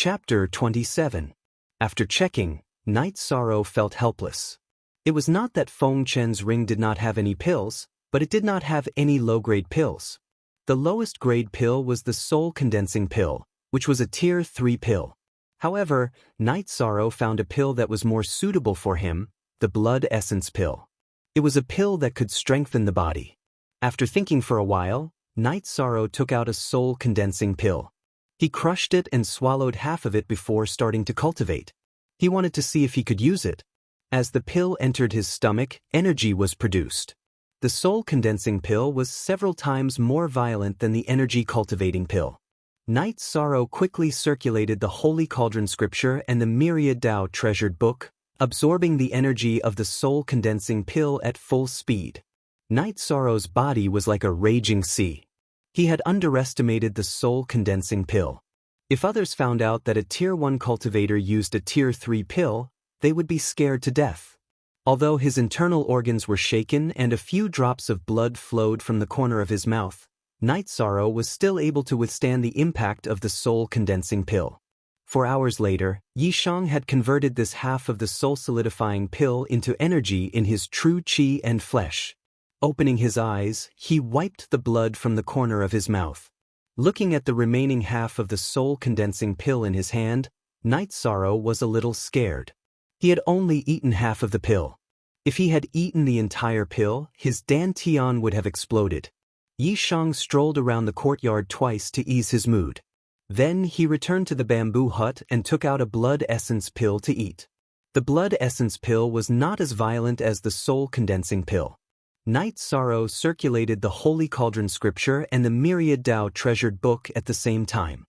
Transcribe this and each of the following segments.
Chapter 27. After checking, Night Sorrow felt helpless. It was not that Feng Chen's ring did not have any pills, but it did not have any low-grade pills. The lowest grade pill was the soul condensing pill, which was a tier 3 pill. However, Night Sorrow found a pill that was more suitable for him, the blood essence pill. It was a pill that could strengthen the body. After thinking for a while, Night Sorrow took out a soul condensing pill. He crushed it and swallowed half of it before starting to cultivate. He wanted to see if he could use it. As the pill entered his stomach, energy was produced. The soul condensing pill was several times more violent than the energy cultivating pill. Night Sorrow quickly circulated the Holy Cauldron scripture and the Myriad Tao treasured book, absorbing the energy of the soul condensing pill at full speed. Night Sorrow's body was like a raging sea. He had underestimated the soul condensing pill. If others found out that a tier 1 cultivator used a tier 3 pill, they would be scared to death. Although his internal organs were shaken and a few drops of blood flowed from the corner of his mouth, Night Sorrow was still able to withstand the impact of the soul condensing pill. 4 hours later, Yi Shang had converted this half of the soul solidifying pill into energy in his true qi and flesh. Opening his eyes, he wiped the blood from the corner of his mouth. Looking at the remaining half of the soul condensing pill in his hand, Night Sorrow was a little scared. He had only eaten half of the pill. If he had eaten the entire pill, his dantian would have exploded. Yi Shang strolled around the courtyard twice to ease his mood. Then he returned to the bamboo hut and took out a blood essence pill to eat. The blood essence pill was not as violent as the soul condensing pill. Night Sorrow circulated the Holy Cauldron scripture and the Myriad Tao treasured book at the same time.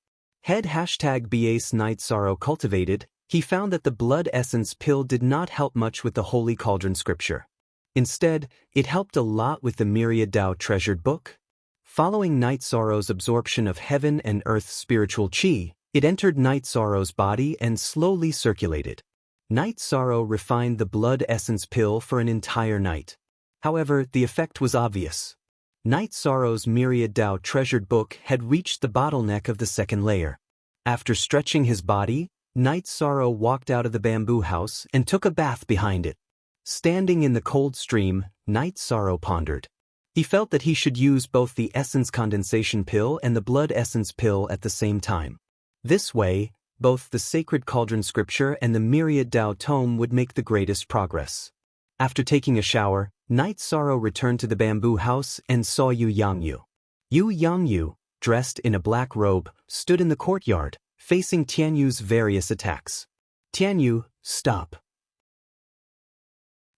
#BASE Night Sorrow cultivated, he found that the blood essence pill did not help much with the Holy Cauldron scripture. Instead, it helped a lot with the Myriad Tao treasured book. Following Night Sorrow's absorption of heaven and earth's spiritual qi, it entered Night Sorrow's body and slowly circulated. Night Sorrow refined the blood essence pill for an entire night. However, the effect was obvious. Night Sorrow's Myriad Tao treasured book had reached the bottleneck of the second layer. After stretching his body, Night Sorrow walked out of the bamboo house and took a bath behind it. Standing in the cold stream, Night Sorrow pondered. He felt that he should use both the essence condensation pill and the blood essence pill at the same time. This way, both the Sacred Cauldron scripture and the Myriad Tao tome would make the greatest progress. After taking a shower, Night Sorrow returned to the bamboo house and saw Yu Yangyu. Yu Yangyu, dressed in a black robe, stood in the courtyard, facing Tianyu's various attacks. "Tianyu, stop!"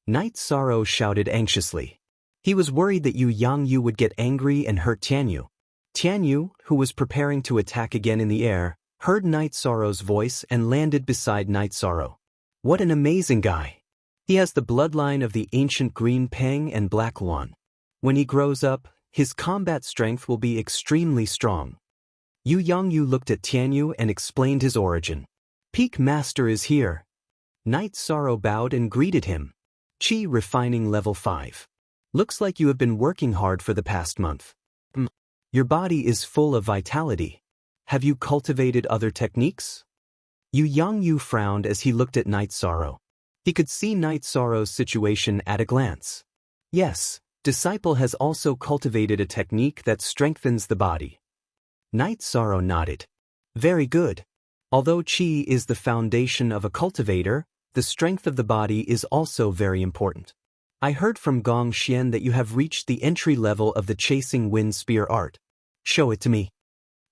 Night Sorrow shouted anxiously. He was worried that Yu Yangyu would get angry and hurt Tianyu. Tianyu, who was preparing to attack again in the air, heard Night Sorrow's voice and landed beside Night Sorrow. What an amazing guy! He has the bloodline of the ancient Green Peng and Black Luan. When he grows up, his combat strength will be extremely strong. Yu Yangyu looked at Tianyu and explained his origin. "Peak Master is here." Night Sorrow bowed and greeted him. "Qi refining level 5. Looks like you have been working hard for the past month. Your body is full of vitality. Have you cultivated other techniques?" Yu Yangyu frowned as he looked at Night Sorrow. He could see Night Sorrow's situation at a glance. Yes, Disciple has also cultivated a technique that strengthens the body. Night Sorrow nodded. Very good. Although qi is the foundation of a cultivator, the strength of the body is also very important. I heard from Gong Xian that you have reached the entry level of the Chasing Wind Spear art. Show it to me.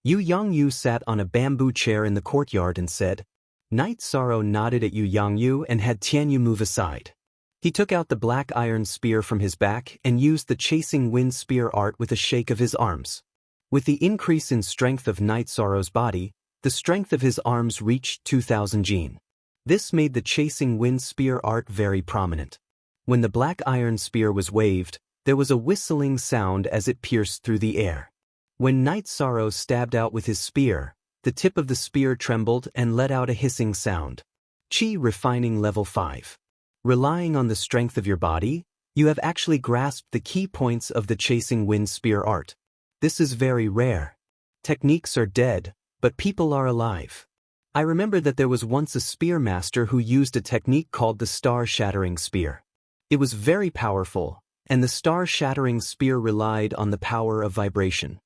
Yu Yangyu sat on a bamboo chair in the courtyard and said. Night Sorrow nodded at Yu Yangyu and had Tianyu move aside. He took out the black iron spear from his back and used the Chasing Wind Spear art with a shake of his arms. With the increase in strength of Night Sorrow's body, the strength of his arms reached 2,000 jin. This made the Chasing Wind Spear art very prominent. When the black iron spear was waved, there was a whistling sound as it pierced through the air. When Night Sorrow stabbed out with his spear, the tip of the spear trembled and let out a hissing sound. Qi refining level 5. Relying on the strength of your body, you have actually grasped the key points of the Chasing Wind Spear art. This is very rare. Techniques are dead, but people are alive. I remember that there was once a spear master who used a technique called the star-shattering spear. It was very powerful, and the star-shattering spear relied on the power of vibration.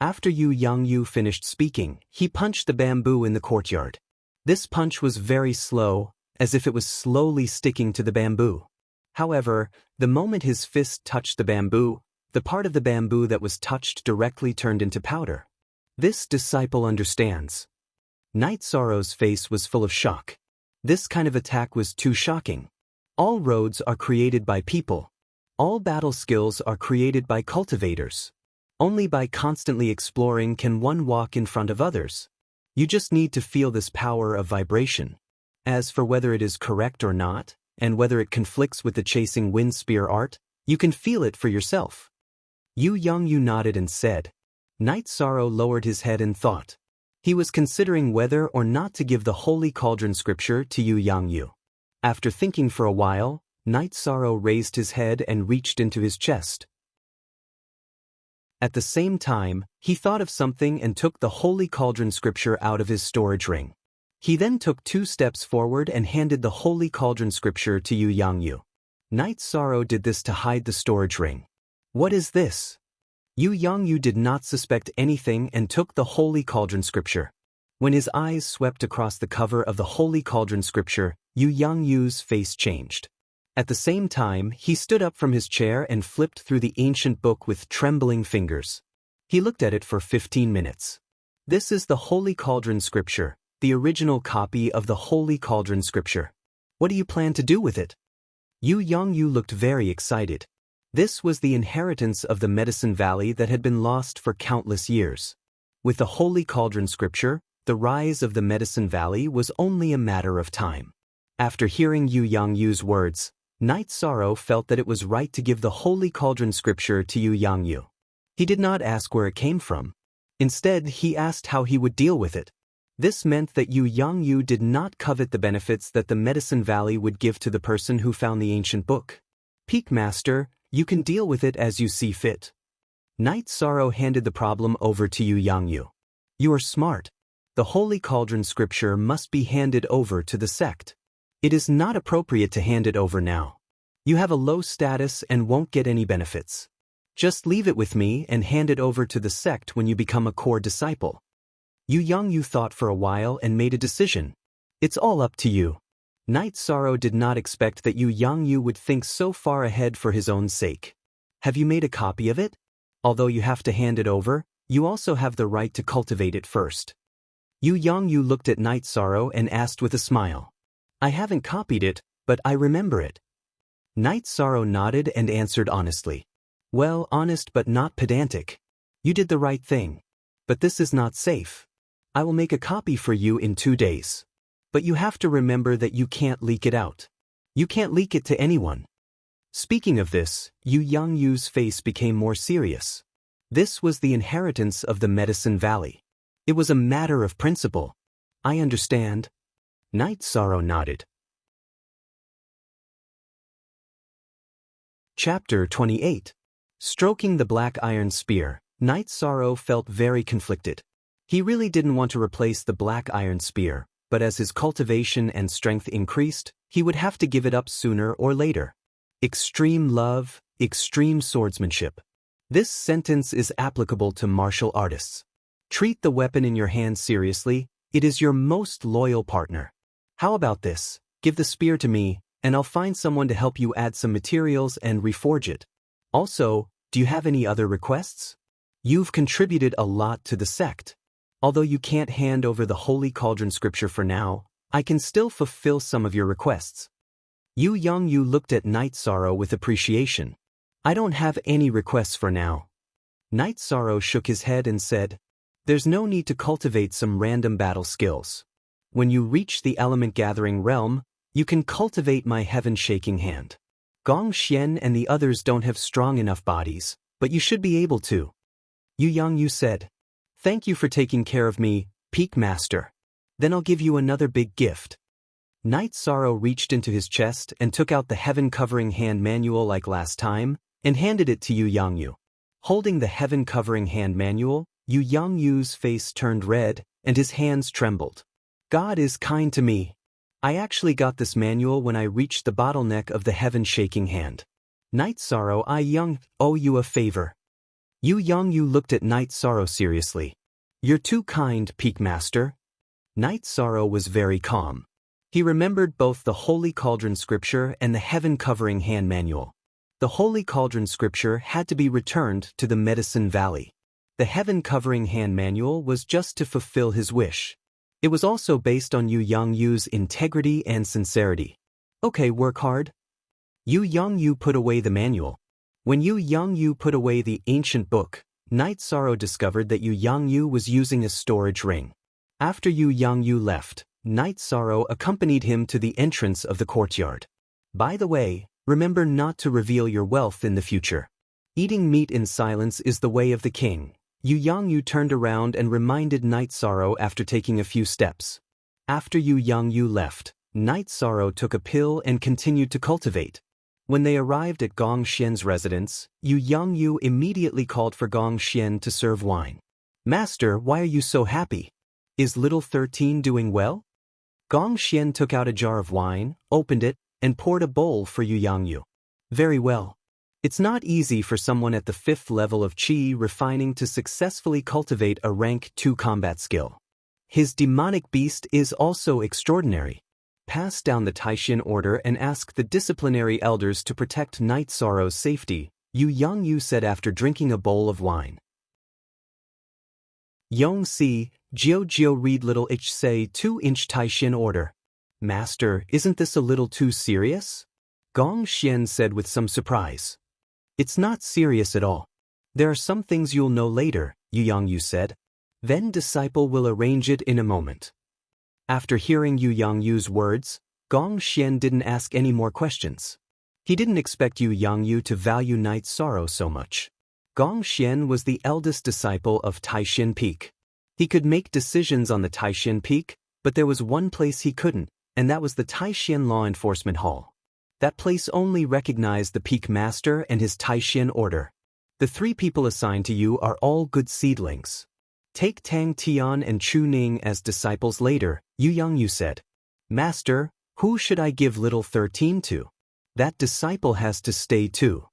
After Yu Yangyu finished speaking, he punched the bamboo in the courtyard. This punch was very slow, as if it was slowly sticking to the bamboo. However, the moment his fist touched the bamboo, the part of the bamboo that was touched directly turned into powder. This disciple understands. Night Sorrow's face was full of shock. This kind of attack was too shocking. All roads are created by people. All battle skills are created by cultivators. Only by constantly exploring can one walk in front of others. You just need to feel this power of vibration. As for whether it is correct or not, and whether it conflicts with the chasing wind spear art, you can feel it for yourself. Yu Yangyu nodded and said. Night Sorrow lowered his head in thought. He was considering whether or not to give the Holy Cauldron scripture to Yu Yangyu. After thinking for a while, Night Sorrow raised his head and reached into his chest. At the same time, he thought of something and took the Holy Cauldron scripture out of his storage ring. He then took 2 steps forward and handed the Holy Cauldron scripture to Yu Yangyu. Night Sorrow did this to hide the storage ring. What is this? Yu Yangyu did not suspect anything and took the Holy Cauldron scripture. When his eyes swept across the cover of the Holy Cauldron scripture, Yu Yangyu's face changed. At the same time, he stood up from his chair and flipped through the ancient book with trembling fingers. He looked at it for 15 minutes. This is the Holy Cauldron scripture, the original copy of the Holy Cauldron scripture. What do you plan to do with it? Yu Yangyu looked very excited. This was the inheritance of the Medicine Valley that had been lost for countless years. With the Holy Cauldron scripture, the rise of the Medicine Valley was only a matter of time. After hearing Yu Yangyu's words, Night Sorrow felt that it was right to give the Holy Cauldron scripture to Yu Yangyu. He did not ask where it came from. Instead, he asked how he would deal with it. This meant that Yu Yangyu did not covet the benefits that the Medicine Valley would give to the person who found the ancient book. Peak Master, you can deal with it as you see fit. Night Sorrow handed the problem over to Yu Yangyu. You are smart. The Holy Cauldron scripture must be handed over to the sect. It is not appropriate to hand it over now. You have a low status and won't get any benefits. Just leave it with me and hand it over to the sect when you become a core disciple. Yu Yangyu thought for a while and made a decision. It's all up to you. Night Sorrow did not expect that Yu Yangyu would think so far ahead for his own sake. Have you made a copy of it? Although you have to hand it over, you also have the right to cultivate it first. Yu Yangyu looked at Night Sorrow and asked with a smile. I haven't copied it, but I remember it. Night Sorrow nodded and answered honestly. Well, honest but not pedantic. You did the right thing. But this is not safe. I will make a copy for you in 2 days. But you have to remember that you can't leak it out. You can't leak it to anyone. Speaking of this, Yu Yangyu's face became more serious. This was the inheritance of the Medicine Valley. It was a matter of principle. I understand. Night Sorrow nodded. Chapter 28. Stroking the black iron spear, Night Sorrow felt very conflicted. He really didn't want to replace the black iron spear, but as his cultivation and strength increased, he would have to give it up sooner or later. Extreme love, extreme swordsmanship. This sentence is applicable to martial artists. Treat the weapon in your hand seriously, it is your most loyal partner. How about this? Give the spear to me, and I'll find someone to help you add some materials and reforge it. Also, do you have any other requests? You've contributed a lot to the sect. Although you can't hand over the Holy Cauldron scripture for now, I can still fulfill some of your requests. Yu Yangyu looked at Night Sorrow with appreciation. I don't have any requests for now. Night Sorrow shook his head and said, There's no need to cultivate some random battle skills. When you reach the element gathering realm, you can cultivate my heaven shaking hand. Gong Xian and the others don't have strong enough bodies, but you should be able to. Yu Yangyu said, Thank you for taking care of me, Peak Master. Then I'll give you another big gift. Night Sorrow reached into his chest and took out the heaven covering hand manual like last time, and handed it to Yu Yangyu. Holding the heaven covering hand manual, Yu Yangyu's face turned red, and his hands trembled. God is kind to me. I actually got this manual when I reached the bottleneck of the heaven-shaking hand. Night Sorrow, I young owe you a favor. Yu looked at Night Sorrow seriously. You're too kind, Peak Master. Night Sorrow was very calm. He remembered both the Holy Cauldron Scripture and the Heaven-Covering Hand Manual. The Holy Cauldron Scripture had to be returned to the Medicine Valley. The Heaven-Covering Hand Manual was just to fulfill his wish. It was also based on Yu's integrity and sincerity. Okay, work hard. Yu put away the manual. When Yu put away the ancient book, Night Sorrow discovered that Yu was using a storage ring. After Yu left, Night Sorrow accompanied him to the entrance of the courtyard. By the way, remember not to reveal your wealth in the future. Eating meat in silence is the way of the king. Yu turned around and reminded Night Sorrow after taking a few steps. After Yu left, Night Sorrow took a pill and continued to cultivate. When they arrived at Gong Xian's residence, Yu immediately called for Gong Xian to serve wine. Master, why are you so happy? Is little 13 doing well? Gong Xian took out a jar of wine, opened it, and poured a bowl for Yu. Very well. It's not easy for someone at the 5th level of Qi refining to successfully cultivate a rank 2 combat skill. His demonic beast is also extraordinary. Pass down the Taishan order and ask the disciplinary elders to protect Night Sorrow's safety, Yu said after drinking a bowl of wine. Yong Si, Jiao read little ich say 2-inch Taishan order. Master, isn't this a little too serious? Gong Xian said with some surprise. It's not serious at all. There are some things you'll know later, Yu said. Then disciple will arrange it in a moment. After hearing Yu's words, Gong Xian didn't ask any more questions. He didn't expect Yu to value Night Sorrow so much. Gong Xian was the eldest disciple of Taishan Peak. He could make decisions on the Taishan Peak, but there was one place he couldn't, and that was the Taishan Law Enforcement Hall. That place only recognized the Peak Master and his Taishan order. The 3 people assigned to you are all good seedlings. Take Tang Tian and Chu Ning as disciples later, Yu said. Master, who should I give little 13 to? That disciple has to stay too.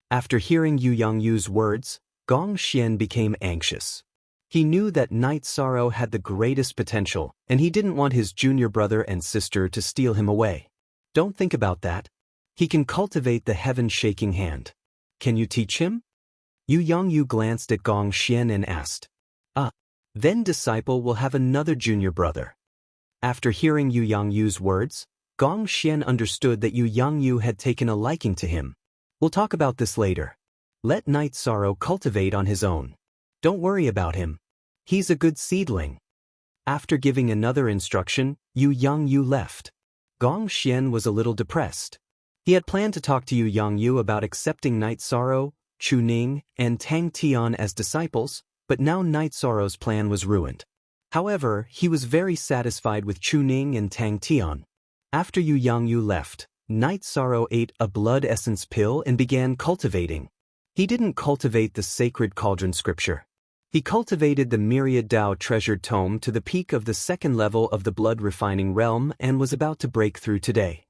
After hearing Yu's words, Gong Xian became anxious. He knew that Night Sorrow had the greatest potential, and he didn't want his junior brother and sister to steal him away. Don't think about that. He can cultivate the heaven-shaking hand. Can you teach him? Yu glanced at Gong Xian and asked. Then disciple will have another junior brother. After hearing Yu's words, Gong Xian understood that Yu had taken a liking to him. We'll talk about this later. Let Night Sorrow cultivate on his own. Don't worry about him. He's a good seedling. After giving another instruction, Yu left. Gong Xian was a little depressed. He had planned to talk to Yu about accepting Night Sorrow, Chu Ning, and Tang Tian as disciples, but now Night Sorrow's plan was ruined. However, he was very satisfied with Chu Ning and Tang Tian. After Yu left, Night Sorrow ate a blood essence pill and began cultivating. He didn't cultivate the sacred cauldron scripture. He cultivated the myriad Dao treasured tome to the peak of the 2nd level of the blood refining realm and was about to break through today.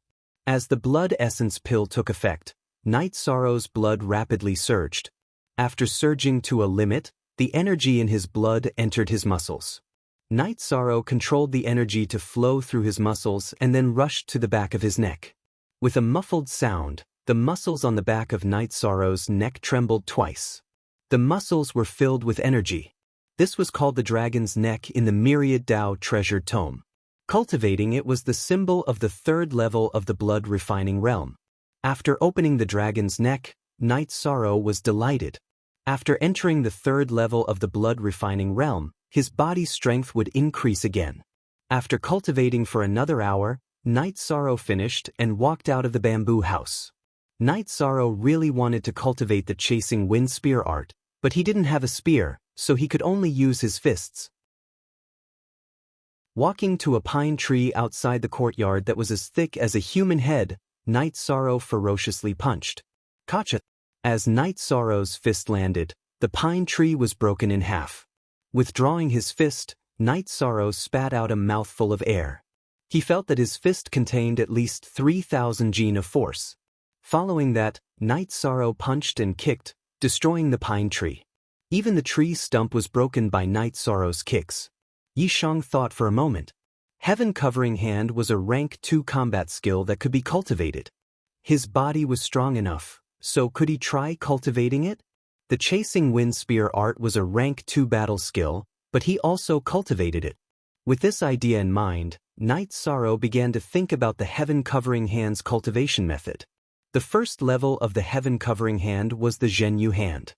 As the blood essence pill took effect, Night Sorrow's blood rapidly surged. After surging to a limit, the energy in his blood entered his muscles. Night Sorrow controlled the energy to flow through his muscles and then rushed to the back of his neck. With a muffled sound, the muscles on the back of Night Sorrow's neck trembled twice. The muscles were filled with energy. This was called the dragon's neck in the myriad Dao treasured tome. Cultivating it was the symbol of the 3rd level of the blood refining realm. After opening the dragon's neck, Night Sorrow was delighted. After entering the 3rd level of the blood refining realm, his body's strength would increase again. After cultivating for another hour, Night Sorrow finished and walked out of the bamboo house. Night Sorrow really wanted to cultivate the chasing wind spear art, but he didn't have a spear, so he could only use his fists. Walking to a pine tree outside the courtyard that was as thick as a human head, Night Sorrow ferociously punched. Gotcha! As Night Sorrow's fist landed, the pine tree was broken in half. Withdrawing his fist, Night Sorrow spat out a mouthful of air. He felt that his fist contained at least 3,000 Jin of force. Following that, Night Sorrow punched and kicked, destroying the pine tree. Even the tree stump was broken by Night Sorrow's kicks. Yi Shang thought for a moment. Heaven Covering Hand was a rank 2 combat skill that could be cultivated. His body was strong enough, so could he try cultivating it? The Chasing Wind Spear art was a rank 2 battle skill, but he also cultivated it. With this idea in mind, Night Sorrow began to think about the Heaven Covering Hand's cultivation method. The first level of the Heaven Covering Hand was the Zhenyu Hand.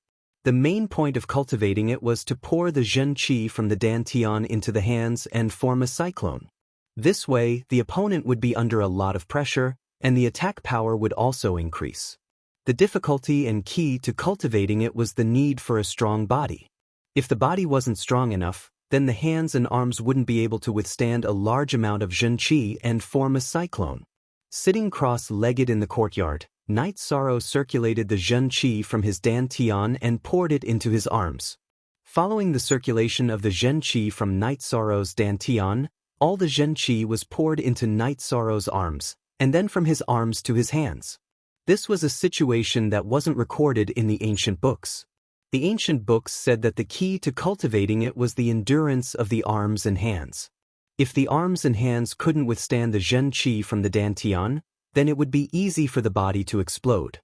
The main point of cultivating it was to pour the Zhen Qi from the Dantian into the hands and form a cyclone. This way, the opponent would be under a lot of pressure, and the attack power would also increase. The difficulty and key to cultivating it was the need for a strong body. If the body wasn't strong enough, then the hands and arms wouldn't be able to withstand a large amount of Zhen Qi and form a cyclone. Sitting cross-legged in the courtyard, Night Sorrow circulated the Zhen Qi from his Dantian and poured it into his arms. Following the circulation of the Zhen Qi from Night Sorrow's Dantian, all the Zhen Qi was poured into Night Sorrow's arms, and then from his arms to his hands. This was a situation that wasn't recorded in the ancient books. The ancient books said that the key to cultivating it was the endurance of the arms and hands. If the arms and hands couldn't withstand the Zhen Qi from the Dantian, then it would be easy for the body to explode.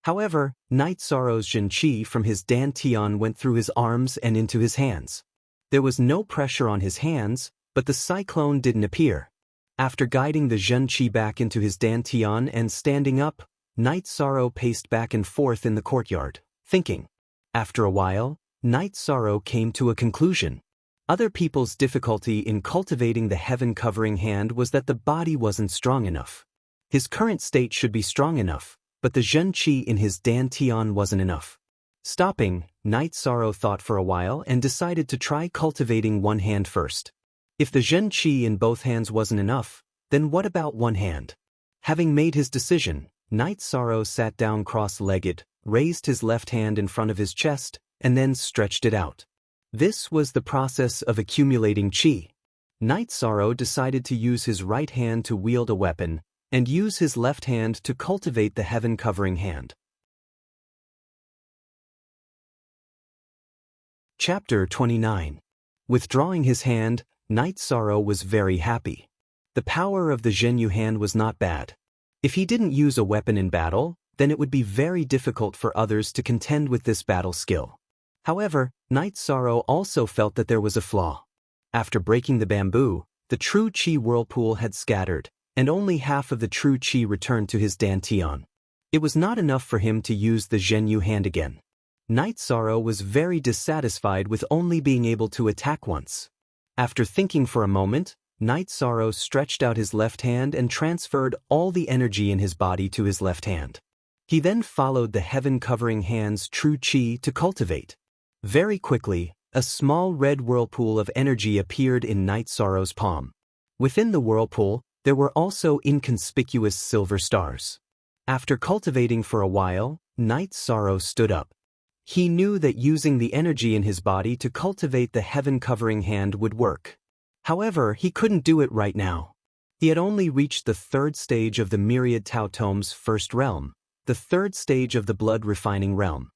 However, Night Sorrow's Zhen Qi from his Dantian went through his arms and into his hands. There was no pressure on his hands, but the cyclone didn't appear. After guiding the Zhen Qi back into his Dantian and standing up, Night Sorrow paced back and forth in the courtyard, thinking. After a while, Night Sorrow came to a conclusion. Other people's difficulty in cultivating the Heaven Covering Hand was that the body wasn't strong enough. His current state should be strong enough, but the Zhen Qi in his Dantian wasn't enough. Stopping, Night Sorrow thought for a while and decided to try cultivating one hand first. If the Zhen Qi in both hands wasn't enough, then what about one hand? Having made his decision, Night Sorrow sat down cross-legged, raised his left hand in front of his chest, and then stretched it out. This was the process of accumulating qi. Night Sorrow decided to use his right hand to wield a weapon, and use his left hand to cultivate the Heaven Covering Hand. Chapter 29. Withdrawing his hand, Night Sorrow was very happy. The power of the Zhenyu Hand was not bad. If he didn't use a weapon in battle, then it would be very difficult for others to contend with this battle skill. However, Night Sorrow also felt that there was a flaw. After breaking the bamboo, the true Qi whirlpool had scattered, and only half of the true Qi returned to his Dantian. It was not enough for him to use the Zhenyu Hand again. Night Sorrow was very dissatisfied with only being able to attack once. After thinking for a moment, Night Sorrow stretched out his left hand and transferred all the energy in his body to his left hand. He then followed the Heaven Covering Hand's true Qi to cultivate. Very quickly, a small red whirlpool of energy appeared in Night Sorrow's palm. Within the whirlpool, there were also inconspicuous silver stars. After cultivating for a while, Night Sorrow stood up. He knew that using the energy in his body to cultivate the Heaven Covering Hand would work. However, he couldn't do it right now. He had only reached the third stage of the Myriad Tao Tome's first realm, the third stage of the blood refining realm.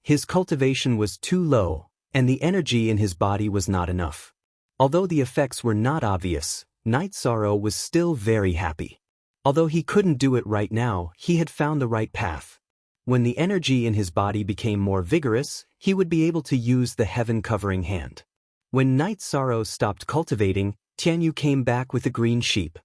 His cultivation was too low, and the energy in his body was not enough. Although the effects were not obvious, Night Sorrow was still very happy. Although he couldn't do it right now, he had found the right path. When the energy in his body became more vigorous, he would be able to use the Heaven Covering Hand. When Night Sorrow stopped cultivating, Tianyu came back with a green sheep.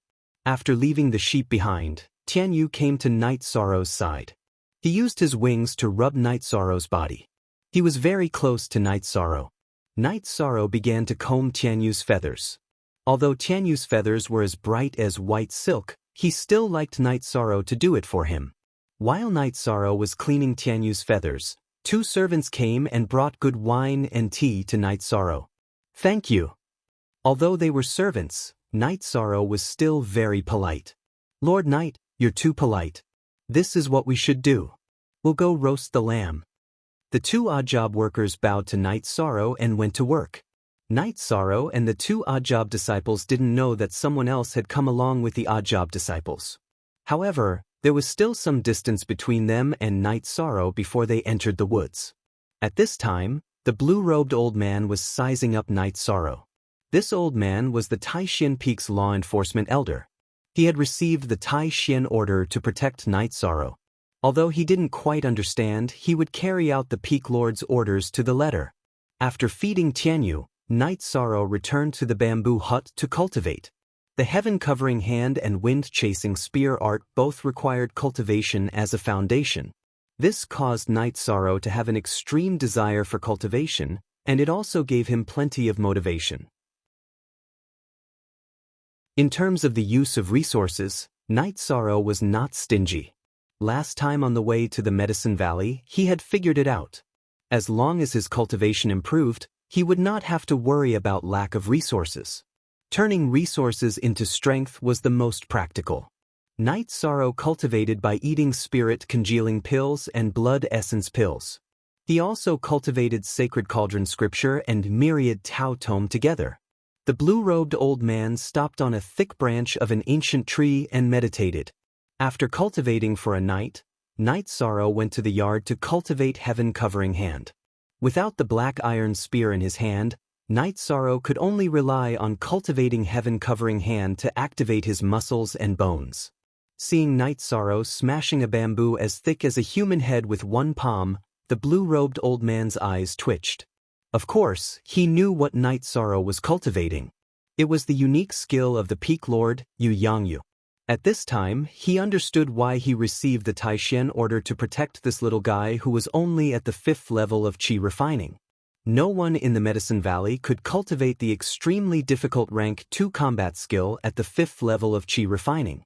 After leaving the sheep behind, Tianyu came to Night Sorrow's side. He used his wings to rub Night Sorrow's body. He was very close to Night Sorrow. Night Sorrow began to comb Tianyu's feathers. Although Tianyu's feathers were as bright as white silk, he still liked Night Sorrow to do it for him. While Night Sorrow was cleaning Tianyu's feathers, 2 servants came and brought good wine and tea to Night Sorrow. Thank you. Although they were servants, Night Sorrow was still very polite. Lord Knight, you're too polite. This is what we should do. We'll go roast the lamb. The 2 odd job workers bowed to Night Sorrow and went to work. Night Sorrow and the two Oddjob disciples didn't know that someone else had come along with the Oddjob disciples. However, there was still some distance between them and Night Sorrow before they entered the woods. At this time, the blue-robed old man was sizing up Night Sorrow. This old man was the Taishan Peak's law enforcement elder. He had received the Taishan order to protect Night Sorrow. Although he didn't quite understand, he would carry out the Peak Lord's orders to the letter. After feeding Tianyu, Night Sorrow returned to the bamboo hut to cultivate. The heaven-covering hand and wind-chasing spear art both required cultivation as a foundation. This caused Night Sorrow to have an extreme desire for cultivation, and it also gave him plenty of motivation. In terms of the use of resources, Night Sorrow was not stingy. Last time on the way to the Medicine Valley, he had figured it out. As long as his cultivation improved, he would not have to worry about lack of resources. Turning resources into strength was the most practical. Night Sorrow cultivated by eating spirit congealing pills and blood essence pills. He also cultivated Sacred Cauldron Scripture and Myriad Tao Tome together. The blue-robed old man stopped on a thick branch of an ancient tree and meditated. After cultivating for a night, Night Sorrow went to the yard to cultivate Heaven-Covering Hand. Without the black iron spear in his hand, Night Sorrow could only rely on cultivating Heaven-Covering Hand to activate his muscles and bones. Seeing Night Sorrow smashing a bamboo as thick as a human head with one palm, the blue-robed old man's eyes twitched. Of course, he knew what Night Sorrow was cultivating. It was the unique skill of the Peak Lord, Yu Yangyu. At this time, he understood why he received the Taishan order to protect this little guy who was only at the 5th level of Qi refining. No one in the Medicine Valley could cultivate the extremely difficult rank 2 combat skill at the 5th level of Qi refining.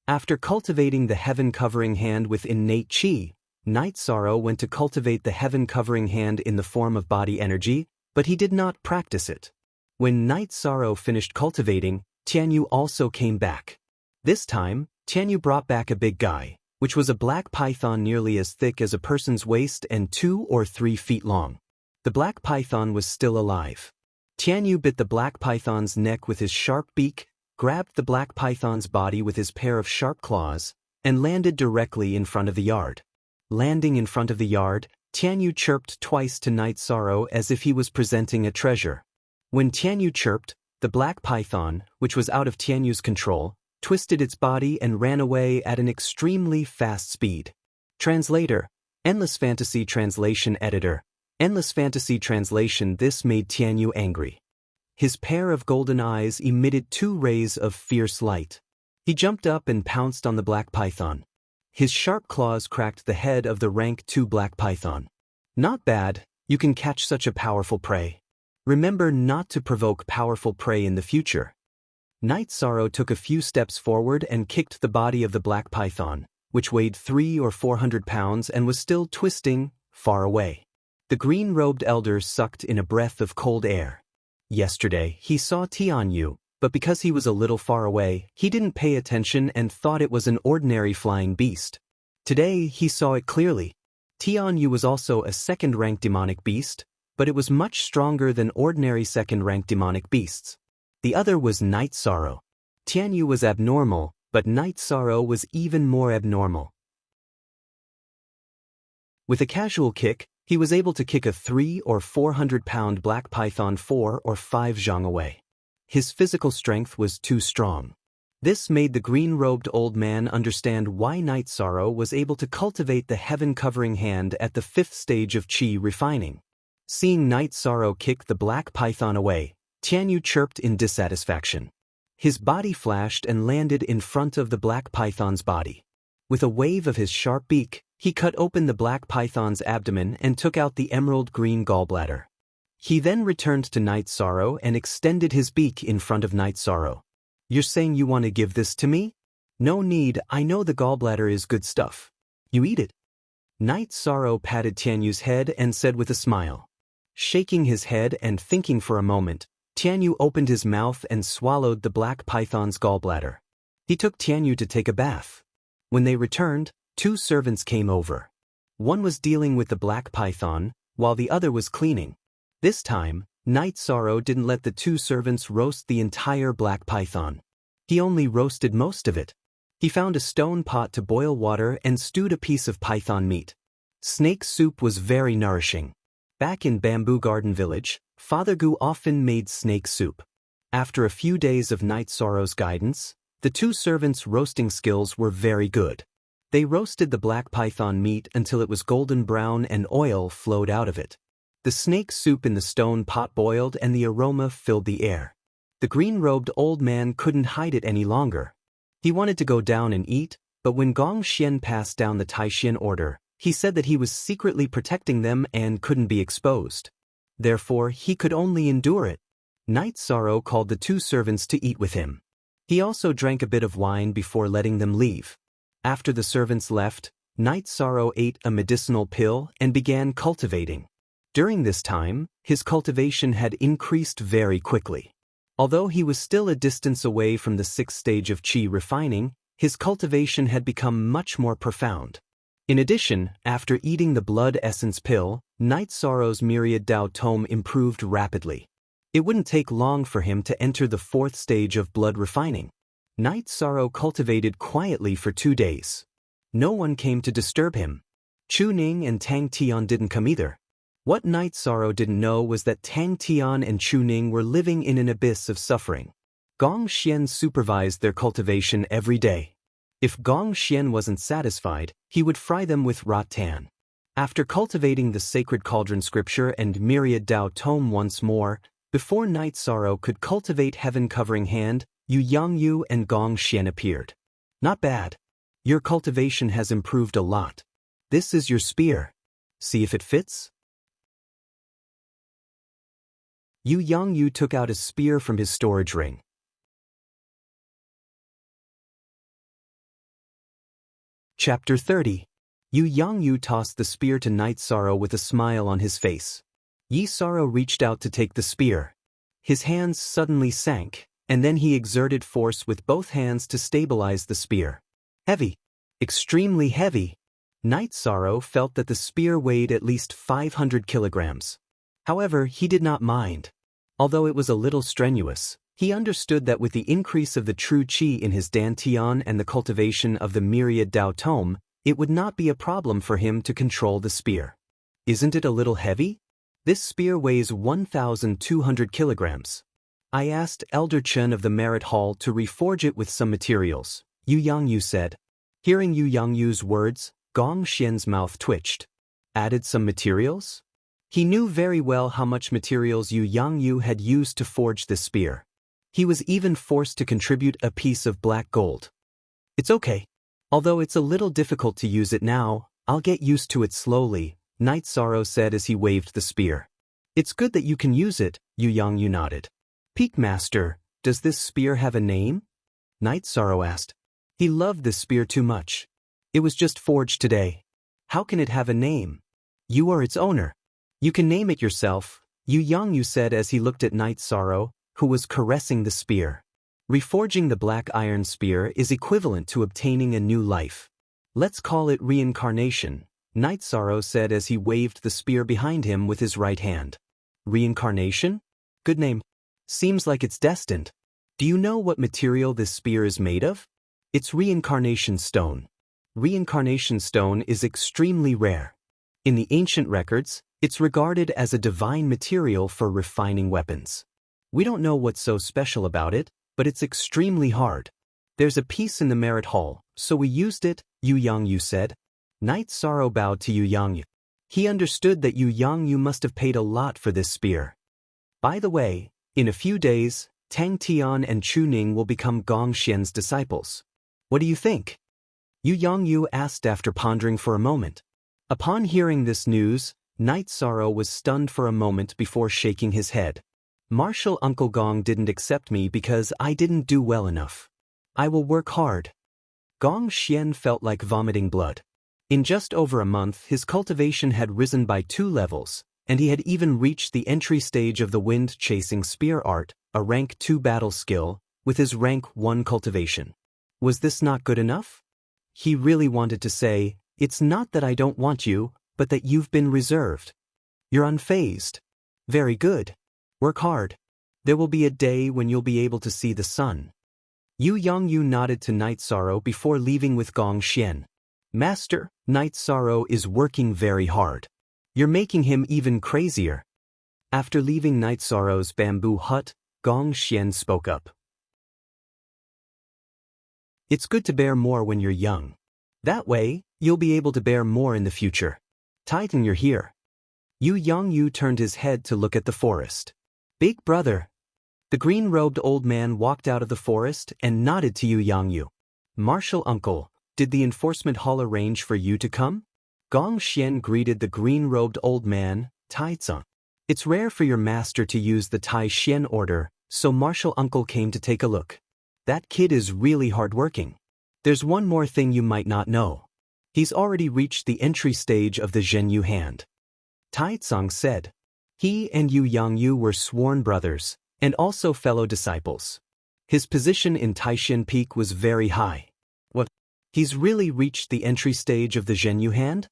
After cultivating the Heaven-Covering Hand with innate Qi, Night Sorrow went to cultivate the Heaven-Covering Hand in the form of body energy, but he did not practice it. When Night Sorrow finished cultivating, Tianyu also came back. This time, Tianyu brought back a big guy, which was a black python nearly as thick as a person's waist and 2 or 3 feet long. The black python was still alive. Tianyu bit the black python's neck with his sharp beak, grabbed the black python's body with his pair of sharp claws, and landed directly in front of the yard. Landing in front of the yard, Tianyu chirped twice to Night Sorrow as if he was presenting a treasure. When Tianyu chirped, the black python, which was out of Tianyu's control, twisted its body and ran away at an extremely fast speed. Translator, Endless Fantasy Translation Editor, Endless Fantasy Translation. This made Tianyu angry. His pair of golden eyes emitted 2 rays of fierce light. He jumped up and pounced on the black python. His sharp claws cracked the head of the rank 2 black python. Not bad, you can catch such a powerful prey. Remember not to provoke powerful prey in the future. Night Sorrow took a few steps forward and kicked the body of the black python, which weighed 300 or 400 pounds and was still twisting, far away. The green-robed elder sucked in a breath of cold air. Yesterday, he saw Tianyu, but because he was a little far away, he didn't pay attention and thought it was an ordinary flying beast. Today, he saw it clearly. Tianyu was also a 2nd-rank demonic beast, but it was much stronger than ordinary 2nd-rank demonic beasts. The other was Night Sorrow. Tianyu was abnormal, but Night Sorrow was even more abnormal. With a casual kick, he was able to kick a 300 or 400-pound black python 4 or 5 zhang away. His physical strength was too strong. This made the green-robed old man understand why Night Sorrow was able to cultivate the Heaven-Covering Hand at the 5th stage of Qi refining. Seeing Night Sorrow kick the black python away, Tianyu chirped in dissatisfaction. His body flashed and landed in front of the black python's body. With a wave of his sharp beak, he cut open the black python's abdomen and took out the emerald-green gallbladder. He then returned to Night Sorrow and extended his beak in front of Night Sorrow. You're saying you want to give this to me? No need, I know the gallbladder is good stuff. You eat it. Night Sorrow patted Tianyu's head and said with a smile. Shaking his head and thinking for a moment, Tianyu opened his mouth and swallowed the black python's gallbladder. He took Tianyu to take a bath. When they returned, 2 servants came over. One was dealing with the black python, while the other was cleaning. This time, Night Sorrow didn't let the two servants roast the entire black python. He only roasted most of it. He found a stone pot to boil water and stewed a piece of python meat. Snake soup was very nourishing. Back in Bamboo Garden Village, Father Gu often made snake soup. After a few days of Night Sorrow's guidance, the two servants' roasting skills were very good. They roasted the black python meat until it was golden brown and oil flowed out of it. The snake soup in the stone pot boiled and the aroma filled the air. The green-robed old man couldn't hide it any longer. He wanted to go down and eat, but when Gong Xian passed down the Taishan order, he said that he was secretly protecting them and couldn't be exposed. Therefore, he could only endure it. Night Sorrow called the two servants to eat with him. He also drank a bit of wine before letting them leave. After the servants left, Night Sorrow ate a medicinal pill and began cultivating. During this time, his cultivation had increased very quickly. Although he was still a distance away from the sixth stage of qi refining, his cultivation had become much more profound. In addition, after eating the blood essence pill, Night Sorrow's myriad Dao tome improved rapidly. It wouldn't take long for him to enter the fourth stage of blood refining. Night Sorrow cultivated quietly for 2 days. No one came to disturb him. Chu Ning and Tang Tian didn't come either. What Night Sorrow didn't know was that Tang Tian and Chu Ning were living in an abyss of suffering. Gong Xian supervised their cultivation every day. If Gong Xian wasn't satisfied, he would fry them with rattan. After cultivating the sacred cauldron scripture and myriad Dao tome once more, before Night Sorrow could cultivate heaven-covering hand, Yu Yangyu and Gong Xian appeared. Not bad. Your cultivation has improved a lot. This is your spear. See if it fits? Yu Yangyu took out a spear from his storage ring. Chapter 30. Yu Yangyu tossed the spear to Night Sorrow with a smile on his face. Yi Sorrow reached out to take the spear. His hands suddenly sank, and then he exerted force with both hands to stabilize the spear. Heavy. Extremely heavy. Night Sorrow felt that the spear weighed at least 500 kilograms. However, he did not mind. Although it was a little strenuous, he understood that with the increase of the true qi in his dantian and the cultivation of the myriad Dao tome, it would not be a problem for him to control the spear. Isn't it a little heavy? This spear weighs 1,200 kilograms. I asked Elder Chen of the Merit Hall to reforge it with some materials, Yu Yangyu said. Hearing Yu Yangyu's words, Gong Xian's mouth twitched. Added some materials? He knew very well how much materials Yu Yangyu had used to forge this spear. He was even forced to contribute a piece of black gold. It's okay. Although it's a little difficult to use it now, I'll get used to it slowly, Night Sorrow said as he waved the spear. It's good that you can use it, Yu Yangyu nodded. Peak Master, does this spear have a name? Night Sorrow asked. He loved this spear too much. It was just forged today. How can it have a name? You are its owner. You can name it yourself, Yu Yangyu said as he looked at Night Sorrow, who was caressing the spear. Reforging the black iron spear is equivalent to obtaining a new life. Let's call it reincarnation, Night Sorrow said as he waved the spear behind him with his right hand. Reincarnation? Good name. Seems like it's destined. Do you know what material this spear is made of? It's reincarnation stone. Reincarnation stone is extremely rare. In the ancient records, it's regarded as a divine material for refining weapons. We don't know what's so special about it, but it's extremely hard. There's a piece in the Merit Hall, so we used it, Yu Yangyu said. Night Sorrow bowed to Yu Yangyu. He understood that Yu Yangyu must have paid a lot for this spear. By the way, in a few days, Tang Tian and Chu Ning will become Gong Xian's disciples. What do you think? Yu Yangyu asked after pondering for a moment. Upon hearing this news, Night Sorrow was stunned for a moment before shaking his head. Martial Uncle Gong didn't accept me because I didn't do well enough. I will work hard. Gong Xian felt like vomiting blood. In just over a month, his cultivation had risen by 2 levels, and he had even reached the entry stage of the wind-chasing spear art, a rank 2 battle skill, with his rank 1 cultivation. Was this not good enough? He really wanted to say, it's not that I don't want you, but that you've been reserved. You're unfazed. Very good. Work hard. There will be a day when you'll be able to see the sun. Yu Yongyu nodded to Night Sorrow before leaving with Gong Xian. Master, Night Sorrow is working very hard. You're making him even crazier. After leaving Night Sorrow's bamboo hut, Gong Xian spoke up. It's good to bear more when you're young. That way, you'll be able to bear more in the future. Titan, you're here. Yu Yongyu turned his head to look at the forest. Big brother. The green-robed old man walked out of the forest and nodded to Yu Yongyu. Martial uncle, did the enforcement hall arrange for you to come? Gong Xian greeted the green-robed old man, Tai Tsung. It's rare for your master to use the Tai Xian order, so Martial uncle came to take a look. That kid is really hardworking. There's one more thing you might not know. He's already reached the entry stage of the Zhenyu hand. Tai Tsung said. He and Yu Yongyu were sworn brothers, and also fellow disciples. His position in Taishan Peak was very high. What? He's really reached the entry stage of the Zhenyu hand?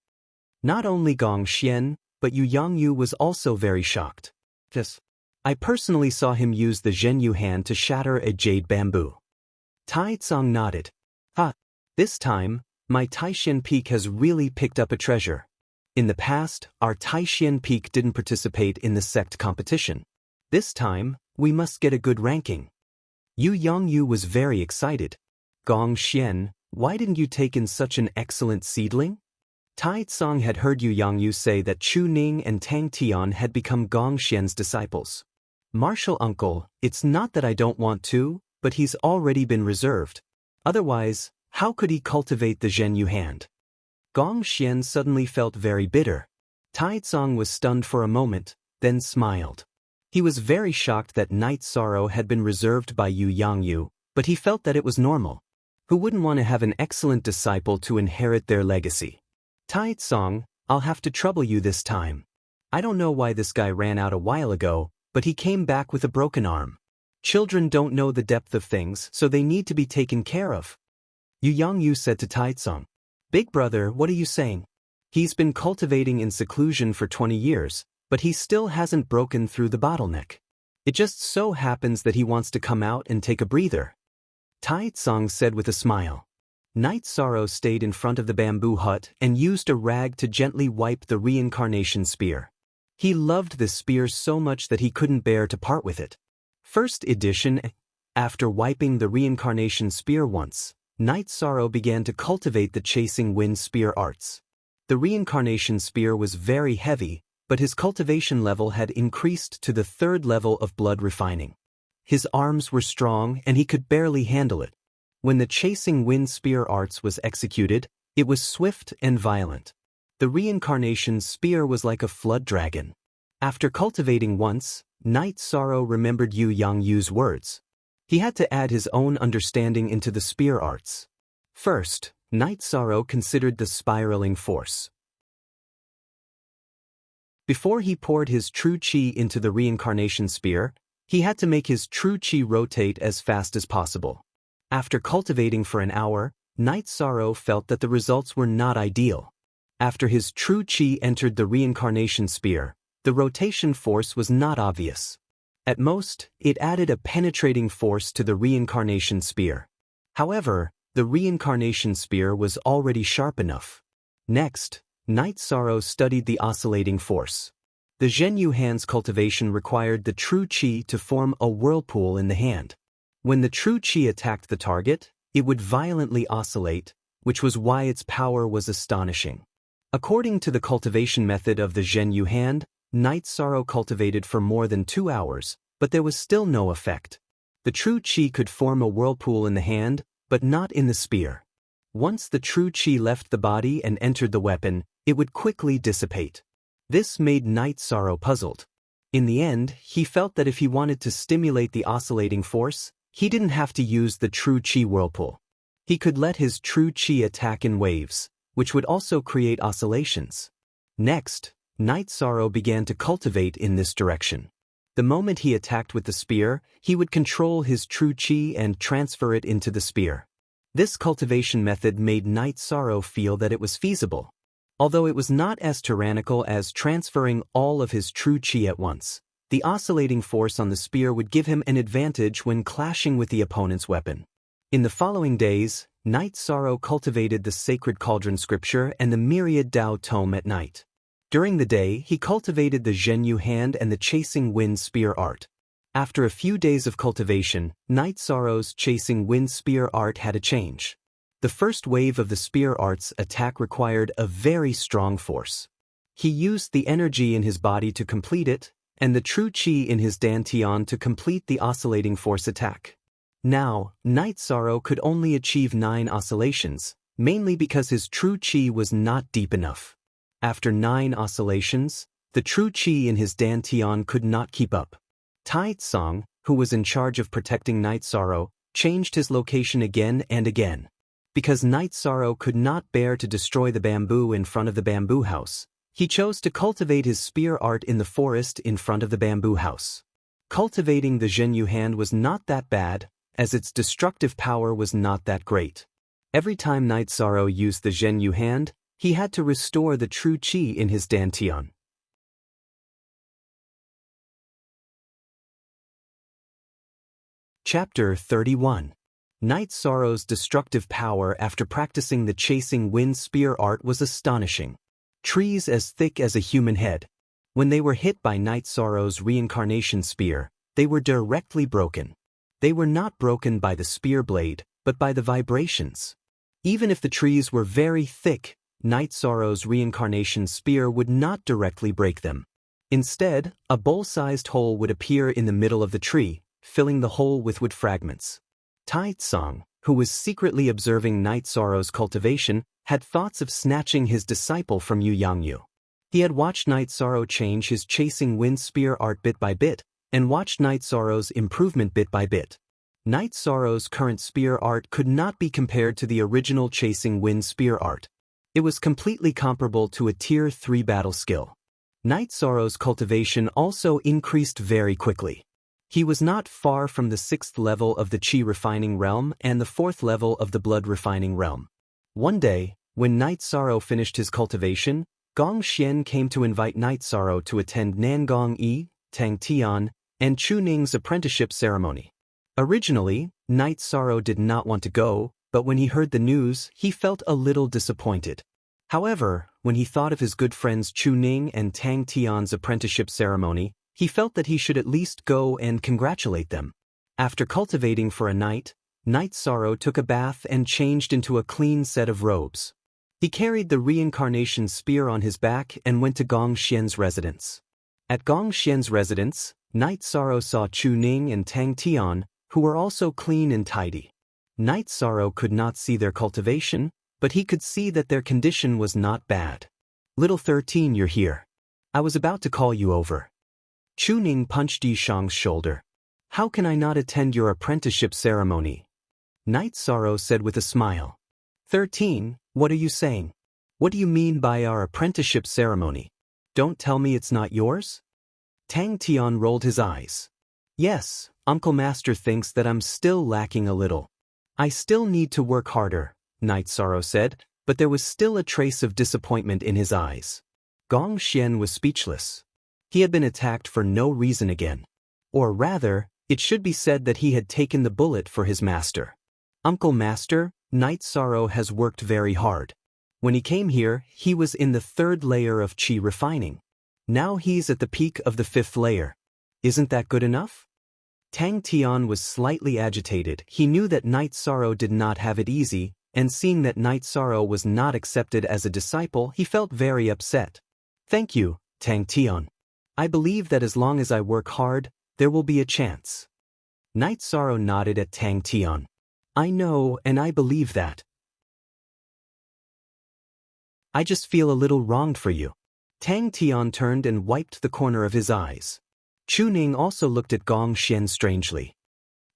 Not only Gong Xian, but Yu Yongyu was also very shocked. Yes. I personally saw him use the Zhenyu hand to shatter a jade bamboo. Tai Tsung nodded. This time, my Taishan Peak has really picked up a treasure. In the past, our Taishan Peak didn't participate in the sect competition. This time, we must get a good ranking. Yu Yongyu was very excited. Gong Xian, why didn't you take in such an excellent seedling? Tai Tsung had heard Yu Yongyu say that Chu Ning and Tang Tian had become Gong Xian's disciples. Martial uncle, it's not that I don't want to, but he's already been reserved. Otherwise, how could he cultivate the Zhenyu hand? Gong Xian suddenly felt very bitter. Tai Tsung was stunned for a moment, then smiled. He was very shocked that Night Sorrow had been reserved by Yu Yongyu, but he felt that it was normal. Who wouldn't want to have an excellent disciple to inherit their legacy? Tai Tsung, I'll have to trouble you this time. I don't know why this guy ran out a while ago, but he came back with a broken arm. Children don't know the depth of things, so they need to be taken care of. Yu Yongyu said to Tai Tsung. Big brother, what are you saying? He's been cultivating in seclusion for 20 years, but he still hasn't broken through the bottleneck. It just so happens that he wants to come out and take a breather. Tai Tsung said with a smile. Night Sorrow stayed in front of the bamboo hut and used a rag to gently wipe the reincarnation spear. He loved this spear so much that he couldn't bear to part with it. First edition. After wiping the reincarnation spear once, Night Sorrow began to cultivate the chasing wind spear arts. The reincarnation spear was very heavy, but his cultivation level had increased to the 3rd level of blood refining. His arms were strong and he could barely handle it. When the chasing wind spear arts was executed, it was swift and violent. The reincarnation spear was like a flood dragon. After cultivating once, Night Sorrow remembered Yu Yongyu's words. He had to add his own understanding into the spear arts. First, Night Sorrow considered the spiraling force. Before he poured his true qi into the reincarnation spear, he had to make his true qi rotate as fast as possible. After cultivating for an hour, Night Sorrow felt that the results were not ideal. After his true qi entered the reincarnation spear, the rotation force was not obvious. At most, it added a penetrating force to the reincarnation spear. However, the reincarnation spear was already sharp enough. Next, Night Sorrow studied the oscillating force. The Zhenyu hand's cultivation required the true qi to form a whirlpool in the hand. When the true qi attacked the target, it would violently oscillate, which was why its power was astonishing. According to the cultivation method of the Zhenyu hand, Night Sorrow cultivated for more than 2 hours, but there was still no effect. The true qi could form a whirlpool in the hand, but not in the spear. Once the true qi left the body and entered the weapon, it would quickly dissipate. This made Night Sorrow puzzled. In the end, he felt that if he wanted to stimulate the oscillating force, he didn't have to use the true qi whirlpool. He could let his true qi attack in waves, which would also create oscillations. Next, Night Sorrow began to cultivate in this direction. The moment he attacked with the spear, he would control his true qi and transfer it into the spear. This cultivation method made Night Sorrow feel that it was feasible. Although it was not as tyrannical as transferring all of his true qi at once, The oscillating force on the spear would give him an advantage when clashing with the opponent's weapon. In the following days, Knight Sorrow cultivated the sacred cauldron scripture and the myriad Tao tome at night. During the day, he cultivated the Zhenyu hand and the chasing wind spear art. After a few days of cultivation, Knight Sorrow's chasing wind spear art had a change. The first wave of the spear art's attack required a very strong force. He used the energy in his body to complete it, and the true qi in his dantian to complete the oscillating force attack. Now, Knight Sorrow could only achieve 9 oscillations, mainly because his true qi was not deep enough. After 9 oscillations, the true qi in his dantian could not keep up. Tai Tsang, who was in charge of protecting Knight Sorrow, changed his location again and again. Because Knight Sorrow could not bear to destroy the bamboo in front of the bamboo house, he chose to cultivate his spear art in the forest in front of the bamboo house. Cultivating the Zhenyu hand was not that bad, as its destructive power was not that great. Every time Knight Sorrow used the Zhenyu hand, he had to restore the true qi in his dantian. Chapter 31. Knight Sorrow's destructive power after practicing the chasing wind spear art was astonishing. Trees as thick as a human head. When they were hit by Knight Sorrow's reincarnation spear, they were directly broken. They were not broken by the spear blade, but by the vibrations. Even if the trees were very thick, Knight Sorrow's reincarnation spear would not directly break them. Instead, a bowl-sized hole would appear in the middle of the tree, filling the hole with wood fragments. Tai Tsang, who was secretly observing Knight Sorrow's cultivation, had thoughts of snatching his disciple from Yu Yangyu. He had watched Knight Sorrow change his chasing wind spear art bit by bit, and watched Knight Sorrow's improvement bit by bit. Knight Sorrow's current spear art could not be compared to the original chasing wind spear art. It was completely comparable to a Tier 3 battle skill. Knight Sorrow's cultivation also increased very quickly. He was not far from the 6th level of the Qi refining realm and the 4th level of the blood refining realm. One day, when Knight Sorrow finished his cultivation, Gong Xian came to invite Knight Sorrow to attend Nangong Yi, Tang Tian, and Chu Ning's apprenticeship ceremony. Originally, Knight Sorrow did not want to go, but when he heard the news, he felt a little disappointed. However, when he thought of his good friends Chu Ning and Tang Tian's apprenticeship ceremony, he felt that he should at least go and congratulate them. After cultivating for a night, Knight Sorrow took a bath and changed into a clean set of robes. He carried the reincarnation spear on his back and went to Gong Xian's residence. At Gong Xian's residence, Knight Sorrow saw Chu Ning and Tang Tian, who were also clean and tidy. Knight Sorrow could not see their cultivation, but he could see that their condition was not bad. "Little 13, you're here. I was about to call you over." Chu Ning punched Yi Shang's shoulder. "How can I not attend your apprenticeship ceremony?" Knight Sorrow said with a smile. 13, what are you saying? What do you mean by our apprenticeship ceremony? Don't tell me it's not yours? Tang Tian rolled his eyes. Yes, Uncle Master thinks that I'm still lacking a little. I still need to work harder, Knight Sorrow said, but there was still a trace of disappointment in his eyes. Gong Xian was speechless. He had been attacked for no reason again. Or rather, it should be said that he had taken the bullet for his master. Uncle Master, Knight Sorrow has worked very hard. When he came here, he was in the 3rd layer of Qi refining. Now he's at the peak of the 5th layer. Isn't that good enough? Tang Tian was slightly agitated. He knew that Knight Sorrow did not have it easy, and seeing that Knight Sorrow was not accepted as a disciple, he felt very upset. Thank you, Tang Tian. I believe that as long as I work hard, there will be a chance. Knight Sorrow nodded at Tang Tian. I know, and I believe that. I just feel a little wronged for you. Tang Tian turned and wiped the corner of his eyes. Chu Ning also looked at Gong Xian strangely.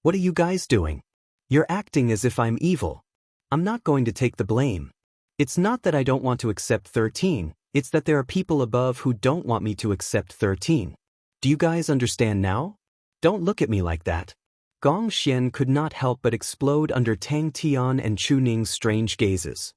What are you guys doing? You're acting as if I'm evil. I'm not going to take the blame. It's not that I don't want to accept 13, it's that there are people above who don't want me to accept 13. Do you guys understand now? Don't look at me like that. Gong Xian could not help but explode under Tang Tian and Chu Ning's strange gazes.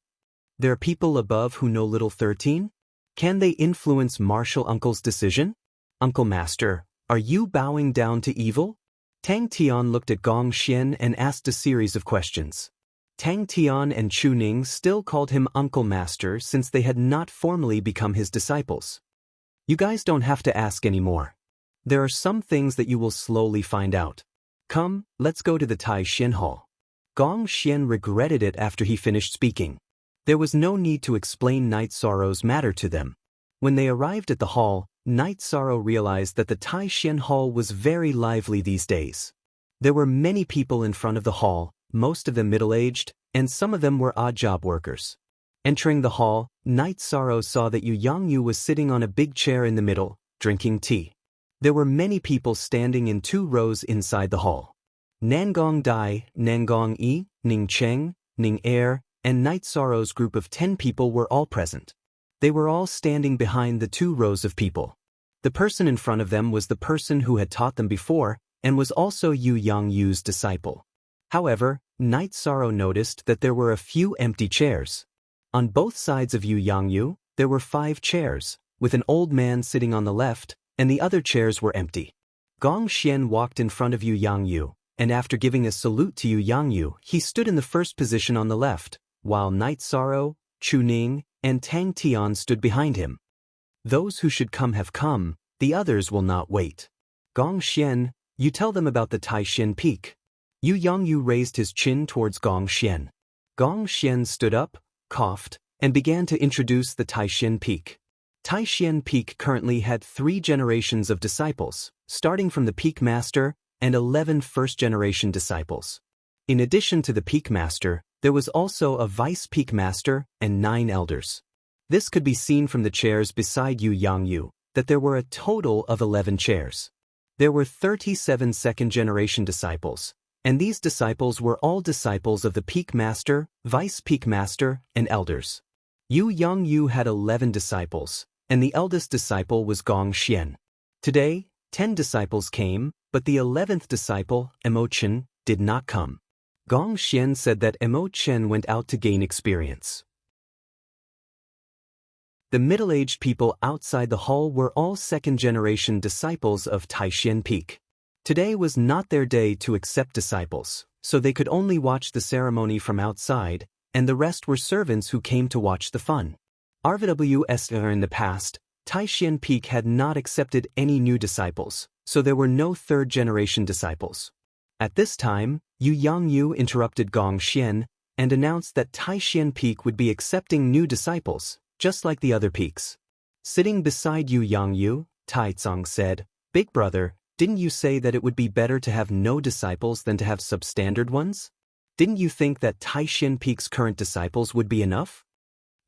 There are people above who know little 13? Can they influence Martial Uncle's decision? Uncle Master, Are you bowing down to evil? Tang Tian looked at Gong Xian and asked a series of questions. Tang Tian and Chu Ning still called him Uncle Master since they had not formally become his disciples. You guys don't have to ask anymore. There are some things that you will slowly find out. Come, let's go to the Tai Xian Hall. Gong Xian regretted it after he finished speaking. There was no need to explain Night Sorrow's matter to them. When they arrived at the hall, Night Sorrow realized that the Tai Xian Hall was very lively these days. There were many people in front of the hall, most of them middle-aged, and some of them were odd job workers. Entering the hall, Night Sorrow saw that Yu Yangyu was sitting on a big chair in the middle, drinking tea. There were many people standing in 2 rows inside the hall. Nangong Dai, Nangong Yi, Ning Cheng, Ning Air, and Night Sorrow's group of 10 people were all present. They were all standing behind the 2 rows of people. The person in front of them was the person who had taught them before and was also Yu Yangyu's disciple. However, Night Sorrow noticed that there were a few empty chairs. On both sides of Yu Yangyu, there were 5 chairs, with an old man sitting on the left, and the other chairs were empty. Gong Xian walked in front of Yu Yangyu, and after giving a salute to Yu Yangyu, he stood in the first position on the left, while Night Sorrow, Chu Ning, and Tang Tian stood behind him. Those who should come have come, the others will not wait. Gong Xian, you tell them about the Taishan Peak. Yu Yangyu raised his chin towards Gong Xian. Gong Xian stood up, coughed, and began to introduce the Taishan Peak. Taishan Peak currently had 3 generations of disciples, starting from the Peak Master and 11 first-generation disciples. In addition to the Peak Master, there was also a Vice Peak Master and 9 elders. This could be seen from the chairs beside Yu Yangyu, that there were a total of 11 chairs. There were 37 second-generation disciples, and these disciples were all disciples of the Peak Master, Vice Peak Master, and elders. Yu Yangyu had 11 disciples, and the eldest disciple was Gong Xian. Today, 10 disciples came, but the 11th disciple, Emo Chen, did not come. Gong Xian said that Emo Chen went out to gain experience. The middle-aged people outside the hall were all second-generation disciples of Taishan Peak. Today was not their day to accept disciples, so they could only watch the ceremony from outside, and the rest were servants who came to watch the fun. In the past, Taishan Peak had not accepted any new disciples, so there were no third-generation disciples. At this time, Yu Yangyu interrupted Gong Xian and announced that Taishan Peak would be accepting new disciples, just like the other peaks. Sitting beside Yu Yangyu, Taizong said, "Big brother, didn't you say that it would be better to have no disciples than to have substandard ones? Didn't you think that Taishan Peak's current disciples would be enough?"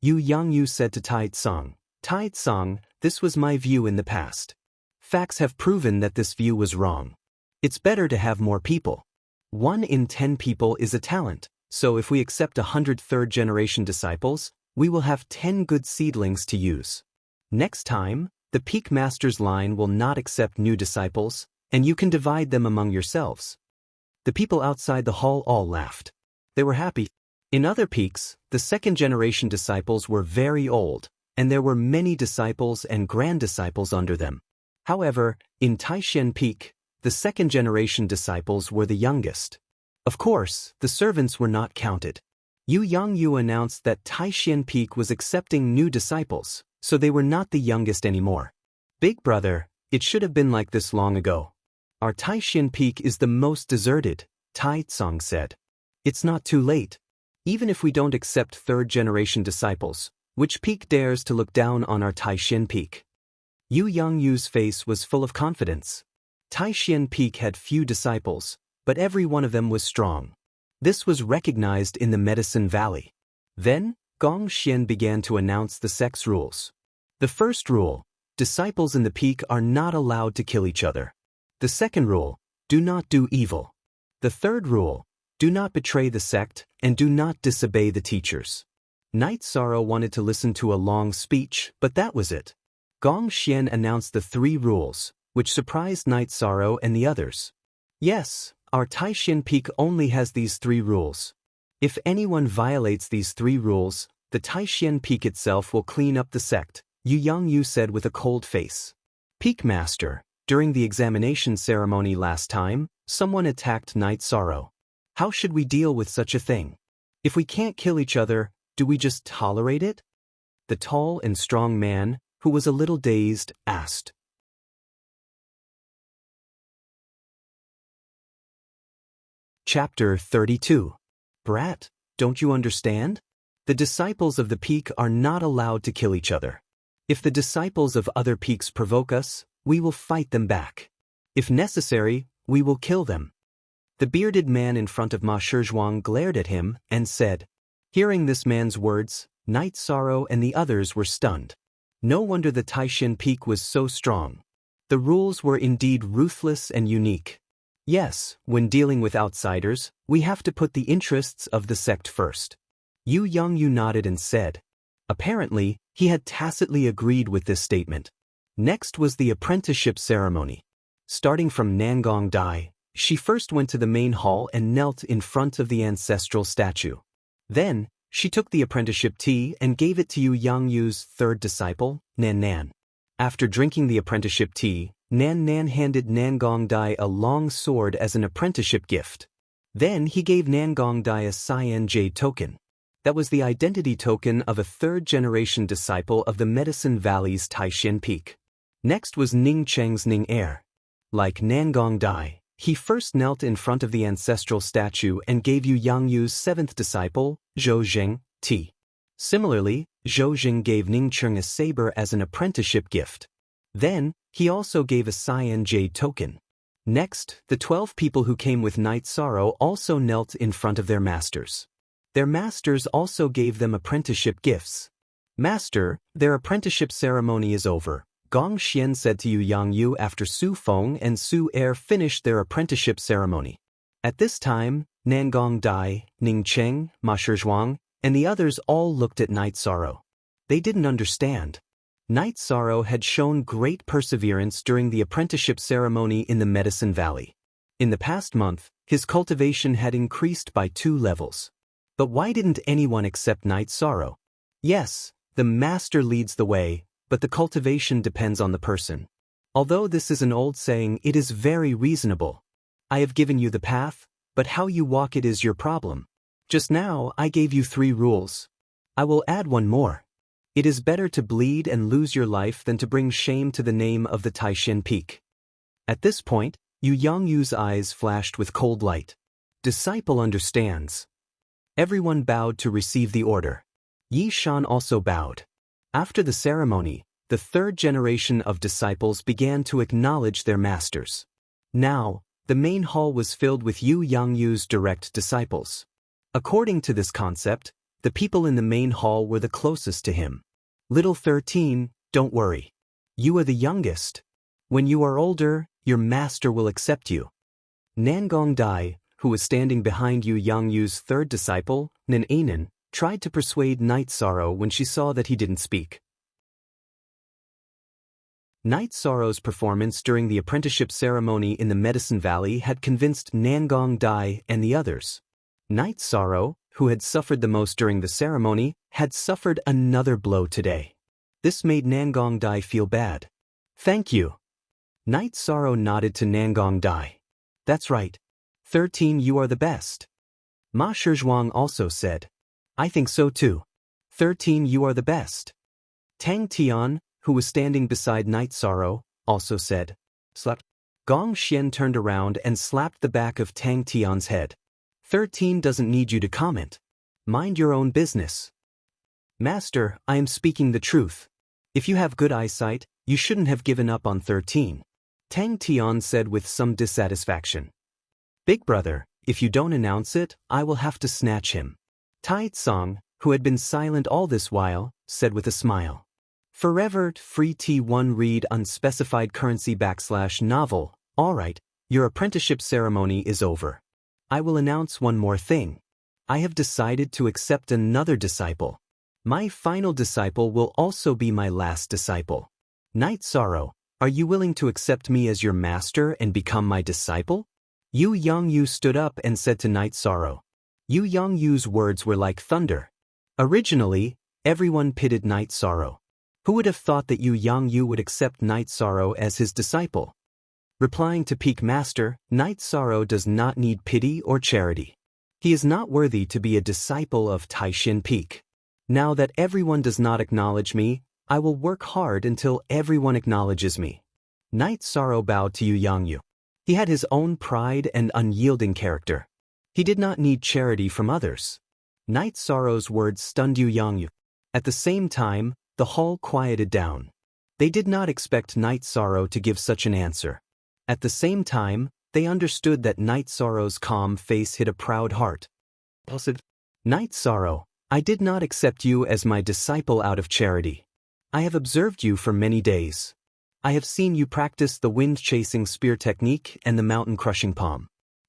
Yu Yangyu said to Taizong, "Taizong, this was my view in the past. Facts have proven that this view was wrong. It's better to have more people. 1 in 10 people is a talent, so if we accept 100 third-generation disciples, we will have 10 good seedlings to use. Next time, the Peak Master's line will not accept new disciples, and you can divide them among yourselves." The people outside the hall all laughed. They were happy. In other peaks, the second-generation disciples were very old, and there were many disciples and grand disciples under them. However, in Taishan Peak, the second-generation disciples were the youngest. Of course, the servants were not counted. Yu Yangyu announced that Taishan Peak was accepting new disciples, so they were not the youngest anymore. "Big brother, it should have been like this long ago. Our Taishan Peak is the most deserted," Taizong said. "It's not too late. Even if we don't accept third-generation disciples, which peak dares to look down on our Taishan Peak?" Yu Yangyu's face was full of confidence. Taishan Peak had few disciples, but every one of them was strong. This was recognized in the Medicine Valley. Then, Gong Xian began to announce the sex rules. The first rule: disciples in the peak are not allowed to kill each other. The second rule: do not do evil. The third rule: do not betray the sect and do not disobey the teachers. Night Sorrow wanted to listen to a long speech, but that was it. Gong Xian announced the 3 rules, which surprised Night Sorrow and the others. Yes, our Taishan Peak only has these 3 rules. If anyone violates these 3 rules, the Taishan Peak itself will clean up the sect, Yu Yangyu said with a cold face. "Peak Master, during the examination ceremony last time, someone attacked Night Sorrow. How should we deal with such a thing? If we can't kill each other, do we just tolerate it? The tall and strong man, who was a little dazed, asked. Chapter 32. Brat, don't you understand? The disciples of the peak are not allowed to kill each other. If the disciples of other peaks provoke us, we will fight them back. If necessary, we will kill them. The bearded man in front of Ma Shizhuang glared at him and said. Hearing this man's words, Night Sorrow and the others were stunned. No wonder the Taishan peak was so strong. The rules were indeed ruthless and unique. Yes, when dealing with outsiders, we have to put the interests of the sect first. Yu Yongyu nodded and said. Apparently, he had tacitly agreed with this statement. Next was the apprenticeship ceremony. Starting from Nangong Dai, she first went to the main hall and knelt in front of the ancestral statue. Then, she took the apprenticeship tea and gave it to Yu Yongyu's third disciple, Nan Nan. After drinking the apprenticeship tea, Nan Nan handed Nangong Dai a long sword as an apprenticeship gift. Then he gave Nangong Dai a cyan jade token. That was the identity token of a third-generation disciple of the Medicine Valley's Taishan Peak. Next was Ning Cheng's Ning Air. Like Nangong Dai, he first knelt in front of the ancestral statue and gave Yu Yongyu's seventh disciple, Zhou Jing, tea. Similarly, Zhou Jing gave Ning Cheng a saber as an apprenticeship gift. Then, he also gave a cyan jade token. Next, the 12 people who came with Night Sorrow also knelt in front of their masters. Their masters also gave them apprenticeship gifts. Master, their apprenticeship ceremony is over, Gong Xian said to Yu Yongyu after Su Feng and Su Er finished their apprenticeship ceremony. At this time, Nangong Dai, Ning Cheng, Ma Shizhuang, and the others all looked at Night Sorrow. They didn't understand. Night Sorrow had shown great perseverance during the apprenticeship ceremony in the Medicine Valley. In the past month, his cultivation had increased by 2 levels. But why didn't anyone accept Night Sorrow? Yes, the master leads the way, but the cultivation depends on the person. Although this is an old saying, it is very reasonable. I have given you the path, but how you walk it is your problem. Just now, I gave you 3 rules. I will add one more. It is better to bleed and lose your life than to bring shame to the name of the Taishan Peak. At this point, Yu Yongyu's eyes flashed with cold light. Disciple understands. Everyone bowed to receive the order. Yi Shan also bowed. After the ceremony, the third generation of disciples began to acknowledge their masters. Now, the main hall was filled with Yu Yongyu's direct disciples. According to this concept, the people in the main hall were the closest to him. Little 13, don't worry. You are the youngest. When you are older, your master will accept you. Nangong Dai, who was standing behind Yu Yongyu's third disciple, Nan Anan, tried to persuade Night Sorrow when she saw that he didn't speak. Night Sorrow's performance during the apprenticeship ceremony in the Medicine Valley had convinced Nangong Dai and the others. Night Sorrow, who had suffered the most during the ceremony, had suffered another blow today. This made Nangong Dai feel bad. Thank you. Night Sorrow nodded to Nangong Dai. That's right. 13, you are the best. Ma Shizhuang also said. I think so too. 13, you are the best. Tang Tian, who was standing beside Night Sorrow, also said. Slap. Gong Xian turned around and slapped the back of Tang Tian's head. 13 doesn't need you to comment. Mind your own business. Master, I am speaking the truth. If you have good eyesight, you shouldn't have given up on 13. Tang Tian said with some dissatisfaction. Big brother, if you don't announce it, I will have to snatch him. Tai Tsong, who had been silent all this while, said with a smile. Forever free T1 read unspecified currency / novel. Alright, your apprenticeship ceremony is over. I will announce one more thing. I have decided to accept another disciple. My final disciple will also be my last disciple. Night Sorrow, are you willing to accept me as your master and become my disciple? Yu Yongyu stood up and said to Night Sorrow. Yu Yongyu's words were like thunder. Originally, everyone pitied Night Sorrow. Who would have thought that Yu Yongyu would accept Night Sorrow as his disciple? Replying to Peak Master, Night Sorrow does not need pity or charity. He is not worthy to be a disciple of Taishin Peak. Now that everyone does not acknowledge me, I will work hard until everyone acknowledges me. Night Sorrow bowed to Yu Yangyu. He had his own pride and unyielding character. He did not need charity from others. Night Sorrow's words stunned Yu Yangyu. At the same time, the hall quieted down. They did not expect Night Sorrow to give such an answer. At the same time, they understood that Night Sorrow's calm face hid a proud heart. Night Sorrow, I did not accept you as my disciple out of charity. I have observed you for many days. I have seen you practice the wind-chasing spear technique and the mountain-crushing palm.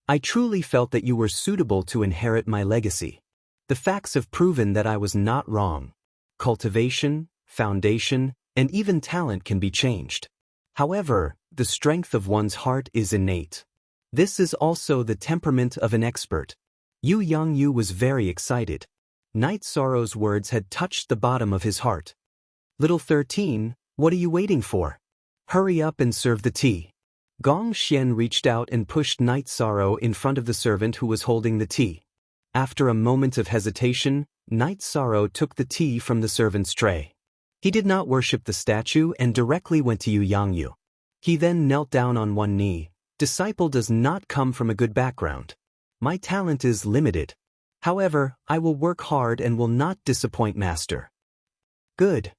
I truly felt that you were suitable to inherit my legacy. The facts have proven that I was not wrong. Cultivation, foundation, and even talent can be changed. However, the strength of one's heart is innate. This is also the temperament of an expert. Yu Yangyu was very excited. Night Sorrow's words had touched the bottom of his heart. Little 13, what are you waiting for? Hurry up and serve the tea. Gong Xian reached out and pushed Night Sorrow in front of the servant who was holding the tea. After a moment of hesitation, Night Sorrow took the tea from the servant's tray. He did not worship the statue and directly went to Yu Yangyu. He then knelt down on one knee. Disciple does not come from a good background. My talent is limited. However, I will work hard and will not disappoint Master. Good.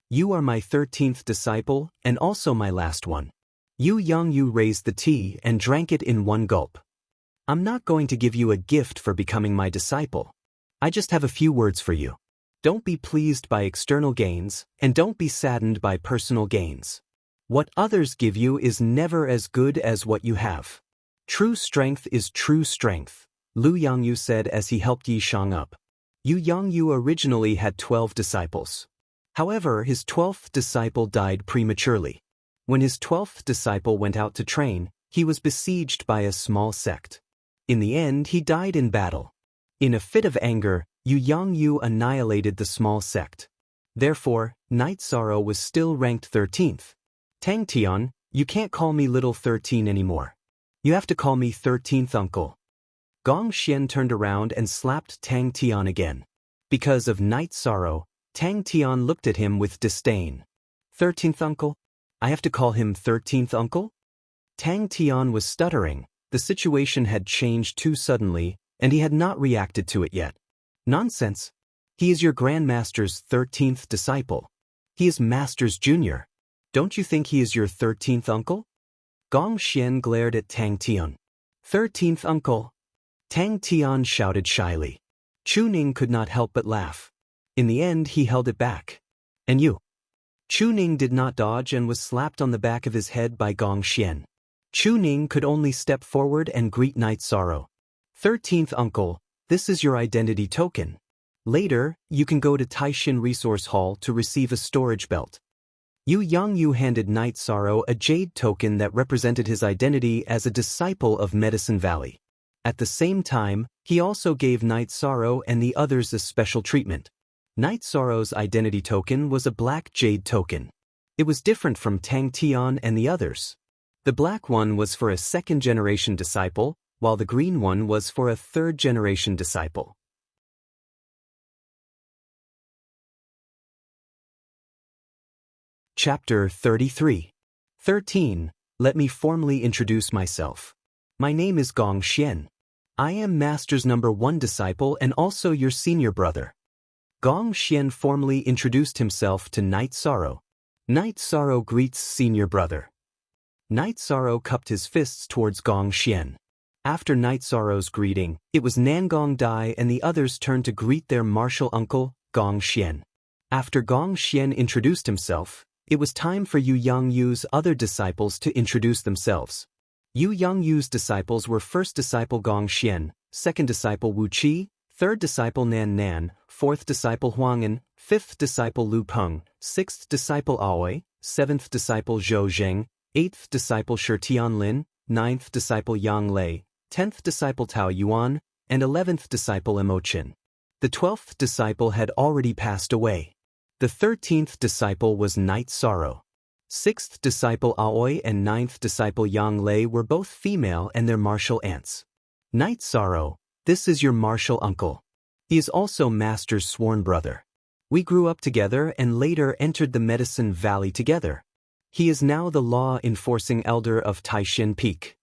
You are my 13th disciple and also my last one. Yu Yangyu raised the tea and drank it in one gulp. I'm not going to give you a gift for becoming my disciple. I just have a few words for you. Don't be pleased by external gains, and don't be saddened by personal gains. What others give you is never as good as what you have. True strength is true strength, Lu Yangyu said as he helped Yi Shang up. Yu Yangyu originally had 12 disciples. However, his 12th disciple died prematurely. When his 12th disciple went out to train, he was besieged by a small sect. In the end, he died in battle. In a fit of anger, Yu Yangyu annihilated the small sect. Therefore, Night Sorrow was still ranked 13th. Tang Tian, you can't call me little 13 anymore. You have to call me 13th uncle. Gong Xian turned around and slapped Tang Tian again. Because of Night Sorrow, Tang Tian looked at him with disdain. 13th uncle? I have to call him 13th uncle? Tang Tian was stuttering. The situation had changed too suddenly, and he had not reacted to it yet. Nonsense. He is your Grandmaster's 13th disciple. He is Master's junior. Don't you think he is your 13th uncle? Gong Xian glared at Tang Tian. 13th uncle. Tang Tian shouted shyly. Chu Ning could not help but laugh. In the end, he held it back. And you? Chu Ning did not dodge and was slapped on the back of his head by Gong Xian. Chu Ning could only step forward and greet Night Sorrow. 13th uncle, this is your identity token. Later, you can go to Taishin Resource Hall to receive a storage belt. Yu Yangyu handed Night Sorrow a jade token that represented his identity as a disciple of Medicine Valley. At the same time, he also gave Night Sorrow and the others a special treatment. Night Sorrow's identity token was a black jade token. It was different from Tang Tian and the others. The black one was for a second-generation disciple, while the green one was for a third-generation disciple. Chapter 33. 13. Let me formally introduce myself. My name is Gong Xian. I am Master's number 1 disciple and also your senior brother. Gong Xian formally introduced himself to Night Sorrow. Night Sorrow greets senior brother. Night Sorrow cupped his fists towards Gong Xian. After Night Sorrow's greeting, it was Nangong Dai and the others turned to greet their martial uncle, Gong Xian. After Gong Xian introduced himself, it was time for Yu Yangyu's other disciples to introduce themselves. Yu Yangyu's disciples were first disciple Gong Xian, second disciple Wu Qi, third disciple Nan Nan, fourth disciple Huang'an, fifth disciple Lu Peng, sixth disciple Aoi, seventh disciple Zhou Zheng, eighth disciple Shi Tianlin, ninth disciple Yang Lei, 10th disciple Tao Yuan, and 11th disciple Emo Qin. The 12th disciple had already passed away. The 13th disciple was Night Sorrow. Sixth disciple Aoi and ninth disciple Yang Lei were both female and their martial aunts. Night Sorrow, this is your martial uncle. He is also Master's sworn brother. We grew up together and later entered the Medicine Valley together. He is now the law-enforcing elder of Taishan Peak.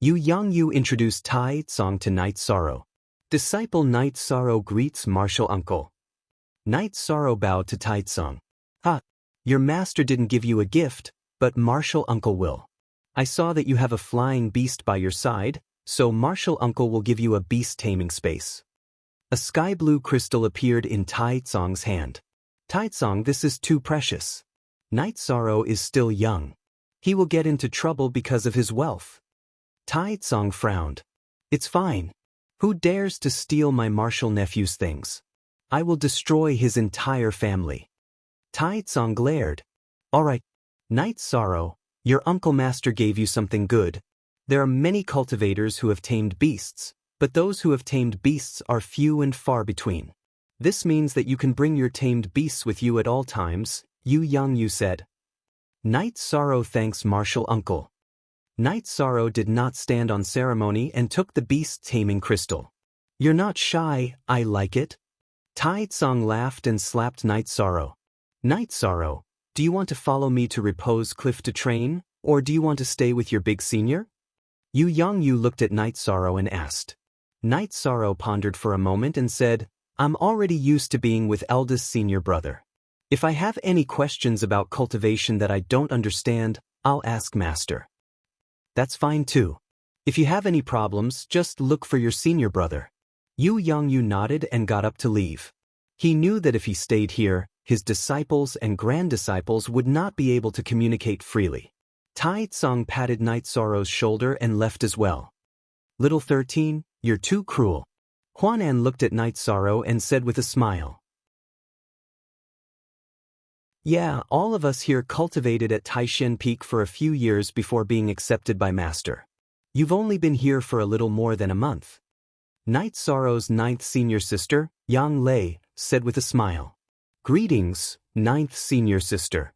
Yu Yangyu introduced Tai Tsong to Night Sorrow. Disciple Night Sorrow greets martial uncle. Night Sorrow bowed to Tai Tsong. Your master didn't give you a gift, but martial uncle will. I saw that you have a flying beast by your side, so martial uncle will give you a beast taming space. A sky blue crystal appeared in Tai Tsong's hand. Tai Tsong, this is too precious. Night Sorrow is still young. He will get into trouble because of his wealth. Tai Tsong frowned. It's fine. Who dares to steal my martial nephew's things? I will destroy his entire family. Tai Tsong glared. Alright. Night Sorrow, your uncle master gave you something good. There are many cultivators who have tamed beasts, but those who have tamed beasts are few and far between. This means that you can bring your tamed beasts with you at all times, Yu Yangyu said. Night Sorrow thanks martial uncle. Night Sorrow did not stand on ceremony and took the beast taming crystal. You're not shy, I like it. Tai Tsong laughed and slapped Night Sorrow. Night Sorrow, do you want to follow me to Repose Cliff to train, or do you want to stay with your big senior? Yu Yangyu looked at Night Sorrow and asked. Night Sorrow pondered for a moment and said, I'm already used to being with eldest senior brother. If I have any questions about cultivation that I don't understand, I'll ask master. That's fine too. If you have any problems, just look for your senior brother. Yu Yangyu nodded and got up to leave. He knew that if he stayed here, his disciples and grand-disciples would not be able to communicate freely. Tai Tsong patted Night Sorrow's shoulder and left as well. Little 13, you're too cruel. Huanan looked at Night Sorrow and said with a smile. Yeah, all of us here cultivated at Taishan Peak for a few years before being accepted by Master. You've only been here for a little more than a month. Night Sorrow's ninth senior sister, Yang Lei, said with a smile. Greetings, ninth senior sister.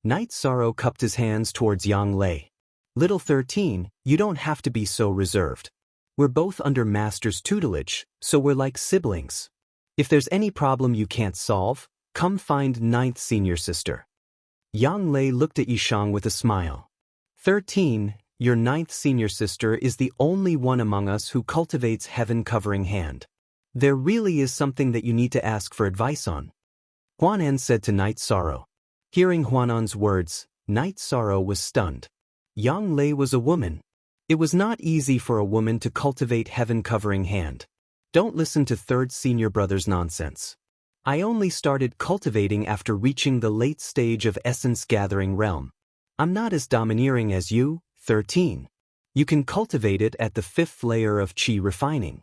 Night Sorrow cupped his hands towards Yang Lei. Little 13, you don't have to be so reserved. We're both under Master's tutelage, so we're like siblings. If there's any problem you can't solve, come find ninth senior sister. Yang Lei looked at Yishang with a smile. 13, your ninth senior sister is the only one among us who cultivates heaven-covering hand. There really is something that you need to ask for advice on. Huanan said to Night Sorrow. Hearing Huanan's words, Night Sorrow was stunned. Yang Lei was a woman. It was not easy for a woman to cultivate heaven-covering hand. Don't listen to third senior brother's nonsense. I only started cultivating after reaching the late stage of essence-gathering realm. I'm not as domineering as you, 13. You can cultivate it at the 5th layer of Qi refining.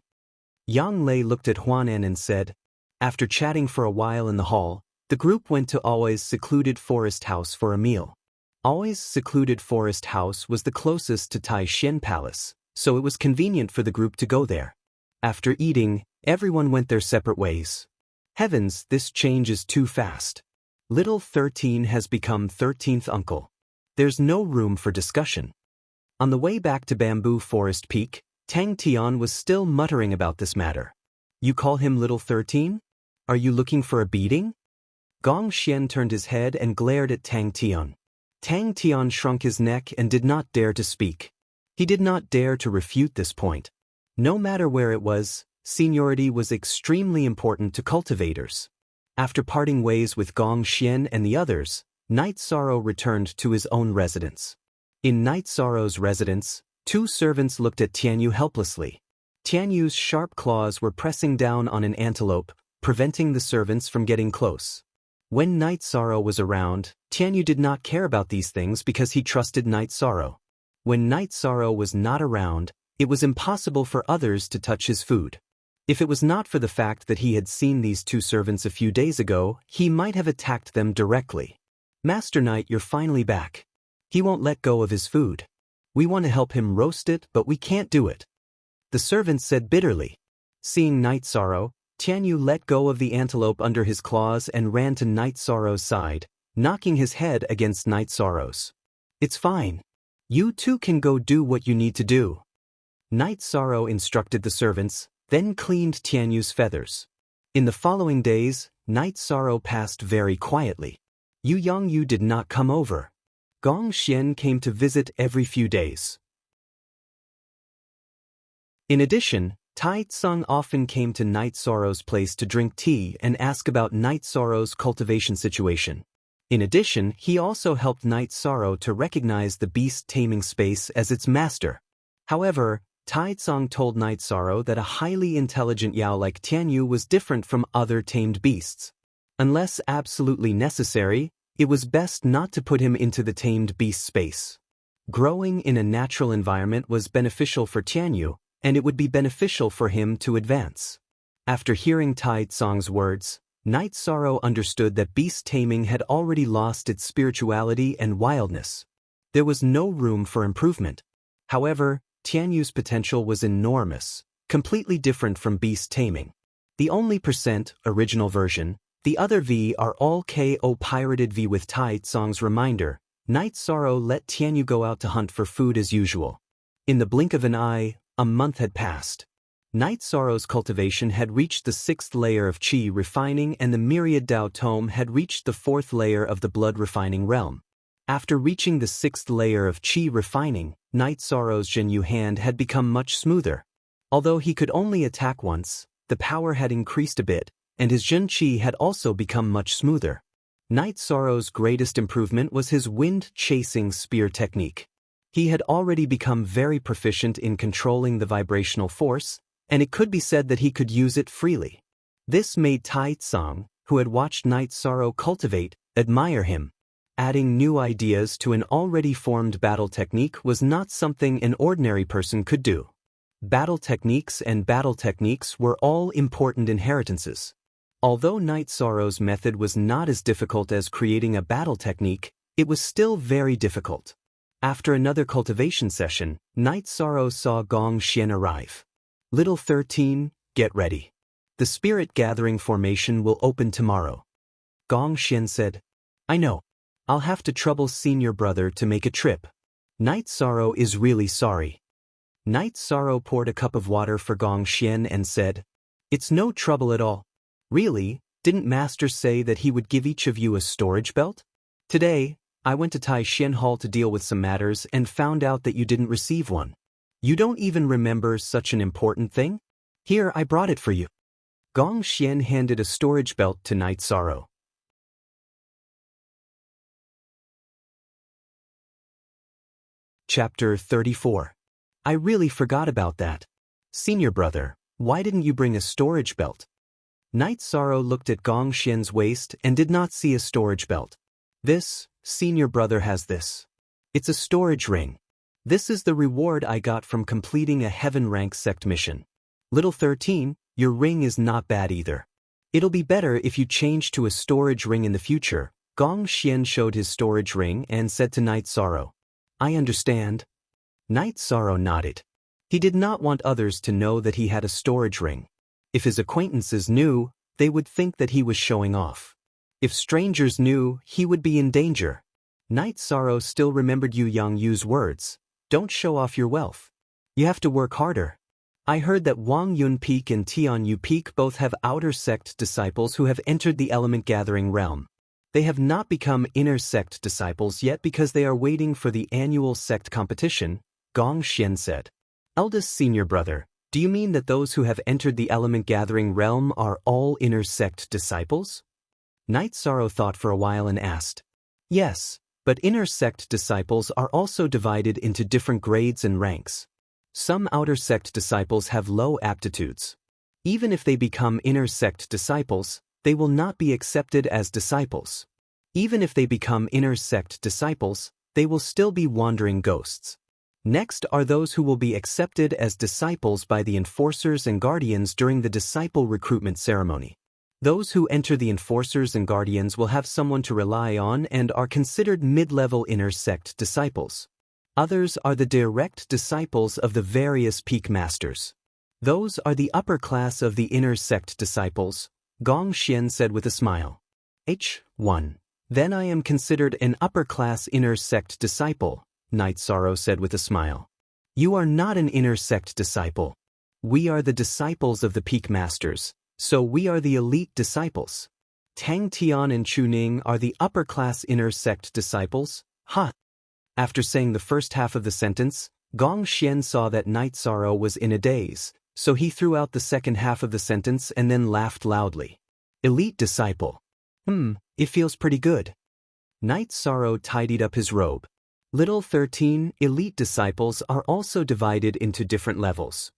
Yang Lei looked at Huanan and said, after chatting for a while in the hall, the group went to Aoi's secluded forest house for a meal. Aoi's secluded forest house was the closest to Taishan Palace, so it was convenient for the group to go there. After eating, everyone went their separate ways. Heavens, this change is too fast. Little 13 has become 13th uncle. There's no room for discussion. On the way back to Bamboo Forest Peak, Tang Tian was still muttering about this matter. You call him Little 13? Are you looking for a beating? Gong Xian turned his head and glared at Tang Tian. Tang Tian shrunk his neck and did not dare to speak. He did not dare to refute this point. No matter where it was, seniority was extremely important to cultivators. After parting ways with Gong Xian and the others, Night Sorrow returned to his own residence. In Night Sorrow's residence, two servants looked at Tianyu helplessly. Tianyu's sharp claws were pressing down on an antelope, preventing the servants from getting close. When Night Sorrow was around, Tianyu did not care about these things because he trusted Night Sorrow. When Night Sorrow was not around, it was impossible for others to touch his food. If it was not for the fact that he had seen these two servants a few days ago, he might have attacked them directly. Master Knight, you're finally back. He won't let go of his food. We want to help him roast it, but we can't do it. The servant said bitterly. Seeing Night Sorrow, Tianyu let go of the antelope under his claws and ran to Night Sorrow's side. knocking his head against Night Sorrow's. "It's fine. You two can go do what you need to do." Night Sorrow instructed the servants, then cleaned Tianyu's feathers. In the following days, Night Sorrow passed very quietly. Yu Yongyu did not come over. Gong Xian came to visit every few days. In addition, Tai Tsung often came to Night Sorrow's place to drink tea and ask about Night Sorrow's cultivation situation. In addition, he also helped Night Sorrow to recognize the beast taming space as its master. However, Tai Tsung told Night Sorrow that a highly intelligent Yao like Tianyu was different from other tamed beasts. Unless absolutely necessary, it was best not to put him into the tamed beast space. Growing in a natural environment was beneficial for Tianyu, and it would be beneficial for him to advance. After hearing Tai Tsung's words, Night Sorrow understood that beast taming had already lost its spirituality and wildness. There was no room for improvement. However, Tianyu's potential was enormous, completely different from beast taming. The only original version, the other V are all KO pirated V with Tai Tsung's reminder. Night Sorrow let Tianyu go out to hunt for food as usual. In the blink of an eye, a month had passed. Night Sorrow's cultivation had reached the 6th layer of Qi refining and the myriad Dao Tome had reached the 4th layer of the blood refining realm. After reaching the 6th layer of Qi refining, Night Sorrow's Zhenyu hand had become much smoother. Although he could only attack once, the power had increased a bit, and his Zhen Qi had also become much smoother. Night Sorrow's greatest improvement was his wind-chasing spear technique. He had already become very proficient in controlling the vibrational force, and it could be said that he could use it freely. This made Tai Tsung, who had watched Night Sorrow cultivate, admire him. Adding new ideas to an already formed battle technique was not something an ordinary person could do. Battle techniques were all important inheritances. Although Night Sorrow's method was not as difficult as creating a battle technique, it was still very difficult. After another cultivation session, Night Sorrow saw Gong Xian arrive. "Little 13, get ready. The spirit gathering formation will open tomorrow." Gong Xian said, "I know. I'll have to trouble senior brother to make a trip. Night Sorrow is really sorry." Night Sorrow poured a cup of water for Gong Xian and said, "It's no trouble at all. Really, didn't Master say that he would give each of you a storage belt? Today, I went to Tai Xian Hall to deal with some matters and found out that you didn't receive one. You don't even remember such an important thing? Here, I brought it for you." Gong Xian handed a storage belt to Night Sorrow. Chapter 34. I really forgot about that. Senior brother, why didn't you bring a storage belt? Night Sorrow looked at Gong Xian's waist and did not see a storage belt. This, senior brother has this. It's a storage ring. This is the reward I got from completing a heaven rank sect mission. Little 13, your ring is not bad either. It'll be better if you change to a storage ring in the future. Gong Xian showed his storage ring and said to Night Sorrow, "I understand." Night Sorrow nodded. He did not want others to know that he had a storage ring. If his acquaintances knew, they would think that he was showing off. If strangers knew, he would be in danger. Night Sorrow still remembered Yu Yangyu's words, "Don't show off your wealth. You have to work harder." I heard that Wang Yun Peak and Tian Yu Peak both have outer sect disciples who have entered the element gathering realm. They have not become inner sect disciples yet because they are waiting for the annual sect competition, Gong Xian said. Eldest senior brother, do you mean that those who have entered the element gathering realm are all inner sect disciples? Night Sorrow thought for a while and asked. Yes, but inner sect disciples are also divided into different grades and ranks. Some outer sect disciples have low aptitudes. Even if they become inner sect disciples, they will not be accepted as disciples. Even if they become inner sect disciples, they will still be wandering ghosts. Next are those who will be accepted as disciples by the enforcers and guardians during the disciple recruitment ceremony. Those who enter the enforcers and guardians will have someone to rely on and are considered mid-level inner sect disciples. Others are the direct disciples of the various peak masters. Those are the upper class of the inner sect disciples, Gong Xian said with a smile. H1. Then I am considered an upper-class inner sect disciple, Night Sorrow said with a smile. You are not an inner sect disciple. We are the disciples of the Peak Masters, so we are the elite disciples. Tang Tian and Chu Ning are the upper-class inner sect disciples, huh? After saying the first half of the sentence, Gong Xian saw that Night Sorrow was in a daze, so he threw out the second half of the sentence and then laughed loudly. Elite disciple. It feels pretty good. Night Sorrow tidied up his robe. Little 13 elite disciples are also divided into different levels.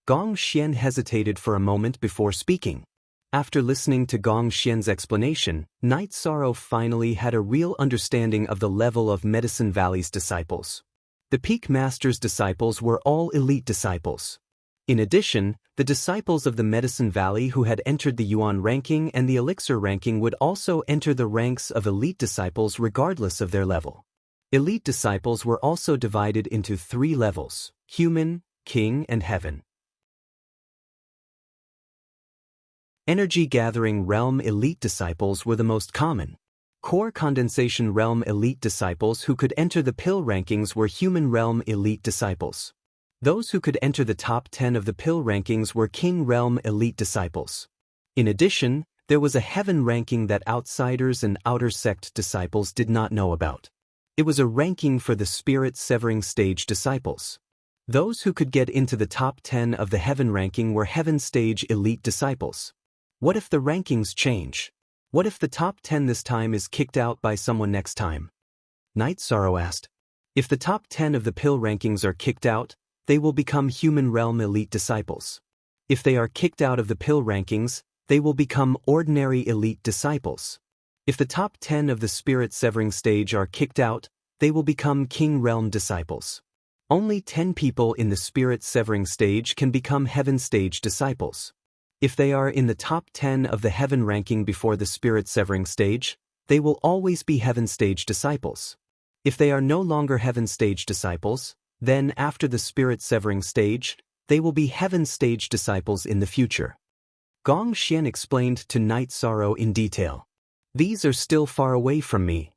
Gong Xian hesitated for a moment before speaking. After listening to Gong Xian's explanation, Night Sorrow finally had a real understanding of the level of Medicine Valley's disciples. The Peak Master's disciples were all elite disciples. In addition, the disciples of the Medicine Valley who had entered the Yuan ranking and the Elixir ranking would also enter the ranks of elite disciples regardless of their level. Elite disciples were also divided into 3 levels: human, king, and heaven. Energy Gathering Realm elite disciples were the most common. Core Condensation Realm elite disciples who could enter the pill rankings were Human Realm elite disciples. Those who could enter the top 10 of the pill rankings were King Realm elite disciples. In addition, there was a Heaven ranking that outsiders and outer sect disciples did not know about. It was a ranking for the Spirit Severing Stage disciples. Those who could get into the top 10 of the Heaven ranking were Heaven Stage elite disciples. What if the rankings change? What if the top 10 this time is kicked out by someone next time? Night Sorrow asked. If the top 10 of the pill rankings are kicked out, they will become Human Realm elite disciples. If they are kicked out of the pill rankings, they will become ordinary elite disciples. If the top 10 of the Spirit Severing Stage are kicked out, they will become King Realm disciples. Only 10 people in the Spirit Severing Stage can become Heaven Stage disciples. If they are in the top 10 of the Heaven ranking before the Spirit Severing Stage, they will always be Heaven Stage disciples. If they are no longer Heaven Stage disciples, then after the Spirit Severing Stage, they will be Heaven Stage disciples in the future. Gong Xian explained to Night Sorrow in detail. These are still far away from me.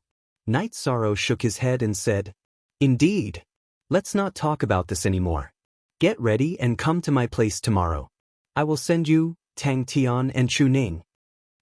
Night Sorrow shook his head and said, Indeed. Let's not talk about this anymore. Get ready and come to my place tomorrow. I will send you, Tang Tian and Chu Ning.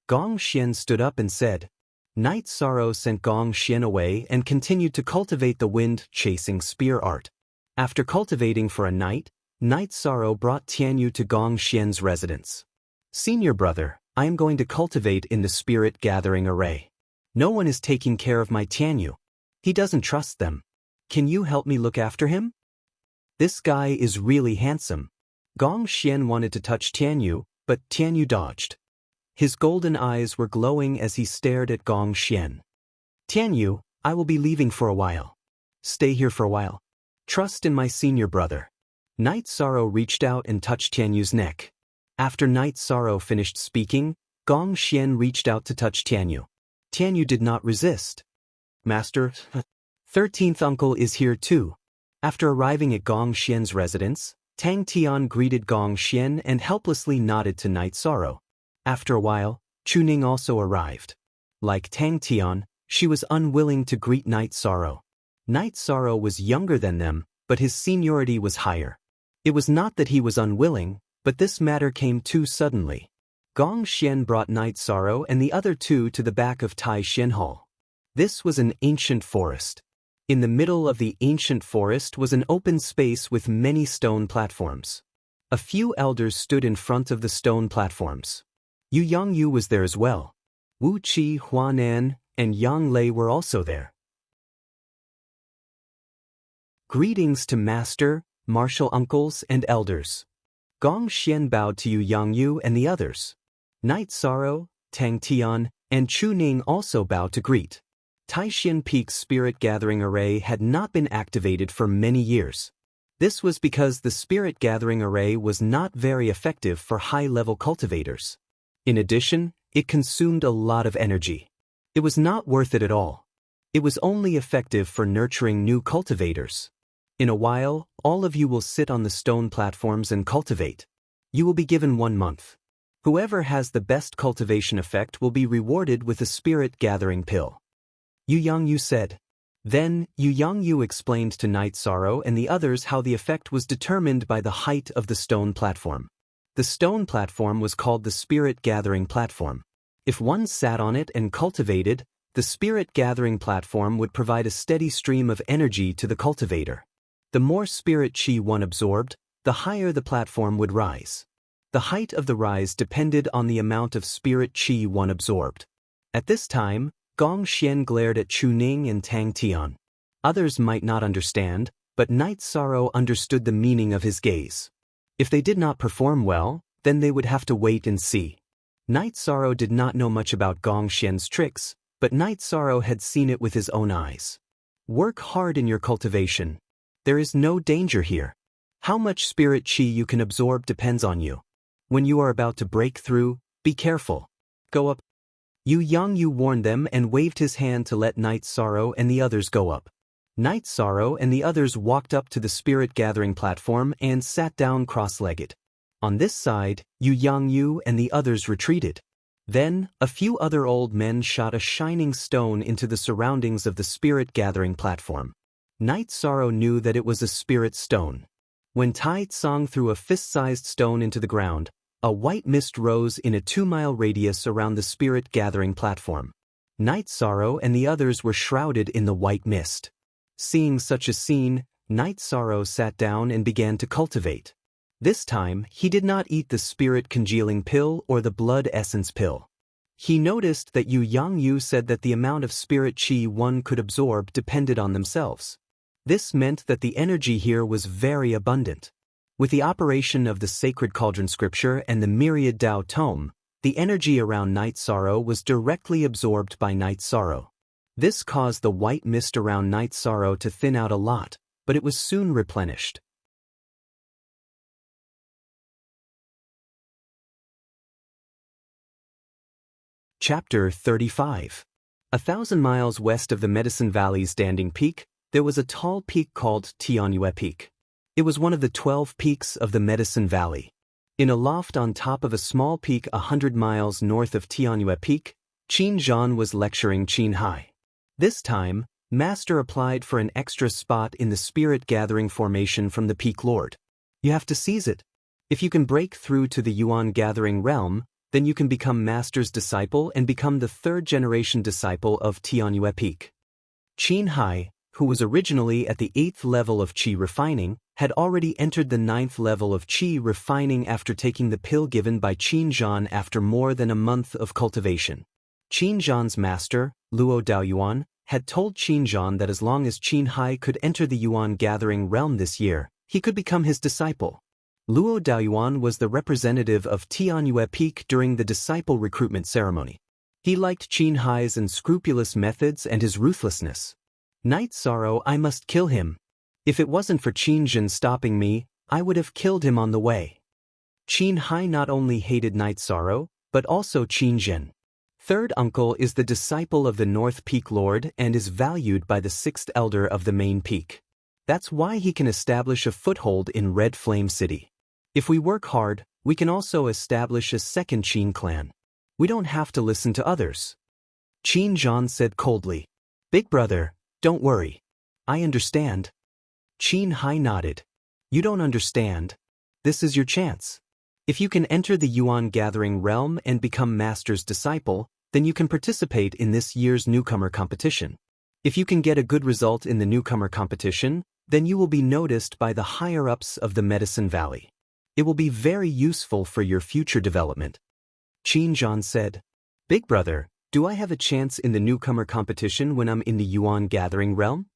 Gong Xian stood up and said. Night Sorrow sent Gong Xian away and continued to cultivate the wind-chasing spear art. After cultivating for a night, Night Sorrow brought Tianyu to Gong Xian's residence. Senior brother, I am going to cultivate in the spirit gathering array. No one is taking care of my Tianyu. He doesn't trust them. Can you help me look after him? This guy is really handsome. Gong Xian wanted to touch Tianyu, but Tianyu dodged. His golden eyes were glowing as he stared at Gong Xian. Tianyu, I will be leaving for a while. Stay here for a while. Trust in my senior brother. Night Sorrow reached out and touched Tianyu's neck. After Night Sorrow finished speaking, Gong Xian reached out to touch Tianyu. Tianyu did not resist. Master, 13th uncle is here too. After arriving at Gong Xian's residence, Tang Tian greeted Gong Xian and helplessly nodded to Night Sorrow. After a while, Chu Ning also arrived. Like Tang Tian, she was unwilling to greet Night Sorrow. Night Sorrow was younger than them, but his seniority was higher. It was not that he was unwilling, but this matter came too suddenly. Gong Xian brought Night Sorrow and the other two to the back of Tai Xian Hall. This was an ancient forest. In the middle of the ancient forest was an open space with many stone platforms. A few elders stood in front of the stone platforms. Yu Yangyu was there as well. Wu Qi, Huanan, and Yang Lei were also there. Greetings to Master, martial uncles, and elders. Gong Xian bowed to Yu Yangyu and the others. Night Sorrow, Tang Tian, and Chu Ning also bowed to greet. Taishan Peak's Spirit Gathering Array had not been activated for many years. This was because the Spirit Gathering Array was not very effective for high-level cultivators. In addition, it consumed a lot of energy. It was not worth it at all. It was only effective for nurturing new cultivators. In a while, all of you will sit on the stone platforms and cultivate. You will be given 1 month. Whoever has the best cultivation effect will be rewarded with a Spirit Gathering pill. Yu Yangyu said. Then, Yu Yangyu explained to Night Sorrow and the others how the effect was determined by the height of the stone platform. The stone platform was called the Spirit Gathering Platform. If one sat on it and cultivated, the Spirit Gathering Platform would provide a steady stream of energy to the cultivator. The more spirit chi one absorbed, the higher the platform would rise. The height of the rise depended on the amount of spirit chi one absorbed. At this time, Gong Xian glared at Chu Ning and Tang Tian. Others might not understand, but Night Sorrow understood the meaning of his gaze. If they did not perform well, then they would have to wait and see. Night Sorrow did not know much about Gong Xian's tricks, but Night Sorrow had seen it with his own eyes. Work hard in your cultivation. There is no danger here. How much spirit chi you can absorb depends on you. When you are about to break through, be careful. Go up. Yu Yangyu warned them and waved his hand to let Night Sorrow and the others go up. Night Sorrow and the others walked up to the spirit gathering platform and sat down cross-legged. On this side, Yu Yangyu and the others retreated. Then, a few other old men shot a shining stone into the surroundings of the spirit gathering platform. Night Sorrow knew that it was a spirit stone. When Tai Tsang threw a fist-sized stone into the ground, a white mist rose in a 2-mile radius around the spirit gathering platform. Night Sorrow and the others were shrouded in the white mist. Seeing such a scene, Night Sorrow sat down and began to cultivate. This time, he did not eat the spirit congealing pill or the blood essence pill. He noticed that Yu Yangyu said that the amount of spirit chi one could absorb depended on themselves. This meant that the energy here was very abundant. With the operation of the Sacred Cauldron Scripture and the Myriad Tao Tome, the energy around Night Sorrow was directly absorbed by Night Sorrow. This caused the white mist around Night Sorrow to thin out a lot, but it was soon replenished. Chapter 35. 1,000 miles west of the Medicine Valley's Standing Peak, there was a tall peak called Tianyue Peak. It was one of the 12 peaks of the Medicine Valley. In a loft on top of a small peak 100 miles north of Tianyue Peak, Qin Zhan was lecturing Qin Hai. This time, Master applied for an extra spot in the Spirit Gathering Formation from the Peak Lord. You have to seize it. If you can break through to the Yuan Gathering realm, then you can become Master's disciple and become the 3rd-generation disciple of Tianyue Peak. Qin Hai, who was originally at the 8th level of Qi refining, had already entered the 9th level of Qi refining after taking the pill given by Qin Zhan after more than a month of cultivation. Qin Zhan's master, Luo Daoyuan, had told Qin Zhan that as long as Qin Hai could enter the Yuan Gathering realm this year, he could become his disciple. Luo Daoyuan was the representative of Tianyue Peak during the disciple recruitment ceremony. He liked Qin Hai's unscrupulous methods and his ruthlessness. Night Sorrow, I must kill him. If it wasn't for Qin Zhan stopping me, I would have killed him on the way. Qin Hai not only hated Night Sorrow, but also Qin Zhan. Third uncle is the disciple of the North Peak Lord and is valued by the 6th elder of the main peak. That's why he can establish a foothold in Red Flame City. If we work hard, we can also establish a second Qin clan. We don't have to listen to others. Qin Zhan said coldly. Big brother, don't worry. I understand. Qin Hai nodded. You don't understand. This is your chance. If you can enter the Yuan Gathering realm and become Master's disciple, then you can participate in this year's newcomer competition. If you can get a good result in the newcomer competition, then you will be noticed by the higher-ups of the Medicine Valley. It will be very useful for your future development. Qin Zhan said, Big brother, do I have a chance in the newcomer competition when I'm in the Yuan Gathering realm?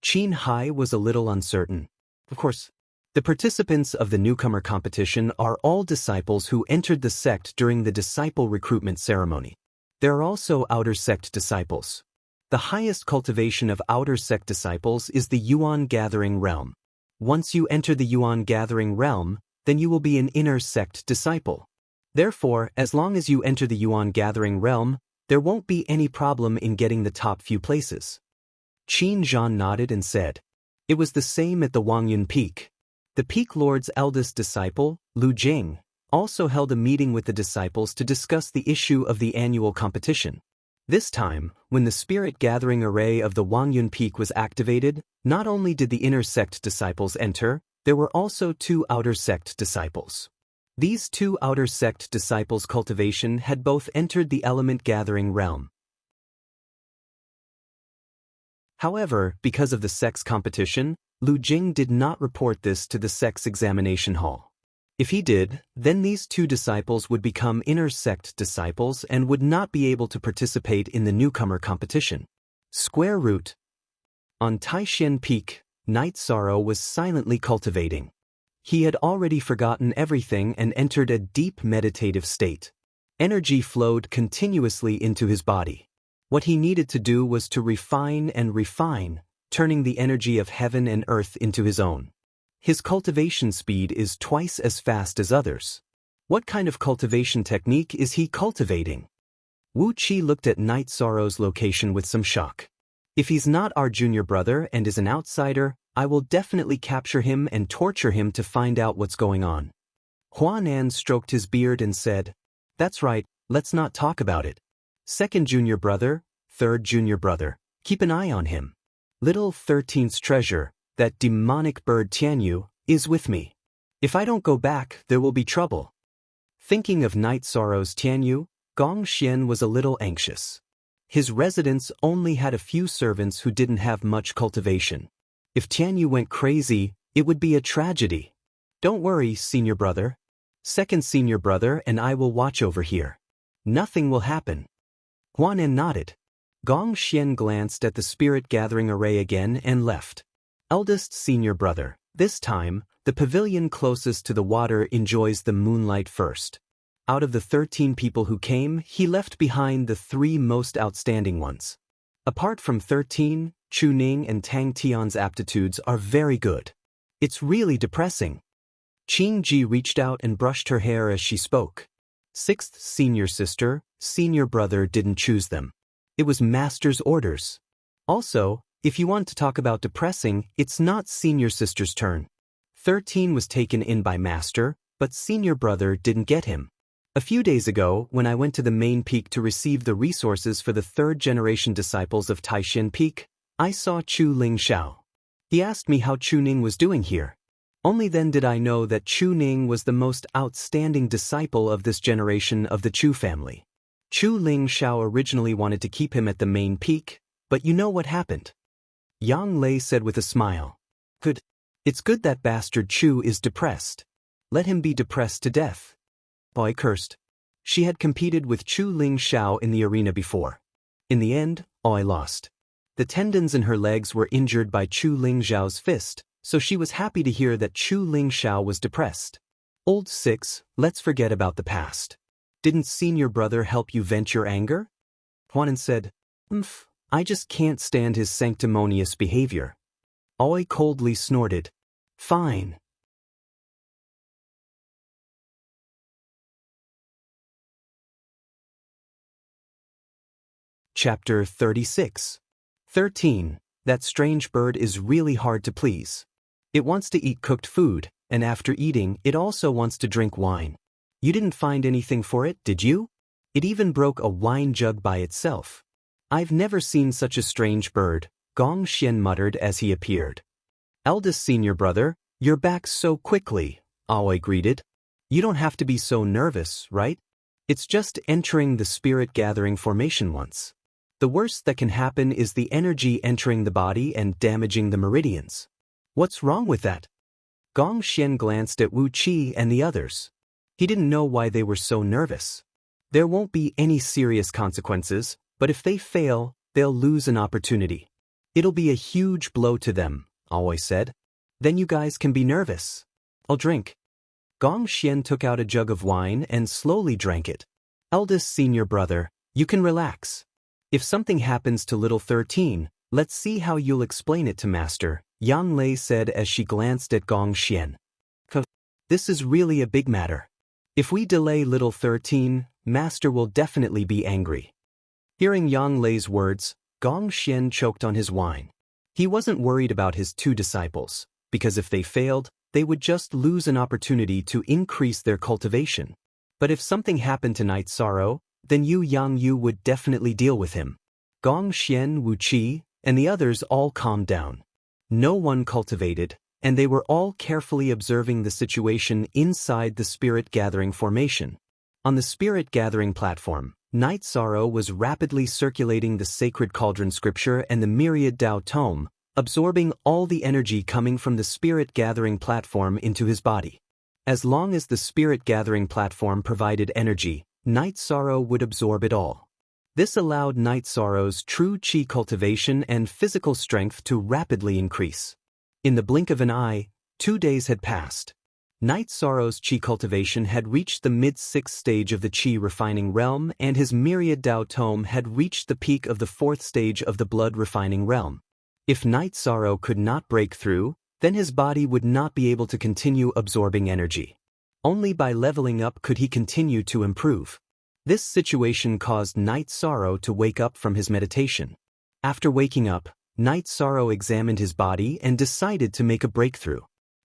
Qin Hai was a little uncertain. Of course, the participants of the newcomer competition are all disciples who entered the sect during the disciple recruitment ceremony. There are also outer sect disciples. The highest cultivation of outer sect disciples is the Yuan Gathering realm. Once you enter the Yuan Gathering realm, then you will be an inner sect disciple. Therefore, as long as you enter the Yuan Gathering realm, there won't be any problem in getting the top few places. Qin Zhan nodded and said, It was the same at the Wangyun Peak. The Peak Lord's eldest disciple, Lu Jing, also held a meeting with the disciples to discuss the issue of the annual competition. This time, when the spirit-gathering array of the Wangyun Peak was activated, not only did the inner sect disciples enter, there were also 2 outer sect disciples. These 2 outer sect disciples' cultivation had both entered the element-gathering realm. However, because of the sect's competition, Lu Jing did not report this to the sect's examination hall. If he did, then these 2 disciples would become inner sect disciples and would not be able to participate in the newcomer competition. Square root. On Taishan Peak, Night Sorrow was silently cultivating. He had already forgotten everything and entered a deep meditative state. Energy flowed continuously into his body. What he needed to do was to refine and refine, turning the energy of heaven and earth into his own. His cultivation speed is twice as fast as others. What kind of cultivation technique is he cultivating? Wu Qi looked at Night Sorrow's location with some shock. If he's not our junior brother and is an outsider, I will definitely capture him and torture him to find out what's going on. Huanan stroked his beard and said, "That's right, let's not talk about it. Second junior brother, third junior brother, keep an eye on him. Little 13th's treasure, that demonic bird Tianyu, is with me. If I don't go back, there will be trouble." Thinking of Night Sorrow's Tianyu, Gong Xian was a little anxious. His residence only had a few servants who didn't have much cultivation. If Tianyu went crazy, it would be a tragedy. "Don't worry, senior brother. Second senior brother and I will watch over here. Nothing will happen." Huanan nodded. Gong Xian glanced at the spirit-gathering array again and left. Eldest senior brother. This time, the pavilion closest to the water enjoys the moonlight first. Out of the 13 people who came, he left behind the 3 most outstanding ones. Apart from 13, Chu Ning and Tang Tian's aptitudes are very good. It's really depressing. Qing Ji reached out and brushed her hair as she spoke. 6th senior sister, senior brother didn't choose them. It was master's orders. Also, if you want to talk about depressing, it's not senior sister's turn. 13 was taken in by master, but senior brother didn't get him. A few days ago, when I went to the main peak to receive the resources for the 3rd-generation disciples of Taishan Peak, I saw Chu Ling Xiao. He asked me how Chu Ning was doing here. Only then did I know that Chu Ning was the most outstanding disciple of this generation of the Chu family. Chu Ling Xiao originally wanted to keep him at the main peak, but you know what happened. Yang Lei said with a smile. "Good. It's good that bastard Chu is depressed. Let him be depressed to death." Boy cursed. She had competed with Chu Ling Xiao in the arena before. In the end, Oi lost. The tendons in her legs were injured by Chu Ling Xiao's fist, so she was happy to hear that Chu Ling Xiao was depressed. "Old 6, let's forget about the past. Didn't senior brother help you vent your anger?" Huanan said, I just can't stand his sanctimonious behavior." Oi coldly snorted. "Fine." Chapter 36. 13. That strange bird is really hard to please. It wants to eat cooked food, and after eating, it also wants to drink wine. You didn't find anything for it, did you? It even broke a wine jug by itself. "I've never seen such a strange bird," Gong Xian muttered as he appeared. "Eldest senior brother, you're back so quickly," Aoi greeted. "You don't have to be so nervous, right? It's just entering the spirit-gathering formation once. The worst that can happen is the energy entering the body and damaging the meridians. What's wrong with that?" Gong Xian glanced at Wu Qi and the others. He didn't know why they were so nervous. There won't be any serious consequences, but if they fail, they'll lose an opportunity. "It'll be a huge blow to them," Aoi said. "Then you guys can be nervous. I'll drink." Gong Xian took out a jug of wine and slowly drank it. "Eldest senior brother, you can relax. If something happens to little 13, let's see how you'll explain it to master," Yang Lei said as she glanced at Gong Xian. "This is really a big matter. If we delay little 13, master will definitely be angry." Hearing Yang Lei's words, Gong Xian choked on his wine. He wasn't worried about his 2 disciples, because if they failed, they would just lose an opportunity to increase their cultivation. But if something happened to Night Sorrow, then Yu Yangyu would definitely deal with him. Gong Xian, Wu Qi, and the others all calmed down. No one cultivated, and they were all carefully observing the situation inside the spirit gathering formation. On the spirit gathering platform, Night Sorrow was rapidly circulating the sacred cauldron scripture and the myriad Tao tome, absorbing all the energy coming from the spirit gathering platform into his body. As long as the spirit gathering platform provided energy, Night Sorrow would absorb it all. This allowed Night Sorrow's true chi cultivation and physical strength to rapidly increase. In the blink of an eye, 2 days had passed. Night Sorrow's chi cultivation had reached the mid-6th stage of the chi refining realm, and his myriad Tao tome had reached the peak of the 4th stage of the blood refining realm. If Night Sorrow could not break through, then his body would not be able to continue absorbing energy. Only by leveling up could he continue to improve. This situation caused Night Sorrow to wake up from his meditation. After waking up, Night Sorrow examined his body and decided to make a breakthrough.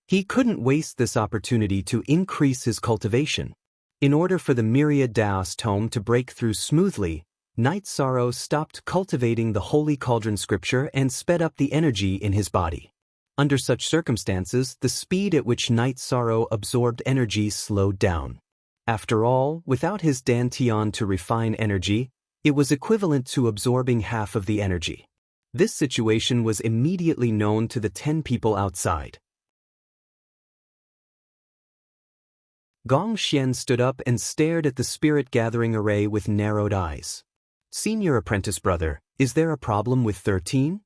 He couldn't waste this opportunity to increase his cultivation. In order for the myriad Taoist tome to break through smoothly, Night Sorrow stopped cultivating the holy cauldron scripture and sped up the energy in his body. Under such circumstances, the speed at which Night Sorrow absorbed energy slowed down. After all, without his dantian to refine energy, it was equivalent to absorbing half of the energy. This situation was immediately known to the 10 people outside. Gong Xian stood up and stared at the spirit gathering array with narrowed eyes. "Senior apprentice brother, is there a problem with 13?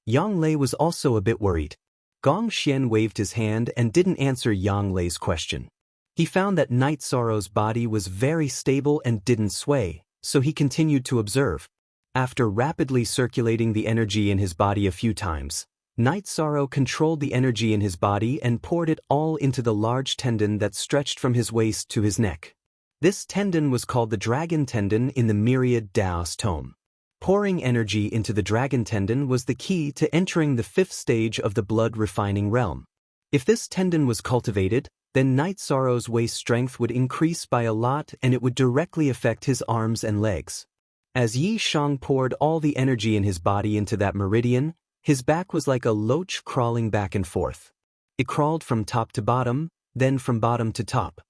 Yang Lei was also a bit worried. Gong Xian waved his hand and didn't answer Yang Lei's question. He found that Night Sorrow's body was very stable and didn't sway, so he continued to observe. After rapidly circulating the energy in his body a few times, Night Sorrow controlled the energy in his body and poured it all into the large tendon that stretched from his waist to his neck. This tendon was called the dragon tendon in the myriad Taoist tome. Pouring energy into the dragon tendon was the key to entering the 5th stage of the blood refining realm. If this tendon was cultivated, then Night Sorrow's waist strength would increase by a lot and it would directly affect his arms and legs. As Yi Shang poured all the energy in his body into that meridian, his back was like a loach crawling back and forth. It crawled from top to bottom, then from bottom to top.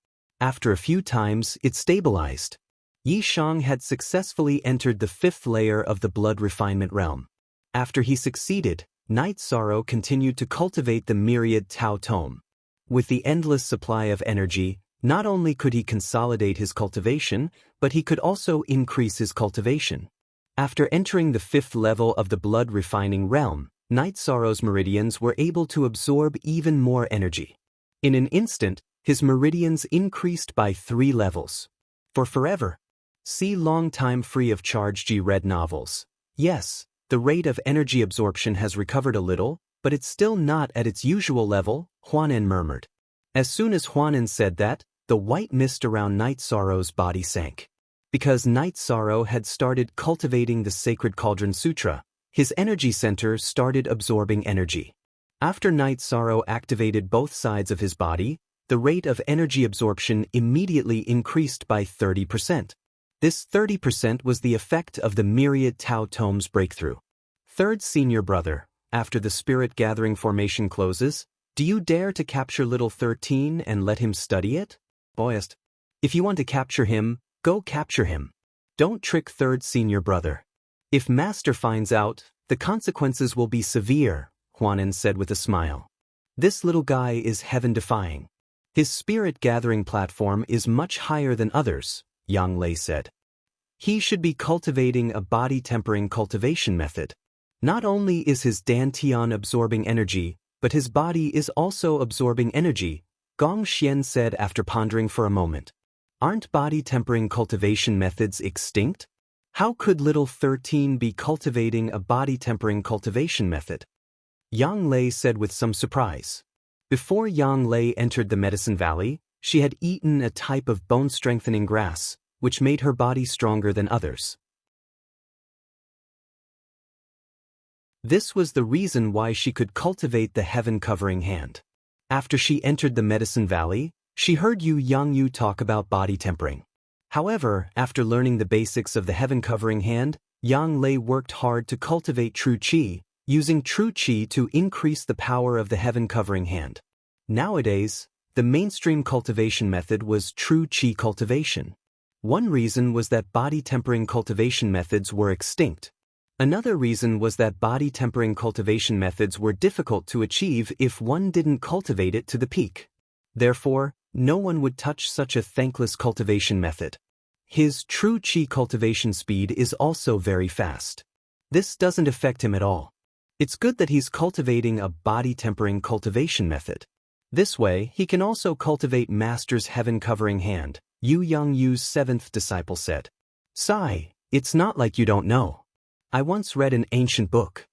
After a few times, it stabilized. Yi Shang had successfully entered the 5th layer of the blood refinement realm. After he succeeded, Night Sorrow continued to cultivate the myriad Tao tome. With the endless supply of energy, not only could he consolidate his cultivation, but he could also increase his cultivation. After entering the 5th level of the blood refining realm, Night Sorrow's meridians were able to absorb even more energy. In an instant, his meridians increased by 3 levels. For forever. See Long Time Free of Charge G-read novels. Yes, the rate of energy absorption has recovered a little, but it's still not at its usual level, Huanen murmured. As soon as Huanen said that, the white mist around Night Sorrow's body sank. Because Night Sorrow had started cultivating the Sacred Cauldron Sutra, his energy center started absorbing energy. After Night Sorrow activated both sides of his body, the rate of energy absorption immediately increased by 30%. This 30% was the effect of the myriad Tao tome's breakthrough. Third senior brother, after the spirit gathering formation closes, do you dare to capture little 13 and let him study it? Boyest. If you want to capture him, go capture him. Don't trick third senior brother. If Master finds out, the consequences will be severe, Huanen said with a smile. This little guy is heaven-defying. His spirit gathering platform is much higher than others, Yang Lei said. He should be cultivating a body-tempering cultivation method. Not only is his dantian absorbing energy, but his body is also absorbing energy, Gong Xian said after pondering for a moment. Aren't body-tempering cultivation methods extinct? How could little 13 be cultivating a body-tempering cultivation method? Yang Lei said with some surprise. Before Yang Lei entered the Medicine Valley, she had eaten a type of bone-strengthening grass, which made her body stronger than others. This was the reason why she could cultivate the heaven-covering hand. After she entered the Medicine Valley, she heard Yu Yangyu talk about body tempering. However, after learning the basics of the heaven-covering hand, Yang Lei worked hard to cultivate true qi, using true qi to increase the power of the heaven-covering hand. Nowadays, the mainstream cultivation method was true qi cultivation. One reason was that body-tempering cultivation methods were extinct. Another reason was that body-tempering cultivation methods were difficult to achieve if one didn't cultivate it to the peak. Therefore, no one would touch such a thankless cultivation method. His true qi cultivation speed is also very fast. This doesn't affect him at all. It's good that he's cultivating a body-tempering cultivation method. This way, he can also cultivate Master's heaven-covering hand, Yu Yangyu's seventh disciple said. Sigh, it's not like you don't know. I once read an ancient book.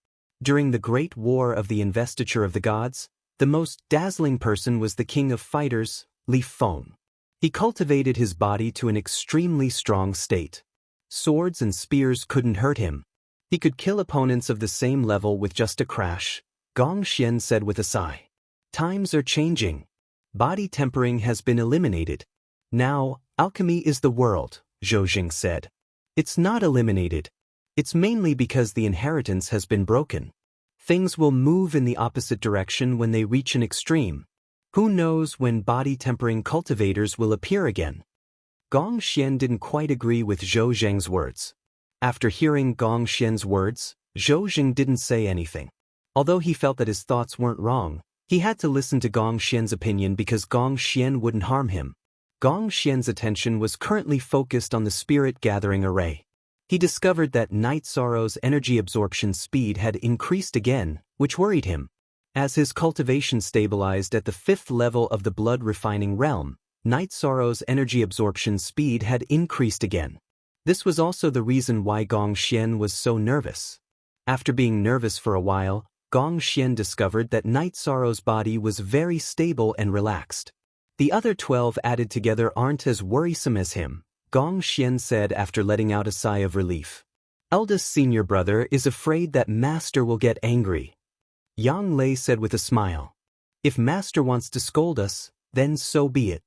During the Great War of the Investiture of the Gods, the most dazzling person was the king of fighters, Li Feng. He cultivated his body to an extremely strong state. Swords and spears couldn't hurt him. He could kill opponents of the same level with just a crash, Gong Xian said with a sigh. Times are changing. Body tempering has been eliminated. Now, alchemy is the world, Zhou Jing said. It's not eliminated. It's mainly because the inheritance has been broken. Things will move in the opposite direction when they reach an extreme. Who knows when body-tempering cultivators will appear again? Gong Xian didn't quite agree with Zhou Zheng's words. After hearing Gong Xian's words, Zhou Zheng didn't say anything. Although he felt that his thoughts weren't wrong, he had to listen to Gong Xian's opinion because Gong Xian wouldn't harm him. Gong Xian's attention was currently focused on the spirit-gathering array. He discovered that Night Sorrow's energy absorption speed had increased again, which worried him. As his cultivation stabilized at the 5th level of the blood-refining realm, Night Sorrow's energy absorption speed had increased again. This was also the reason why Gong Xian was so nervous. After being nervous for a while, Gong Xian discovered that Night Sorrow's body was very stable and relaxed. The other 12 added together aren't as worrisome as him, Gong Xian said after letting out a sigh of relief. Eldest senior brother is afraid that Master will get angry. Yang Lei said with a smile. If Master wants to scold us, then so be it.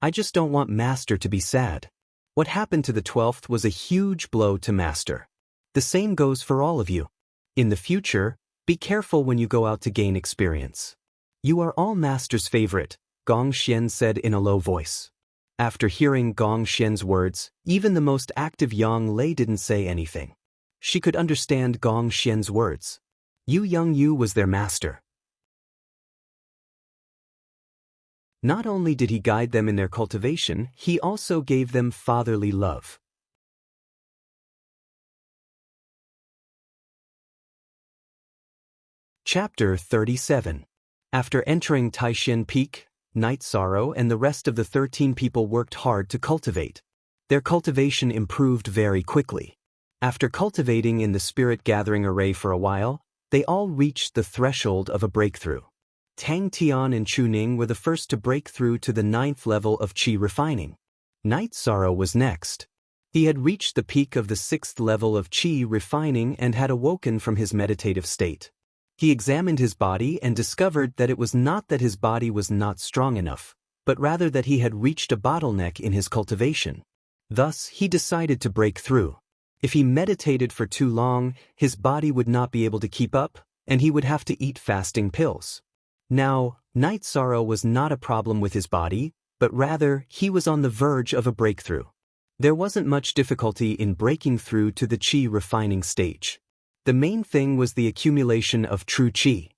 I just don't want Master to be sad. What happened to the 12th was a huge blow to Master. The same goes for all of you. In the future, be careful when you go out to gain experience. You are all Master's favorite, Gong Xian said in a low voice. After hearing Gong Xian's words, even the most active Yang Lei didn't say anything. She could understand Gong Xian's words. Yu Yangyu was their master. Not only did he guide them in their cultivation, he also gave them fatherly love. Chapter 37. After entering Taishan Peak, Night Sorrow and the rest of the 13 people worked hard to cultivate. Their cultivation improved very quickly. After cultivating in the spirit-gathering array for a while, they all reached the threshold of a breakthrough. Tang Tian and Chu Ning were the first to break through to the 9th level of qi refining. Night Sorrow was next. He had reached the peak of the 6th level of qi refining and had awoken from his meditative state. He examined his body and discovered that it was not that his body was not strong enough, but rather that he had reached a bottleneck in his cultivation. Thus, he decided to break through. If he meditated for too long, his body would not be able to keep up, and he would have to eat fasting pills. Now, Night Sorrow was not a problem with his body, but rather, he was on the verge of a breakthrough. There wasn't much difficulty in breaking through to the qi refining stage. The main thing was the accumulation of true qi.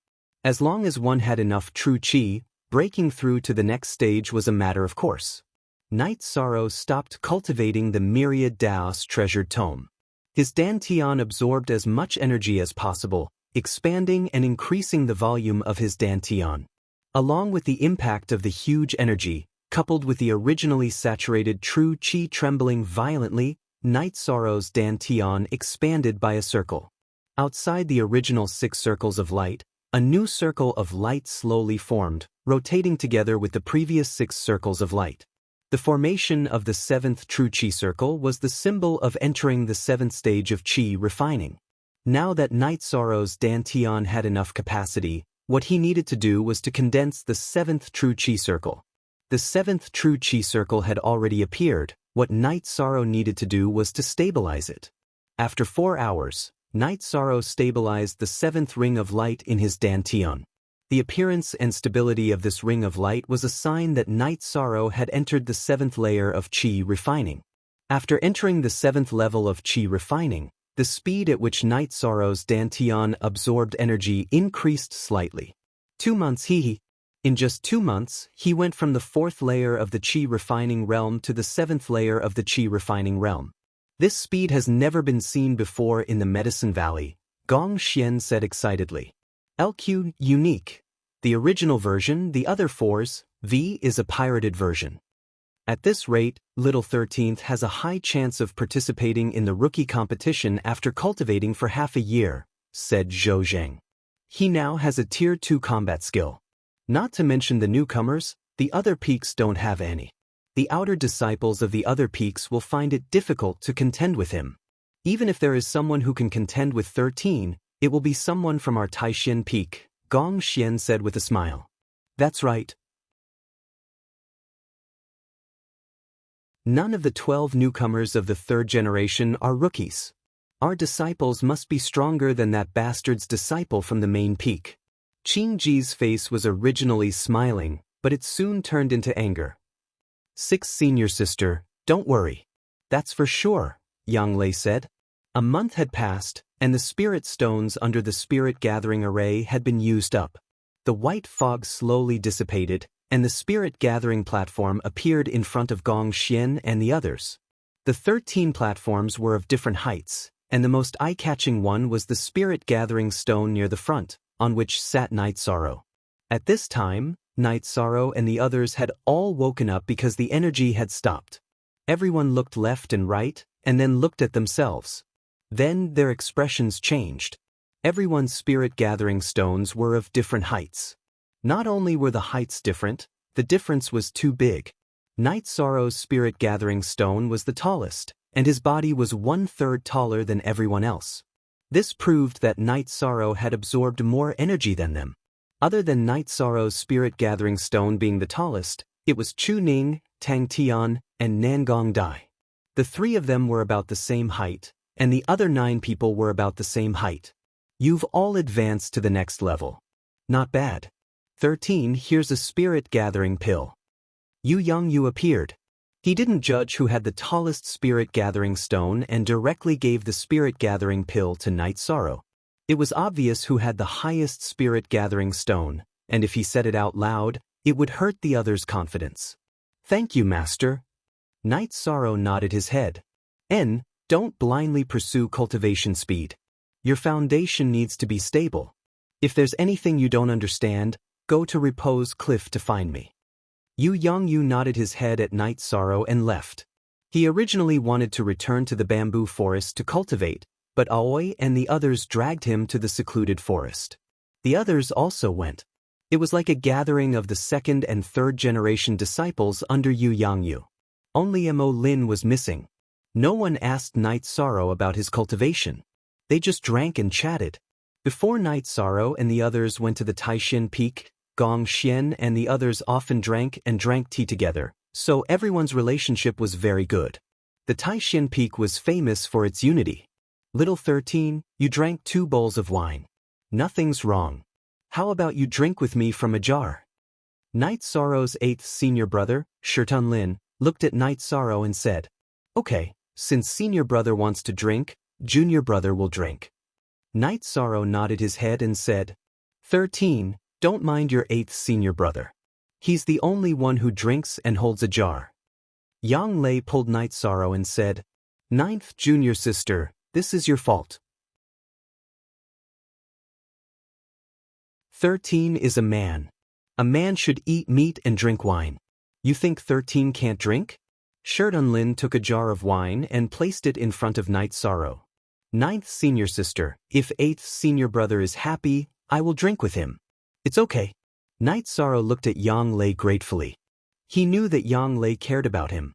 As long as one had enough true qi, breaking through to the next stage was a matter of course. Night Sorrow stopped cultivating the myriad Daos treasured tome. His dantian absorbed as much energy as possible, expanding and increasing the volume of his dantian. Along with the impact of the huge energy, coupled with the originally saturated true qi trembling violently, Night Sorrow's dantian expanded by a circle. Outside the original 6 circles of light, a new circle of light slowly formed, rotating together with the previous 6 circles of light. The formation of the 7th true qi circle was the symbol of entering the 7th stage of qi refining. Now that Night Sorrow's dantian had enough capacity, what he needed to do was to condense the 7th true qi circle. The 7th true qi circle had already appeared, What Night Sorrow needed to do was to stabilize it. After 4 hours, Night Sorrow stabilized the 7th ring of light in his dantian. The appearance and stability of this ring of light was a sign that Night Sorrow had entered the 7th layer of Qi refining. After entering the 7th level of Qi refining, the speed at which Night Sorrow's dantian absorbed energy increased slightly. 2 months In just 2 months, he went from the 4th layer of the Qi refining realm to the 7th layer of the Qi refining realm. This speed has never been seen before in the Medicine Valley, Gong Xian said excitedly. LQ, unique. The original version, the other 4s, V is a pirated version. At this rate, Little 13th has a high chance of participating in the rookie competition after cultivating for half a year, said Zhou Zheng. He now has a Tier 2 combat skill. Not to mention the newcomers, the other peaks don't have any. The outer disciples of the other peaks will find it difficult to contend with him. Even if there is someone who can contend with 13, it will be someone from our Taishan peak, Gong Xian said with a smile. That's right. None of the 12 newcomers of the 3rd generation are rookies. Our disciples must be stronger than that bastard's disciple from the main peak. Qing Ji's face was originally smiling, but it soon turned into anger. 6th senior sister, don't worry. That's for sure, Yang Lei said. A month had passed, and the spirit stones under the spirit gathering array had been used up. The white fog slowly dissipated, and the spirit gathering platform appeared in front of Gong Xian and the others. The 13 platforms were of different heights, and the most eye-catching one was the spirit gathering stone near the front, on which sat Night Sorrow. At this time, Night Sorrow and the others had all woken up because the energy had stopped. Everyone looked left and right, and then looked at themselves. Then their expressions changed. Everyone's spirit gathering stones were of different heights. Not only were the heights different, the difference was too big. Night Sorrow's spirit gathering stone was the tallest, and his body was 1/3 taller than everyone else. This proved that Night Sorrow had absorbed more energy than them. Other than Night Sorrow's spirit gathering stone being the tallest, it was Chu Ning, Tang Tian, and Nangong Dai. The 3 of them were about the same height, and the other 9 people were about the same height. You've all advanced to the next level. Not bad. 13, here's a spirit gathering pill. Yu Yangyu appeared. He didn't judge who had the tallest spirit gathering stone and directly gave the spirit gathering pill to Night Sorrow. It was obvious who had the highest spirit gathering stone, and if he said it out loud, it would hurt the other's confidence. Thank you, Master. Night Sorrow nodded his head. Don't blindly pursue cultivation speed. Your foundation needs to be stable. If there's anything you don't understand, go to Repose Cliff to find me. Yu Yangyu nodded his head at Night Sorrow and left. He originally wanted to return to the bamboo forest to cultivate, but Aoi and the others dragged him to the secluded forest. The others also went. It was like a gathering of the 2nd and 3rd generation disciples under Yu Yangyu. Only Mo Lin was missing. No one asked Night Sorrow about his cultivation. They just drank and chatted. Before Night Sorrow and the others went to the Taishan Peak, Gong Xian and the others often drank tea together, so everyone's relationship was very good. The Taishan Peak was famous for its unity. Little 13, you drank 2 bowls of wine. Nothing's wrong. How about you drink with me from a jar? Night Sorrow's 8th senior brother, Shirtun Lin, looked at Night Sorrow and said, Okay, since senior brother wants to drink, junior brother will drink. Night Sorrow nodded his head and said, 13, don't mind your 8th senior brother. He's the only one who drinks and holds a jar. Yang Lei pulled Night Sorrow and said, 9th junior sister, this is your fault. 13 is a man. A man should eat meat and drink wine. You think 13 can't drink? Shirtun Lin took a jar of wine and placed it in front of Night Sorrow. 9th senior sister, if 8th senior brother is happy, I will drink with him. It's okay. Night Sorrow looked at Yang Lei gratefully. He knew that Yang Lei cared about him.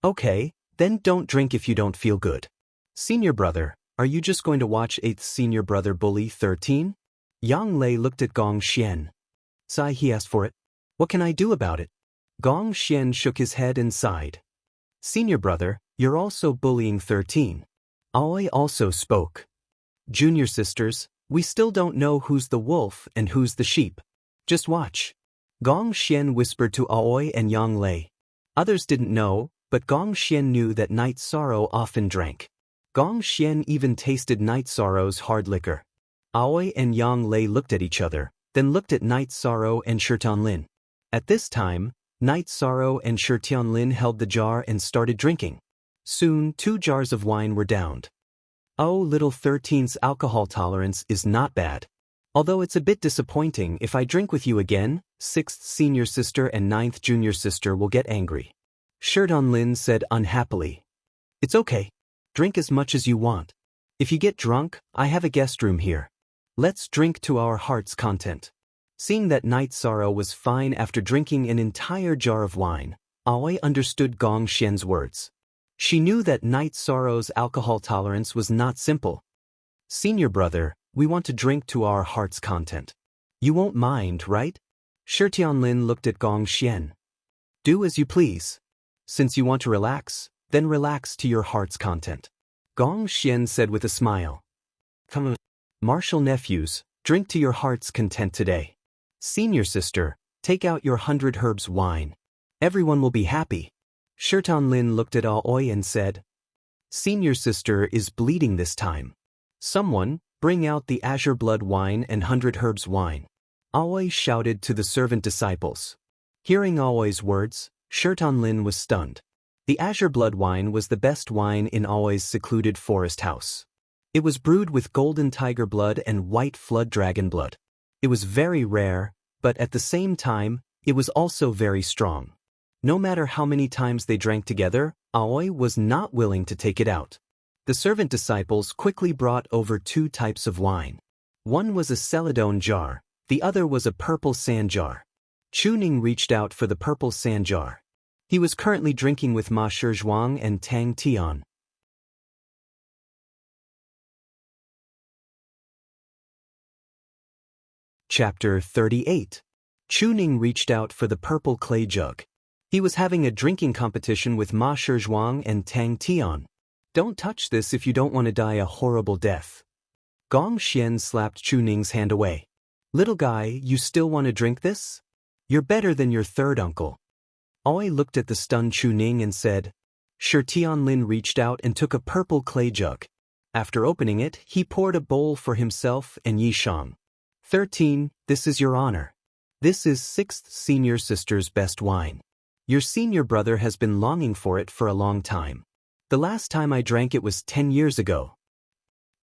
Okay, then don't drink if you don't feel good. Senior brother, are you just going to watch 8th senior brother bully 13? Yang Lei looked at Gong Xian. Sai, he asked for it. What can I do about it? Gong Xian shook his head and sighed. Senior brother, you're also bullying 13. Aoi also spoke. Junior sisters, we still don't know who's the wolf and who's the sheep. Just watch. Gong Xian whispered to Aoi and Yang Lei. Others didn't know, but Gong Xian knew that Night Sorrow often drank. Gong Xian even tasted Night Sorrow's hard liquor. Aoi and Yang Lei looked at each other, then looked at Night Sorrow and Shi Tianlin. At this time, Night Sorrow and Shi Tianlin held the jar and started drinking. Soon, 2 jars of wine were downed. Oh, little 13's alcohol tolerance is not bad. Although it's a bit disappointing if I drink with you again, 6th senior sister and 9th junior sister will get angry. Shi Tianlin said unhappily. It's okay. Drink as much as you want. If you get drunk, I have a guest room here. Let's drink to our heart's content. Seeing that Night Sorrow was fine after drinking an entire jar of wine, Aoi understood Gong Xian's words. She knew that Night Sorrow's alcohol tolerance was not simple. Senior brother, we want to drink to our heart's content. You won't mind, right? Shi Tianlin looked at Gong Xian. Do as you please. Since you want to relax, then relax to your heart's content. Gong Xian said with a smile. Come on. Martial nephews, drink to your heart's content today. Senior sister, take out your 100 herbs wine. Everyone will be happy. Shi Tianlin looked at Aoi and said. Senior sister is bleeding this time. Someone, bring out the azure blood wine and 100 herbs wine. Aoi shouted to the servant disciples. Hearing Aoi's words, Shi Tianlin was stunned. The azure blood wine was the best wine in Aoi's secluded forest house. It was brewed with golden tiger blood and white flood dragon blood. It was very rare, but at the same time, it was also very strong. No matter how many times they drank together, Aoi was not willing to take it out. The servant disciples quickly brought over 2 types of wine. One was a celadone jar, the other was a purple sand jar. Chuning reached out for the purple sand jar. He was currently drinking with Ma Shizhuang and Tang Tian. Chapter 38. Chuning reached out for the purple clay jug. He was having a drinking competition with Ma Shizhuang and Tang Tian. Don't touch this if you don't want to die a horrible death. Gong Xian slapped Chuning's hand away. Little guy, you still want to drink this? You're better than your third uncle. Aoi looked at the stunned Chuning and said. Shi Tianlin reached out and took a purple clay jug. After opening it, he poured a bowl for himself and Yishang. 13, this is your honor. This is 6th senior sister's best wine. Your senior brother has been longing for it for a long time. The last time I drank it was 10 years ago.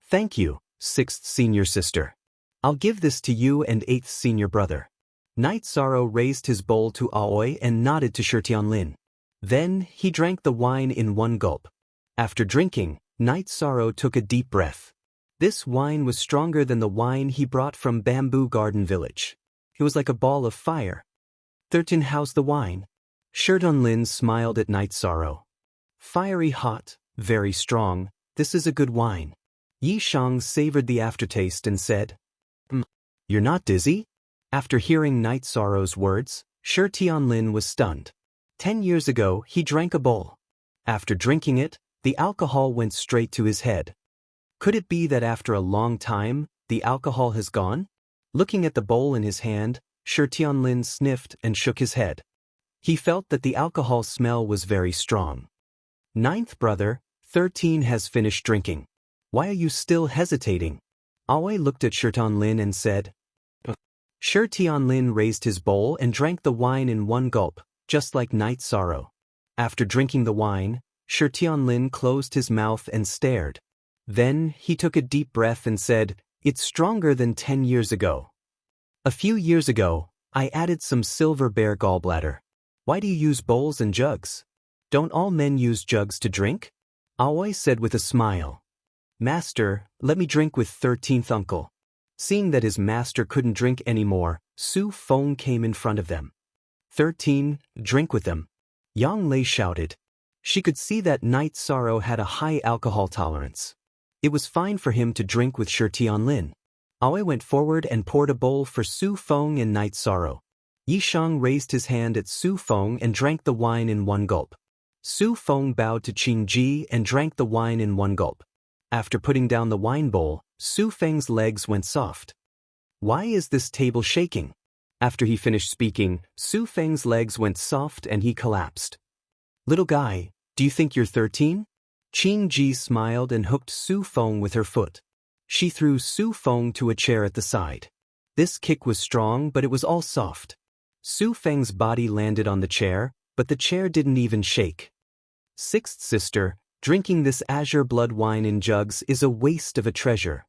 Thank you, 6th senior sister. I'll give this to you and 8th senior brother. Night Sorrow raised his bowl to Aoi and nodded to Shi Tianlin. Then, he drank the wine in one gulp. After drinking, Night Sorrow took a deep breath. This wine was stronger than the wine he brought from Bamboo Garden Village. It was like a ball of fire. 13, how's the wine? Shi Tianlin smiled at Night Sorrow. Fiery hot, very strong, this is a good wine. Yishang savored the aftertaste and said, You're not dizzy? After hearing Night Sorrow's words, Shi Tianlin was stunned. 10 years ago, he drank a bowl. After drinking it, the alcohol went straight to his head. Could it be that after a long time, the alcohol has gone? Looking at the bowl in his hand, Shi Tianlin sniffed and shook his head. He felt that the alcohol smell was very strong. 9th brother, 13 has finished drinking. Why are you still hesitating? Aoi looked at Shi Tianlin and said. Shi Tianlin raised his bowl and drank the wine in one gulp, just like Night Sorrow. After drinking the wine, Shi Tianlin closed his mouth and stared. Then, he took a deep breath and said, It's stronger than 10 years ago. A few years ago, I added some silver bear gallbladder. Why do you use bowls and jugs? Don't all men use jugs to drink? Aoi said with a smile. Master, let me drink with 13th uncle. Seeing that his master couldn't drink anymore, Su Feng came in front of them. 13, drink with them. Yang Lei shouted. She could see that Night Sorrow had a high alcohol tolerance. It was fine for him to drink with Shi Tianlin. Aoi went forward and poured a bowl for Su Feng and Night Sorrow. Yishang raised his hand at Su Feng and drank the wine in one gulp. Su Feng bowed to Qin Ji and drank the wine in one gulp. After putting down the wine bowl, Su Feng's legs went soft. Why is this table shaking? After he finished speaking, Su Feng's legs went soft and he collapsed. Little guy, do you think you're 13? Qin Ji smiled and hooked Su Feng with her foot. She threw Su Feng to a chair at the side. This kick was strong, but it was all soft. Su Feng's body landed on the chair, but the chair didn't even shake. Sixth sister, drinking this azure blood wine in jugs is a waste of a treasure.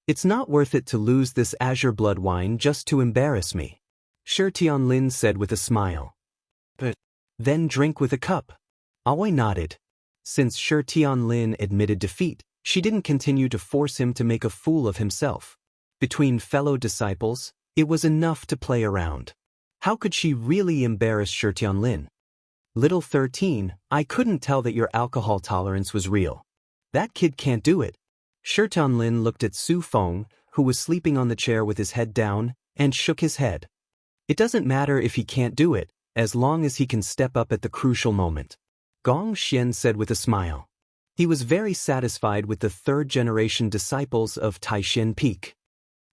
It's not worth it to lose this azure blood wine just to embarrass me, Shi Tianlin said with a smile. But then drink with a cup. Aoi nodded. Since Shi Tianlin admitted defeat, she didn't continue to force him to make a fool of himself. Between fellow disciples, it was enough to play around. How could she really embarrass Shi Tianlin? Little 13, I couldn't tell that your alcohol tolerance was real. That kid can't do it. Shi Tianlin looked at Su Feng, who was sleeping on the chair with his head down, and shook his head. It doesn't matter if he can't do it, as long as he can step up at the crucial moment. Gong Xian said with a smile. He was very satisfied with the third-generation disciples of Taishan Peak.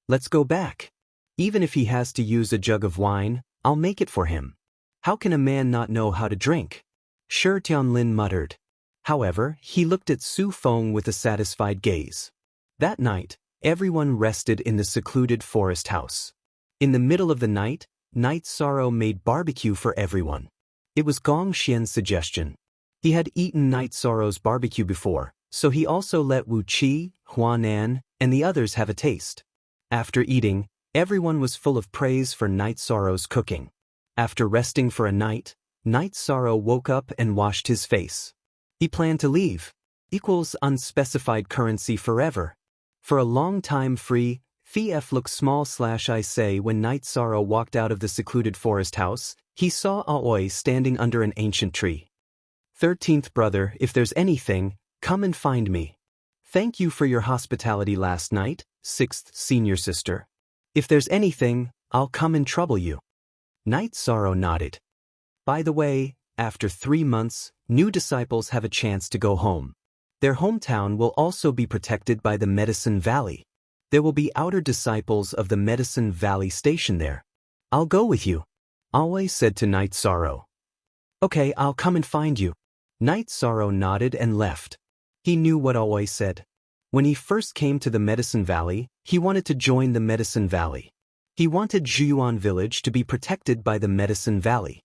Let's go back. Even if he has to use a jug of wine, I'll make it for him. How can a man not know how to drink? Shi Tianlin muttered. However, he looked at Su Feng with a satisfied gaze. That night, everyone rested in the secluded forest house. In the middle of the night, Night Sorrow made barbecue for everyone. It was Gong Xian's suggestion. He had eaten Night Sorrow's barbecue before, so he also let Wu Qi, Huanan, and the others have a taste. After eating, everyone was full of praise for Night Sorrow's cooking. After resting for a night, Night Sorrow woke up and washed his face. He planned to leave. Equals unspecified currency forever. For a long time free, F looked small I say when Night Sorrow walked out of the secluded forest house, he saw Aoi standing under an ancient tree. 13th brother, if there's anything, come and find me. Thank you for your hospitality last night, 6th senior sister. If there's anything, I'll come and trouble you. Night Sorrow nodded. By the way, after 3 months, new disciples have a chance to go home. Their hometown will also be protected by the Medicine Valley. There will be outer disciples of the Medicine Valley station there. I'll go with you, Aoi said to Night Sorrow. Okay, I'll come and find you. Night Sorrow nodded and left. He knew what Aoi said. When he first came to the Medicine Valley, he wanted to join the Medicine Valley. He wanted Zhuyuan Village to be protected by the Medicine Valley.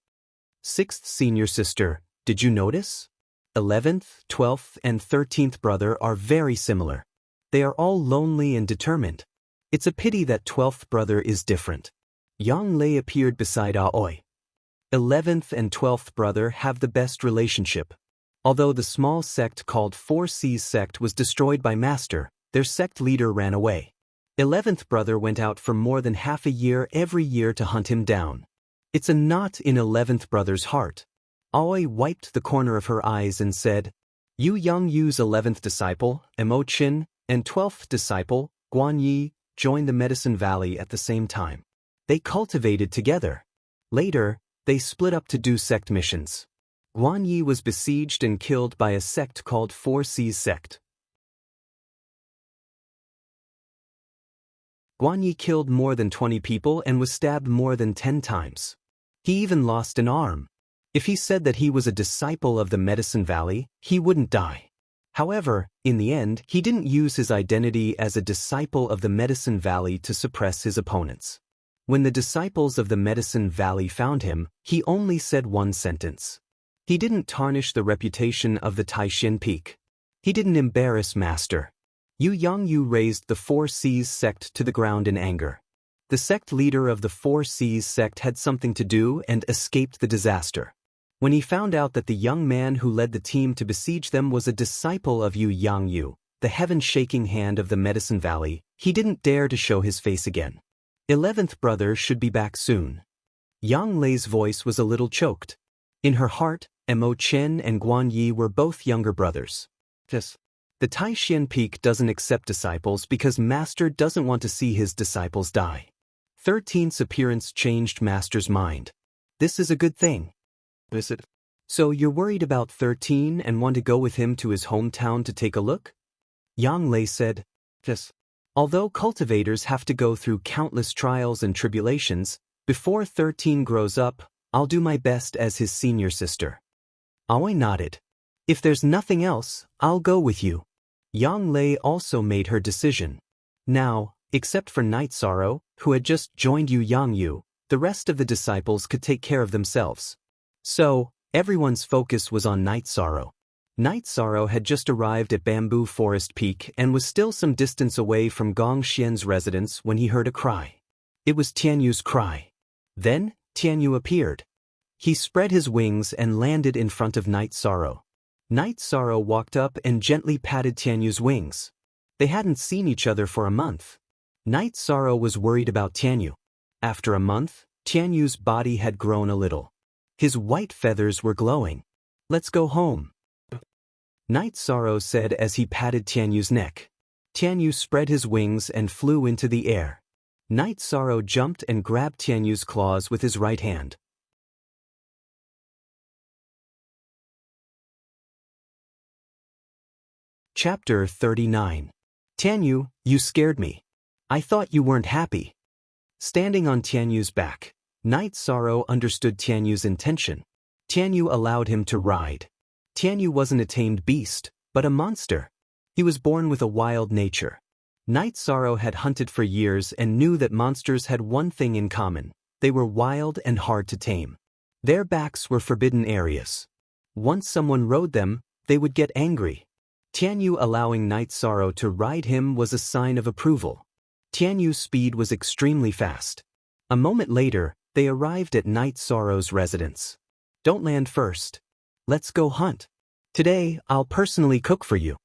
6th senior sister, did you notice? 11th, 12th, and 13th brother are very similar. They are all lonely and determined. It's a pity that 12th brother is different. Yang Lei appeared beside Aoi. 11th and 12th brother have the best relationship. Although the small sect called 4C's sect was destroyed by Master, their sect leader ran away. 11th brother went out for more than half a year every year to hunt him down. It's a knot in 11th brother's heart. Aoi wiped the corner of her eyes and said, Yu Yang Yu's 11th disciple, Mo Qin, and 12th disciple, Guan Yi, joined the Medicine Valley at the same time. They cultivated together. Later, they split up to do sect missions. Guan Yi was besieged and killed by a sect called 4C's sect. Guan Yi killed more than 20 people and was stabbed more than 10 times. He even lost an arm. If he said that he was a disciple of the Medicine Valley, he wouldn't die. However, in the end, he didn't use his identity as a disciple of the Medicine Valley to suppress his opponents. When the disciples of the Medicine Valley found him, he only said one sentence. He didn't tarnish the reputation of the Taishan Peak. He didn't embarrass Master. Yu Yangyu raised the 4C's sect to the ground in anger. The sect leader of the 4C's sect had something to do and escaped the disaster. When he found out that the young man who led the team to besiege them was a disciple of Yu Yangyu, the heaven-shaking hand of the Medicine Valley, he didn't dare to show his face again. 11th brother should be back soon. Yang Lei's voice was a little choked. In her heart, Mo Chen and Guan Yi were both younger brothers. The Taishan Peak doesn't accept disciples because Master doesn't want to see his disciples die. 13th's appearance changed Master's mind. This is a good thing. Visit. So you're worried about 13 and want to go with him to his hometown to take a look? Yang Lei said. Yes. Although cultivators have to go through countless trials and tribulations, before 13 grows up, I'll do my best as his senior sister. Aoi nodded. If there's nothing else, I'll go with you. Yang Lei also made her decision. Now, except for Night Sorrow, who had just joined Yang Yu, the rest of the disciples could take care of themselves. So, everyone's focus was on Night Sorrow. Night Sorrow had just arrived at Bamboo Forest Peak and was still some distance away from Gong Xian's residence when he heard a cry. It was Tianyu's cry. Then, Tianyu appeared. He spread his wings and landed in front of Night Sorrow. Night Sorrow walked up and gently patted Tianyu's wings. They hadn't seen each other for a month. Night Sorrow was worried about Tianyu. After a month, Tianyu's body had grown a little. His white feathers were glowing. Let's go home. Night Sorrow said as he patted Tianyu's neck. Tianyu spread his wings and flew into the air. Night Sorrow jumped and grabbed Tianyu's claws with his right hand. Chapter 39. Tianyu, you scared me. I thought you weren't happy. Standing on Tianyu's back, Night Sorrow understood Tianyu's intention. Tianyu allowed him to ride. Tianyu wasn't a tamed beast, but a monster. He was born with a wild nature. Night Sorrow had hunted for years and knew that monsters had one thing in common. They were wild and hard to tame. Their backs were forbidden areas. Once someone rode them, they would get angry. Tianyu allowing Night Sorrow to ride him was a sign of approval. Tianyu's speed was extremely fast. A moment later, they arrived at Night Sorrow's residence. Don't land first. Let's go hunt. Today, I'll personally cook for you.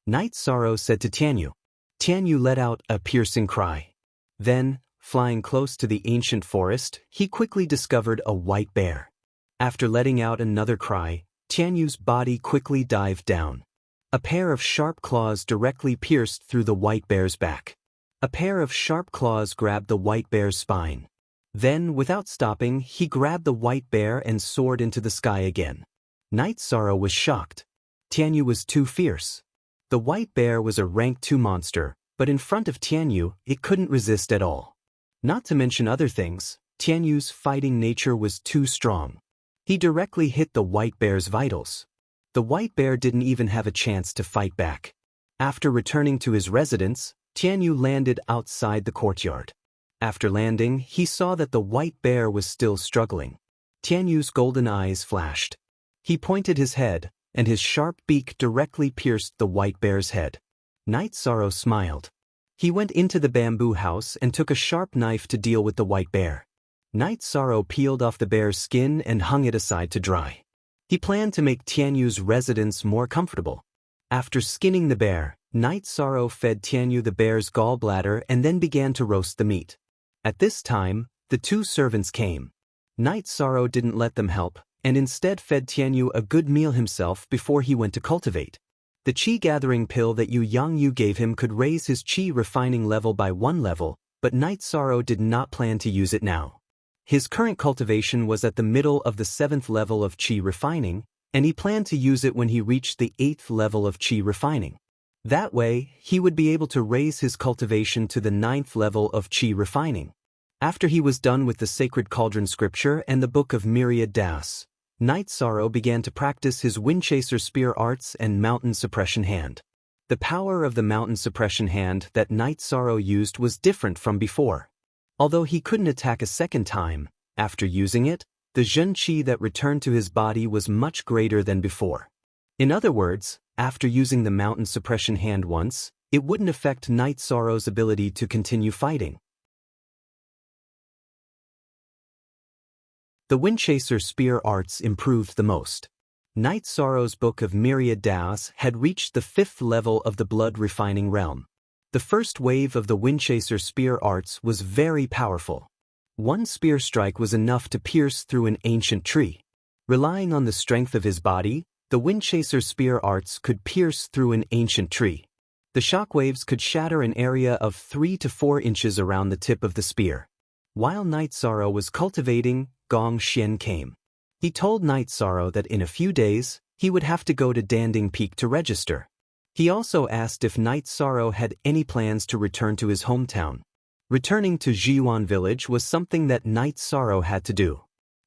Night Sorrow said to Tianyu. Tianyu let out a piercing cry. Then, flying close to the ancient forest, he quickly discovered a white bear. After letting out another cry, Tianyu's body quickly dived down. A pair of sharp claws directly pierced through the white bear's back. A pair of sharp claws grabbed the white bear's spine. Then, without stopping, he grabbed the white bear and soared into the sky again. Night Sorrow was shocked. Tianyu was too fierce. The white bear was a rank 2 monster, but in front of Tianyu, it couldn't resist at all. Not to mention other things, Tianyu's fighting nature was too strong. He directly hit the white bear's vitals. The white bear didn't even have a chance to fight back. After returning to his residence, Tianyu landed outside the courtyard. After landing, he saw that the white bear was still struggling. Tianyu's golden eyes flashed. He pointed his head, and his sharp beak directly pierced the white bear's head. Night Sorrow smiled. He went into the bamboo house and took a sharp knife to deal with the white bear. Night Sorrow peeled off the bear's skin and hung it aside to dry. He planned to make Tianyu's residence more comfortable. After skinning the bear, Night Sorrow fed Tianyu the bear's gallbladder and then began to roast the meat. At this time, the 2 servants came. Night Sorrow didn't let them help, and instead fed Tianyu a good meal himself before he went to cultivate. The qi gathering pill that Yang Yu gave him could raise his qi refining level by 1 level, but Night Sorrow did not plan to use it now. His current cultivation was at the middle of the 7th level of qi refining, and he planned to use it when he reached the 8th level of qi refining. That way, he would be able to raise his cultivation to the 9th level of qi refining. After he was done with the Sacred Cauldron Scripture and the Book of Myriad Das, Night Sorrow began to practice his Windchaser Spear Arts and Mountain Suppression Hand. The power of the Mountain Suppression Hand that Night Sorrow used was different from before. Although he couldn't attack a second time, after using it, the Zhen Qi that returned to his body was much greater than before. In other words, after using the Mountain Suppression Hand once, it wouldn't affect Night Sorrow's ability to continue fighting. The Windchaser Spear Arts improved the most. Night Sorrow's Book of Myriad Das had reached the 5th level of the blood refining realm. The first wave of the Windchaser Spear Arts was very powerful. One spear strike was enough to pierce through an ancient tree. Relying on the strength of his body, the Windchaser Spear Arts could pierce through an ancient tree. The shockwaves could shatter an area of 3 to 4 inches around the tip of the spear. While Night Sorrow was cultivating, Gong Xian came. He told Night Sorrow that in a few days, he would have to go to Danding Peak to register. He also asked if Night Sorrow had any plans to return to his hometown. Returning to Zhiyuan village was something that Night Sorrow had to do.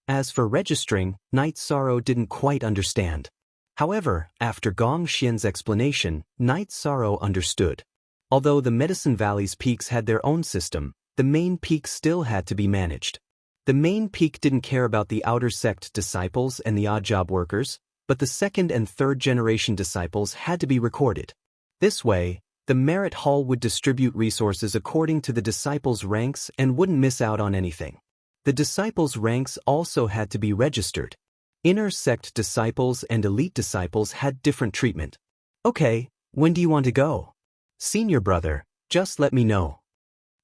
As for registering, Night Sorrow didn't quite understand. However, after Gong Xian's explanation, Night Sorrow understood. Although the Medicine Valley's peaks had their own system, the main peak still had to be managed. The main peak didn't care about the outer sect disciples and the odd job workers, but the second and third generation disciples had to be recorded. This way, the merit hall would distribute resources according to the disciples' ranks and wouldn't miss out on anything. The disciples' ranks also had to be registered. Inner sect disciples and elite disciples had different treatment. Okay, when do you want to go? Senior brother, just let me know.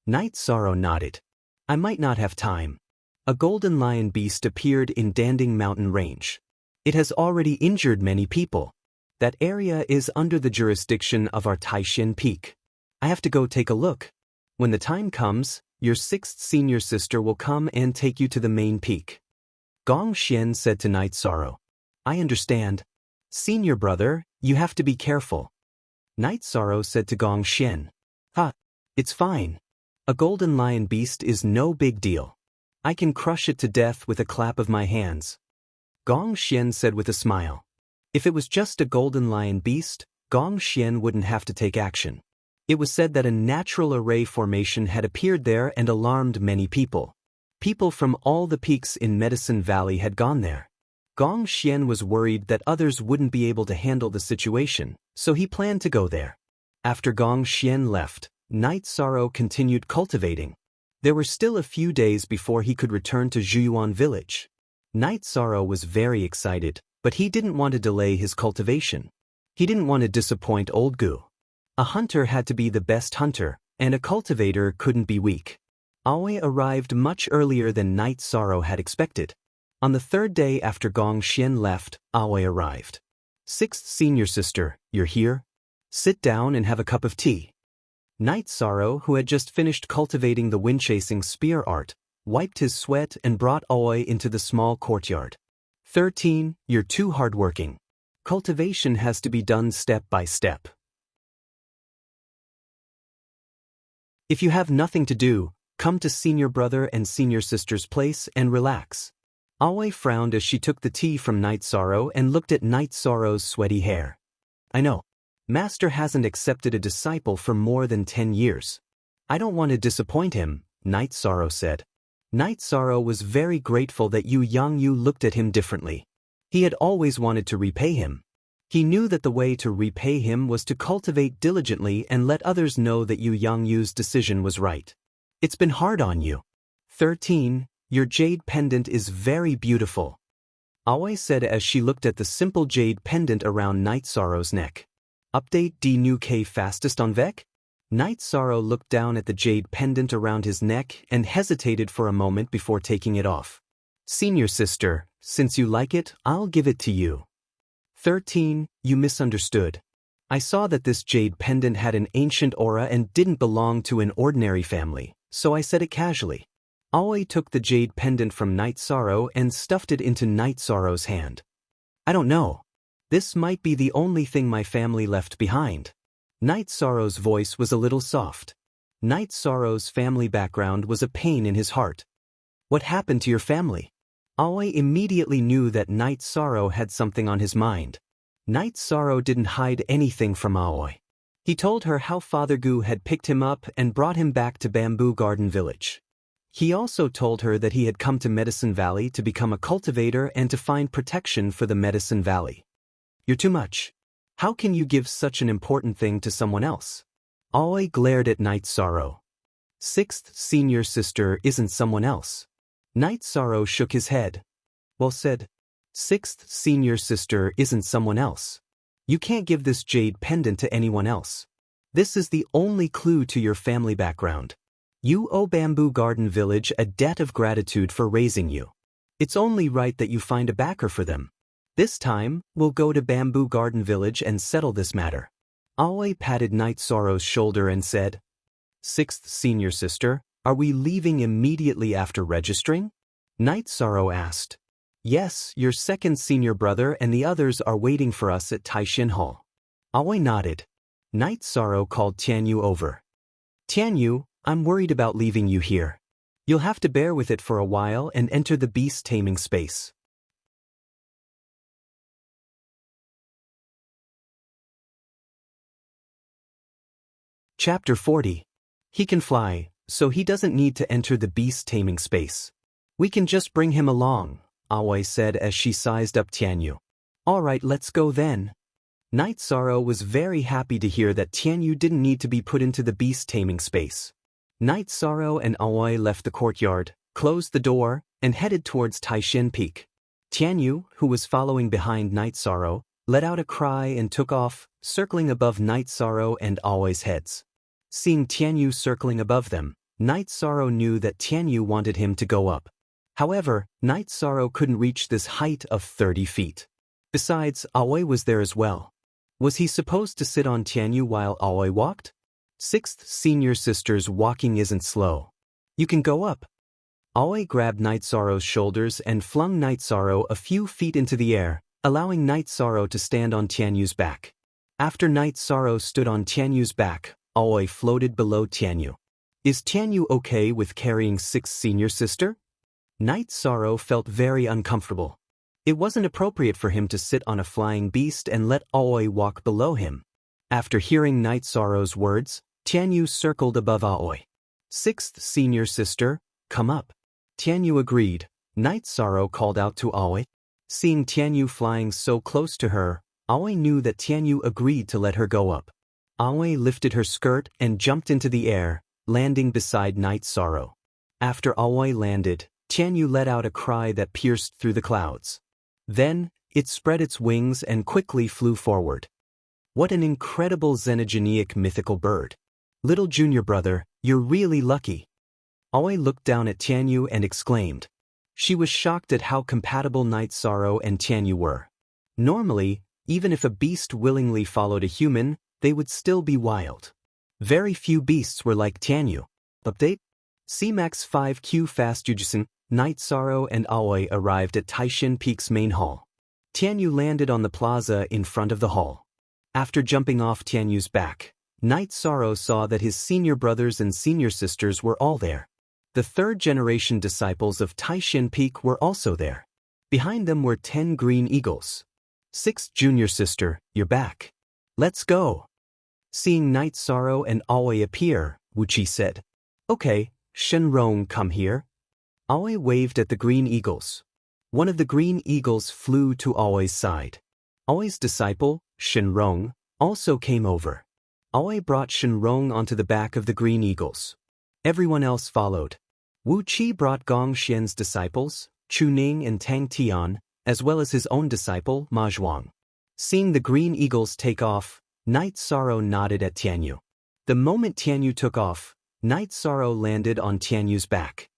Night Sorrow nodded. I might not have time. A golden lion beast appeared in Danding Mountain Range. It has already injured many people. That area is under the jurisdiction of our Taishan Peak. I have to go take a look. When the time comes, your sixth senior sister will come and take you to the main peak. Gong Xian said to Night Sorrow. I understand. Senior brother, you have to be careful. Night Sorrow said to Gong Xian. It's fine. A golden lion beast is no big deal. I can crush it to death with a clap of my hands. Gong Xian said with a smile. If it was just a golden lion beast, Gong Xian wouldn't have to take action. It was said that a natural array formation had appeared there and alarmed many people. People from all the peaks in Medicine Valley had gone there. Gong Xian was worried that others wouldn't be able to handle the situation, so he planned to go there. After Gong Xian left, Night Sorrow continued cultivating. There were still a few days before he could return to Zhiyuan village. Night Sorrow was very excited, but he didn't want to delay his cultivation. He didn't want to disappoint Old Gu. A hunter had to be the best hunter, and a cultivator couldn't be weak. Aoi arrived much earlier than Night Sorrow had expected. On the third day after Gong Xian left, Aoi arrived. Sixth senior sister, you're here? Sit down and have a cup of tea. Night Sorrow, who had just finished cultivating the wind-chasing spear art, wiped his sweat and brought Aoi into the small courtyard. 13, you're too hardworking. Cultivation has to be done step by step. If you have nothing to do, come to senior brother and senior sister's place and relax. Aoi frowned as she took the tea from Night Sorrow and looked at Night Sorrow's sweaty hair. I know. Master hasn't accepted a disciple for more than 10 years. I don't want to disappoint him, Night Sorrow said. Night Sorrow was very grateful that Yu Yangyu looked at him differently. He had always wanted to repay him. He knew that the way to repay him was to cultivate diligently and let others know that Yu Yangyu's decision was right. It's been hard on you. 13, your jade pendant is very beautiful. Aoi said as she looked at the simple jade pendant around Night Sorrow's neck. Update D Nu K fastest on Vec? Night Sorrow looked down at the jade pendant around his neck and hesitated for a moment before taking it off. Senior sister, since you like it, I'll give it to you. 13, you misunderstood. I saw that this jade pendant had an ancient aura and didn't belong to an ordinary family, so I said it casually. Aoi took the jade pendant from Night Sorrow and stuffed it into Night Sorrow's hand. I don't know. This might be the only thing my family left behind. Night Sorrow's voice was a little soft. Night Sorrow's family background was a pain in his heart. What happened to your family? Aoi immediately knew that Night Sorrow had something on his mind. Night Sorrow didn't hide anything from Aoi. He told her how Father Gu had picked him up and brought him back to Bamboo Garden Village. He also told her that he had come to Medicine Valley to become a cultivator and to find protection for the Medicine Valley. You're too much. How can you give such an important thing to someone else? Aoi glared at Night Sorrow. Sixth senior sister isn't someone else. Night Sorrow shook his head. Well said. Sixth senior sister isn't someone else. You can't give this jade pendant to anyone else. This is the only clue to your family background. You owe Bamboo Garden Village a debt of gratitude for raising you. It's only right that you find a backer for them. This time, we'll go to Bamboo Garden Village and settle this matter. Aoi patted Night Sorrow's shoulder and said, Sixth senior sister, are we leaving immediately after registering? Night Sorrow asked. Yes, your second senior brother and the others are waiting for us at Taishin Hall. Aoi nodded. Night Sorrow called Tianyu over. Tianyu, I'm worried about leaving you here. You'll have to bear with it for a while and enter the beast taming space. Chapter 40. He can fly, so he doesn't need to enter the beast taming space. We can just bring him along, Aoi said as she sized up Tianyu. Alright, let's go then. Night Sorrow was very happy to hear that Tianyu didn't need to be put into the beast taming space. Night Sorrow and Aoi left the courtyard, closed the door, and headed towards Taishin Peak. Tianyu, who was following behind Night Sorrow, let out a cry and took off, circling above Night Sorrow and Aoi's heads. Seeing Tianyu circling above them, Night Sorrow knew that Tianyu wanted him to go up. However, Night Sorrow couldn't reach this height of 30 feet. Besides, Aoi was there as well. Was he supposed to sit on Tianyu while Aoi walked? Sixth senior sister's walking isn't slow. You can go up. Aoi grabbed Night Sorrow's shoulders and flung Night Sorrow a few feet into the air, allowing Night Sorrow to stand on Tianyu's back. After Night Sorrow stood on Tianyu's back, Aoi floated below Tianyu. Is Tianyu okay with carrying sixth senior sister? Night Sorrow felt very uncomfortable. It wasn't appropriate for him to sit on a flying beast and let Aoi walk below him. After hearing Night Sorrow's words, Tianyu circled above Aoi. Sixth senior sister, come up. Tianyu agreed. Night Sorrow called out to Aoi. Seeing Tianyu flying so close to her, Aoi knew that Tianyu agreed to let her go up. Aoi lifted her skirt and jumped into the air, landing beside Night Sorrow. After Aoi landed, Tianyu let out a cry that pierced through the clouds. Then, it spread its wings and quickly flew forward. What an incredible xenogenic mythical bird. Little junior brother, you're really lucky. Aoi looked down at Tianyu and exclaimed. She was shocked at how compatible Night Sorrow and Tianyu were. Normally, even if a beast willingly followed a human, they would still be wild. Very few beasts were like Tianyu. Update? CMAX 5Q Fast Ujisen, Night Sorrow and Aoi arrived at Taishin Peak's main hall. Tianyu landed on the plaza in front of the hall. After jumping off Tianyu's back, Night Sorrow saw that his senior brothers and senior sisters were all there. The third-generation disciples of Taishin Peak were also there. Behind them were 10 green eagles. Sixth junior sister, you're back. Let's go. Seeing Night Sorrow and Aoi appear, Wuchi said. Okay, Shenrong, come here. Aoi waved at the green eagles. One of the green eagles flew to Aoi's side. Aoi's disciple, Shenrong, also came over. Aoi brought Shenrong onto the back of the green eagles. Everyone else followed. Wu Qi brought Gong Xian's disciples, Chu Ning and Tang Tian, as well as his own disciple, Ma Zhuang. Seeing the green eagles take off, Night Sorrow nodded at Tianyu. The moment Tianyu took off, Night Sorrow landed on Tianyu's back.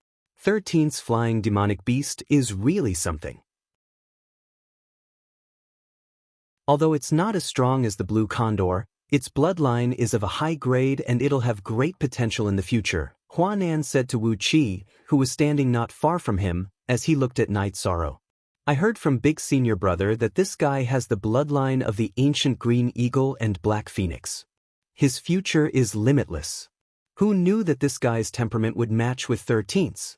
13th's flying demonic beast is really something. Although it's not as strong as the blue condor, its bloodline is of a high grade and it'll have great potential in the future, Huanan said to Wu Qi, who was standing not far from him, as he looked at Night Sorrow. I heard from Big Senior Brother that this guy has the bloodline of the ancient green eagle and black phoenix. His future is limitless. Who knew that this guy's temperament would match with 13th's?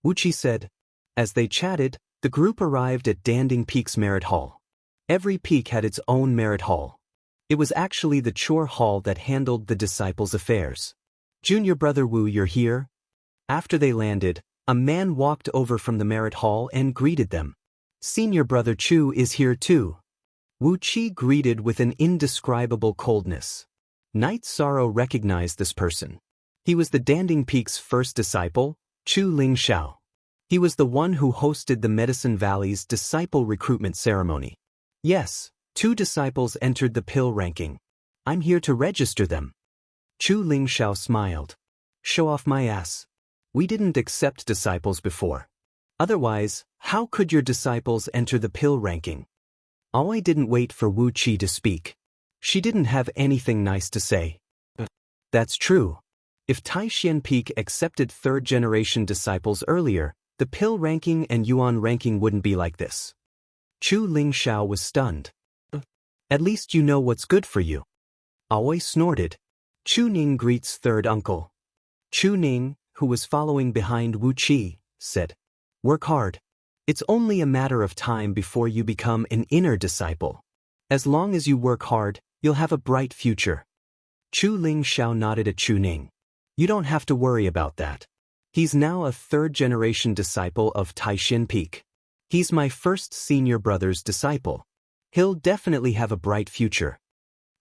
Wu Qi said. As they chatted, the group arrived at Danding Peak's Merit Hall. Every peak had its own Merit Hall. It was actually the chore hall that handled the disciples' affairs. Junior Brother Wu, you're here? After they landed, a man walked over from the Merit Hall and greeted them. Senior Brother Chu is here too. Wu Qi greeted with an indescribable coldness. Night Sorrow recognized this person. He was the Danding Peak's first disciple, Chu Ling Xiao. He was the one who hosted the Medicine Valley's disciple recruitment ceremony. Yes, 2 disciples entered the pill ranking. I'm here to register them. Chu Ling Xiao smiled. Show off my ass. We didn't accept disciples before. Otherwise, how could your disciples enter the pill ranking? Aoi didn't wait for Wu Qi to speak. She didn't have anything nice to say. That's true. If Taishin Peak accepted third-generation disciples earlier, The pill ranking and yuan ranking wouldn't be like this. Chu Lingxiao was stunned. At least you know what's good for you. Aoi snorted. Chu Ning greets third uncle. Chu Ning, who was following behind Wu Qi, said, "Work hard. It's only a matter of time before you become an inner disciple. As long as you work hard, you'll have a bright future." Chu Lingxiao nodded at Chu Ning. "You don't have to worry about that. He's now a third-generation disciple of Taishin Peak. He's my first senior brother's disciple. He'll definitely have a bright future."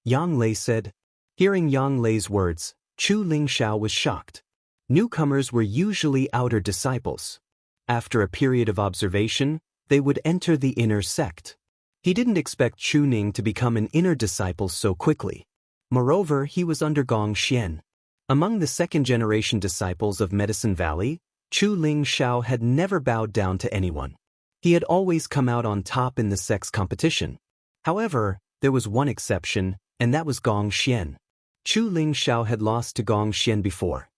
Yang Lei said. Hearing Yang Lei's words, Chu Lingxiao was shocked. Newcomers were usually outer disciples. After a period of observation, they would enter the inner sect. He didn't expect Chu Ning to become an inner disciple so quickly. Moreover, he was under Gong Xian. Among the second-generation disciples of Medicine Valley, Chu Lingxiao had never bowed down to anyone. He had always come out on top in the sex competition. However, there was one exception, and that was Gong Xian. Chu Lingxiao had lost to Gong Xian before.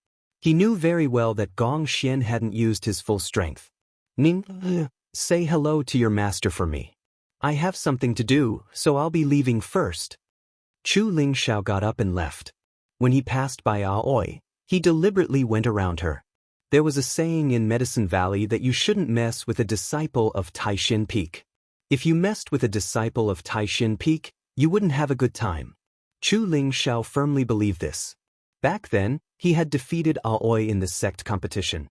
He knew very well that Gong Xian hadn't used his full strength. "Ning, say hello to your master for me. I have something to do, so I'll be leaving first." Chu Lingxiao got up and left. When he passed by Aoi, he deliberately went around her. There was a saying in Medicine Valley that you shouldn't mess with a disciple of Taishin Peak. If you messed with a disciple of Taishin Peak, you wouldn't have a good time. Chu Lingxiao firmly believed this. Back then, he had defeated Aoi in the sect competition.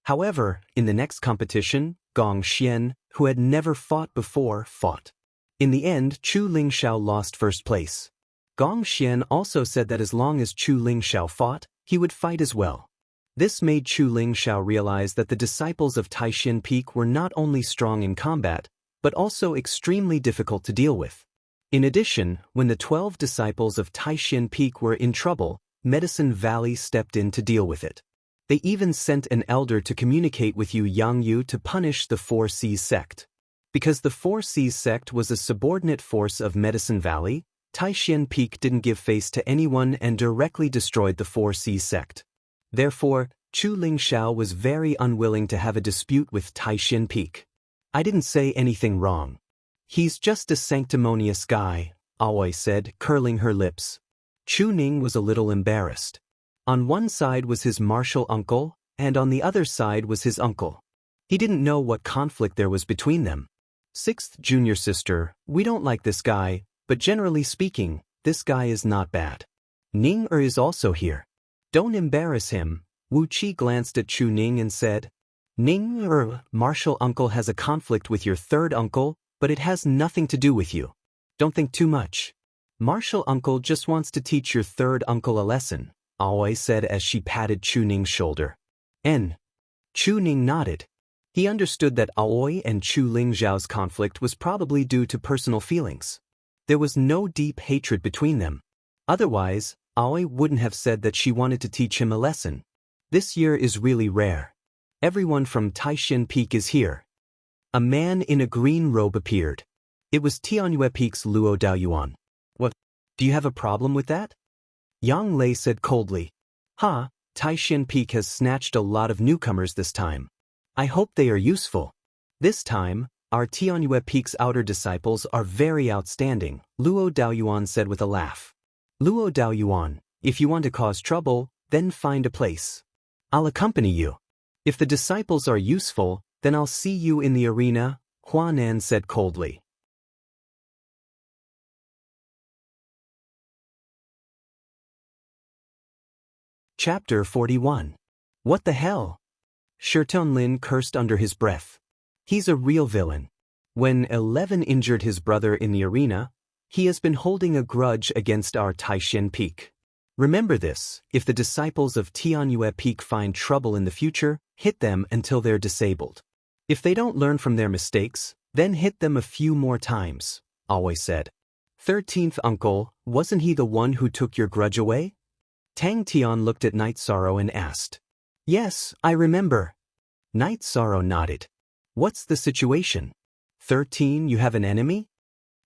However, in the next competition, Gong Xian, who had never fought before, fought. In the end, Chu Lingxiao lost first place. Gong Xian also said that as long as Chu Lingxiao fought, he would fight as well. This made Chu Lingxiao realize that the disciples of Taishin Peak were not only strong in combat, but also extremely difficult to deal with. In addition, when the 12 disciples of Taishin Peak were in trouble, Medicine Valley stepped in to deal with it. They even sent an elder to communicate with Yang Yu to punish the 4C's sect. Because the 4C's sect was a subordinate force of Medicine Valley, Taishin Peak didn't give face to anyone and directly destroyed the 4C's sect. Therefore, Chu Lingxiao was very unwilling to have a dispute with Taishin Peak. "I didn't say anything wrong. He's just a sanctimonious guy," Aoi said, curling her lips. Chu Ning was a little embarrassed. On one side was his martial uncle, and on the other side was his uncle. He didn't know what conflict there was between them. "Sixth junior sister, we don't like this guy, but generally speaking, this guy is not bad. Ning is also here. Don't embarrass him." Wu Qi glanced at Chu Ning and said, "Ning martial uncle has a conflict with your third uncle, but it has nothing to do with you. Don't think too much. Martial uncle just wants to teach your third uncle a lesson," Aoi said as she patted Chu Ning's shoulder. Chu Ning nodded. He understood that Aoi and Chu Lingxiao's conflict was probably due to personal feelings. There was no deep hatred between them. Otherwise, Aoi wouldn't have said that she wanted to teach him a lesson. This year is really rare. Everyone from Taishin Peak is here. A man in a green robe appeared. It was Tianyue Peak's Luo Daoyuan. "What? Do you have a problem with that?" Yang Lei said coldly. Taishin Peak has snatched a lot of newcomers this time. I hope they are useful. This time, our Tianyue Peak's outer disciples are very outstanding," Luo Daoyuan said with a laugh. "Luo Daoyuan, if you want to cause trouble, then find a place. I'll accompany you. If the disciples are useful, then I'll see you in the arena," Huanan said coldly. Chapter 41. What the hell? Shirtonlin cursed under his breath. He's a real villain. When 11 injured his brother in the arena, he has been holding a grudge against our Taishin Peak. Remember this: if the disciples of Tianyue Peak find trouble in the future, hit them until they're disabled. If they don't learn from their mistakes, then hit them a few more times, Aoi said. 13th uncle, wasn't he the one who took your grudge away? Tang Tian looked at Night Sorrow and asked. Yes, I remember. Night Sorrow nodded. What's the situation? 13, you have an enemy?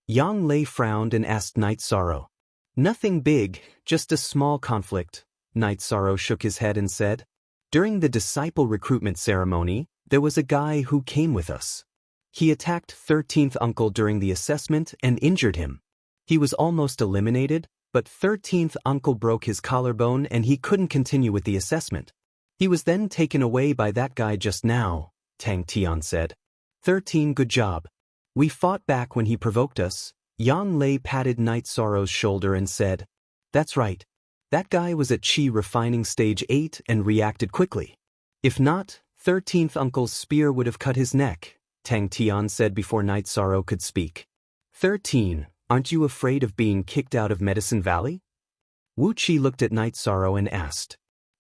Yang Lei frowned and asked Night Sorrow. Nothing big, just a small conflict. Night Sorrow shook his head and said. During the disciple recruitment ceremony, there was a guy who came with us. He attacked 13th Uncle during the assessment and injured him. He was almost eliminated, but 13th Uncle broke his collarbone and he couldn't continue with the assessment. He was then taken away by that guy just now, Tang Tian said. 13, good job. We fought back when he provoked us. Yang Lei patted Night Sorrow's shoulder and said, That's right. That guy was at Qi refining stage 8 and reacted quickly. If not, 13th Uncle's spear would have cut his neck, Tang Tian said before Night Sorrow could speak. 13, aren't you afraid of being kicked out of Medicine Valley? Wu Qi looked at Night Sorrow and asked.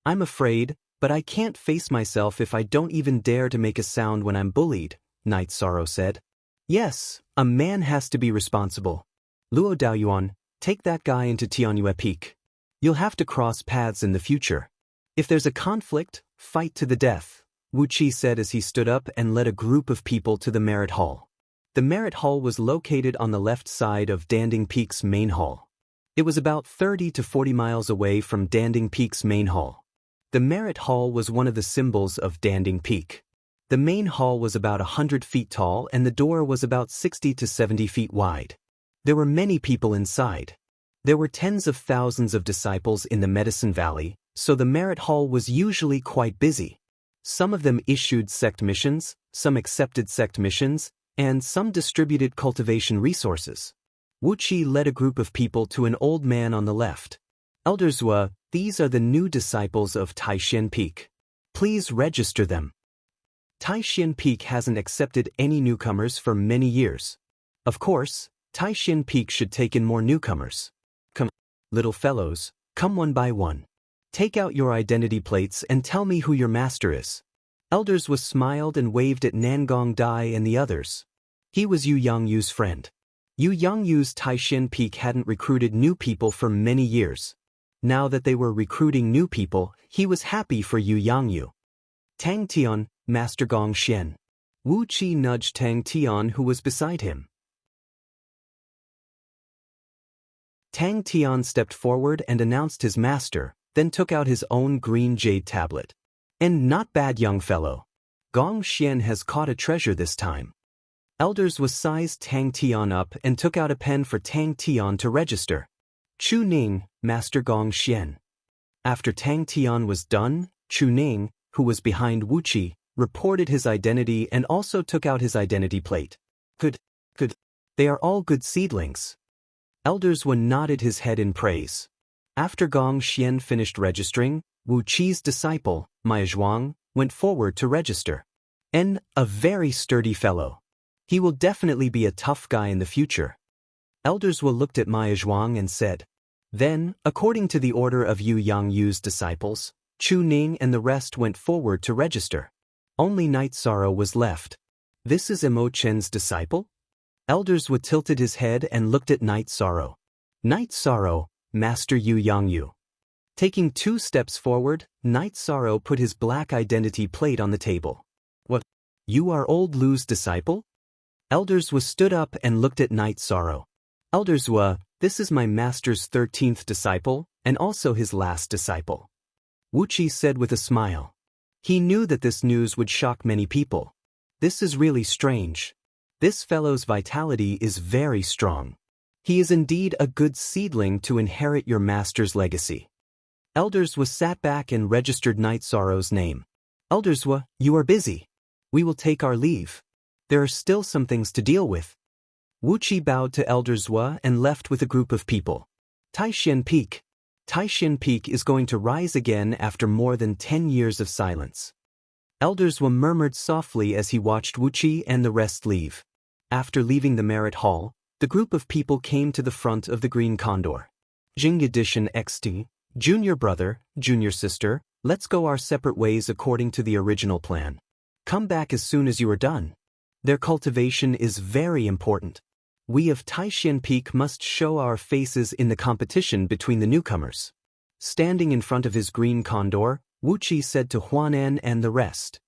I'm afraid, but I can't face myself if I don't even dare to make a sound when I'm bullied, Night Sorrow said. Yes, a man has to be responsible. Luo Daoyuan, take that guy into Tianyue Peak. You'll have to cross paths in the future. If there's a conflict, fight to the death, Wu Qi said as he stood up and led a group of people to the Merit Hall. The Merit Hall was located on the left side of Danding Peak's main hall. It was about 30 to 40 miles away from Danding Peak's main hall. The Merit Hall was one of the symbols of Danding Peak. The main hall was about 100 feet tall and the door was about 60 to 70 feet wide. There were many people inside. There were tens of thousands of disciples in the Medicine Valley, so the Merit Hall was usually quite busy. Some of them issued sect missions, some accepted sect missions, and some distributed cultivation resources. Wu Qi led a group of people to an old man on the left. Elder Zhua, these are the new disciples of Taishan Peak. Please register them. Taishan Peak hasn't accepted any newcomers for many years. Of course, Taishan Peak should take in more newcomers. Come, little fellows, come one by one. Take out your identity plates and tell me who your master is. Elders was smiled and waved at Nangong Dai and the others. He was Yu Yangyu's friend. Yu Yangyu's Taishan Peak hadn't recruited new people for many years. Now that they were recruiting new people, he was happy for Yu Yangyu. Tang Tian, Master Gong Xian. Wu Qi nudged Tang Tian who was beside him. Tang Tian stepped forward and announced his master, then took out his own green jade tablet. And not bad, young fellow. Gong Xian has caught a treasure this time. Elders was sized Tang Tian up and took out a pen for Tang Tian to register. Chu Ning, Master Gong Xian. After Tang Tian was done, Chu Ning, who was behind Wu Qi, reported his identity and also took out his identity plate. Good. They are all good seedlings. Elders Wen nodded his head in praise. After Gong Xian finished registering, Wu Qi's disciple, Maya Zhuang, went forward to register. And a very sturdy fellow. He will definitely be a tough guy in the future. Elders Wu looked at Maya Zhuang and said. Then, according to the order of Yu Yangyu's disciples, Chu Ning and the rest went forward to register. Only Night Sorrow was left. This is Emo Chen's disciple? Elders Wu tilted his head and looked at Night Sorrow. Night Sorrow, Master Yu Yangyu. Taking 2 steps forward, Night Sorrow put his black identity plate on the table. What? You are old Lu's disciple? Elders Wu stood up and looked at Night Sorrow. Elders Wu, this is my master's 13th disciple, and also his last disciple. Wu Qi said with a smile. He knew that this news would shock many people. This is really strange. This fellow's vitality is very strong. He is indeed a good seedling to inherit your master's legacy. Elders Wu sat back and registered Night Sorrow's name. Elders Wu, you are busy. We will take our leave. There are still some things to deal with. Wu Qi bowed to Elders Wu and left with a group of people. Taishan Peak. Taishan Peak is going to rise again after more than 10 years of silence. Elders Wu murmured softly as he watched Wu Qi and the rest leave. After leaving the Merit Hall, the group of people came to the front of the Green Condor. Jing Edition XT, Junior brother, junior sister, let's go our separate ways according to the original plan. Come back as soon as you are done. Their cultivation is very important. We of Taishan Peak must show our faces in the competition between the newcomers. Standing in front of his green condor, Wu Qi said to Huanan and the rest.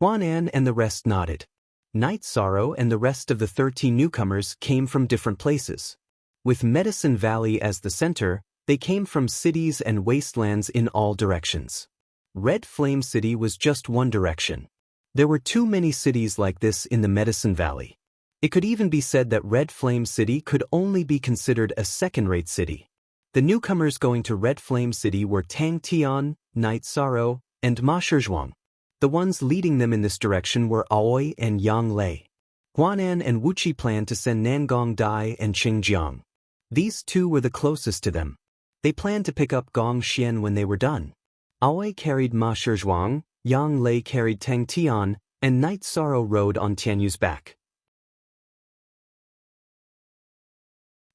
Huanan and the rest nodded. Night Sorrow and the rest of the 13 newcomers came from different places. With Medicine Valley as the center, They came from cities and wastelands in all directions. Red Flame City was just one direction. There were too many cities like this in the Medicine Valley. It could even be said that Red Flame City could only be considered a second-rate city. The newcomers going to Red Flame City were Tang Tian, Night Sorrow, and Ma Shizhuang. The ones leading them in this direction were Aoi and Yang Lei. Huanan and Wuqi planned to send Nangong Dai and Qingjiang. These two were the closest to them. They planned to pick up Gong Xian when they were done. Aoi carried Ma Shizhuang, Yang Lei carried Tang Tian, and Night Sorrow rode on Tianyu's back.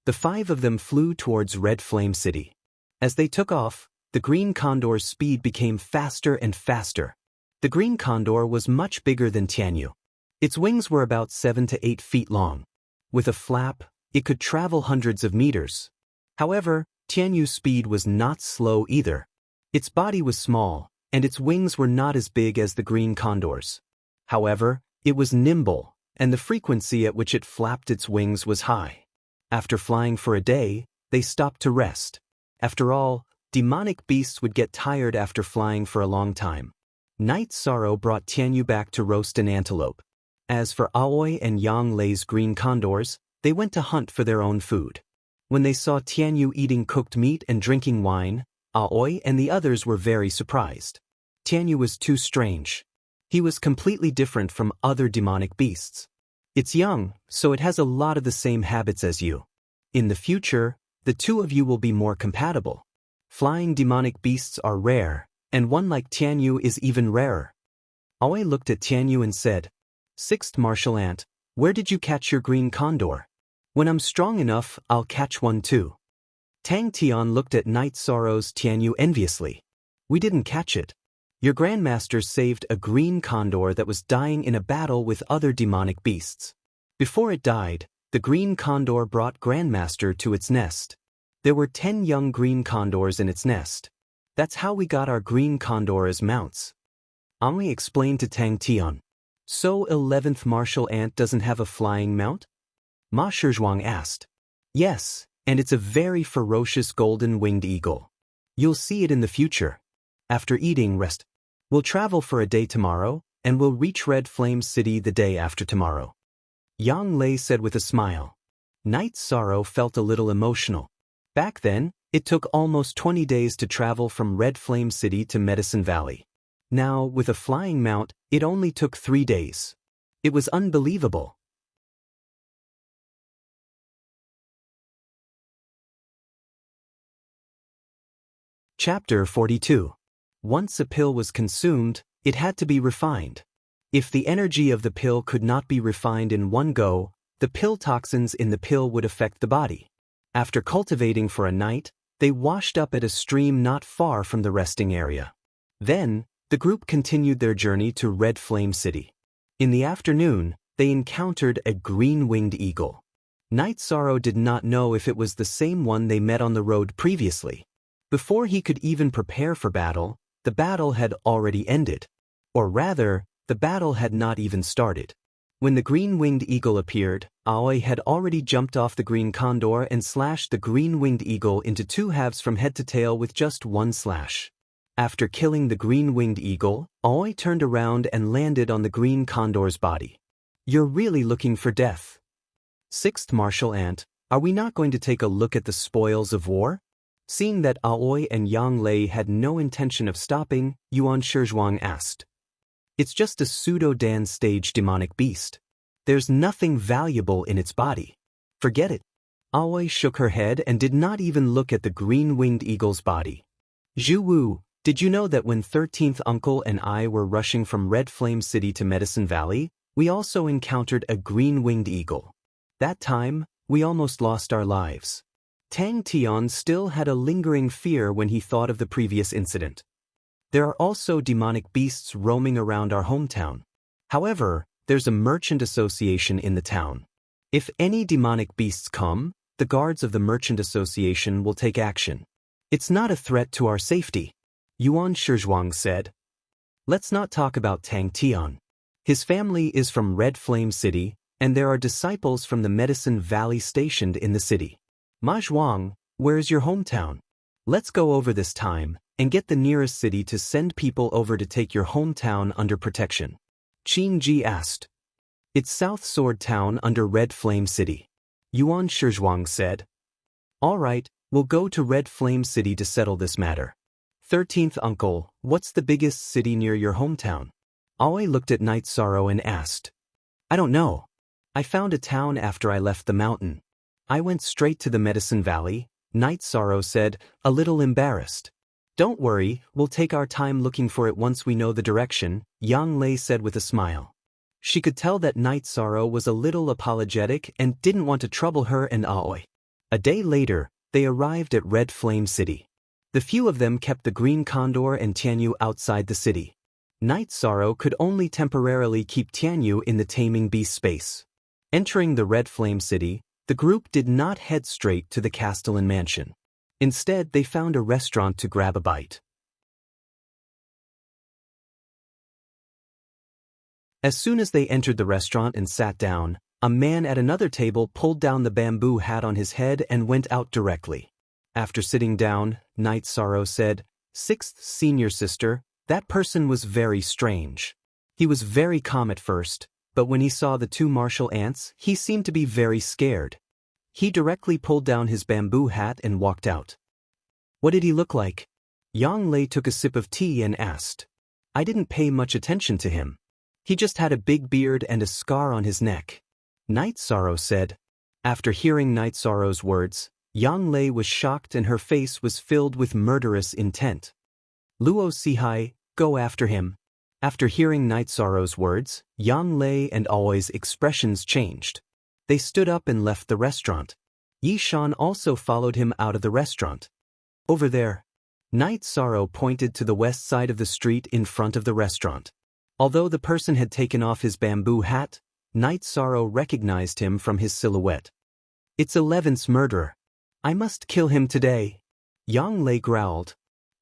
The five of them flew towards Red Flame City. As they took off, the Green Condor's speed became faster and faster. The Green Condor was much bigger than Tianyu. Its wings were about 7 to 8 feet long. With a flap, it could travel hundreds of meters. However, Tianyu's speed was not slow either. Its body was small, and its wings were not as big as the Green Condor's. However, it was nimble, and the frequency at which it flapped its wings was high. After flying for a day, they stopped to rest. After all, demonic beasts would get tired after flying for a long time. Night Sorrow brought Tianyu back to roast an antelope. As for Aoi and Yang Lei's Green Condors, they went to hunt for their own food. When they saw Tianyu eating cooked meat and drinking wine, Aoi and the others were very surprised. Tianyu was too strange. He was completely different from other demonic beasts. It's young, so it has a lot of the same habits as you. In the future, the two of you will be more compatible. Flying demonic beasts are rare, and one like Tianyu is even rarer. Aoi looked at Tianyu and said, "Sixth martial ant, where did you catch your Green Condor? When I'm strong enough, I'll catch one too." Tang Tian looked at Night Sorrow's Tianyu enviously. "We didn't catch it. Your Grandmaster saved a Green Condor that was dying in a battle with other demonic beasts. Before it died, the Green Condor brought Grandmaster to its nest. There were 10 young Green Condors in its nest. That's how we got our Green Condor as mounts." Aoi explained to Tang Tian. "So 11th martial ant doesn't have a flying mount?" Ma Shizhuang asked. "Yes, and it's a very ferocious golden-winged eagle. You'll see it in the future. After eating, rest. We'll travel for a day tomorrow, and we'll reach Red Flame City the day after tomorrow." Yang Lei said with a smile. Night Sorrow felt a little emotional. Back then, it took almost 20 days to travel from Red Flame City to Medicine Valley. Now, with a flying mount, it only took 3 days. It was unbelievable. Chapter 42. Once a pill was consumed, it had to be refined. If the energy of the pill could not be refined in one go, the pill toxins in the pill would affect the body. After cultivating for a night, they washed up at a stream not far from the resting area. Then, the group continued their journey to Red Flame City. In the afternoon, they encountered a green-winged eagle. Night Sorrow did not know if it was the same one they met on the road previously. Before he could even prepare for battle, the battle had already ended. Or rather, the battle had not even started. When the green-winged eagle appeared, Aoi had already jumped off the Green Condor and slashed the green-winged eagle into 2 halves from head to tail with just 1 slash. After killing the green-winged eagle, Aoi turned around and landed on the Green Condor's body. "You're really looking for death. Sixth martial ant, are we not going to take a look at the spoils of war?" Seeing that Aoi and Yang Lei had no intention of stopping, Yuan Shizhuang asked. "It's just a pseudo-Dan stage demonic beast. There's nothing valuable in its body. Forget it." Aoi shook her head and did not even look at the green-winged eagle's body. "Zhu Wu, did you know that when 13th Uncle and I were rushing from Red Flame City to Medicine Valley, we also encountered a green-winged eagle? That time, we almost lost our lives." Tang Tian still had a lingering fear when he thought of the previous incident. "There are also demonic beasts roaming around our hometown. However, there's a merchant association in the town. If any demonic beasts come, the guards of the merchant association will take action. It's not a threat to our safety," Yuan Shizhuang said. "Let's not talk about Tang Tian. His family is from Red Flame City, and there are disciples from the Medicine Valley stationed in the city. Ma Zhuang, where is your hometown? Let's go over this time, and get the nearest city to send people over to take your hometown under protection. Qin Ji asked. It's South Sword Town under Red Flame City. Yuan Shizhuang said. All right, we'll go to Red Flame City to settle this matter. 13th uncle, what's the biggest city near your hometown? Aoi looked at Night Sorrow and asked. I don't know. I found a town after I left the mountain. I went straight to the Medicine Valley, Night Sorrow said, a little embarrassed. Don't worry, we'll take our time looking for it once we know the direction, Yang Lei said with a smile. She could tell that Night Sorrow was a little apologetic and didn't want to trouble her and Aoi. A day later, they arrived at Red Flame City. The few of them kept the Green Condor and Tianyu outside the city. Night Sorrow could only temporarily keep Tianyu in the Taming Beast space. Entering the Red Flame City, the group did not head straight to the Castellan mansion. Instead, they found a restaurant to grab a bite. As soon as they entered the restaurant and sat down, a man at another table pulled down the bamboo hat on his head and went out directly. After sitting down, Night Sorrow said, Sixth senior sister, that person was very strange. He was very calm at first, but when he saw the two martial ants, he seemed to be very scared. He directly pulled down his bamboo hat and walked out. What did he look like? Yang Lei took a sip of tea and asked. I didn't pay much attention to him. He just had a big beard and a scar on his neck. Night Sorrow said. After hearing Night Sorrow's words, Yang Lei was shocked and her face was filled with murderous intent. Luo Sihai, go after him. After hearing Night Sorrow's words, Yang Lei and Aoi's expressions changed. They stood up and left the restaurant. Yi Shan also followed him out of the restaurant. Over there. Night Sorrow pointed to the west side of the street in front of the restaurant. Although the person had taken off his bamboo hat, Night Sorrow recognized him from his silhouette. It's 11th's murderer. I must kill him today. Yang Lei growled.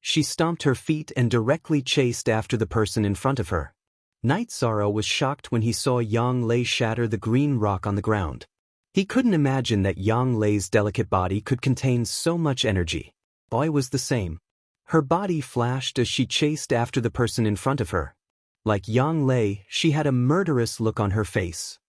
She stomped her feet and directly chased after the person in front of her. Night Sorrow was shocked when he saw Yang Lei shatter the green rock on the ground. He couldn't imagine that Yang Lei's delicate body could contain so much energy. Aoi was the same. Her body flashed as she chased after the person in front of her. Like Yang Lei, she had a murderous look on her face.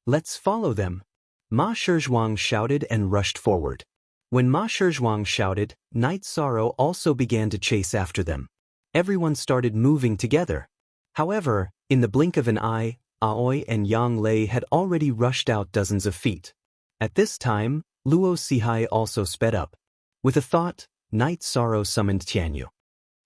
Let's follow them. Ma Shizhuang shouted and rushed forward. When Ma Shizhuang shouted, Night Sorrow also began to chase after them. Everyone started moving together. However, in the blink of an eye, Aoi and Yang Lei had already rushed out dozens of feet. At this time, Luo Sihai also sped up. With a thought, Night Sorrow summoned Tianyu.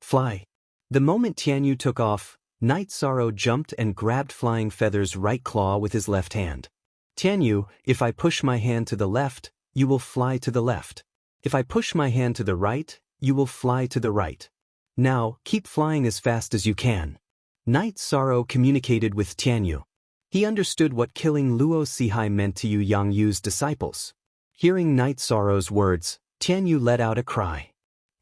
Fly. The moment Tianyu took off, Night Sorrow jumped and grabbed Flying Feather's right claw with his left hand. Tianyu, if I push my hand to the left, you will fly to the left. If I push my hand to the right, you will fly to the right. Now, keep flying as fast as you can. Night Sorrow communicated with Tianyu. He understood what killing Luo Sihai meant to Yang Yu's disciples. Hearing Night Sorrow's words, Tianyu let out a cry.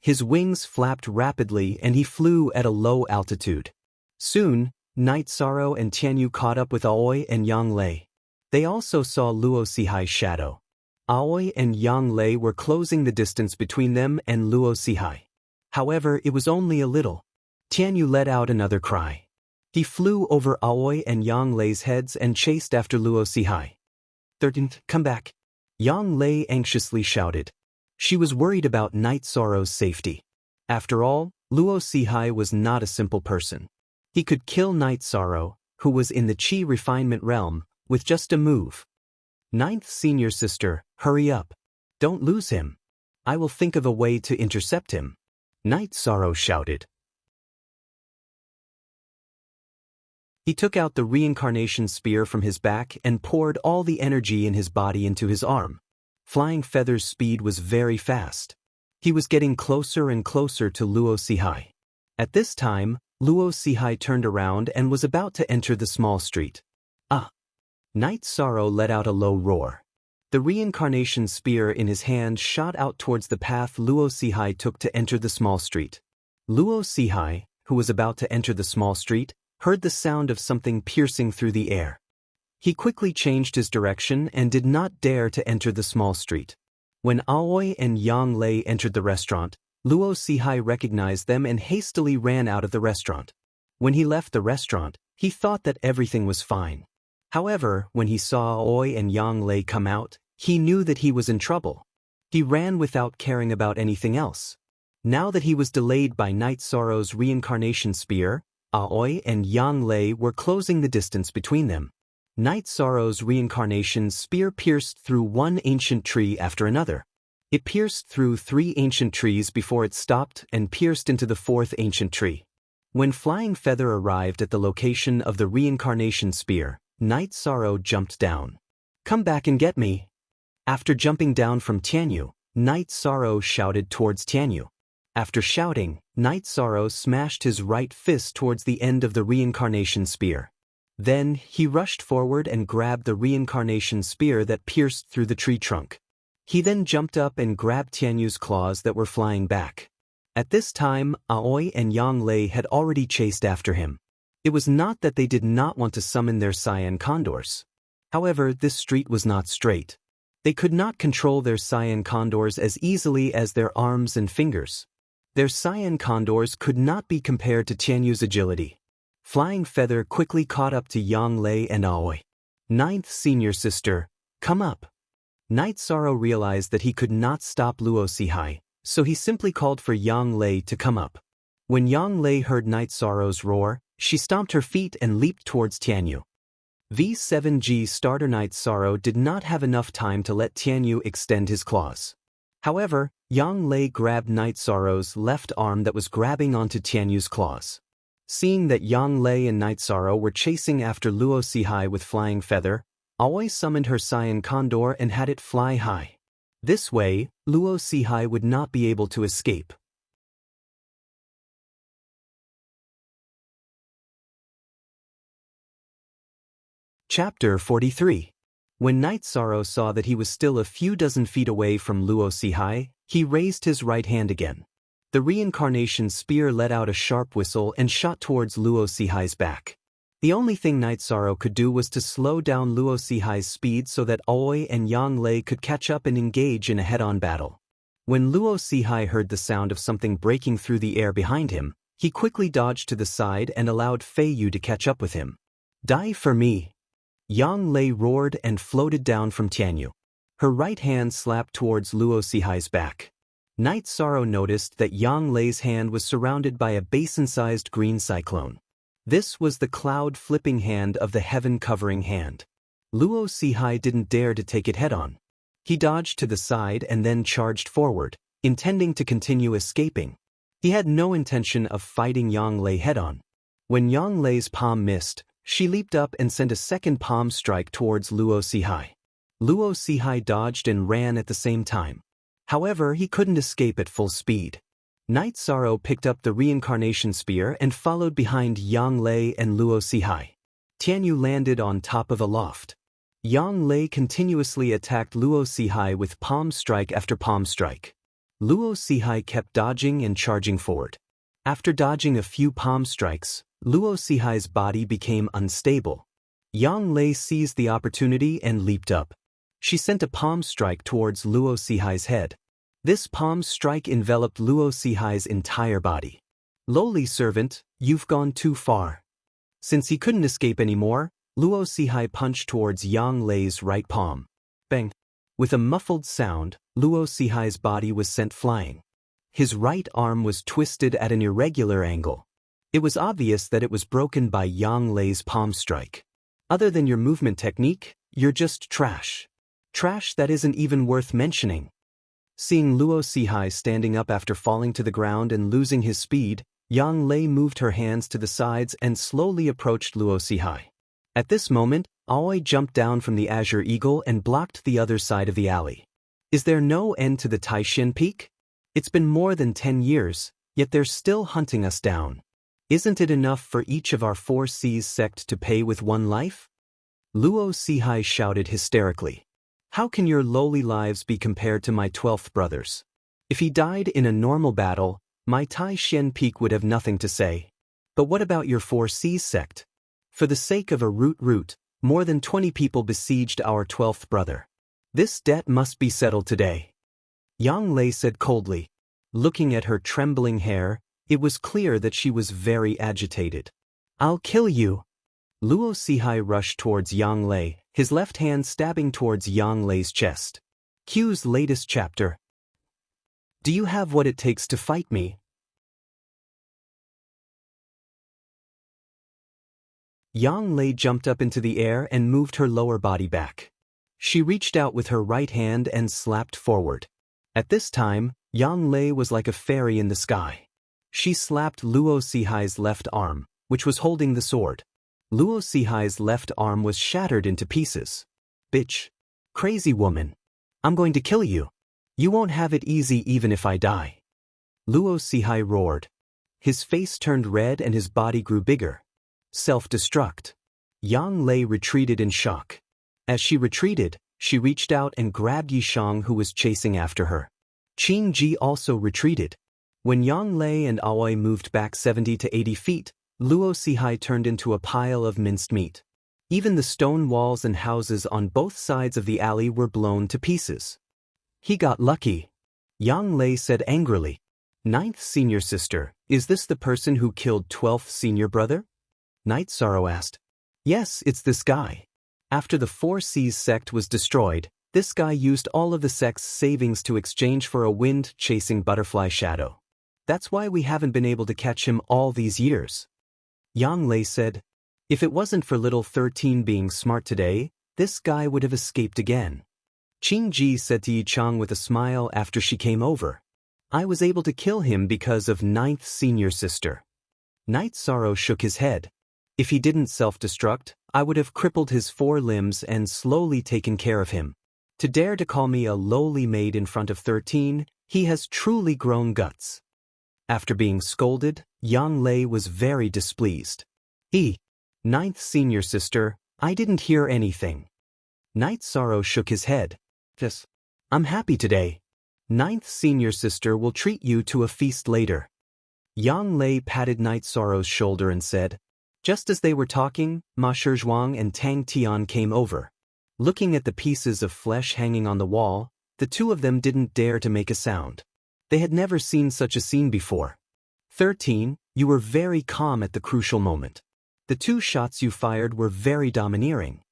His wings flapped rapidly and he flew at a low altitude. Soon, Night Sorrow and Tianyu caught up with Aoi and Yang Lei. They also saw Luo Sihai's shadow. Aoi and Yang Lei were closing the distance between them and Luo Sihai. However, it was only a little. Tianyu let out another cry. He flew over Aoi and Yang Lei's heads and chased after Luo Sihai. 13th, come back. Yang Lei anxiously shouted. She was worried about Night Sorrow's safety. After all, Luo Sihai was not a simple person. He could kill Night Sorrow, who was in the Qi refinement realm, with just a move. 9th senior sister, hurry up. Don't lose him. I will think of a way to intercept him. Night Sorrow shouted. He took out the reincarnation spear from his back and poured all the energy in his body into his arm. Flying Feather's speed was very fast. He was getting closer and closer to Luo Sihai. At this time, Luo Sihai turned around and was about to enter the small street. Ah! Night Sorrow let out a low roar. The reincarnation spear in his hand shot out towards the path Luo Sihai took to enter the small street. Luo Sihai, who was about to enter the small street, heard the sound of something piercing through the air. He quickly changed his direction and did not dare to enter the small street. When Aoi and Yang Lei entered the restaurant, Luo Sihai recognized them and hastily ran out of the restaurant. When he left the restaurant, he thought that everything was fine. However, when he saw Aoi and Yang Lei come out, he knew that he was in trouble. He ran without caring about anything else. Now that he was delayed by Night Sorrow's reincarnation spear, Aoi and Yang Lei were closing the distance between them. Night Sorrow's reincarnation spear pierced through one ancient tree after another. It pierced through 3 ancient trees before it stopped and pierced into the 4th ancient tree. When Flying Feather arrived at the location of the reincarnation spear, Night Sorrow jumped down. "Come back and get me." After jumping down from Tianyu, Night Sorrow shouted towards Tianyu. After shouting, Night Sorrow smashed his right fist towards the end of the reincarnation spear. Then, he rushed forward and grabbed the reincarnation spear that pierced through the tree trunk. He then jumped up and grabbed Tianyu's claws that were flying back. At this time, Aoi and Yang Lei had already chased after him. It was not that they did not want to summon their cyan condors. However, this street was not straight. They could not control their cyan condors as easily as their arms and fingers. Their cyan condors could not be compared to Tianyu's agility. Flying Feather quickly caught up to Yang Lei and Aoi. "Ninth senior sister, come up." Night Sorrow realized that he could not stop Luo Sihai, so he simply called for Yang Lei to come up. When Yang Lei heard Night Sorrow's roar, she stomped her feet and leaped towards Tianyu. V7G starter Night Sorrow did not have enough time to let Tianyu extend his claws. However, Yang Lei grabbed Night Sorrow's left arm that was grabbing onto Tianyu's claws. Seeing that Yang Lei and Night Sorrow were chasing after Luo Sihai with Flying Feather, Aoi summoned her cyan condor and had it fly high. This way, Luo Sihai would not be able to escape. Chapter 43. When Night Sorrow saw that he was still a few dozen feet away from Luo Sihai, he raised his right hand again. The reincarnation spear let out a sharp whistle and shot towards Luo Sihai's back. The only thing Night Sorrow could do was to slow down Luo Sihai's speed so that Aoi and Yang Lei could catch up and engage in a head-on battle. When Luo Sihai heard the sound of something breaking through the air behind him, he quickly dodged to the side and allowed Fei Yu to catch up with him. "Die for me!" Yang Lei roared and floated down from Tianyu. Her right hand slapped towards Luo Sihai's back. Night Sorrow noticed that Yang Lei's hand was surrounded by a basin-sized green cyclone. This was the cloud-flipping hand of the heaven-covering hand. Luo Sihai didn't dare to take it head-on. He dodged to the side and then charged forward, intending to continue escaping. He had no intention of fighting Yang Lei head-on. When Yang Lei's palm missed, she leaped up and sent a second palm strike towards Luo Sihai. Luo Sihai dodged and ran at the same time. However, he couldn't escape at full speed. Night Sorrow picked up the reincarnation spear and followed behind Yang Lei and Luo Sihai. Tianyu landed on top of a loft. Yang Lei continuously attacked Luo Sihai with palm strike after palm strike. Luo Sihai kept dodging and charging forward. After dodging a few palm strikes, Luo Sihai's body became unstable. Yang Lei seized the opportunity and leaped up. She sent a palm strike towards Luo Sihai's head. This palm strike enveloped Luo Sihai's entire body. "Lowly servant, you've gone too far." Since he couldn't escape anymore, Luo Sihai punched towards Yang Lei's right palm. Bang! With a muffled sound, Luo Sihai's body was sent flying. His right arm was twisted at an irregular angle. It was obvious that it was broken by Yang Lei's palm strike. Other than your movement technique, you're just trash. Trash that isn't even worth mentioning. Seeing Luo Sihai standing up after falling to the ground and losing his speed, Yang Lei moved her hands to the sides and slowly approached Luo Sihai. At this moment, Aoi jumped down from the Azure Eagle and blocked the other side of the alley. Is there no end to the Taishin Peak? It's been more than 10 years, yet they're still hunting us down. Isn't it enough for each of our 4 C's sect to pay with 1 life? Luo Sihai shouted hysterically. How can your lowly lives be compared to my 12th brother's? If he died in a normal battle, my Tai Shen Peak would have nothing to say. But what about your 4C's sect? For the sake of a root, more than 20 people besieged our 12th brother. This debt must be settled today. Yang Lei said coldly. Looking at her trembling hair, it was clear that she was very agitated. "I'll kill you." Luo Sihai rushed towards Yang Lei, his left hand stabbing towards Yang Lei's chest. Q's latest chapter. Do you have what it takes to fight me? Yang Lei jumped up into the air and moved her lower body back. She reached out with her right hand and slapped forward. At this time, Yang Lei was like a fairy in the sky. She slapped Luo Sihai's left arm, which was holding the sword. Luo Sihai's left arm was shattered into pieces. "Bitch. Crazy woman. I'm going to kill you. You won't have it easy even if I die." Luo Sihai roared. His face turned red and his body grew bigger. Self-destruct. Yang Lei retreated in shock. As she retreated, she reached out and grabbed Yishang, who was chasing after her. Qin Ji also retreated. When Yang Lei and Aoi moved back 70 to 80 feet, Luo Sihai turned into a pile of minced meat. Even the stone walls and houses on both sides of the alley were blown to pieces. He got lucky. Yang Lei said angrily. "Ninth senior sister, is this the person who killed 12th senior brother?" Night Sorrow asked. "Yes, it's this guy. After the Four Seas sect was destroyed, this guy used all of the sect's savings to exchange for a wind-chasing butterfly shadow. That's why we haven't been able to catch him all these years." Yang Lei said, "If it wasn't for little 13 being smart today, this guy would have escaped again." Qin Ji said to Yi Chang with a smile after she came over, "I was able to kill him because of ninth senior sister." Night Sorrow shook his head. "If he didn't self-destruct, I would have crippled his 4 limbs and slowly taken care of him. To dare to call me a lowly maid in front of 13, he has truly grown guts." After being scolded, Yang Lei was very displeased. Ninth senior sister, I didn't hear anything." Night Sorrow shook his head. "Yes. I'm happy today. Ninth senior sister will treat you to a feast later." Yang Lei patted Night Sorrow's shoulder and said. Just as they were talking, Ma Shizhuang and Tang Tian came over. Looking at the pieces of flesh hanging on the wall, the two of them didn't dare to make a sound. They had never seen such a scene before. 13, you were very calm at the crucial moment. The 2 shots you fired were very domineering.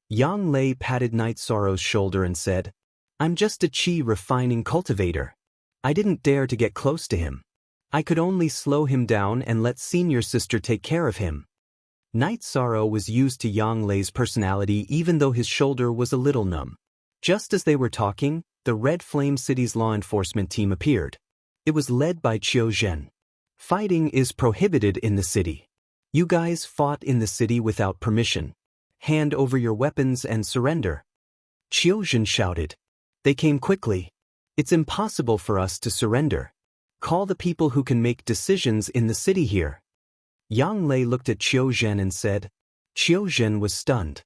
Yang Lei patted Night Sorrow's shoulder and said, I'm just a chi refining cultivator. I didn't dare to get close to him. I could only slow him down and let senior sister take care of him. Night Sorrow was used to Yang Lei's personality even though his shoulder was a little numb. Just as they were talking, the Red Flame City's law enforcement team appeared. It was led by Qiu Zhen. Fighting is prohibited in the city. You guys fought in the city without permission. Hand over your weapons and surrender. Qiu Zhen shouted. They came quickly. It's impossible for us to surrender. Call the people who can make decisions in the city here. Yang Lei looked at Qiu Zhen and said. Qiu Zhen was stunned.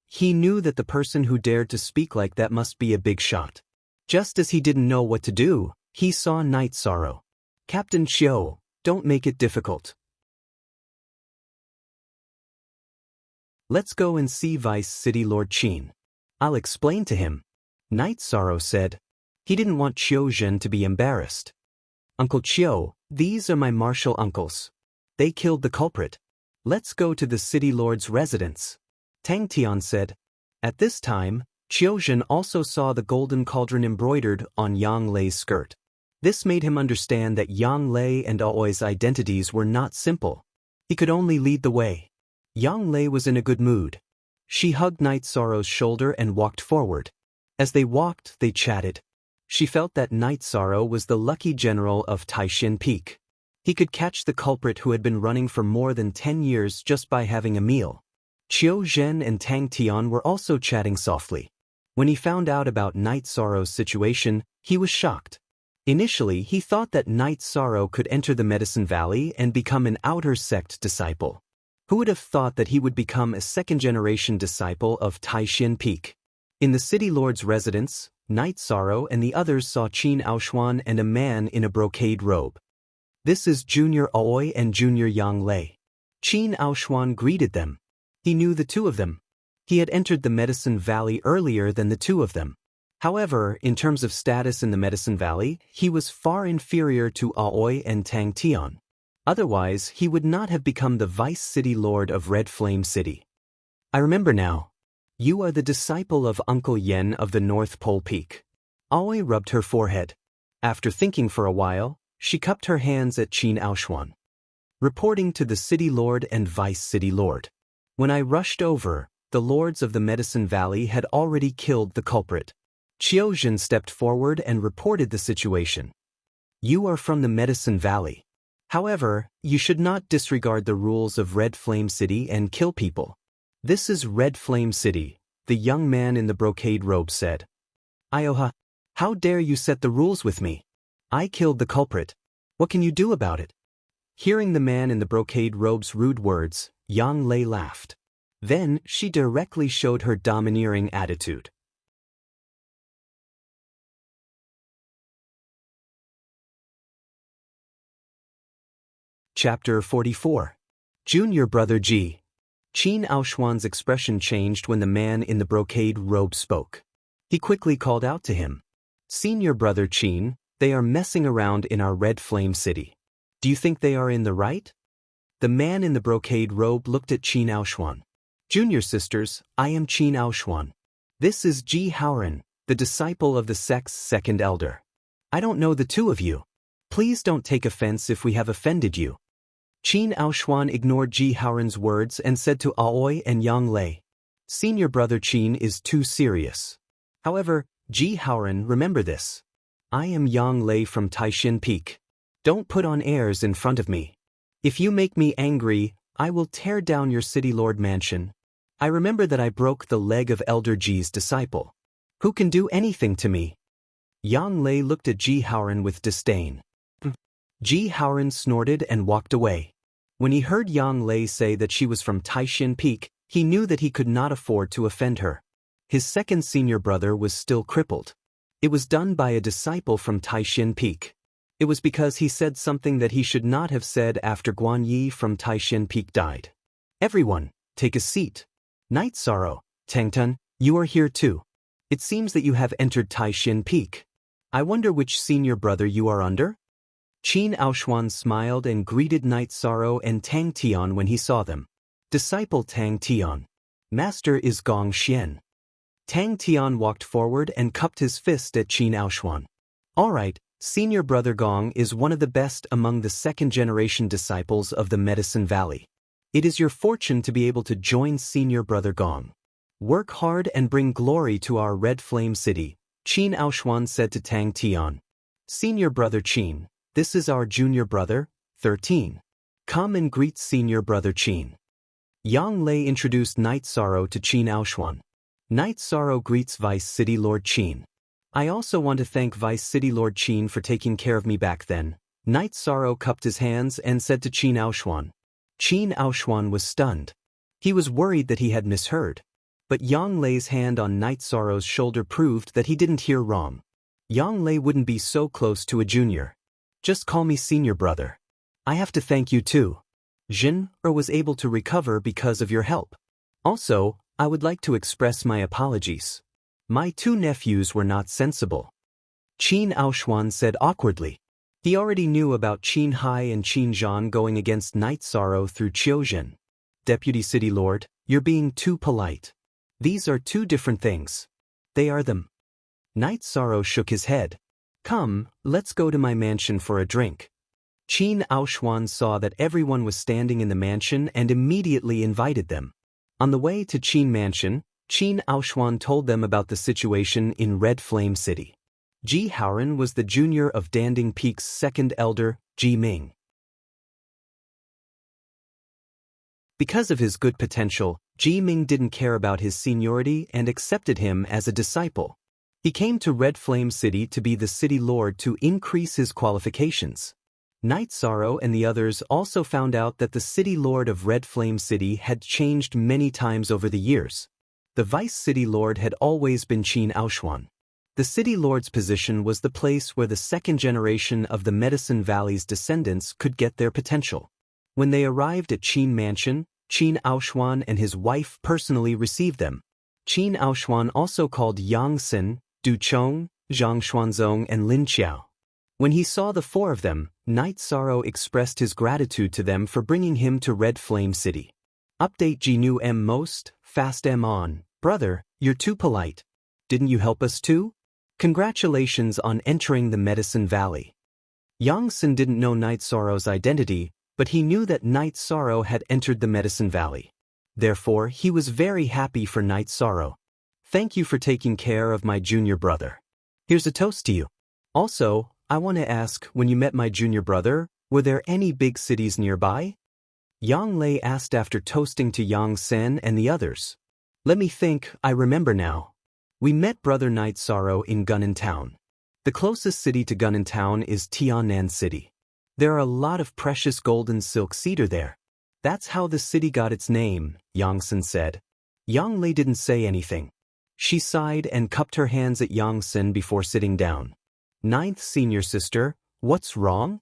He knew that the person who dared to speak like that must be a big shot. Just as he didn't know what to do, he saw Night Sorrow. Captain Qiu, don't make it difficult. Let's go and see Vice City Lord Qin. I'll explain to him. Night Sorrow said. He didn't want Qiu Zhen to be embarrassed. Uncle Qiu, these are my martial uncles. They killed the culprit. Let's go to the city lord's residence. Tang Tian said. At this time, Qiu Zhen also saw the golden cauldron embroidered on Yang Lei's skirt. This made him understand that Yang Lei and Aoi's identities were not simple. He could only lead the way. Yang Lei was in a good mood. She hugged Night Sorrow's shoulder and walked forward. As they walked, they chatted. She felt that Night Sorrow was the lucky general of Taishan Peak. He could catch the culprit who had been running for more than 10 years just by having a meal. Qiu Zhen and Tang Tian were also chatting softly. When he found out about Night Sorrow's situation, he was shocked. Initially, he thought that Night Sorrow could enter the Medicine Valley and become an outer sect disciple. Who would have thought that he would become a second-generation disciple of Taishan Peak? In the city lord's residence, Night Sorrow and the others saw Qin Aoshuan and a man in a brocade robe. This is Junior Aoi and Junior Yang Lei. Qin Aoshuan greeted them. He knew the two of them. He had entered the Medicine Valley earlier than the two of them. However, in terms of status in the Medicine Valley, he was far inferior to Aoi and Tang Tian. Otherwise, he would not have become the Vice City Lord of Red Flame City. I remember now. You are the disciple of Uncle Yen of the North Pole Peak. Aoi rubbed her forehead. After thinking for a while, she cupped her hands at Qin Aoshuan. Reporting to the City Lord and Vice City Lord. When I rushed over, the lords of the Medicine Valley had already killed the culprit. Qiuzhen stepped forward and reported the situation. You are from the Medicine Valley. However, you should not disregard the rules of Red Flame City and kill people. This is Red Flame City, the young man in the brocade robe said. Ioha, how dare you set the rules with me? I killed the culprit. What can you do about it? Hearing the man in the brocade robe's rude words, Yang Lei laughed. Then she directly showed her domineering attitude. Chapter 44. Junior Brother Ji. Qin Aoshuan's expression changed when the man in the brocade robe spoke. He quickly called out to him. Senior Brother Qin, they are messing around in our Red Flame City. Do you think they are in the right? The man in the brocade robe looked at Qin Aoshuan. Junior sisters, I am Qin Aoshuan. This is Ji Haoran, the disciple of the sect's second elder. I don't know the two of you. Please don't take offense if we have offended you. Qin Aoshuan ignored Ji Haoran's words and said to Aoi and Yang Lei, Senior Brother Qin is too serious. However, Ji Haoran, remember this. I am Yang Lei from Taishin Peak. Don't put on airs in front of me. If you make me angry, I will tear down your City Lord mansion. I remember that I broke the leg of Elder Ji's disciple. Who can do anything to me? Yang Lei looked at Ji Haoran with disdain. Ji Haoran snorted and walked away. When he heard Yang Lei say that she was from Taishin Peak, he knew that he could not afford to offend her. His second senior brother was still crippled. It was done by a disciple from Taishin Peak. It was because he said something that he should not have said after Guan Yi from Taishin Peak died. Everyone, take a seat. Night Sorrow, Tangtun, you are here too. It seems that you have entered Taishin Peak. I wonder which senior brother you are under? Qin Aoshuan smiled and greeted Night Sorrow and Tang Tian when he saw them. Disciple Tang Tian. Master is Gong Xian. Tang Tian walked forward and cupped his fist at Qin Aoshuan. All right, Senior Brother Gong is one of the best among the second-generation disciples of the Medicine Valley. It is your fortune to be able to join Senior Brother Gong. Work hard and bring glory to our Red Flame City, Qin Aoshuan said to Tang Tian. Senior Brother Qin, this is our junior brother, 13. Come and greet Senior Brother Qin. Yang Lei introduced Night Sorrow to Qin Aoshuan. Night Sorrow greets Vice City Lord Qin. I also want to thank Vice City Lord Qin for taking care of me back then. Night Sorrow cupped his hands and said to Qin Aoshuan. Qin Aoshuan was stunned. He was worried that he had misheard. But Yang Lei's hand on Night Sorrow's shoulder proved that he didn't hear wrong. Yang Lei wouldn't be so close to a junior. Just call me senior brother. I have to thank you too. Jin was able to recover because of your help. Also, I would like to express my apologies. My two nephews were not sensible. Qin Aoshuan said awkwardly. He already knew about Qin Hai and Qin Zhan going against Night Sorrow through Qiuzhen. Deputy City Lord, you're being too polite. These are two different things. They are them. Night Sorrow shook his head. Come, let's go to my mansion for a drink. Qin Aoshuan saw that everyone was standing in the mansion and immediately invited them. On the way to Qin Mansion, Qin Aoshuan told them about the situation in Red Flame City. Ji Haoran was the junior of Danding Peak's second elder, Ji Ming. Because of his good potential, Ji Ming didn't care about his seniority and accepted him as a disciple. He came to Red Flame City to be the city lord to increase his qualifications. Night Sorrow and the others also found out that the city lord of Red Flame City had changed many times over the years. The vice city lord had always been Qin Aoshuan. The city lord's position was the place where the second generation of the Medicine Valley's descendants could get their potential. When they arrived at Qin Mansion, Qin Aoshuan and his wife personally received them. Qin Aoshuan also called Yang Xin, Du Chong, Zhang Xuanzong and Lin Qiao. When he saw the four of them, Night Sorrow expressed his gratitude to them for bringing him to Red Flame City. Update Gnu M most, fast M on. Brother, you're too polite. Didn't you help us too? Congratulations on entering the Medicine Valley. Yang Sen didn't know Night Sorrow's identity, but he knew that Night Sorrow had entered the Medicine Valley. Therefore, he was very happy for Night Sorrow. Thank you for taking care of my junior brother. Here's a toast to you. Also, I want to ask, when you met my junior brother, were there any big cities nearby? Yang Lei asked after toasting to Yang Sen and the others. Let me think, I remember now. We met Brother Night Sorrow in Gunnan Town. The closest city to Gunnan Town is Tiannan City. There are a lot of precious gold and silk cedar there. That's how the city got its name, Yang Sen said. Yang Lei didn't say anything. She sighed and cupped her hands at Yang Sen before sitting down. Ninth senior sister, what's wrong?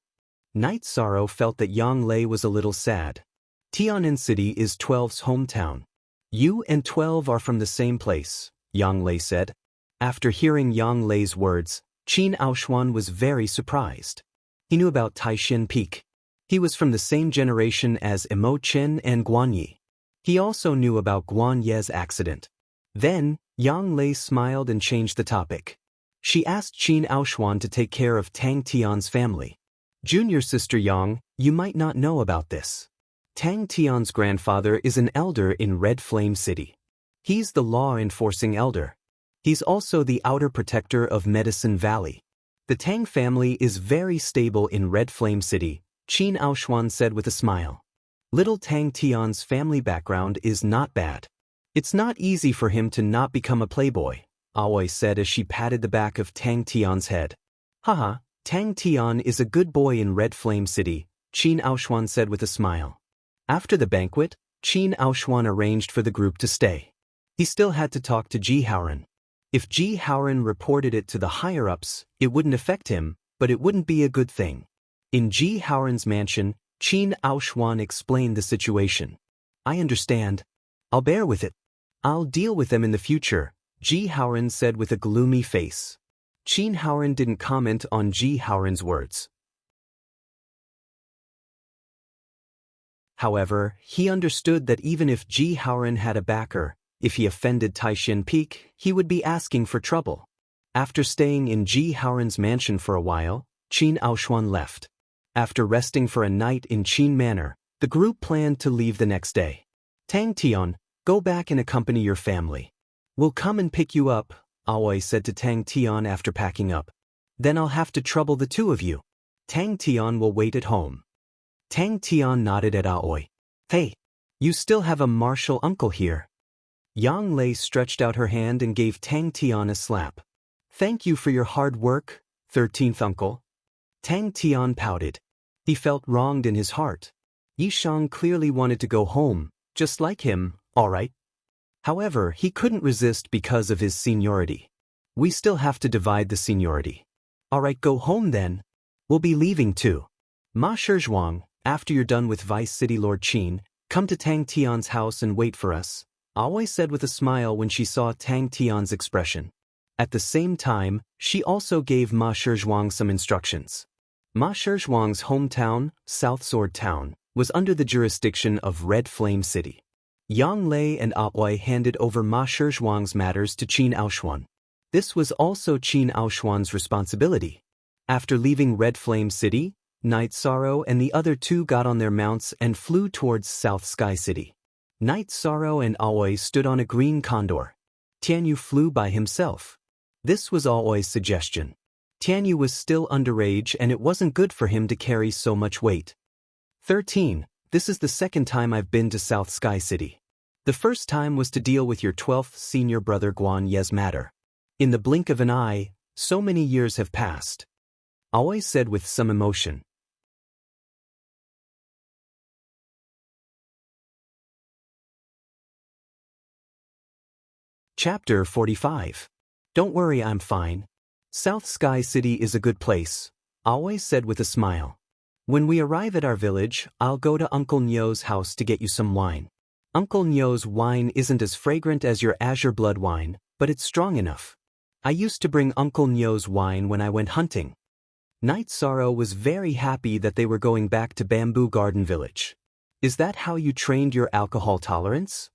Night Sorrow felt that Yang Lei was a little sad. Tiannan City is 12's hometown. You and 12 are from the same place, Yang Lei said. After hearing Yang Lei's words, Qin Aoshuan was very surprised. He knew about Taishan Peak. He was from the same generation as Emo Chen and Guan Yi. He also knew about Guan Ye's accident. Then, Yang Lei smiled and changed the topic. She asked Qin Aoshuan to take care of Tang Tian's family. Junior sister Yang, you might not know about this. Tang Tian's grandfather is an elder in Red Flame City. He's the law-enforcing elder. He's also the outer protector of Medicine Valley. The Tang family is very stable in Red Flame City, Qin Aoshuan said with a smile. Little Tang Tian's family background is not bad. It's not easy for him to not become a playboy, Aoi said as she patted the back of Tang Tian's head. Haha, Tang Tian is a good boy in Red Flame City, Qin Aoshuan said with a smile. After the banquet, Qin Aoshuan arranged for the group to stay. He still had to talk to Ji Haoran. If Ji Haoran reported it to the higher-ups, it wouldn't affect him, but it wouldn't be a good thing. In Ji Haoran's mansion, Qin Aoshuan explained the situation. I understand. I'll bear with it. I'll deal with them in the future, Ji Haoran said with a gloomy face. Qin Haoran didn't comment on Ji Haoran's words. However, he understood that even if Ji Haoran had a backer, if he offended Taishan Peak, he would be asking for trouble. After staying in Ji Haoran's mansion for a while, Qin Aoshuan left. After resting for a night in Qin Manor, the group planned to leave the next day. Tang Tian, go back and accompany your family. We'll come and pick you up, Aoi said to Tang Tian after packing up. Then I'll have to trouble the two of you. Tang Tian will wait at home. Tang Tian nodded at Aoi. Hey, you still have a martial uncle here. Yang Lei stretched out her hand and gave Tang Tian a slap. Thank you for your hard work, 13th uncle. Tang Tian pouted. He felt wronged in his heart. Yishang clearly wanted to go home, just like him, all right. However, he couldn't resist because of his seniority. We still have to divide the seniority. All right, go home then. We'll be leaving too. Ma Shizhuang, after you're done with Vice City Lord Qin, come to Tang Tian's house and wait for us, Aoi said with a smile when she saw Tang Tian's expression. At the same time, she also gave Ma Shizhuang some instructions. Ma Shizhuang's hometown, South Sword Town, was under the jurisdiction of Red Flame City. Yang Lei and Aoi handed over Ma Shizhuang's matters to Qin Aoshuan. This was also Qin Aoshuan's responsibility. After leaving Red Flame City, Night Sorrow and the other two got on their mounts and flew towards South Sky City. Night Sorrow and Aoi stood on a green condor. Tianyu flew by himself. This was Aoi's suggestion. Tianyu was still underage and it wasn't good for him to carry so much weight. 13. This is the second time I've been to South Sky City. The first time was to deal with your 12th senior brother Guan Ye's matter. In the blink of an eye, so many years have passed. Aoi said with some emotion. Chapter 45. Don't worry, I'm fine. South Sky City is a good place, Aoi said with a smile. When we arrive at our village, I'll go to Uncle Nyo's house to get you some wine. Uncle Nyo's wine isn't as fragrant as your azure blood wine, but it's strong enough. I used to bring Uncle Nyo's wine when I went hunting. Night Sorrow was very happy that they were going back to Bamboo Garden Village. Is that how you trained your alcohol tolerance?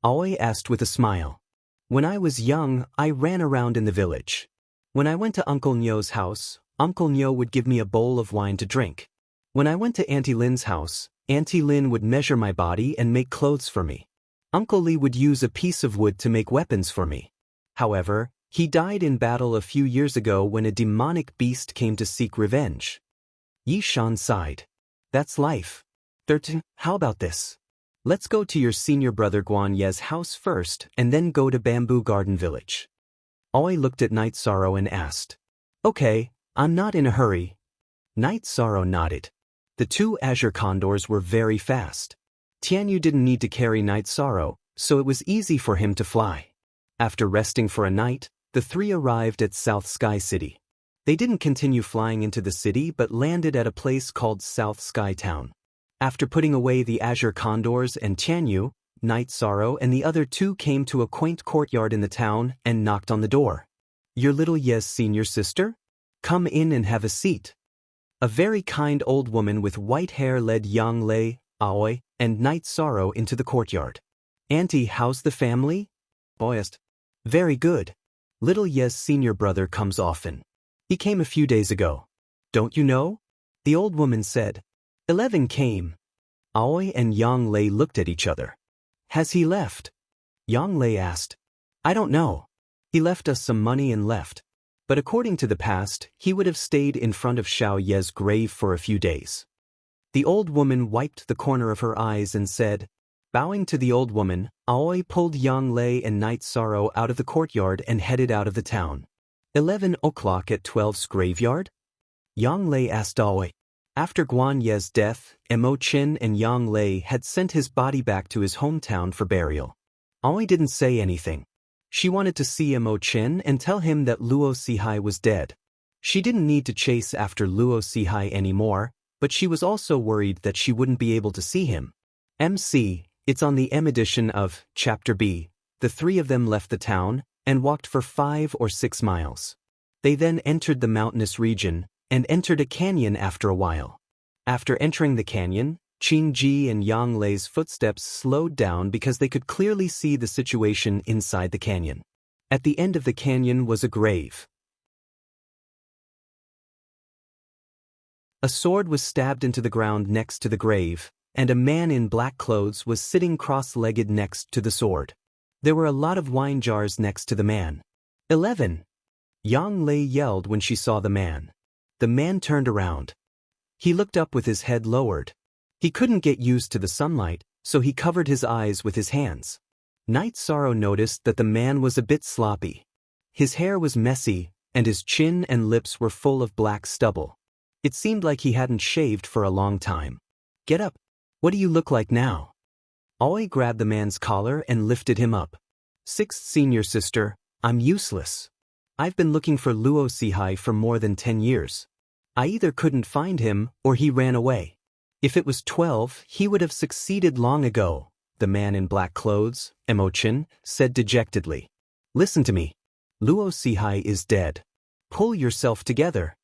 Aoi asked with a smile. When I was young, I ran around in the village. When I went to Uncle Nyo's house, Uncle Nyo would give me a bowl of wine to drink. When I went to Auntie Lin's house, Auntie Lin would measure my body and make clothes for me. Uncle Lee would use a piece of wood to make weapons for me. However, he died in battle a few years ago when a demonic beast came to seek revenge. Yi Shan sighed. That's life. 13. How about this? Let's go to your senior brother Guan Ye's house first and then go to Bamboo Garden Village. Aoi looked at Night Sorrow and asked. Okay, I'm not in a hurry. Night Sorrow nodded. The two azure condors were very fast. Tianyu didn't need to carry Night Sorrow, so it was easy for him to fly. After resting for a night, the three arrived at South Sky City. They didn't continue flying into the city but landed at a place called South Sky Town. After putting away the azure condors and Tianyu, Night Sorrow and the other two came to a quaint courtyard in the town and knocked on the door. Your little Ye's senior sister? Come in and have a seat. A very kind old woman with white hair led Yang Lei, Aoi, and Night Sorrow into the courtyard. Auntie, how's the family? Aoi asked. Very good. Little Ye's senior brother comes often. He came a few days ago. Don't you know? The old woman said. 11 came. Aoi and Yang Lei looked at each other. Has he left? Yang Lei asked. I don't know. He left us some money and left. But according to the past, he would have stayed in front of Xiao Ye's grave for a few days. The old woman wiped the corner of her eyes and said, bowing to the old woman, Aoi pulled Yang Lei and Night Sorrow out of the courtyard and headed out of the town. 11 o'clock at 12's graveyard? Yang Lei asked Aoi. After Guan Ye's death, Mo Qin and Yang Lei had sent his body back to his hometown for burial. Aoi didn't say anything. She wanted to see Mo Qin and tell him that Luo Sihai was dead. She didn't need to chase after Luo Sihai anymore, but she was also worried that she wouldn't be able to see him. MC, it's on the M edition of Chapter B. The three of them left the town and walked for 5 or 6 miles. They then entered the mountainous region and entered a canyon after a while. After entering the canyon, Qing Ji and Yang Lei's footsteps slowed down because they could clearly see the situation inside the canyon. At the end of the canyon was a grave. A sword was stabbed into the ground next to the grave, and a man in black clothes was sitting cross-legged next to the sword. There were a lot of wine jars next to the man. 11. Yang Lei yelled when she saw the man. The man turned around. He looked up with his head lowered. He couldn't get used to the sunlight, so he covered his eyes with his hands. Night Sorrow noticed that the man was a bit sloppy. His hair was messy, and his chin and lips were full of black stubble. It seemed like he hadn't shaved for a long time. Get up. What do you look like now? Aoi grabbed the man's collar and lifted him up. 6th senior sister, I'm useless. I've been looking for Luo Sihai for more than 10 years. I either couldn't find him or he ran away. If it was 12, he would have succeeded long ago, the man in black clothes, Mo Qin, said dejectedly. Listen to me. Luo Sihai is dead. Pull yourself together.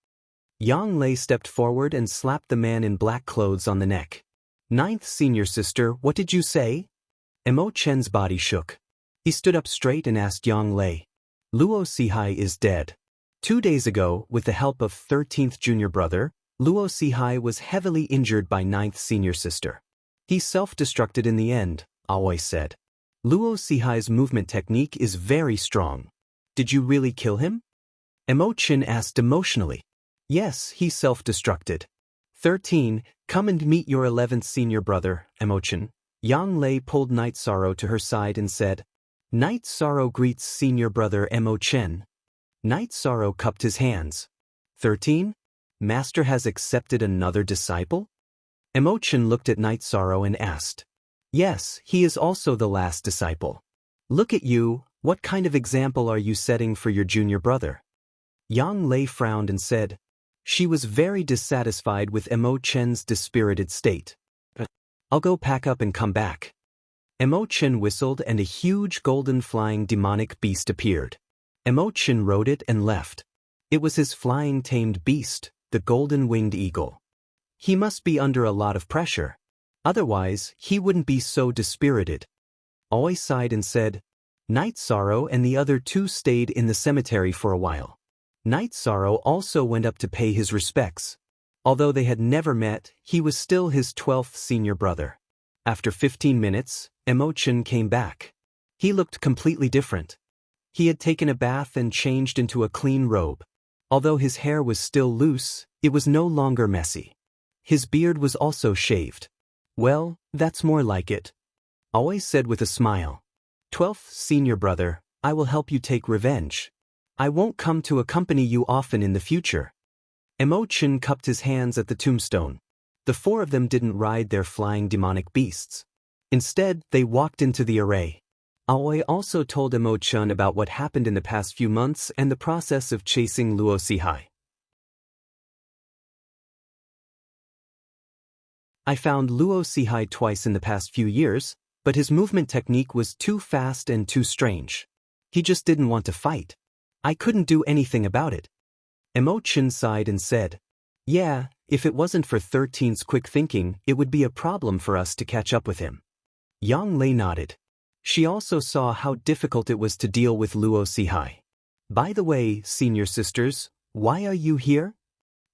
Yang Lei stepped forward and slapped the man in black clothes on the neck. 9th senior sister, what did you say? Mo Qin's body shook. He stood up straight and asked Yang Lei. Luo Sihai is dead. 2 days ago, with the help of 13th junior brother, Luo Sihai was heavily injured by 9th senior sister. He self-destructed in the end, Aoi said. Luo Sihai's movement technique is very strong. Did you really kill him? Mo Qin asked emotionally. Yes, he self-destructed. 13, come and meet your 11th senior brother, Mo Qin. Yang Lei pulled Night Sorrow to her side and said, Night Sorrow greets senior brother Mo Qin. Night Sorrow cupped his hands. 13, Master has accepted another disciple? Mo Qin looked at Night Sorrow and asked. Yes, he is also the last disciple. Look at you, what kind of example are you setting for your junior brother? Yang Lei frowned and said, she was very dissatisfied with Mo Qin's dispirited state. I'll go pack up and come back. Mo Qin whistled and a huge golden flying demonic beast appeared. Emochin rode it and left. It was his flying tamed beast, the golden-winged eagle. He must be under a lot of pressure. Otherwise, he wouldn't be so dispirited. Aoi sighed and said, Night Sorrow and the other two stayed in the cemetery for a while. Night Sorrow also went up to pay his respects. Although they had never met, he was still his 12th senior brother. After 15 minutes, Emochin came back. He looked completely different. He had taken a bath and changed into a clean robe. Although his hair was still loose, it was no longer messy. His beard was also shaved. Well, that's more like it. Aoi said with a smile. 12th senior brother, I will help you take revenge. I won't come to accompany you often in the future. Emochin cupped his hands at the tombstone. The four of them didn't ride their flying demonic beasts. Instead, they walked into the array. Aoi also told Emochin about what happened in the past few months and the process of chasing Luo Sihai. I found Luo Sihai twice in the past few years, but his movement technique was too fast and too strange. He just didn't want to fight. I couldn't do anything about it. Emochin sighed and said, Yeah, if it wasn't for 13's quick thinking, it would be a problem for us to catch up with him. Yang Lei nodded. She also saw how difficult it was to deal with Luo Sihai. By the way, senior sisters, why are you here?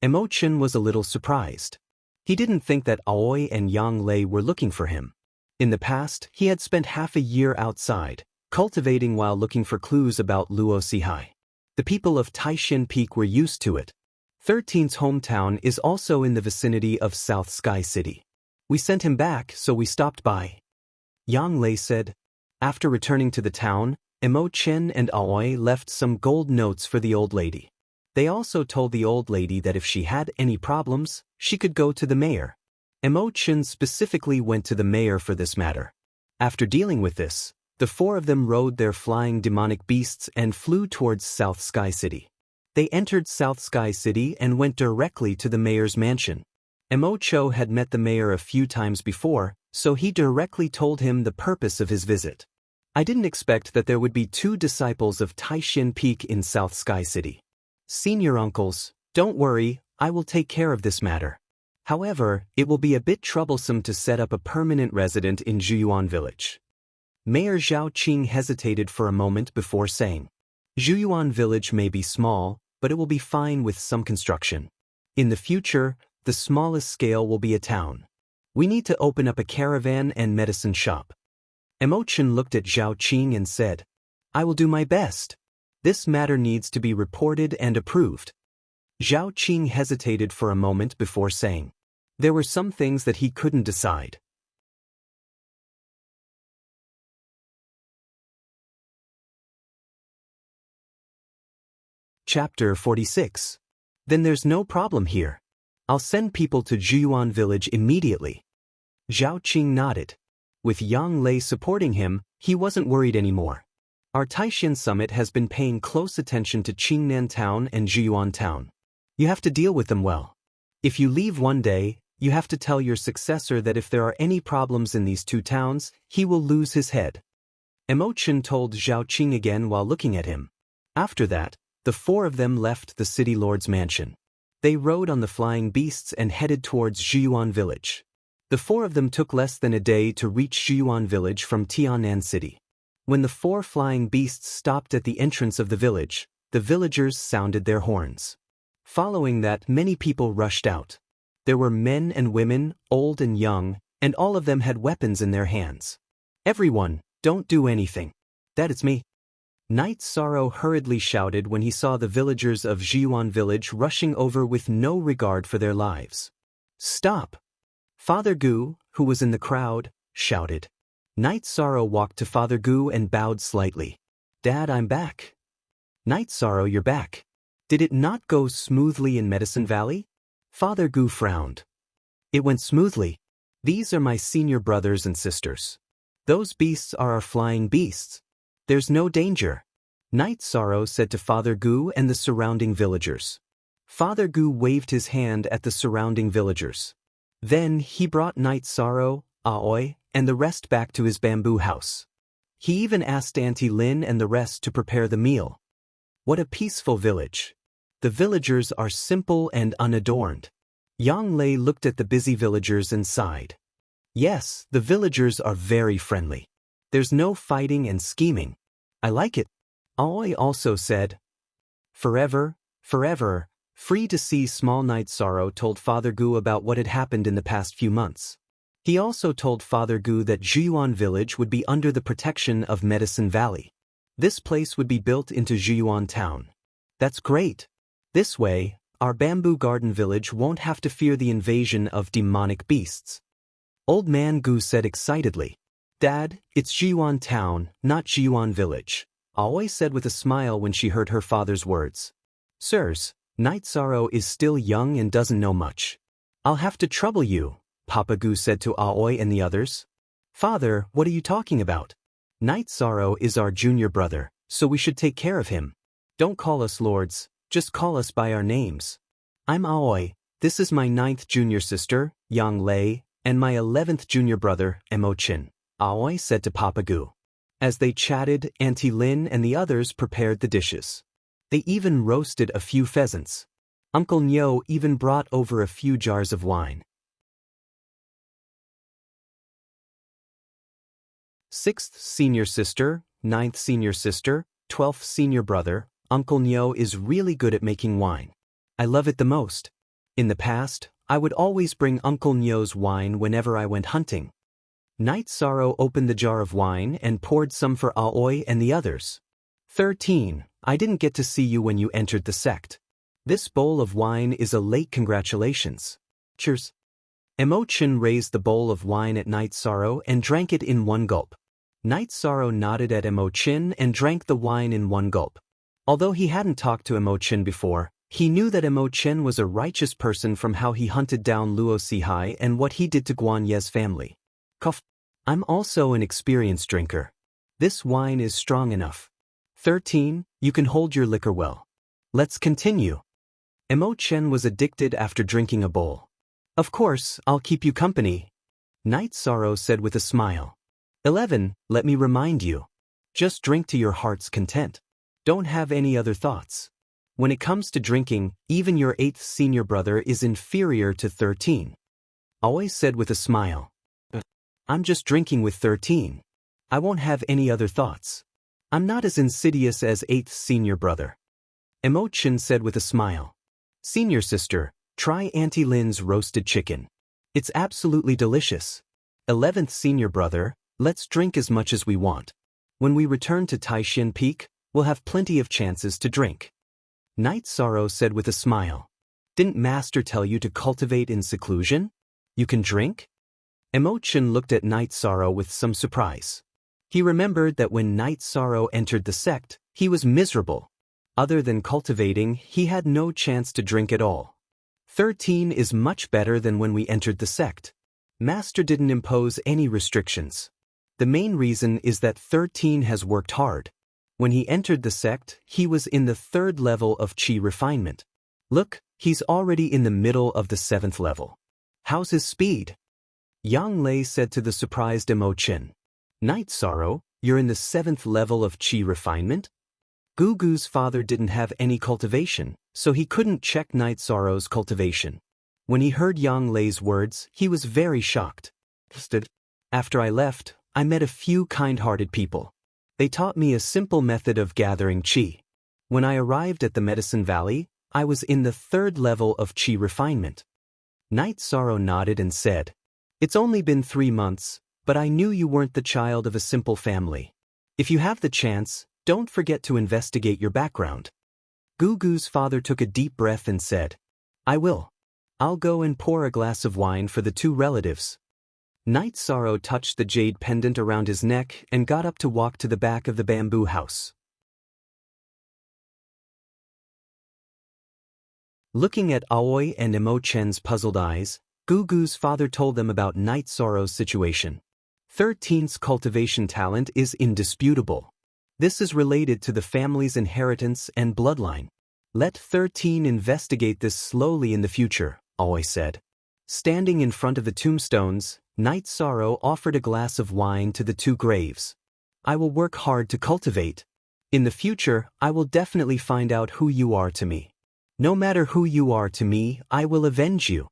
Emochin was a little surprised. He didn't think that Aoi and Yang Lei were looking for him. In the past, he had spent half a year outside, cultivating while looking for clues about Luo Sihai. The people of Taishan Peak were used to it. 13's hometown is also in the vicinity of South Sky City. We sent him back, so we stopped by. Yang Lei said. After returning to the town, Emochin and Aoi left some gold notes for the old lady. They also told the old lady that if she had any problems, she could go to the mayor. Emochin specifically went to the mayor for this matter. After dealing with this, the four of them rode their flying demonic beasts and flew towards South Sky City. They entered South Sky City and went directly to the mayor's mansion. Emocho had met the mayor a few times before, so he directly told him the purpose of his visit. I didn't expect that there would be 2 disciples of Taishan Peak in South Sky City. Senior uncles, don't worry, I will take care of this matter. However, it will be a bit troublesome to set up a permanent resident in Zhuyuan Village. Mayor Zhao Qing hesitated for a moment before saying, Zhuyuan Village may be small, but it will be fine with some construction. In the future, the smallest scale will be a town. We need to open up a caravan and medicine shop. Emochin looked at Zhao Qing and said, I will do my best. This matter needs to be reported and approved. Zhao Qing hesitated for a moment before saying, there were some things that he couldn't decide. Chapter 46. Then there's no problem here. I'll send people to Zhuyuan Village immediately. Zhao Qing nodded. With Yang Lei supporting him, he wasn't worried anymore. Our Taishan summit has been paying close attention to Qingnan Town and Zhuyuan Town. You have to deal with them well. If you leave one day, you have to tell your successor that if there are any problems in these 2 towns, he will lose his head. Emochin told Zhao Qing again while looking at him. After that, the 4 of them left the city lord's mansion. They rode on the flying beasts and headed towards Zhuyuan Village. The 4 of them took less than a day to reach Zhuyuan Village from Tianan City. When the 4 flying beasts stopped at the entrance of the village, the villagers sounded their horns. Following that, many people rushed out. There were men and women, old and young, and all of them had weapons in their hands. Everyone, don't do anything. That is me. Night Sorrow hurriedly shouted when he saw the villagers of Zhuyuan Village rushing over with no regard for their lives. Stop! Father Gu, who was in the crowd, shouted. Night Sorrow walked to Father Gu and bowed slightly. Dad, I'm back. Night Sorrow, you're back. Did it not go smoothly in Medicine Valley? Father Gu frowned. It went smoothly. These are my senior brothers and sisters. Those beasts are our flying beasts. There's no danger. Night Sorrow said to Father Gu and the surrounding villagers. Father Gu waved his hand at the surrounding villagers. Then he brought Night Sorrow, Aoi, and the rest back to his bamboo house. He even asked Auntie Lin and the rest to prepare the meal. What a peaceful village. The villagers are simple and unadorned. Yang Lei looked at the busy villagers and sighed. Yes, the villagers are very friendly. There's no fighting and scheming. I like it. Aoi also said, forever, forever, free to see small Night Sorrow told Father Gu about what had happened in the past few months. He also told Father Gu that Zhiyuan village would be under the protection of Medicine Valley. This place would be built into Zhiyuan town. That's great. This way, our bamboo garden village won't have to fear the invasion of demonic beasts. Old Man Gu said excitedly. Dad, it's Zhiyuan town, not Zhiyuan village, Aoi said with a smile when she heard her father's words. Sirs, Night Sorrow is still young and doesn't know much. I'll have to trouble you, Papa Gu said to Aoi and the others. Father, what are you talking about? Night Sorrow is our junior brother, so we should take care of him. Don't call us lords, just call us by our names. I'm Aoi, this is my 9th junior sister, Yang Lei, and my 11th junior brother, Emochin, Aoi said to Papa Gu. As they chatted, Auntie Lin and the others prepared the dishes. They even roasted a few pheasants. Uncle Nyo even brought over a few jars of wine. 6th senior sister, 9th senior sister, 12th senior brother, Uncle Nyo is really good at making wine. I love it the most. In the past, I would always bring Uncle Nyo's wine whenever I went hunting. Night Sorrow opened the jar of wine and poured some for Aoi and the others. 13. I didn't get to see you when you entered the sect. This bowl of wine is a late congratulations. Cheers. Emochin raised the bowl of wine at Night Sorrow and drank it in one gulp. Night Sorrow nodded at Emochin and drank the wine in one gulp. Although he hadn't talked to Emochin before, he knew that Emochin was a righteous person from how he hunted down Luo Sihai and what he did to Guan Ye's family. Cough. I'm also an experienced drinker. This wine is strong enough. 13. You can hold your liquor well. Let's continue. Emochin was addicted after drinking a bowl. Of course, I'll keep you company, Night Sorrow said with a smile. 11. Let me remind you. Just drink to your heart's content. Don't have any other thoughts. When it comes to drinking, even your 8th senior brother is inferior to 13. Aoi said with a smile. I'm just drinking with 13. I won't have any other thoughts. I'm not as insidious as 8th senior brother. Emochin said with a smile. Senior sister, try Auntie Lin's roasted chicken. It's absolutely delicious. 11th senior brother, let's drink as much as we want. When we return to Taishin Peak, we'll have plenty of chances to drink. Night Sorrow said with a smile. Didn't Master tell you to cultivate in seclusion? You can drink? Emochin looked at Night Sorrow with some surprise. He remembered that when Night Sorrow entered the sect, he was miserable. Other than cultivating, he had no chance to drink at all. 13 is much better than when we entered the sect. Master didn't impose any restrictions. The main reason is that 13 has worked hard. When he entered the sect, he was in the 3rd level of Qi refinement. Look, he's already in the middle of the 7th level. How's his speed? Yang Lei said to the surprised Emochin. Night Sorrow, you're in the 7th level of Qi refinement? Gugu's father didn't have any cultivation, so he couldn't check Night Sorrow's cultivation. When he heard Yang Lei's words, he was very shocked. After I left, I met a few kind-hearted people. They taught me a simple method of gathering Qi. When I arrived at the Medicine Valley, I was in the 3rd level of Qi refinement. Night Sorrow nodded and said, It's only been 3 months, but I knew you weren't the child of a simple family. If you have the chance, don't forget to investigate your background. Gugu's father took a deep breath and said, I will. I'll go and pour a glass of wine for the 2 relatives. Night Sorrow touched the jade pendant around his neck and got up to walk to the back of the bamboo house. Looking at Aoi and Emochen's puzzled eyes, Gugu's father told them about Night Sorrow's situation. 13's cultivation talent is indisputable. This is related to the family's inheritance and bloodline. Let 13 investigate this slowly in the future, Aoi said. Standing in front of the tombstones, Night Sorrow offered a glass of wine to the 2 graves. I will work hard to cultivate. In the future, I will definitely find out who you are to me. No matter who you are to me, I will avenge you.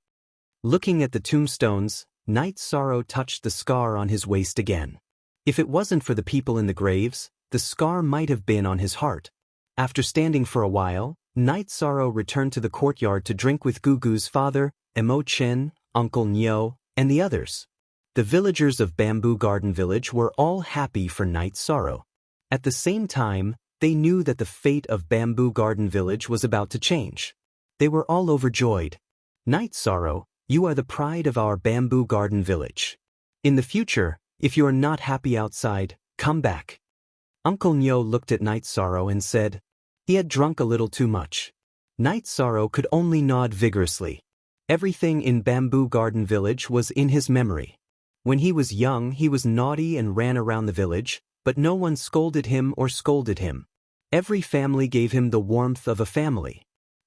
Looking at the tombstones, Night Sorrow touched the scar on his waist again. If it wasn't for the people in the graves, the scar might have been on his heart. After standing for a while, Night Sorrow returned to the courtyard to drink with Gugu's father, Emo-chin, Uncle Nyo, and the others. The villagers of Bamboo Garden Village were all happy for Night Sorrow. At the same time, they knew that the fate of Bamboo Garden Village was about to change. They were all overjoyed. Night Sorrow, you are the pride of our Bamboo Garden Village. In the future, if you are not happy outside, come back. Uncle Nyo looked at Night Sorrow and said, he had drunk a little too much. Night Sorrow could only nod vigorously. Everything in Bamboo Garden Village was in his memory. When he was young, he was naughty and ran around the village, but no one scolded him or scolded him. Every family gave him the warmth of a family.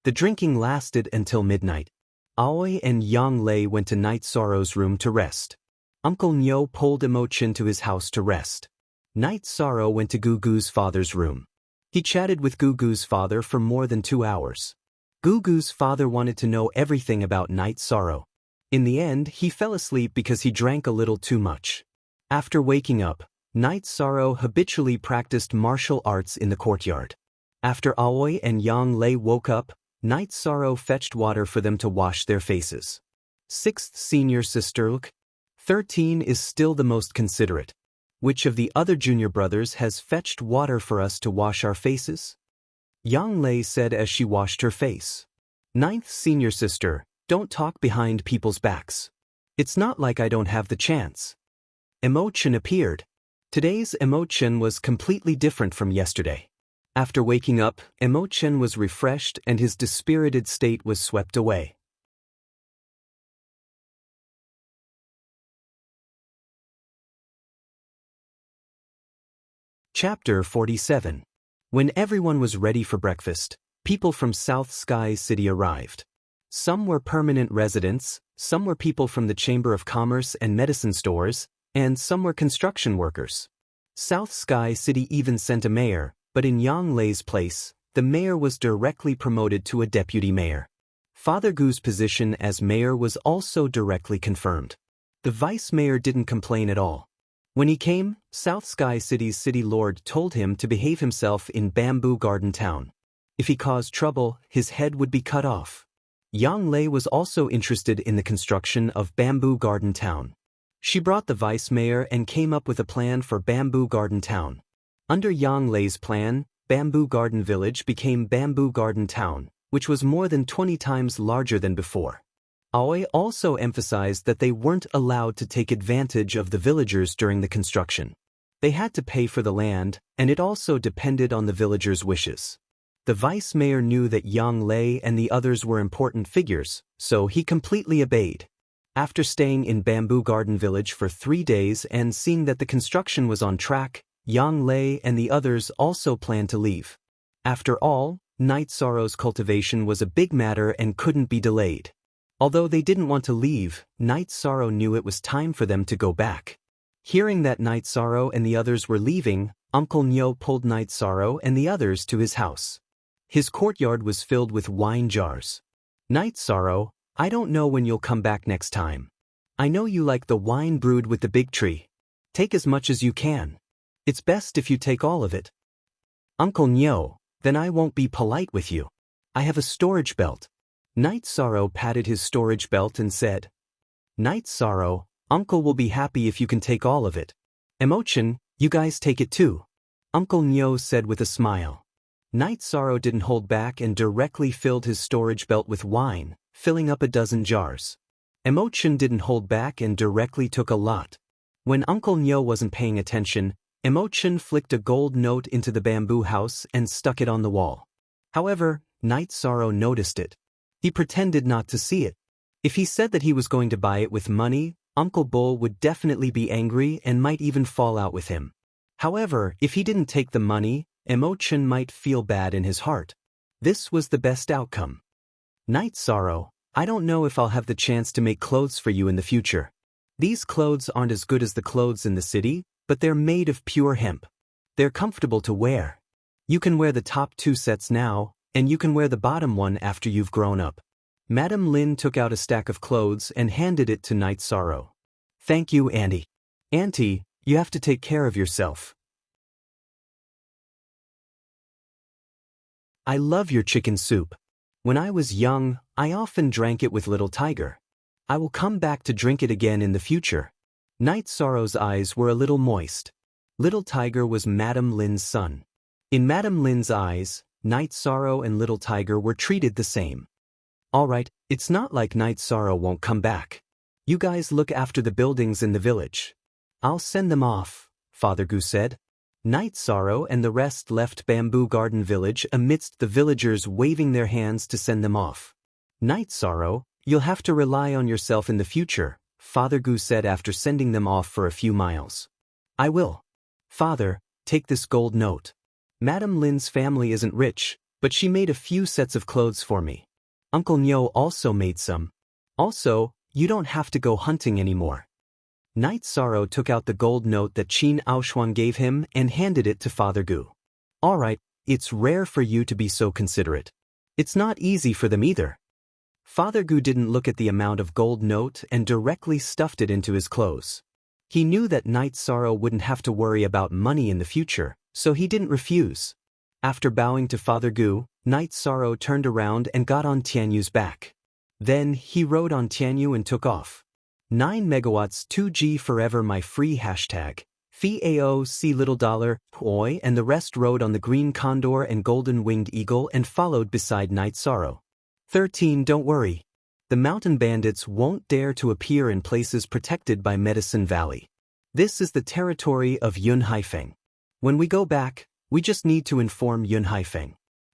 The drinking lasted until midnight. Aoi and Yang Lei went to Night Sorrow's room to rest. Uncle Nyo pulled Emo-chin to his house to rest. Night Sorrow went to Gugu's father's room. He chatted with Gugu's father for more than 2 hours. Gugu's father wanted to know everything about Night Sorrow. In the end, he fell asleep because he drank a little too much. After waking up, Night Sorrow habitually practiced martial arts in the courtyard. After Aoi and Yang Lei woke up, Night Sorrow fetched water for them to wash their faces. 6th senior sister, 13 is still the most considerate. Which of the other junior brothers has fetched water for us to wash our faces? Yang Lei said as she washed her face. 9th senior sister, don't talk behind people's backs. It's not like I don't have the chance. Emo-chin appeared. Today's Emo-chin was completely different from yesterday. After waking up, Emo-chin was refreshed and his dispirited state was swept away. Chapter 47. When everyone was ready for breakfast, people from South Sky City arrived. Some were permanent residents, some were people from the Chamber of Commerce and medicine stores, and some were construction workers. South Sky City even sent a mayor, but in Yang Lei's place, the mayor was directly promoted to a deputy mayor. Father Gu's position as mayor was also directly confirmed. The vice mayor didn't complain at all. When he came, South Sky City's city lord told him to behave himself in Bamboo Garden Town. If he caused trouble, his head would be cut off. Yang Lei was also interested in the construction of Bamboo Garden Town. She brought the vice mayor and came up with a plan for Bamboo Garden Town. Under Yang Lei's plan, Bamboo Garden Village became Bamboo Garden Town, which was more than 20 times larger than before. Aoi also emphasized that they weren't allowed to take advantage of the villagers during the construction. They had to pay for the land, and it also depended on the villagers' wishes. The vice mayor knew that Yang Lei and the others were important figures, so he completely obeyed. After staying in Bamboo Garden Village for 3 days and seeing that the construction was on track, Yang Lei and the others also planned to leave. After all, Night Sorrow's cultivation was a big matter and couldn't be delayed. Although they didn't want to leave, Night Sorrow knew it was time for them to go back. Hearing that Night Sorrow and the others were leaving, Uncle Nyo pulled Night Sorrow and the others to his house. His courtyard was filled with wine jars. Night Sorrow, I don't know when you'll come back next time. I know you like the wine brewed with the big tree. Take as much as you can. It's best if you take all of it. Uncle Nyo, then I won't be polite with you. I have a storage belt. Night Sorrow patted his storage belt and said, Night Sorrow, Uncle will be happy if you can take all of it. Emo-chin, you guys take it too. Uncle Nyo said with a smile. Night Sorrow didn't hold back and directly filled his storage belt with wine, filling up a dozen jars. Emo-chin didn't hold back and directly took a lot. When Uncle Nyo wasn't paying attention, Emo-chin flicked a gold note into the bamboo house and stuck it on the wall. However, Night Sorrow noticed it. He pretended not to see it. If he said that he was going to buy it with money, Uncle Bull would definitely be angry and might even fall out with him. However, if he didn't take the money, Emo-chin might feel bad in his heart. This was the best outcome. Night Sorrow, I don't know if I'll have the chance to make clothes for you in the future. These clothes aren't as good as the clothes in the city, but they're made of pure hemp. They're comfortable to wear. You can wear the top 2 sets now, and you can wear the bottom one after you've grown up. Madam Lin took out a stack of clothes and handed it to Night Sorrow. Thank you, Auntie. Auntie, you have to take care of yourself. I love your chicken soup. When I was young, I often drank it with Little Tiger. I will come back to drink it again in the future. Night Sorrow's eyes were a little moist. Little Tiger was Madam Lin's son. In Madam Lin's eyes, Night Sorrow and Little Tiger were treated the same. Alright, it's not like Night Sorrow won't come back. You guys look after the buildings in the village. I'll send them off, Father Gu said. Night Sorrow and the rest left Bamboo Garden Village amidst the villagers waving their hands to send them off. Night Sorrow, you'll have to rely on yourself in the future, Father Gu said after sending them off for a few miles. I will. Father, take this gold note. Madam Lin's family isn't rich, but she made a few sets of clothes for me. Uncle Nyo also made some. Also, you don't have to go hunting anymore. Night Sorrow took out the gold note that Qin Aoshuan gave him and handed it to Father Gu. Alright, it's rare for you to be so considerate. It's not easy for them either. Father Gu didn't look at the amount of gold note and directly stuffed it into his clothes. He knew that Night Sorrow wouldn't have to worry about money in the future, so he didn't refuse. After bowing to Father Gu, Night Sorrow turned around and got on Tianyu's back. Then he rode on Tianyu and took off. 9 megawatts 2G forever my free hashtag. FAO C little dollar, Oi, and the rest rode on the green condor and golden winged eagle and followed beside Night Sorrow. 13 Don't worry. The mountain bandits won't dare to appear in places protected by Medicine Valley. This is the territory of Yun Haifeng. When we go back, we just need to inform Yun Haifeng.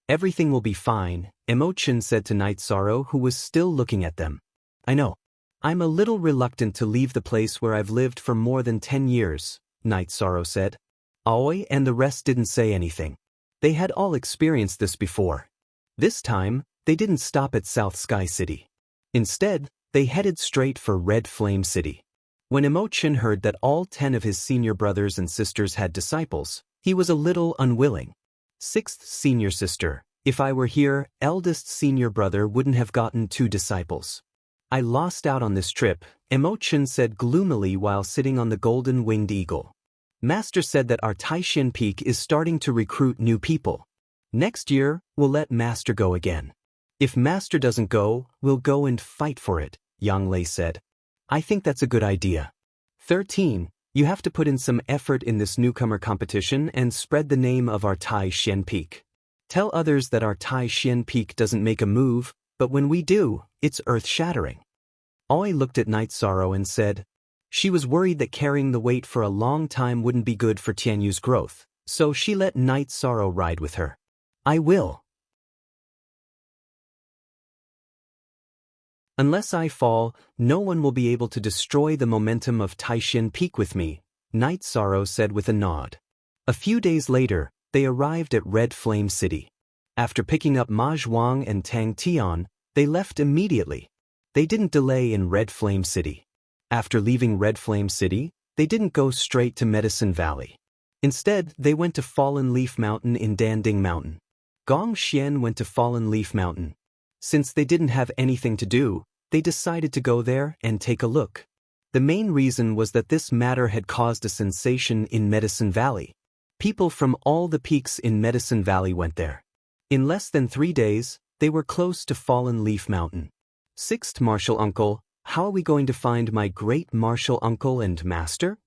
Everything will be fine, Emochin said to Night Sorrow, who was still looking at them. I know. I'm a little reluctant to leave the place where I've lived for more than 10 years, Night Sorrow said. Aoi and the rest didn't say anything. They had all experienced this before. This time, they didn't stop at South Sky City. Instead, they headed straight for Red Flame City. When Emochin heard that all 10 of his senior brothers and sisters had disciples, he was a little unwilling. 6th senior sister, if I were here, eldest senior brother wouldn't have gotten 2 disciples. I lost out on this trip, Emochin said gloomily while sitting on the golden winged eagle. Master said that our Taishin Peak is starting to recruit new people. Next year, we'll let Master go again. If Master doesn't go, we'll go and fight for it, Yang Lei said. I think that's a good idea. 13. You have to put in some effort in this newcomer competition and spread the name of our Taishin Peak. Tell others that our Taishin Peak doesn't make a move, but when we do, it's earth-shattering. Aoi looked at Night Sorrow and said, she was worried that carrying the weight for a long time wouldn't be good for Tianyu's growth, so she let Night Sorrow ride with her. I will. Unless I fall, no one will be able to destroy the momentum of Taishin Peak with me, Night Sorrow said with a nod. A few days later, they arrived at Red Flame City. After picking up Ma Zhuang and Tang Tian, they left immediately. They didn't delay in Red Flame City. After leaving Red Flame City, they didn't go straight to Medicine Valley. Instead, they went to Fallen Leaf Mountain in Danding Mountain. Gong Xian went to Fallen Leaf Mountain. Since they didn't have anything to do, they decided to go there and take a look. The main reason was that this matter had caused a sensation in Medicine Valley. People from all the peaks in Medicine Valley went there. In less than 3 days, they were close to Fallen Leaf Mountain. 6th Martial Uncle, how are we going to find my great martial uncle and master?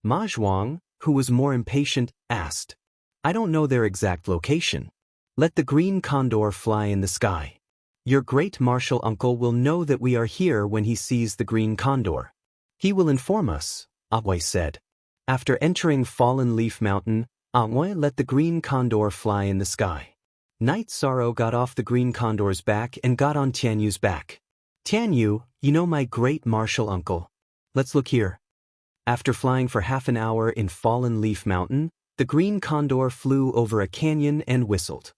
Ma Zhuang, who was more impatient, asked. I don't know their exact location. Let the green condor fly in the sky. Your great martial uncle will know that we are here when he sees the green condor. He will inform us, Aoi said. After entering Fallen Leaf Mountain, Aoi let the green condor fly in the sky. Night Sorrow got off the green condor's back and got on Tianyu's back. Tianyu, you know my great martial uncle. Let's look here. After flying for half an hour in Fallen Leaf Mountain, the green condor flew over a canyon and whistled.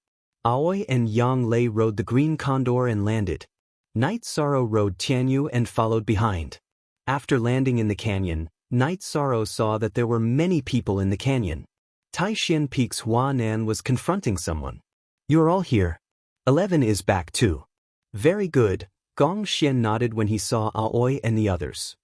Aoi and Yang Lei rode the green condor and landed. Night Sorrow rode Tianyu and followed behind. After landing in the canyon, Night Sorrow saw that there were many people in the canyon. Taishan Peak's Huanan was confronting someone. You're all here. 11 is back too. Very good, Gong Xian nodded when he saw Aoi and the others.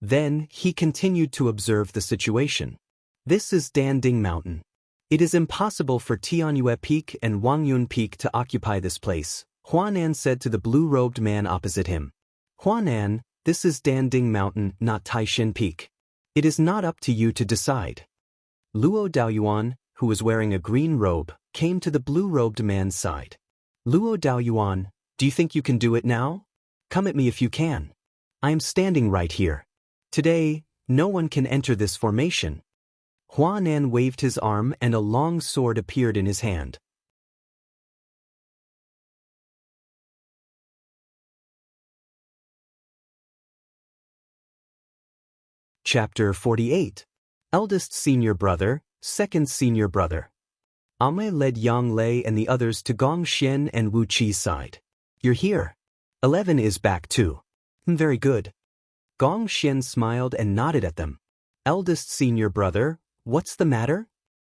Then, he continued to observe the situation. This is Danding Mountain. It is impossible for Tianyue Peak and Wangyun Peak to occupy this place, Huanan said to the blue-robed man opposite him. Huanan, this is Danding Mountain, not Taishan Peak. It is not up to you to decide. Luo Daoyuan, who was wearing a green robe, came to the blue-robed man's side. Luo Daoyuan, do you think you can do it now? Come at me if you can. I am standing right here. Today, no one can enter this formation. Huanan waved his arm and a long sword appeared in his hand. Chapter 48. Eldest Senior Brother, Second Senior Brother. Ame led Yang Lei and the others to Gong Xian and Wu Qi's side. You're here. 11 is back too. Very good. Gong Xian smiled and nodded at them. Eldest Senior Brother, what's the matter?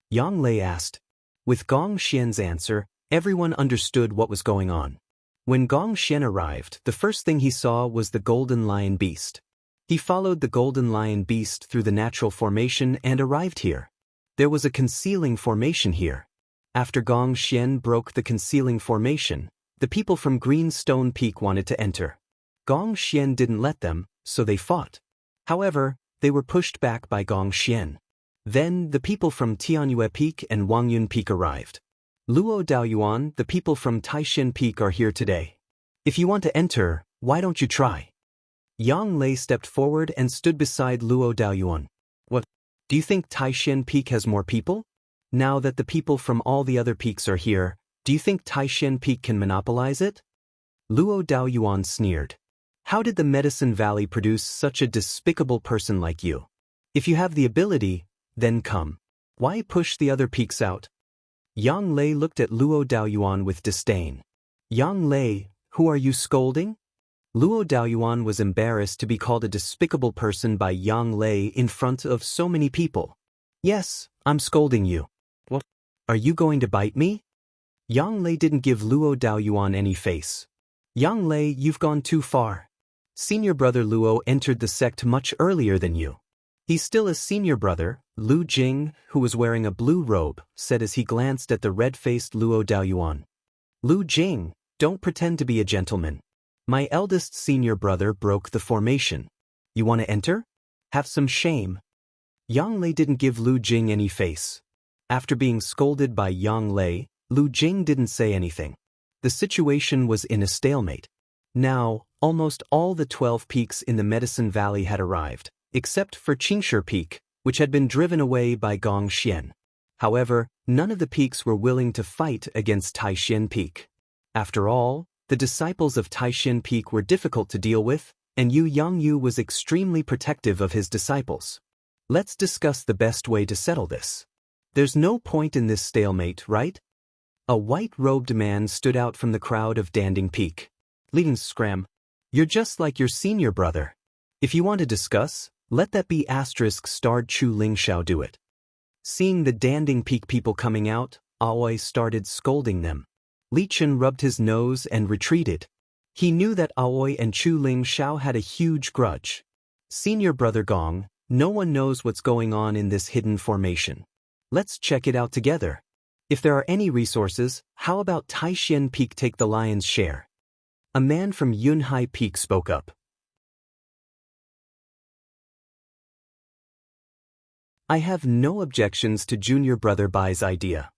Yang Lei asked. With Gong Xian's answer, everyone understood what was going on. When Gong Xian arrived, the first thing he saw was the Golden Lion Beast. He followed the Golden Lion Beast through the natural formation and arrived here. There was a concealing formation here. After Gong Xian broke the concealing formation, the people from Green Stone Peak wanted to enter. Gong Xian didn't let them, so they fought. However, they were pushed back by Gong Xian. Then, the people from Tianyue Peak and Wangyun Peak arrived. Luo Daoyuan, the people from Taishan Peak are here today. If you want to enter, why don't you try? Yang Lei stepped forward and stood beside Luo Daoyuan. What? Do you think Taishan Peak has more people? Now that the people from all the other peaks are here, do you think Taishan Peak can monopolize it? Luo Daoyuan sneered. How did the Medicine Valley produce such a despicable person like you? If you have the ability, then come. Why push the other peaks out? Yang Lei looked at Luo Daoyuan with disdain. Yang Lei, who are you scolding? Luo Daoyuan was embarrassed to be called a despicable person by Yang Lei in front of so many people. Yes, I'm scolding you. What? Are you going to bite me? Yang Lei didn't give Luo Daoyuan any face. Yang Lei, you've gone too far. Senior brother Luo entered the sect much earlier than you. He's still a senior brother, Lu Jing, who was wearing a blue robe, said as he glanced at the red-faced Luo Daoyuan. Lu Jing, don't pretend to be a gentleman. My eldest senior brother broke the formation. You want to enter? Have some shame. Yang Lei didn't give Lu Jing any face. After being scolded by Yang Lei, Lu Jing didn't say anything. The situation was in a stalemate. Now, almost all the 12 peaks in the Medicine Valley had arrived, except for Qingshi Peak, which had been driven away by Gong Xian. However, none of the peaks were willing to fight against Taishan Peak. After all, the disciples of Taishan Peak were difficult to deal with, and Yu Yangyu was extremely protective of his disciples. Let's discuss the best way to settle this. There's no point in this stalemate, right? A white-robed man stood out from the crowd of Danding Peak. Leading Scram, you're just like your senior brother. If you want to discuss, let that be *starred Chu Lingxiao do it. Seeing the Danding Peak people coming out, Aoi started scolding them. Li Chen rubbed his nose and retreated. He knew that Aoi and Chu Lingxiao had a huge grudge. Senior brother Gong, no one knows what's going on in this hidden formation. Let's check it out together. If there are any resources, how about Taishan Peak take the lion's share? A man from Yunhai Peak spoke up. I have no objections to junior brother Bai's idea.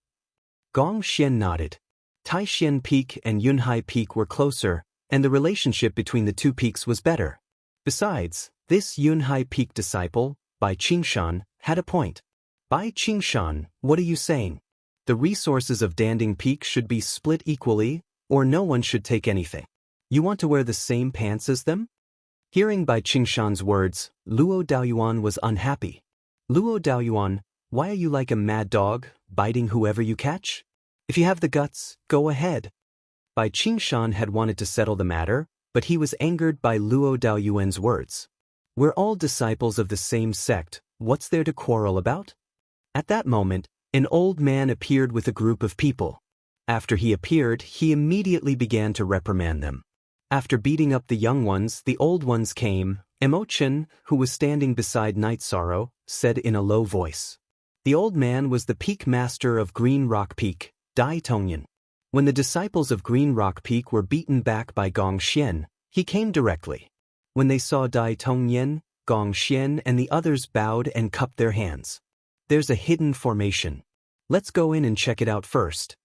Gong Xian nodded. Taishan Peak and Yunhai Peak were closer, and the relationship between the two peaks was better. Besides, this Yunhai Peak disciple, Bai Qingshan, had a point. Bai Qingshan, what are you saying? The resources of Danding Peak should be split equally, or no one should take anything. You want to wear the same pants as them? Hearing Bai Qingshan's words, Luo Daoyuan was unhappy. Luo Daoyuan, why are you like a mad dog, biting whoever you catch? If you have the guts, go ahead. Bai Qingshan had wanted to settle the matter, but he was angered by Luo Daoyuan's words. We're all disciples of the same sect, what's there to quarrel about? At that moment, An old man appeared with a group of people. After he appeared, he immediately began to reprimand them. After beating up the young ones, the old ones came. Emotion, who was standing beside Night Sorrow, said in a low voice. The old man was the peak master of Green Rock Peak, Dai Tongyan. When the disciples of Green Rock Peak were beaten back by Gong Xian, he came directly. When they saw Dai Tongyan, Gong Xian and the others bowed and cupped their hands. There's a hidden formation. Let's go in and check it out first.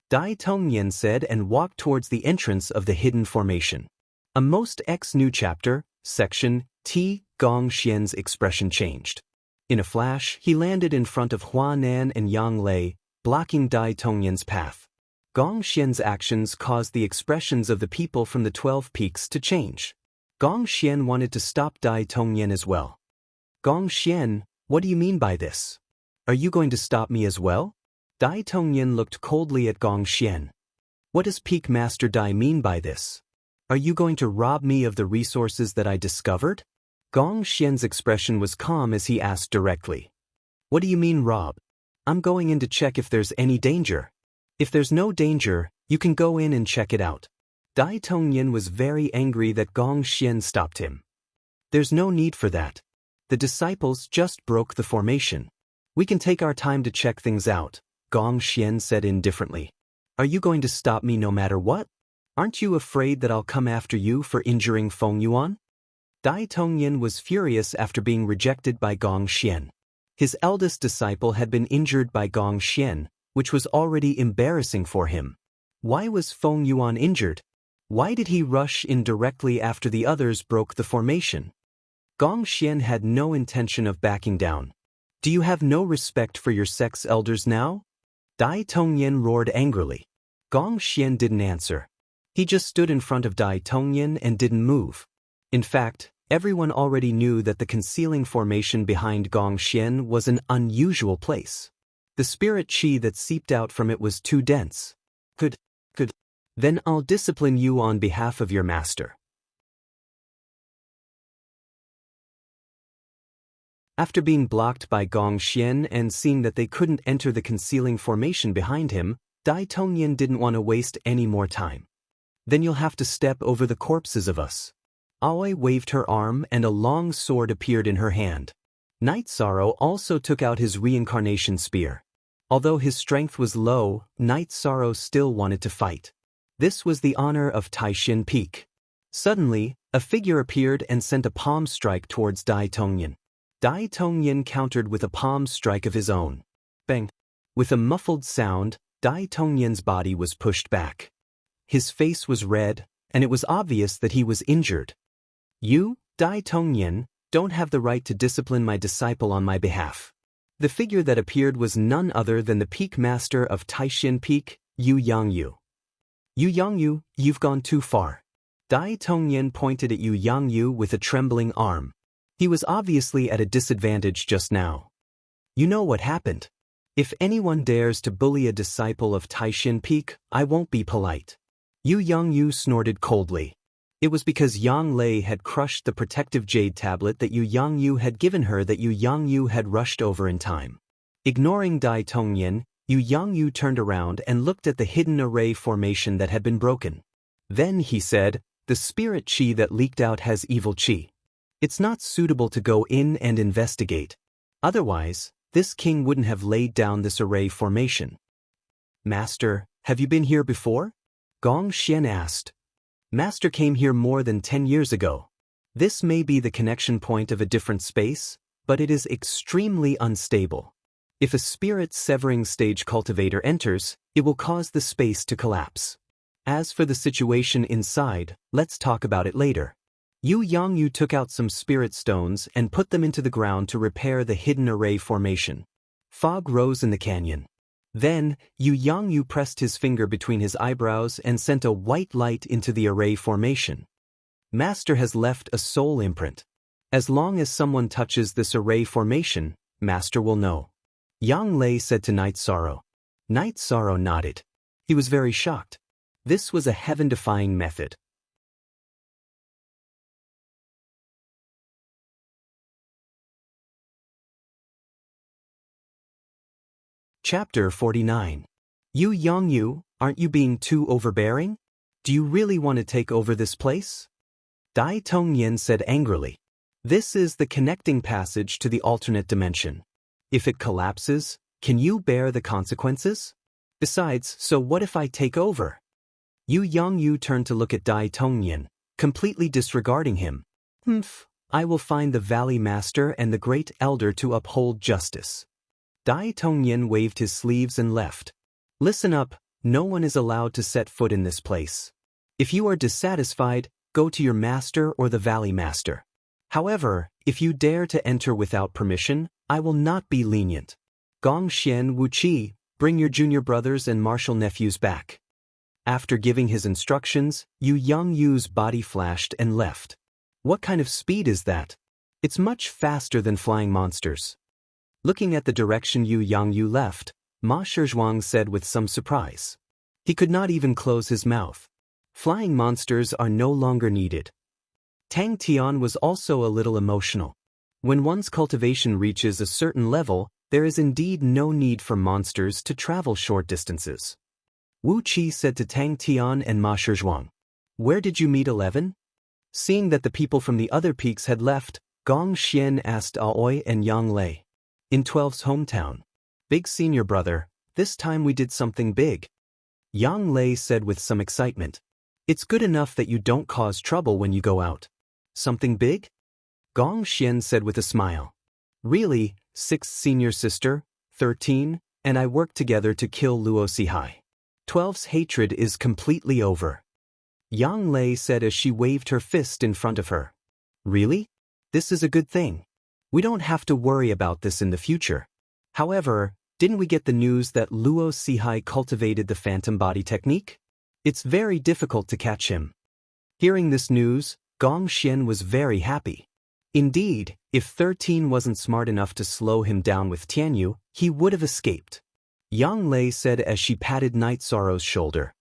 Dai Tongyan said and walked towards the entrance of the hidden formation. A most new chapter, section, T. Gong Xian's expression changed. In a flash, he landed in front of Hua Nan and Yang Lei, blocking Dai Tongyan's path. Gong Xian's actions caused the expressions of the people from the 12 peaks to change. Gong Xian wanted to stop Dai Tongyan as well. Gong Xian, what do you mean by this? Are you going to stop me as well? Dai Tongyan looked coldly at Gong Xian. What does Peak Master Dai mean by this? Are you going to rob me of the resources that I discovered? Gong Xian's expression was calm as he asked directly. What do you mean rob? I'm going in to check if there's any danger. If there's no danger, you can go in and check it out. Dai Tongyan was very angry that Gong Xian stopped him. There's no need for that. The disciples just broke the formation. We can take our time to check things out, Gong Xian said indifferently. Are you going to stop me no matter what? Aren't you afraid that I'll come after you for injuring Feng Yuan? Dai Tongyan was furious after being rejected by Gong Xian. His eldest disciple had been injured by Gong Xian, which was already embarrassing for him. Why was Feng Yuan injured? Why did he rush in directly after the others broke the formation? Gong Xian had no intention of backing down. Do you have no respect for your sect's elders now? Dai Tongyan roared angrily. Gong Xian didn't answer. He just stood in front of Dai Tongyan and didn't move. In fact, everyone already knew that the concealing formation behind Gong Xian was an unusual place. The spirit qi that seeped out from it was too dense. Could. Then I'll discipline you on behalf of your master. After being blocked by Gong Xian and seeing that they couldn't enter the concealing formation behind him, Dai Tongyan didn't want to waste any more time. Then you'll have to step over the corpses of us. Aoi waved her arm and a long sword appeared in her hand. Night Sorrow also took out his reincarnation spear. Although his strength was low, Night Sorrow still wanted to fight. This was the honor of Taishin Peak. Suddenly, a figure appeared and sent a palm strike towards Dai Tongyan. Dai Tongyan countered with a palm strike of his own. Bang! With a muffled sound, Dai Tongyan's body was pushed back. His face was red, and it was obvious that he was injured. You, Dai Tongyan, don't have the right to discipline my disciple on my behalf. The figure that appeared was none other than the Peak Master of Taishin Peak, Yu Yangyu. Yu Yangyu, you've gone too far. Dai Tongyan pointed at Yu Yangyu with a trembling arm. He was obviously at a disadvantage just now. You know what happened. If anyone dares to bully a disciple of Taishin Peak, I won't be polite. Yu Yangyu snorted coldly. It was because Yang Lei had crushed the protective jade tablet that Yu Yangyu had given her that Yu Yangyu had rushed over in time. Ignoring Dai Tongyan, Yu Yangyu turned around and looked at the hidden array formation that had been broken. Then he said, the spirit qi that leaked out has evil qi. It's not suitable to go in and investigate. Otherwise, this king wouldn't have laid down this array formation. Master, have you been here before? Gong Xian asked. Master came here more than 10 years ago. This may be the connection point of a different space, but it is extremely unstable. If a spirit severing stage cultivator enters, it will cause the space to collapse. As for the situation inside, let's talk about it later. Yu Yangyu took out some spirit stones and put them into the ground to repair the hidden array formation. Fog rose in the canyon. Then, Yu Yangyu pressed his finger between his eyebrows and sent a white light into the array formation. Master has left a soul imprint. As long as someone touches this array formation, Master will know. Yang Lei said to Night Sorrow. Night Sorrow nodded. He was very shocked. This was a heaven-defying method. Chapter 49. Yu Yongyu, aren't you being too overbearing? Do you really want to take over this place? Dai Tongyan said angrily. This is the connecting passage to the alternate dimension. If it collapses, can you bear the consequences? Besides, so what if I take over? Yu Yongyu turned to look at Dai Tongyan, completely disregarding him. I will find the Valley Master and the Great Elder to uphold justice. Dai Tongyan waved his sleeves and left. Listen up, no one is allowed to set foot in this place. If you are dissatisfied, go to your master or the Valley Master. However, if you dare to enter without permission, I will not be lenient. Gong Xian Wuqi, bring your junior brothers and martial nephews back. After giving his instructions, Yu Yongyu's body flashed and left. What kind of speed is that? It's much faster than flying monsters. Looking at the direction Yu Yongyu left, Ma Shizhuang said with some surprise. He could not even close his mouth. Flying monsters are no longer needed. Tang Tian was also a little emotional. When one's cultivation reaches a certain level, there is indeed no need for monsters to travel short distances. Wu Qi said to Tang Tian and Ma Shizhuang, "Where did you meet 11? Seeing that the people from the other peaks had left, Gong Xian asked Aoi and Yang Lei. In 12's hometown. Big senior brother, this time we did something big. Yang Lei said with some excitement. It's good enough that you don't cause trouble when you go out. Something big? Gong Xian said with a smile. Really, 6th senior sister, 13, and I worked together to kill Luo Sihai. 12's hatred is completely over. Yang Lei said as she waved her fist in front of her. Really? This is a good thing. We don't have to worry about this in the future. However, didn't we get the news that Luo Sihai cultivated the phantom body technique? It's very difficult to catch him. Hearing this news, Gong Xian was very happy. Indeed, if 13 wasn't smart enough to slow him down with Tianyu, he would have escaped. Yang Lei said as she patted Night Sorrow's shoulder.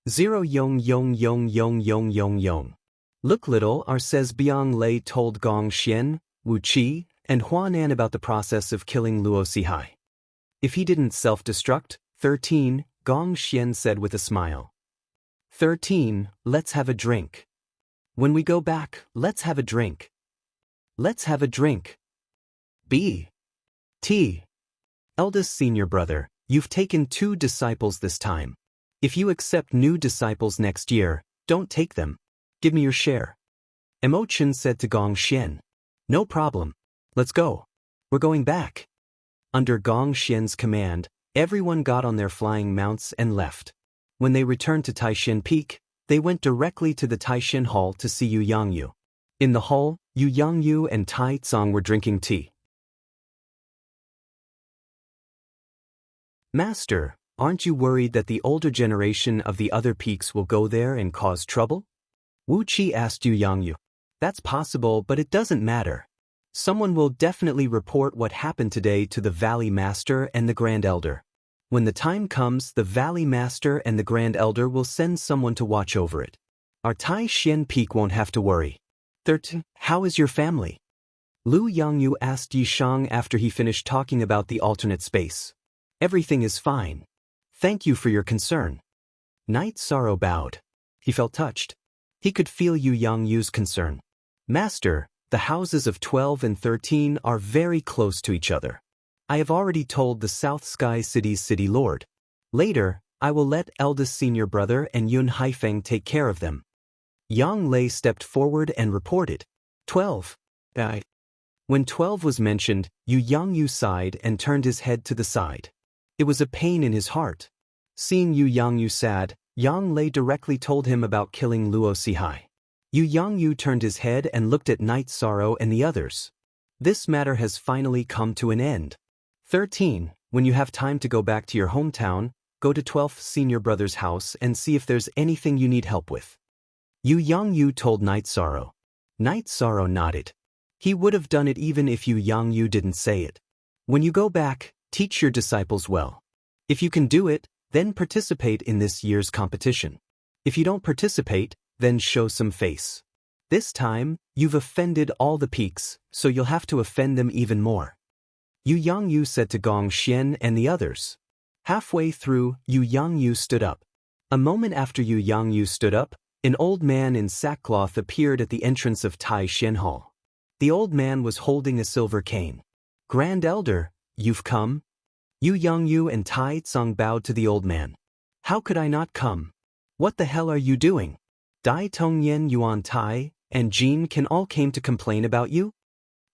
0 Yong Yong Yong Yong Yong Yong Yong. Look little, says Biang Lei told Gong Xian, Wu Qi, and Huanan about the process of killing Luo Sihai. If he didn't self-destruct, 13, Gong Xian said with a smile. 13, let's have a drink. When we go back, let's have a drink. Let's have a drink. B. T. Eldest senior brother, you've taken 2 disciples this time. If you accept new disciples next year, don't take them. Give me your share. Emochen said to Gong Xian. No problem. Let's go. We're going back. Under Gong Xian's command, everyone got on their flying mounts and left. When they returned to Taishan Peak, they went directly to the Taishan Hall to see Yu Yongyu. In the hall, Yu Yongyu and Tai Tsang were drinking tea. Master, aren't you worried that the older generation of the other peaks will go there and cause trouble? Wu Qi asked Yu Yongyu. That's possible, but it doesn't matter. Someone will definitely report what happened today to the Valley Master and the Grand Elder. When the time comes, the Valley Master and the Grand Elder will send someone to watch over it. Our Tai Xian Peak won't have to worry. 13. How is your family? Lu Yongyu asked Yishang after he finished talking about the alternate space. Everything is fine. Thank you for your concern. Night Sorrow bowed. He felt touched. He could feel Yu Yongyu's concern. Master, the houses of 12 and 13 are very close to each other. I have already told the South Sky City's city lord. Later, I will let eldest senior brother and Yun Haifeng take care of them. Yang Lei stepped forward and reported. 12. When 12 was mentioned, Yu Yongyu sighed and turned his head to the side. It was a pain in his heart. Seeing Yu Yongyu sad, Yang Lei directly told him about killing Luo Sihai. Yu Yongyu turned his head and looked at Night Sorrow and the others. This matter has finally come to an end. 13. When you have time to go back to your hometown, go to 12th senior brother's house and see if there's anything you need help with. Yu Yongyu told Night Sorrow. Night Sorrow nodded. He would have done it even if Yu Yongyu didn't say it. When you go back, teach your disciples well. If you can do it, then participate in this year's competition. If you don't participate, then show some face. This time, you've offended all the peaks, so you'll have to offend them even more. Yu Yongyu said to Gong Xian and the others. Halfway through, Yu Yangyu stood up. A moment after Yu Yangyu stood up, an old man in sackcloth appeared at the entrance of Tai Xian Hall. The old man was holding a silver cane. Grand Elder, you've come? Yu Yangyu and Tai Tsung bowed to the old man. How could I not come? What the hell are you doing? Dai Tongyan Yuan Tai and Jean can all came to complain about you?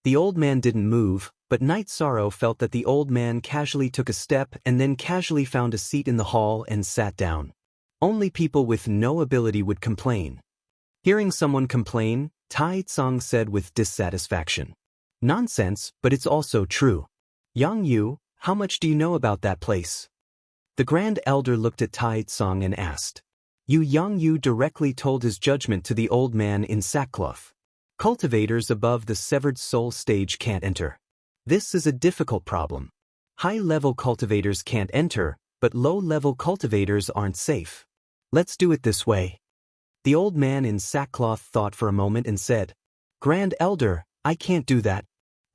The old man didn't move, but Night Sorrow felt that the old man casually took a step and then casually found a seat in the hall and sat down. Only people with no ability would complain. Hearing someone complain, Tai Tsung said with dissatisfaction. Nonsense, but it's also true. Yang Yu, how much do you know about that place? The Grand Elder looked at Tai Tsung and asked. Yu Yangyu directly told his judgment to the old man in sackcloth. Cultivators above the severed soul stage can't enter. This is a difficult problem. High-level cultivators can't enter, but low-level cultivators aren't safe. Let's do it this way. The old man in sackcloth thought for a moment and said, Grand Elder, I can't do that.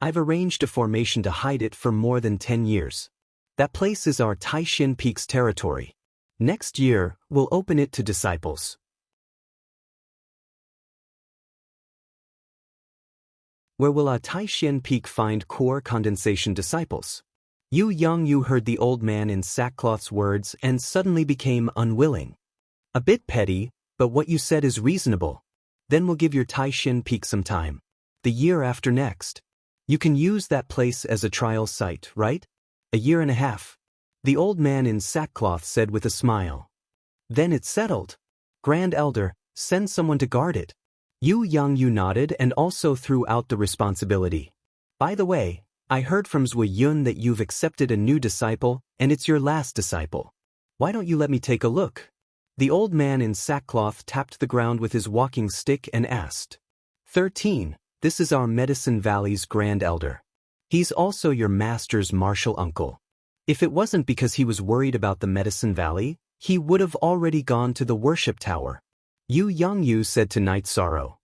I've arranged a formation to hide it for more than 10 years. That place is our Taishin Peaks territory. Next year, we'll open it to disciples. Where will a Taishin Peak find core condensation disciples? Yu Yangyu heard the old man in sackcloth's words and suddenly became unwilling. A bit petty, but what you said is reasonable. Then we'll give your Taishin Peak some time. The year after next. You can use that place as a trial site, right? A year and a half. The old man in sackcloth said with a smile. Then it's settled. Grand Elder, send someone to guard it. Yu Yangyu nodded and also threw out the responsibility. By the way, I heard from Zui Yun that you've accepted a new disciple, and it's your last disciple. Why don't you let me take a look? The old man in sackcloth tapped the ground with his walking stick and asked. 13. This is our Medicine Valley's Grand Elder. He's also your master's martial uncle. If it wasn't because he was worried about the Medicine Valley, he would have already gone to the worship tower. Yu Yangyu said to Night Sorrow.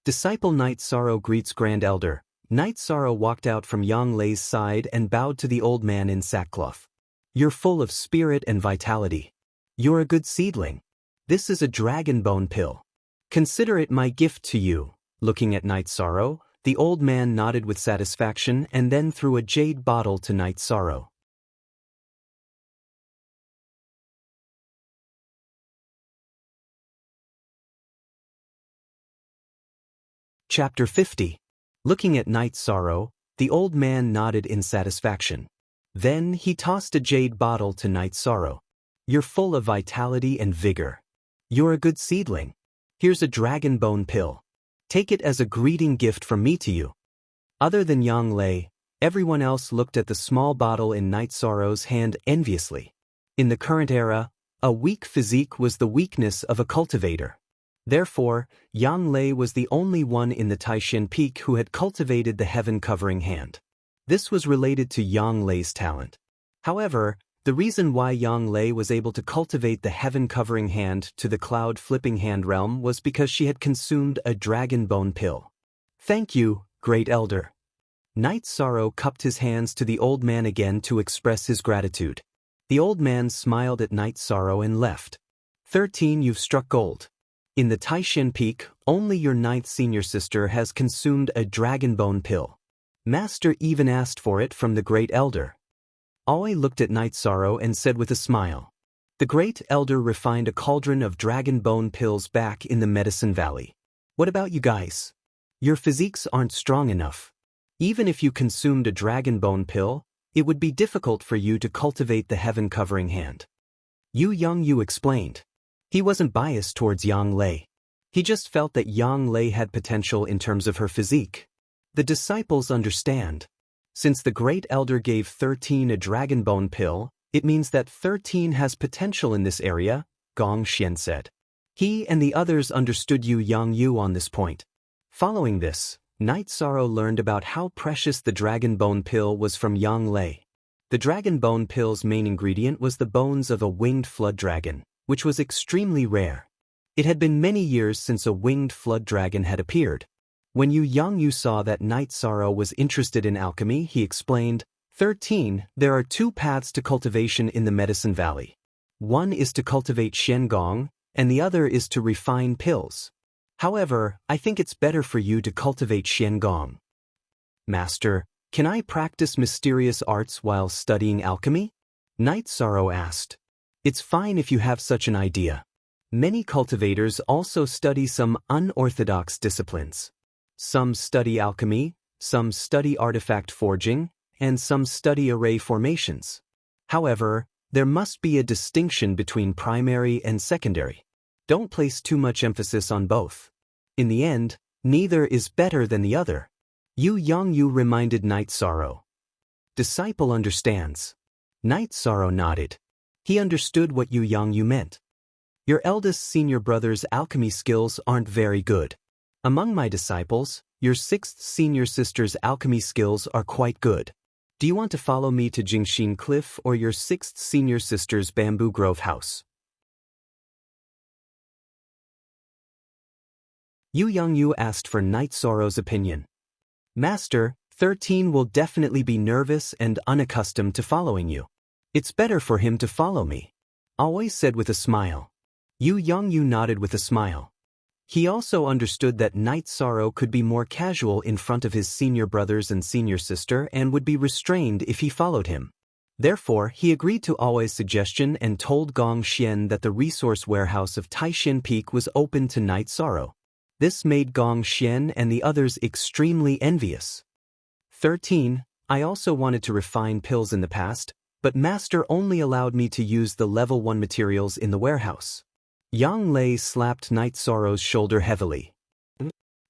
Disciple Night Sorrow greets Grand Elder. Night Sorrow walked out from Yang Lei's side and bowed to the old man in sackcloth. You're full of spirit and vitality. You're a good seedling. This is a dragon bone pill. Consider it my gift to you. Looking at Night Sorrow, the old man nodded with satisfaction and then threw a jade bottle to Night Sorrow. Chapter 50. Looking at Night Sorrow, the old man nodded in satisfaction. Then he tossed a jade bottle to Night Sorrow. You're full of vitality and vigor. You're a good seedling. Here's a dragon bone pill. Take it as a greeting gift from me to you. Other than Yang Lei, everyone else looked at the small bottle in Night Sorrow's hand enviously. In the current era, a weak physique was the weakness of a cultivator. Therefore, Yang Lei was the only one in the Taishin Peak who had cultivated the heaven-covering hand. This was related to Yang Lei's talent. However, the reason why Yang Lei was able to cultivate the heaven-covering hand to the cloud-flipping hand realm was because she had consumed a dragon bone pill. Thank you, Great Elder. Night Sorrow cupped his hands to the old man again to express his gratitude. The old man smiled at Night Sorrow and left. 13. You've struck gold. In the Taishin Peak, only your 9th senior sister has consumed a dragon bone pill. Master even asked for it from the Great Elder. Aoi looked at Night Sorrow and said with a smile. The Great Elder refined a cauldron of dragon bone pills back in the Medicine Valley. What about you guys? Your physiques aren't strong enough. Even if you consumed a dragon bone pill, it would be difficult for you to cultivate the heaven-covering hand. Yu Yangyu explained. He wasn't biased towards Yang Lei. He just felt that Yang Lei had potential in terms of her physique. The disciples understand. Since the Great Elder gave 13 a dragon bone pill, it means that 13 has potential in this area, Gong Xian said. He and the others understood Yu Yangyu on this point. Following this, Night Sorrow learned about how precious the dragon bone pill was from Yang Lei. The dragon bone pill's main ingredient was the bones of a winged flood dragon, which was extremely rare. It had been many years since a winged flood dragon had appeared. When Yu Yangyu saw that Night Sorrow was interested in alchemy, he explained, 13. There are two paths to cultivation in the Medicine Valley. One is to cultivate Xiangong, and the other is to refine pills. However, I think it's better for you to cultivate Xiangong. Master, can I practice mysterious arts while studying alchemy? Night Sorrow asked. It's fine if you have such an idea. Many cultivators also study some unorthodox disciplines. Some study alchemy, some study artifact forging, and some study array formations. However, there must be a distinction between primary and secondary. Don't place too much emphasis on both. In the end, neither is better than the other. Yu Yongyu reminded Night Sorrow. Disciple understands. Night Sorrow nodded. He understood what Yu Yongyu meant. Your eldest senior brother's alchemy skills aren't very good. Among my disciples, your sixth senior sister's alchemy skills are quite good. Do you want to follow me to Jingxin Cliff or your sixth senior sister's Bamboo Grove house? Yu Yongyu asked for Night Sorrow's opinion. Master, 13 will definitely be nervous and unaccustomed to following you. It's better for him to follow me. Always said with a smile. Yu Yongyu nodded with a smile. He also understood that Night Sorrow could be more casual in front of his senior brothers and senior sister and would be restrained if he followed him. Therefore, he agreed to Aoi's suggestion and told Gong Xian that the resource warehouse of Taishan Peak was open to Night Sorrow. This made Gong Xian and the others extremely envious. 13. I also wanted to refine pills in the past, but Master only allowed me to use the level 1 materials in the warehouse. Yang Lei slapped Night Sorrow's shoulder heavily.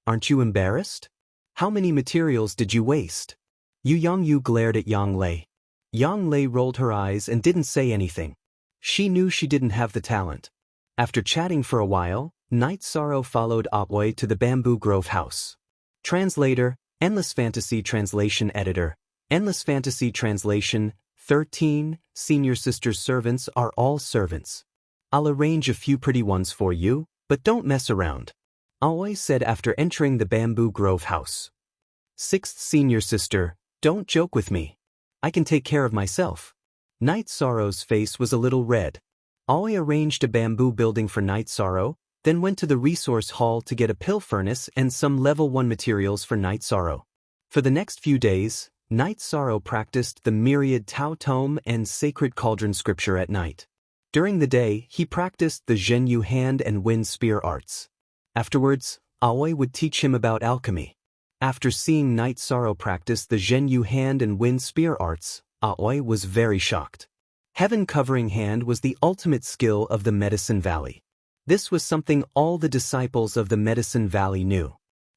Aren't you embarrassed? How many materials did you waste? Yu Yongyu glared at Yang Lei. Yang Lei rolled her eyes and didn't say anything. She knew she didn't have the talent. After chatting for a while, Night Sorrow followed Aoi to the Bamboo Grove house. Translator, Endless Fantasy Translation Editor, Endless Fantasy Translation, 13, Senior Sister's servants are all servants. I'll arrange a few pretty ones for you, but don't mess around. Aoi said after entering the Bamboo Grove house. Sixth Senior Sister, don't joke with me. I can take care of myself. Night Sorrow's face was a little red. Aoi arranged a bamboo building for Night Sorrow, then went to the resource hall to get a pill furnace and some level 1 materials for Night Sorrow. For the next few days, Night Sorrow practiced the myriad Tao Tome and Sacred Cauldron scripture at night. During the day, he practiced the Zhenyu hand and wind spear arts. Afterwards, Aoi would teach him about alchemy. After seeing Night Sorrow practice the Zhenyu hand and wind spear arts, Aoi was very shocked. Heaven Covering Hand was the ultimate skill of the Medicine Valley. This was something all the disciples of the Medicine Valley knew.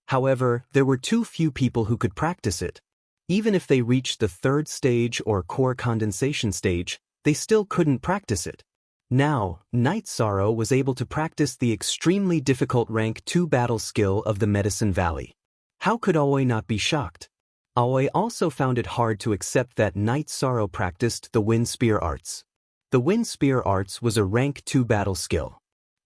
However, there were too few people who could practice it. Even if they reached the 3rd stage or core condensation stage, they still couldn't practice it. Now, Night Sorrow was able to practice the extremely difficult rank 2 battle skill of the Medicine Valley. How could Aoi not be shocked? Aoi also found it hard to accept that Night Sorrow practiced the Wind Spear Arts. The Wind Spear Arts was a rank 2 battle skill.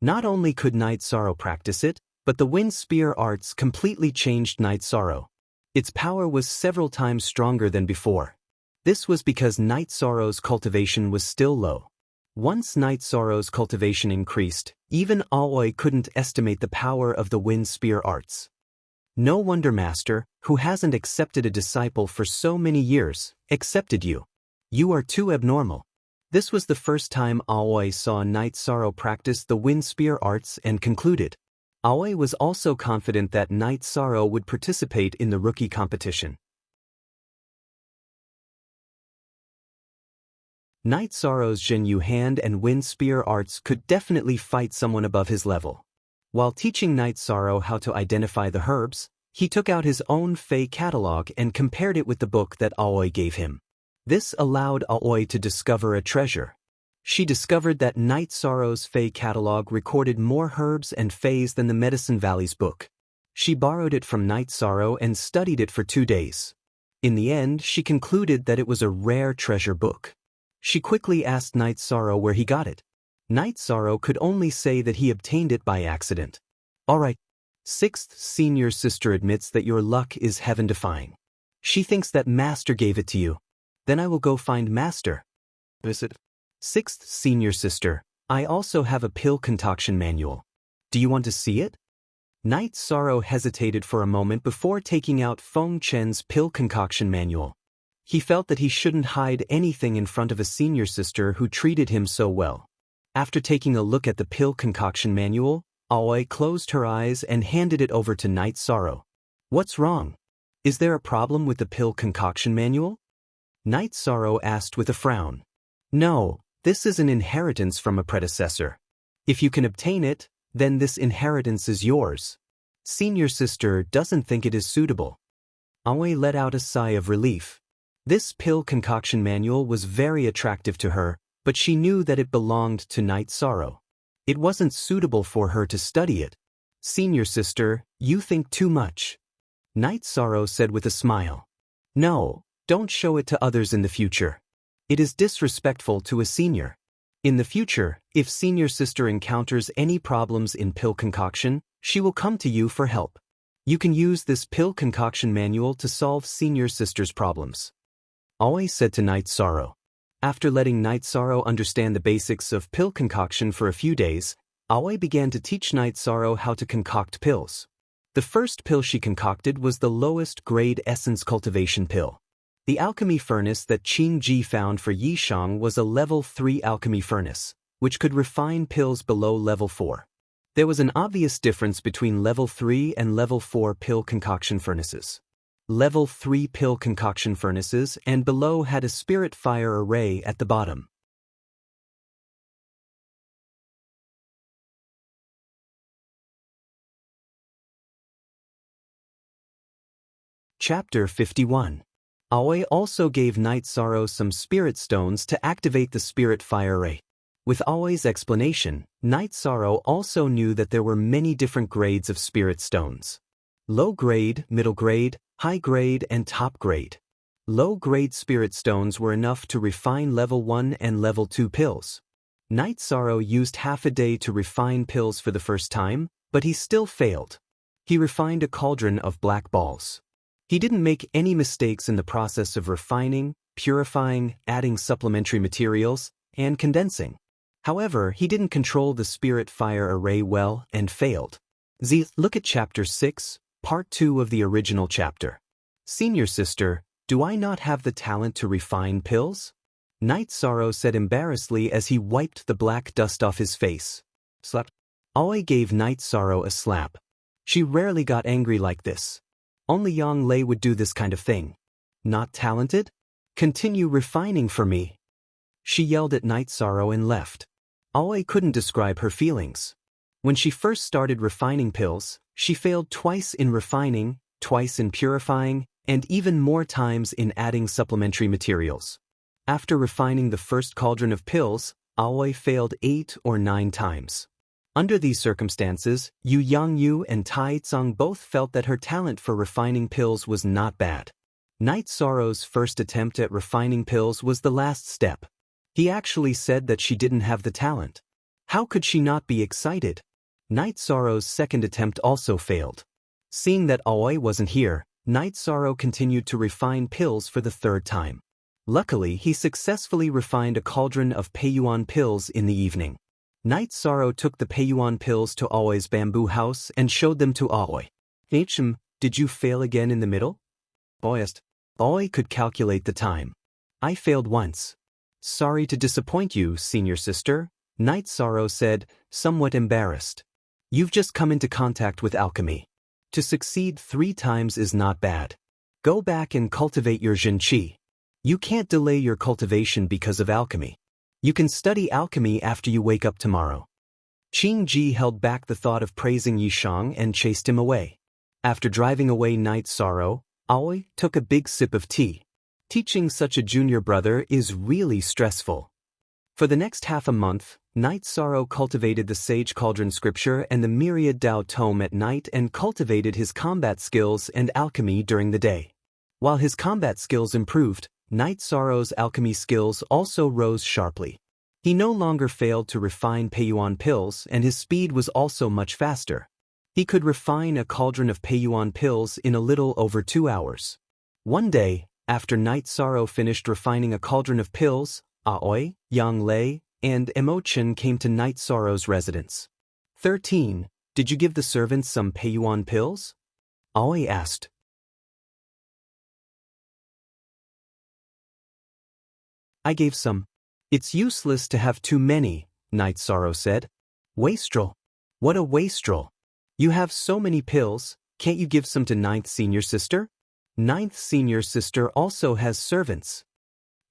Not only could Night Sorrow practice it, but the Wind Spear Arts completely changed Night Sorrow. Its power was several times stronger than before. This was because Night Sorrow's cultivation was still low. Once Night Sorrow's cultivation increased, even Aoi couldn't estimate the power of the Wind Spear Arts. No wonder Master, who hasn't accepted a disciple for so many years, accepted you. You are too abnormal. This was the first time Aoi saw Night Sorrow practice the Wind Spear Arts and concluded. Aoi was also confident that Night Sorrow would participate in the rookie competition. Night Sorrow's Zhenyu hand and Wind Spear Arts could definitely fight someone above his level. While teaching Night Sorrow how to identify the herbs, he took out his own Fey catalog and compared it with the book that Aoi gave him. This allowed Aoi to discover a treasure. She discovered that Night Sorrow's Fey catalog recorded more herbs and Feys than the Medicine Valley's book. She borrowed it from Night Sorrow and studied it for 2 days. In the end, she concluded that it was a rare treasure book. She quickly asked Night Sorrow where he got it. Night Sorrow could only say that he obtained it by accident. Alright. Sixth Senior Sister admits that your luck is heaven-defying. She thinks that Master gave it to you. Then I will go find Master. Visit. Sixth senior sister, I also have a pill concoction manual. Do you want to see it? Night Sorrow hesitated for a moment before taking out Feng Chen's pill concoction manual. He felt that he shouldn't hide anything in front of a senior sister who treated him so well. After taking a look at the pill concoction manual, Aoi closed her eyes and handed it over to Night Sorrow. What's wrong? Is there a problem with the pill concoction manual? Night Sorrow asked with a frown. No, this is an inheritance from a predecessor. If you can obtain it, then this inheritance is yours. Senior sister doesn't think it is suitable. Aoi let out a sigh of relief. This pill concoction manual was very attractive to her, but she knew that it belonged to Night Sorrow. It wasn't suitable for her to study it. Senior sister, you think too much. Night Sorrow said with a smile. No, don't show it to others in the future. It is disrespectful to a senior. In the future, if senior sister encounters any problems in pill concoction, she will come to you for help. You can use this pill concoction manual to solve senior sister's problems. Aoi said to Night Sorrow. After letting Night Sorrow understand the basics of pill concoction for a few days, Aoi began to teach Night Sorrow how to concoct pills. The first pill she concocted was the lowest grade essence cultivation pill. The alchemy furnace that Qing Ji found for Yishang was a level 3 alchemy furnace, which could refine pills below level 4. There was an obvious difference between level 3 and level 4 pill concoction furnaces. Level 3 pill concoction furnaces and below had a spirit fire array at the bottom. Chapter 51. Aoi also gave Night Sorrow some spirit stones to activate the spirit fire array. With Aoi's explanation, Night Sorrow also knew that there were many different grades of spirit stones. Low grade, middle grade, high grade, and top grade. Low grade spirit stones were enough to refine level 1 and level 2 pills. Night Sorrow used half a day to refine pills for the first time, but he still failed. He refined a cauldron of black balls. He didn't make any mistakes in the process of refining, purifying, adding supplementary materials, and condensing. However, he didn't control the spirit fire array well and failed. Look at Chapter 6, Part 2 of the original chapter. Senior sister, do I not have the talent to refine pills? Night Sorrow said embarrassedly as he wiped the black dust off his face. Slap. Aoi gave Night Sorrow a slap. She rarely got angry like this. Only Yang Lei would do this kind of thing. Not talented? Continue refining for me. She yelled at Night Sorrow and left. Aoi couldn't describe her feelings. When she first started refining pills, she failed twice in refining, twice in purifying, and even more times in adding supplementary materials. After refining the first cauldron of pills, Aoi failed 8 or 9 times. Under these circumstances, Yu Yangyu and Tai Tsung both felt that her talent for refining pills was not bad. Night Sorrow's first attempt at refining pills was the last step. He actually said that she didn't have the talent. How could she not be excited? Night Sorrow's second attempt also failed. Seeing that Aoi wasn't here, Night Sorrow continued to refine pills for the third time. Luckily, he successfully refined a cauldron of Peiyuan pills in the evening. Night Sorrow took the Peiyuan pills to Aoi's bamboo house and showed them to Aoi. Did you fail again in the middle? Boyest. Aoi could calculate the time. I failed once. Sorry to disappoint you, senior sister, Night Sorrow said, somewhat embarrassed. You've just come into contact with alchemy. To succeed 3 times is not bad. Go back and cultivate your Zhenqi. You can't delay your cultivation because of alchemy. You can study alchemy after you wake up tomorrow. Qing Ji held back the thought of praising Yishang and chased him away. After driving away Night Sorrow, Aoi took a big sip of tea. Teaching such a junior brother is really stressful. For the next half a month, Night Sorrow cultivated the Sage Cauldron Scripture and the Myriad Tao Tome at night and cultivated his combat skills and alchemy during the day. While his combat skills improved, Night Sorrow's alchemy skills also rose sharply. He no longer failed to refine Peiyuan pills and his speed was also much faster. He could refine a cauldron of Peiyuan pills in a little over 2 hours. One day, After Night Sorrow finished refining a cauldron of pills, Aoi, Yang Lei, and Emotion came to Night Sorrow's residence. 13. Did you give the servants some Peiyuan pills? Aoi asked. I gave some. It's useless to have too many, Night Sorrow said. Wastrel. What a wastrel. You have so many pills, can't you give some to Ninth Senior Sister? Ninth Senior Sister also has servants.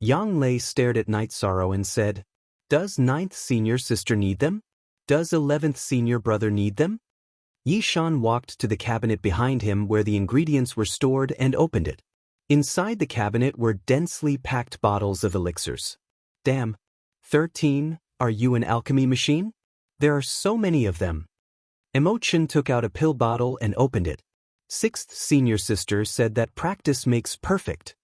Yang Lei stared at Night Sorrow and said, Does Ninth Senior Sister need them? Does 11th Senior Brother need them? Yishan walked to the cabinet behind him where the ingredients were stored and opened it. Inside the cabinet were densely packed bottles of elixirs. Damn. 13, are you an alchemy machine? There are so many of them. Emotion took out a pill bottle and opened it. 6th Senior Sister said that practice makes perfect.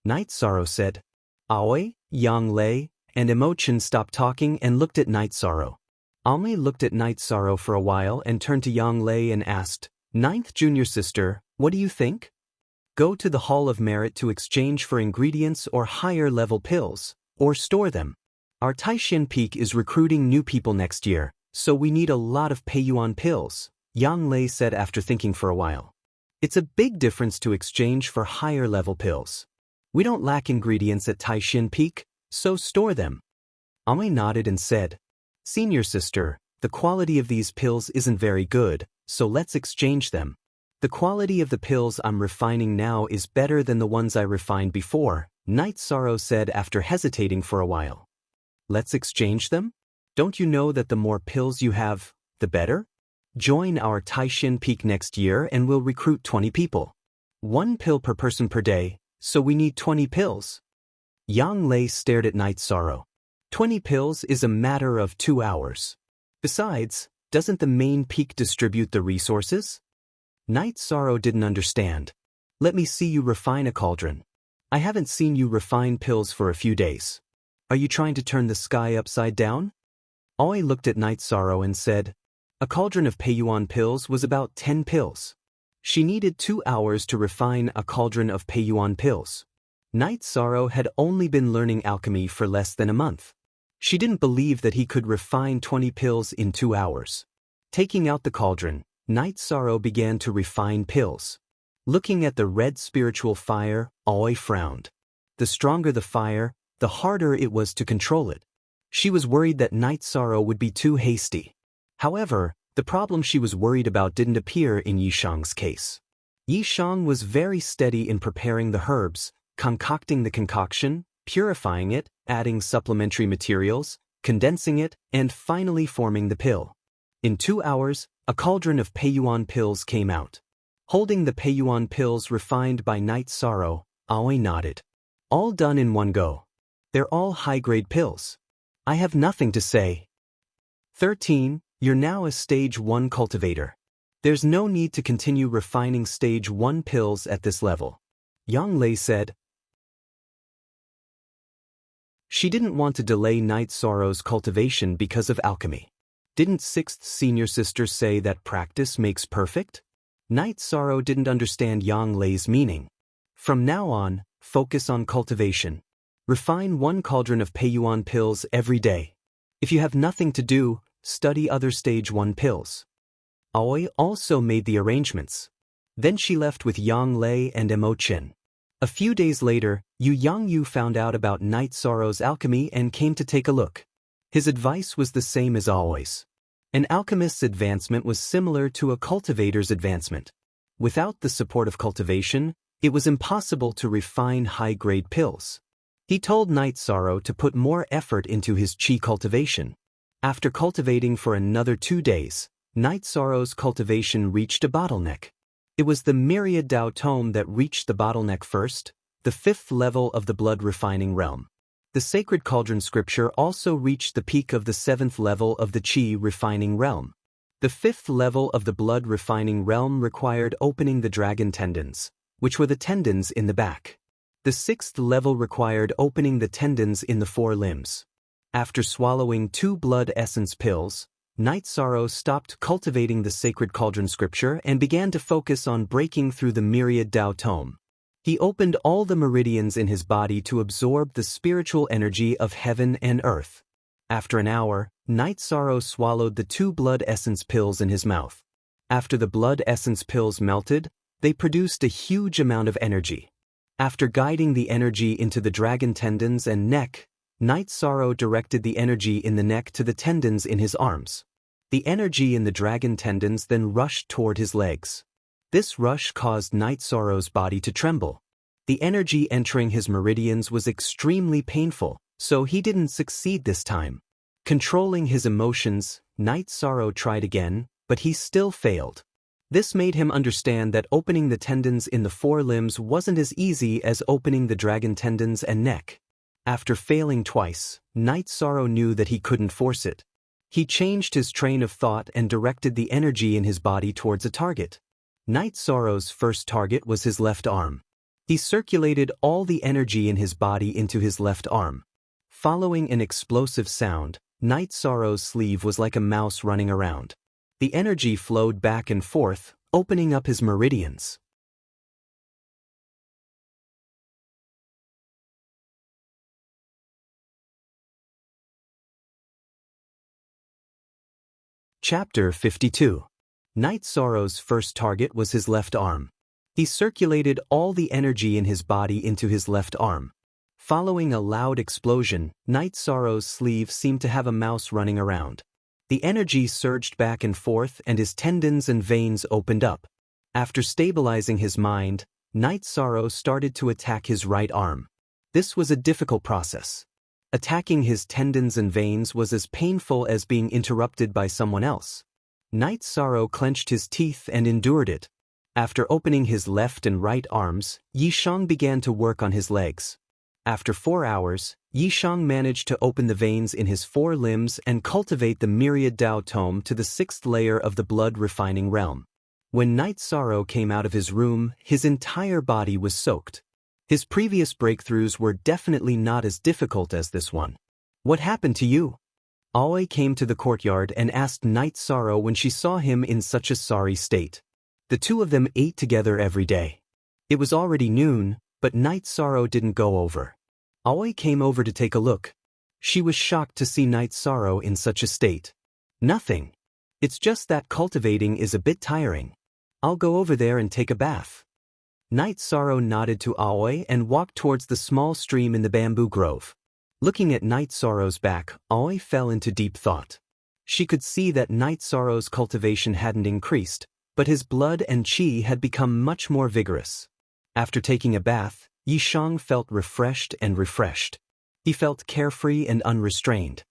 Night Sorrow said. Aoi, Yang Lei, and Emotion stopped talking and looked at Night Sorrow. Aoi looked at Night Sorrow for a while and turned to Yang Lei and asked, Ninth Junior Sister, what do you think? Go to the Hall of Merit to exchange for ingredients or higher-level pills, or store them. Our Taishan Peak is recruiting new people next year, so we need a lot of Peiyuan pills, Yang Lei said after thinking for a while. It's a big difference to exchange for higher-level pills. We don't lack ingredients at Taishan Peak, so store them. Aoi nodded and said, Senior Sister, the quality of these pills isn't very good, so let's exchange them. The quality of the pills I'm refining now is better than the ones I refined before, Night Sorrow said after hesitating for a while. Let's exchange them? Don't you know that the more pills you have, the better? Join our Taishan Peak next year and we'll recruit 20 people. 1 pill per person per day, so we need 20 pills. Yang Lei stared at Night Sorrow. 20 pills is a matter of 2 hours. Besides, doesn't the main peak distribute the resources? Night Sorrow didn't understand. Let me see you refine a cauldron. I haven't seen you refine pills for a few days. Are you trying to turn the sky upside down? Aoi looked at Night Sorrow and said, a cauldron of Peiyuan pills was about 10 pills. She needed 2 hours to refine a cauldron of Peiyuan pills. Night Sorrow had only been learning alchemy for less than a month. She didn't believe that he could refine 20 pills in 2 hours. Taking out the cauldron, Night Sorrow began to refine pills. Looking at the red spiritual fire, Aoi frowned. The stronger the fire, the harder it was to control it. She was worried that Night Sorrow would be too hasty. However, the problem she was worried about didn't appear in Yishang's case. Yishang was very steady in preparing the herbs, concocting the concoction, purifying it, adding supplementary materials, condensing it, and finally forming the pill. In 2 hours, a cauldron of Peiyuan pills came out. Holding the Peiyuan pills refined by Night Sorrow, Aoi nodded. All done in one go. They're all high-grade pills. I have nothing to say. 13. You're now a Stage 1 cultivator. There's no need to continue refining Stage 1 pills at this level. Yang Lei said. She didn't want to delay Night Sorrow's cultivation because of alchemy. Didn't 6th Senior Sister say that practice makes perfect? Night Sorrow didn't understand Yang Lei's meaning. From now on, focus on cultivation. Refine 1 cauldron of Peiyuan pills every day. If you have nothing to do, study other Stage 1 pills. Aoi also made the arrangements. Then she left with Yang Lei and Emochen. A few days later, Yu Yangyu found out about Night Sorrow's alchemy and came to take a look. His advice was the same as always. An alchemist's advancement was similar to a cultivator's advancement. Without the support of cultivation, it was impossible to refine high-grade pills. He told Night Sorrow to put more effort into his qi cultivation. After cultivating for another 2 days, Night Sorrow's cultivation reached a bottleneck. It was the Myriad Dao Tome that reached the bottleneck first, the 5th level of the blood refining realm. The Sacred Cauldron scripture also reached the peak of the 7th level of the qi refining realm. The 5th level of the blood refining realm required opening the dragon tendons, which were the tendons in the back. The 6th level required opening the tendons in the 4 limbs. After swallowing 2 blood essence pills, Night Sorrow stopped cultivating the Sacred Cauldron scripture and began to focus on breaking through the Myriad Dao Tome. He opened all the meridians in his body to absorb the spiritual energy of heaven and earth. After an hour, Night Sorrow swallowed the 2 blood essence pills in his mouth. After the blood essence pills melted, they produced a huge amount of energy. After guiding the energy into the dragon tendons and neck, Night Sorrow directed the energy in the neck to the tendons in his arms. The energy in the dragon tendons then rushed toward his legs. This rush caused Night Sorrow's body to tremble. The energy entering his meridians was extremely painful, so he didn't succeed this time. Controlling his emotions, Night Sorrow tried again, but he still failed. This made him understand that opening the tendons in the 4 limbs wasn't as easy as opening the dragon tendons and neck. After failing twice, Night Sorrow knew that he couldn't force it. He changed his train of thought and directed the energy in his body towards a target. Night Sorrow's first target was his left arm. He circulated all the energy in his body into his left arm. Following an explosive sound, Night Sorrow's sleeve was like a mouse running around. The energy flowed back and forth, opening up his meridians. Chapter 52. Night Sorrow's first target was his left arm. He circulated all the energy in his body into his left arm. Following a loud explosion, Night Sorrow's sleeve seemed to have a mouse running around. The energy surged back and forth and his tendons and veins opened up. After stabilizing his mind, Night Sorrow started to attack his right arm. This was a difficult process. Attacking his tendons and veins was as painful as being interrupted by someone else. Night Sorrow clenched his teeth and endured it. After opening his left and right arms, Yishang began to work on his legs. After 4 hours, Yishang managed to open the veins in his 4 limbs and cultivate the myriad Dao Tome to the 6th layer of the blood-refining realm. When Night Sorrow came out of his room, his entire body was soaked. His previous breakthroughs were definitely not as difficult as this one. What happened to you? Aoi came to the courtyard and asked Night Sorrow when she saw him in such a sorry state. The 2 of them ate together every day. It was already noon, but Night Sorrow didn't go over. Aoi came over to take a look. She was shocked to see Night Sorrow in such a state. Nothing. It's just that cultivating is a bit tiring. I'll go over there and take a bath. Night Sorrow nodded to Aoi and walked towards the small stream in the bamboo grove. Looking at Night Sorrow's back, Aoi fell into deep thought. She could see that Night Sorrow's cultivation hadn't increased, but his blood and qi had become much more vigorous. After taking a bath, Yishang felt refreshed and refreshed. He felt carefree and unrestrained.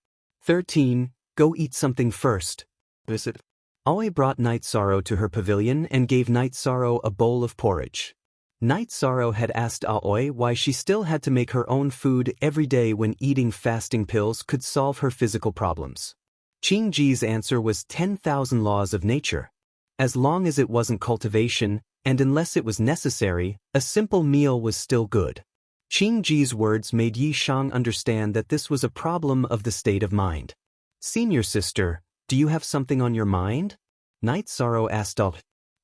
13. Go eat something first. Visit. Aoi brought Night Sorrow to her pavilion and gave Night Sorrow a bowl of porridge. Night Sorrow had asked Aoi why she still had to make her own food every day when eating fasting pills could solve her physical problems. Qingji's answer was 10,000 laws of nature. As long as it wasn't cultivation, and unless it was necessary, a simple meal was still good. Qingji's words made Yishang understand that this was a problem of the state of mind. Senior sister, do you have something on your mind? Night Sorrow asked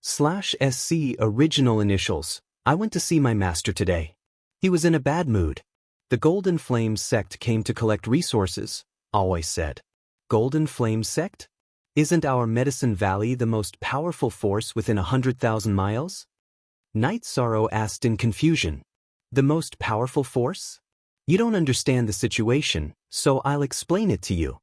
/SC original initials. I went to see my master today. He was in a bad mood. The Golden Flame sect came to collect resources, Aoi said. Golden Flame sect? Isn't our Medicine Valley the most powerful force within 100,000 miles? Night Sorrow asked in confusion. The most powerful force? You don't understand the situation, so I'll explain it to you.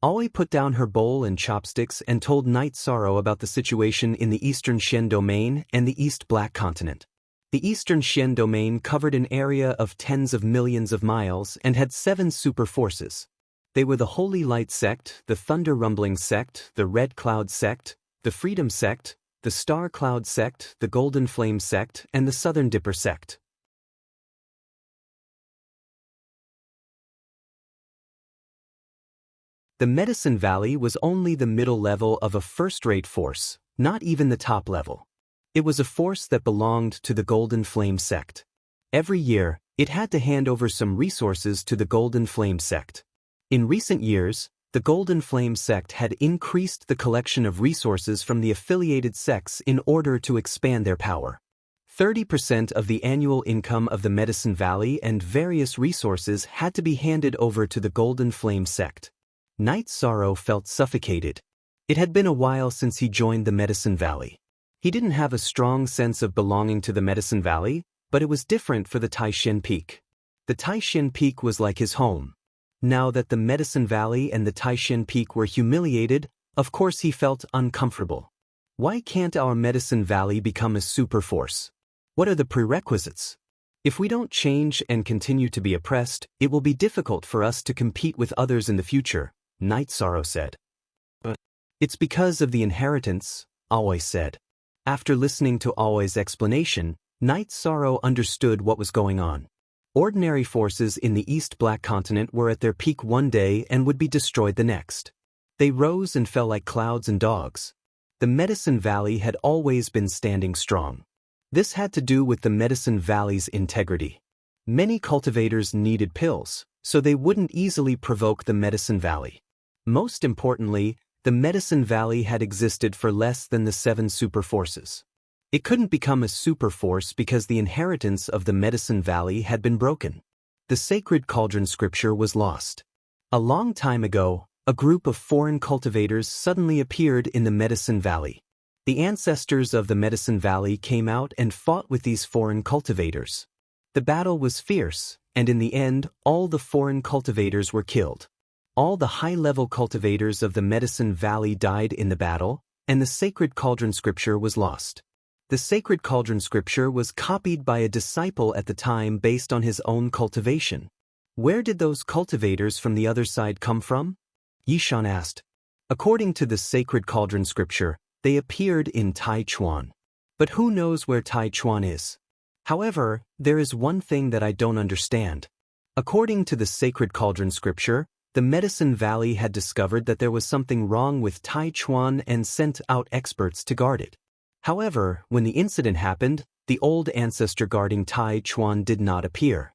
Aoi put down her bowl and chopsticks and told Night Sorrow about the situation in the Eastern Shen Domain and the East Black Continent. The Eastern Shen Domain covered an area of tens of millions of miles and had 7 super forces. They were the Holy Light Sect, the Thunder Rumbling Sect, the Red Cloud Sect, the Freedom Sect, the Star Cloud Sect, the Golden Flame Sect, and the Southern Dipper Sect. The Medicine Valley was only the middle level of a first-rate force, not even the top level. It was a force that belonged to the Golden Flame Sect. Every year, it had to hand over some resources to the Golden Flame Sect. In recent years, the Golden Flame Sect had increased the collection of resources from the affiliated sects in order to expand their power. 30% of the annual income of the Medicine Valley and various resources had to be handed over to the Golden Flame sect. Knight Sorrow felt suffocated. It had been a while since he joined the Medicine Valley. He didn't have a strong sense of belonging to the Medicine Valley, but it was different for the Taishan Peak. The Taishan Peak was like his home. Now that the Medicine Valley and the Taishan Peak were humiliated, of course he felt uncomfortable. Why can't our Medicine Valley become a super force? What are the prerequisites? If we don't change and continue to be oppressed, it will be difficult for us to compete with others in the future, Knight Sorrow said. But it's because of the inheritance, Aoi said. After listening to Aoi's explanation, Knight Sorrow understood what was going on. Ordinary forces in the East Black Continent were at their peak one day and would be destroyed the next. They rose and fell like clouds and dogs. The Medicine Valley had always been standing strong. This had to do with the Medicine Valley's integrity. Many cultivators needed pills, so they wouldn't easily provoke the Medicine Valley. Most importantly, the Medicine Valley had existed for less than the 7 super forces. It couldn't become a super force because the inheritance of the Medicine Valley had been broken. The sacred cauldron scripture was lost. A long time ago, a group of foreign cultivators suddenly appeared in the Medicine Valley. The ancestors of the Medicine Valley came out and fought with these foreign cultivators. The battle was fierce, and in the end, all the foreign cultivators were killed. All the high-level cultivators of the Medicine Valley died in the battle, and the sacred cauldron scripture was lost. The sacred cauldron scripture was copied by a disciple at the time based on his own cultivation. Where did those cultivators from the other side come from? Yishan asked. According to the sacred cauldron scripture, they appeared in Taichuan. But who knows where Taichuan is? However, there is one thing that I don't understand. According to the sacred cauldron scripture, the Medicine Valley had discovered that there was something wrong with Taichuan and sent out experts to guard it. However, when the incident happened, the old ancestor guarding Taichuan did not appear.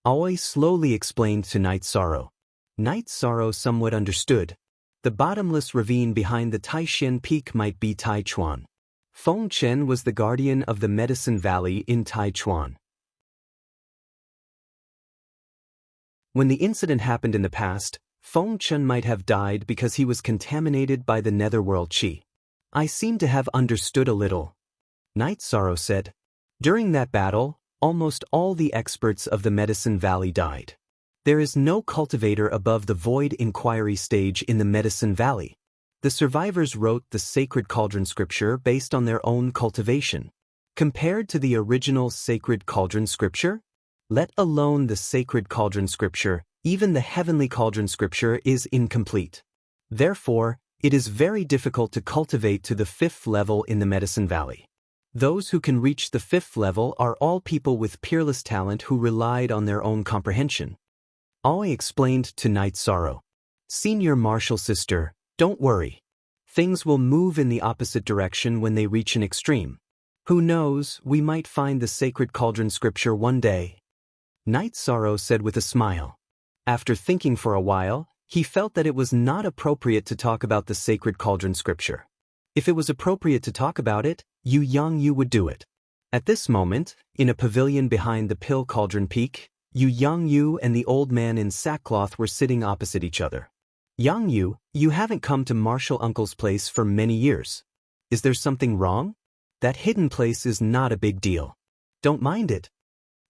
Aoi slowly explained to Knight Sorrow. Knight Sorrow somewhat understood. The bottomless ravine behind the Taishan Peak might be Taichuan. Feng Chen was the guardian of the Medicine Valley in Taichuan. When the incident happened in the past, Feng Chen might have died because he was contaminated by the netherworld qi. I seem to have understood a little, Knight Sorrow said. During that battle, almost all the experts of the Medicine Valley died. There is no cultivator above the void inquiry stage in the Medicine Valley. The survivors wrote the sacred cauldron scripture based on their own cultivation. Compared to the original sacred cauldron scripture, let alone the sacred cauldron scripture, even the heavenly cauldron scripture is incomplete. Therefore, it is very difficult to cultivate to the 5th level in the Medicine Valley. Those who can reach the 5th level are all people with peerless talent who relied on their own comprehension. Aoi explained to Knight Sorrow. Senior Martial Sister, don't worry. Things will move in the opposite direction when they reach an extreme. Who knows, we might find the sacred cauldron scripture one day. Knight Sorrow said with a smile. After thinking for a while, he felt that it was not appropriate to talk about the sacred cauldron scripture. If it was appropriate to talk about it, Yu Yangyu would do it. At this moment, in a pavilion behind the Pill Cauldron Peak, Yu Yangyu and the old man in sackcloth were sitting opposite each other. Yangyu, you haven't come to Martial Uncle's place for many years. Is there something wrong? That hidden place is not a big deal. Don't mind it.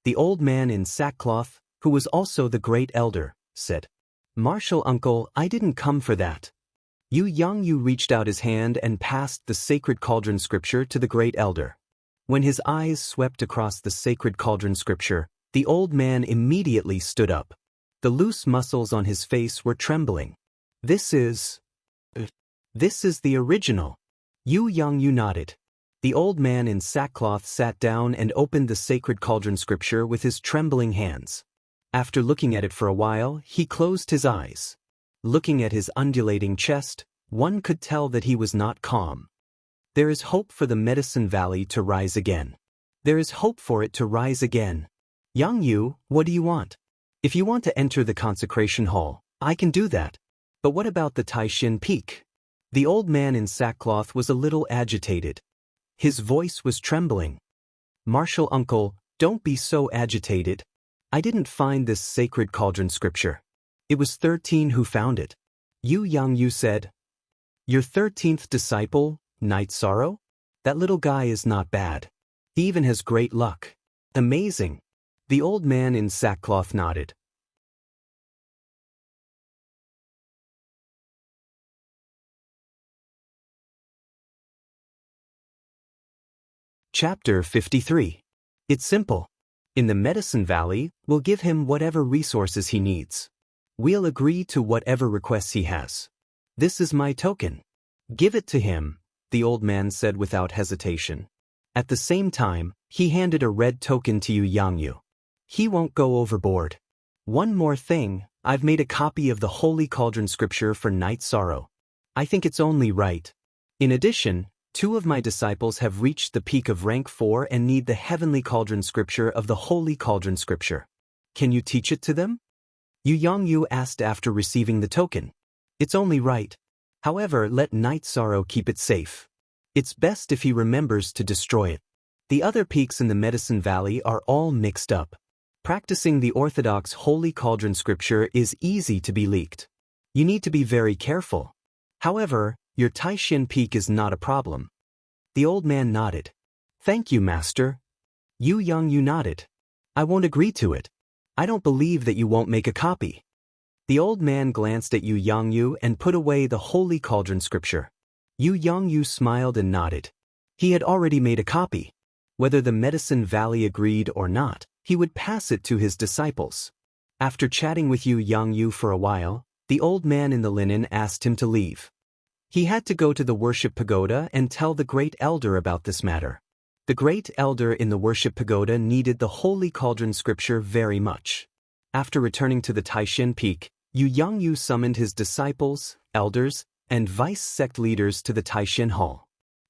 The old man in sackcloth, who was also the great elder, said. Martial Uncle, I didn't come for that. Yu Yangyu reached out his hand and passed the sacred cauldron scripture to the great elder. When his eyes swept across the sacred cauldron scripture, the old man immediately stood up. The loose muscles on his face were trembling. This is the original. Yu Yangyu nodded. The old man in sackcloth sat down and opened the sacred cauldron scripture with his trembling hands. After looking at it for a while, he closed his eyes. Looking at his undulating chest, one could tell that he was not calm. There is hope for the Medicine Valley to rise again. There is hope for it to rise again. Yangyu, what do you want? If you want to enter the consecration hall, I can do that. But what about the Taishan Peak? The old man in sackcloth was a little agitated. His voice was trembling. Martial uncle, don't be so agitated. I didn't find this sacred cauldron scripture. It was 13 who found it. Yu Yangyu said. Your 13th disciple, Night Sorrow? That little guy is not bad. He even has great luck. Amazing. The old man in sackcloth nodded. Chapter 53. It's simple. In the Medicine Valley, we'll give him whatever resources he needs. We'll agree to whatever requests he has. This is my token. Give it to him, the old man said without hesitation. At the same time, he handed a red token to Yu Yangyu. He won't go overboard. One more thing, I've made a copy of the Holy Cauldron scripture for Night Sorrow. I think it's only right. In addition, 2 of my disciples have reached the peak of rank 4 and need the Heavenly Cauldron scripture of the Holy Cauldron scripture. Can you teach it to them? Yu Yangyu asked after receiving the token. It's only right. However, let Night Sorrow keep it safe. It's best if he remembers to destroy it. The other peaks in the Medicine Valley are all mixed up. Practicing the orthodox Holy Cauldron scripture is easy to be leaked. You need to be very careful. However, your Taishin peak is not a problem. The old man nodded. Thank you, master. Yu Yangyu nodded. I won't agree to it. I don't believe that you won't make a copy. The old man glanced at Yu Yangyu and put away the Holy Cauldron scripture. Yu Yangyu smiled and nodded. He had already made a copy. Whether the Medicine Valley agreed or not, he would pass it to his disciples. After chatting with Yu Yangyu for a while, the old man in the linen asked him to leave. He had to go to the worship pagoda and tell the great elder about this matter. The great elder in the worship pagoda needed the Holy Cauldron scripture very much. After returning to the Taishin peak, Yu Yangyu summoned his disciples, elders, and vice-sect leaders to the Taishin hall.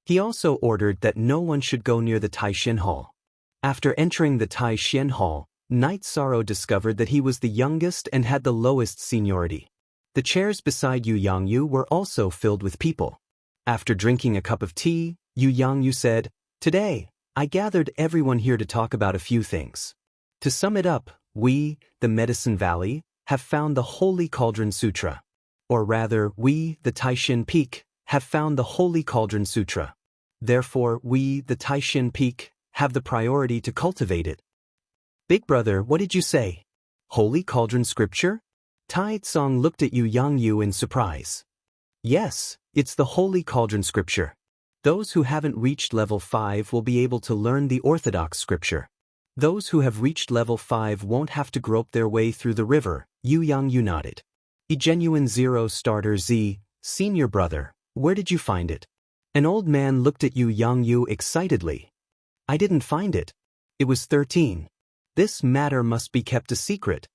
He also ordered that no one should go near the Taishin hall. After entering the Taishin hall, Night Sorrow discovered that he was the youngest and had the lowest seniority. The chairs beside Yu Yangyu were also filled with people. After drinking a cup of tea, Yu Yangyu said, Today, I gathered everyone here to talk about a few things. To sum it up, we, the Medicine Valley, have found the Holy Cauldron Sutra. Or rather, we, the Taishin Peak, have found the Holy Cauldron Sutra. Therefore, we, the Taishin Peak, have the priority to cultivate it. Big brother, what did you say? Holy Cauldron Scripture? Tai Tsong looked at Yu Yangyu in surprise. Yes, it's the Holy Cauldron Scripture. Those who haven't reached level 5 will be able to learn the Orthodox Scripture. Those who have reached level 5 won't have to grope their way through the river, Yu Yangyu nodded. A genuine Zero Starter Z, senior brother, where did you find it? An old man looked at Yu Yangyu excitedly. I didn't find it. It was 13. This matter must be kept a secret.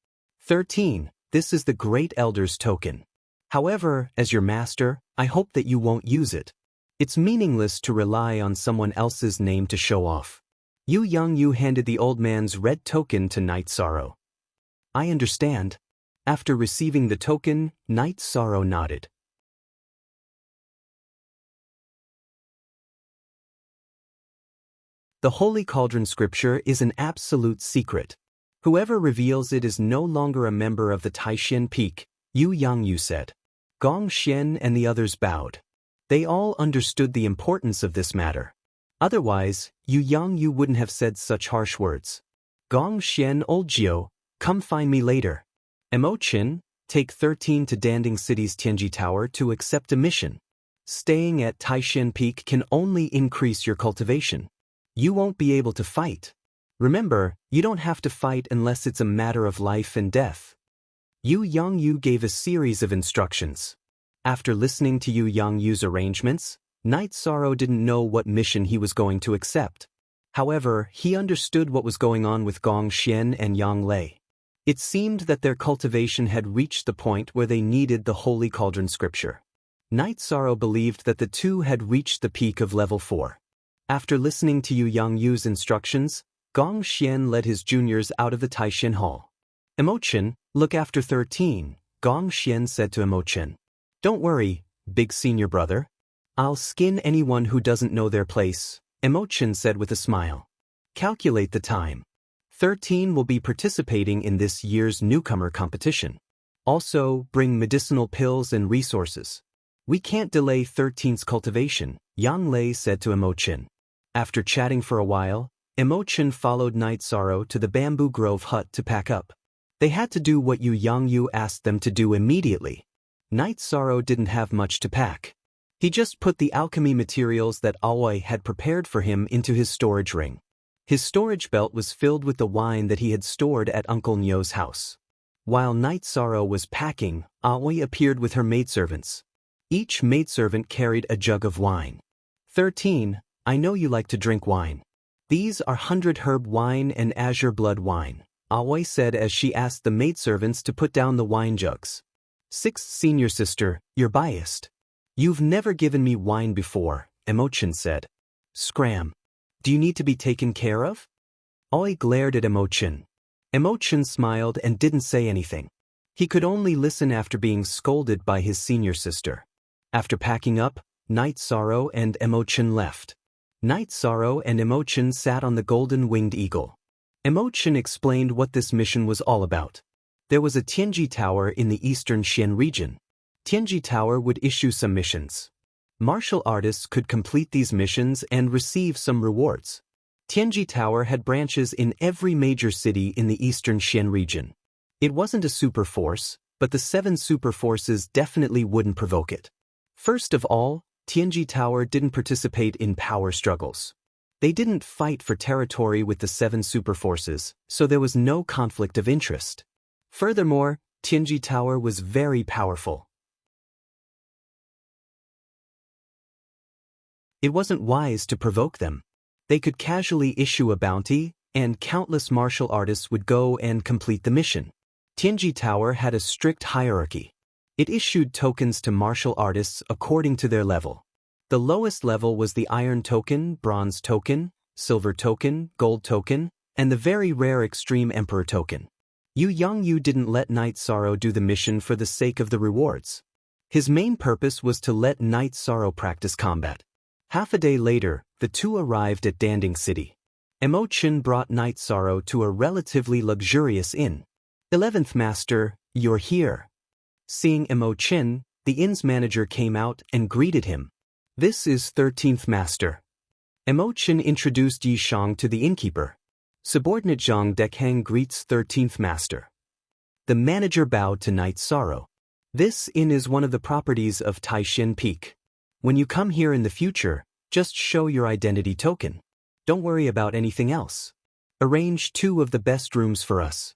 13. This is the Great Elder's token. However, as your master, I hope that you won't use it. It's meaningless to rely on someone else's name to show off. Yu Yangyu handed the old man's red token to Night Sorrow. I understand. After receiving the token, Night Sorrow nodded. The Holy Cauldron Scripture is an absolute secret. Whoever reveals it is no longer a member of the Taishin Peak, Yu Yangyu said. Gong Xian and the others bowed. They all understood the importance of this matter. Otherwise, Yu Yangyu wouldn't have said such harsh words. Gong Xian Old Jiu, come find me later. Mo Qin, take 13 to Danding City's Tianji Tower to accept a mission. Staying at Taishin Peak can only increase your cultivation. You won't be able to fight. Remember, you don't have to fight unless it's a matter of life and death. Yu Yangyu gave a series of instructions. After listening to Yu Yangyu's arrangements, Night Sorrow didn't know what mission he was going to accept. However, he understood what was going on with Gong Xian and Yang Lei. It seemed that their cultivation had reached the point where they needed the Holy Cauldron Scripture. Night Sorrow believed that the two had reached the peak of level 4. After listening to Yu Yangyu's instructions, Gong Xian led his juniors out of the Taishin Hall. Mo Qin, look after 13, Gong Xian said to Mo Qin. Don't worry, big senior brother. I'll skin anyone who doesn't know their place, Mo Qin said with a smile. Calculate the time. 13 will be participating in this year's newcomer competition. Also, bring medicinal pills and resources. We can't delay 13's cultivation, Yang Lei said to Emochin. After chatting for a while, Emochin followed Night Sorrow to the bamboo grove hut to pack up. They had to do what Yang Yu asked them to do immediately. Night Sorrow didn't have much to pack. He just put the alchemy materials that Aoi had prepared for him into his storage ring. His storage belt was filled with the wine that he had stored at Uncle Nyo's house. While Night Sorrow was packing, Aoi appeared with her maidservants. Each maidservant carried a jug of wine. 13, I know you like to drink wine. These are 100 herb wine and azure blood wine, Aoi said as she asked the maidservants to put down the wine jugs. 6th senior sister, you're biased. You've never given me wine before, Emochin said. Scram. Do you need to be taken care of? Aoi glared at Emochin. Emochin smiled and didn't say anything. He could only listen after being scolded by his senior sister. After packing up, Night Sorrow and Emochin left. Night Sorrow and Emochin sat on the golden-winged eagle. Emochin explained what this mission was all about. There was a Tianji Tower in the eastern Xian region. Tianji Tower would issue some missions. Martial artists could complete these missions and receive some rewards. Tianji Tower had branches in every major city in the eastern Xian region. It wasn't a super force, but the 7 super forces definitely wouldn't provoke it. First of all, Tianji Tower didn't participate in power struggles. They didn't fight for territory with the 7 super forces, so there was no conflict of interest. Furthermore, Tianji Tower was very powerful. It wasn't wise to provoke them. They could casually issue a bounty, and countless martial artists would go and complete the mission. Tianji Tower had a strict hierarchy. It issued tokens to martial artists according to their level. The lowest level was the Iron Token, Bronze Token, Silver Token, Gold Token, and the very rare Extreme Emperor Token. Yang Yu didn't let Night Sorrow do the mission for the sake of the rewards. His main purpose was to let Night Sorrow practice combat. Half a day later, the two arrived at Danding City. Emochin brought Night Sorrow to a relatively luxurious inn. 11th Master, you're here. Seeing Emochin, the inn's manager came out and greeted him. This is 13th Master. Emochin introduced Yi Shang to the innkeeper. Subordinate Zhang Dekhang greets 13th Master. The manager bowed to Night Sorrow. This inn is one of the properties of Taishin Peak. When you come here in the future, just show your identity token. Don't worry about anything else. Arrange 2 of the best rooms for us.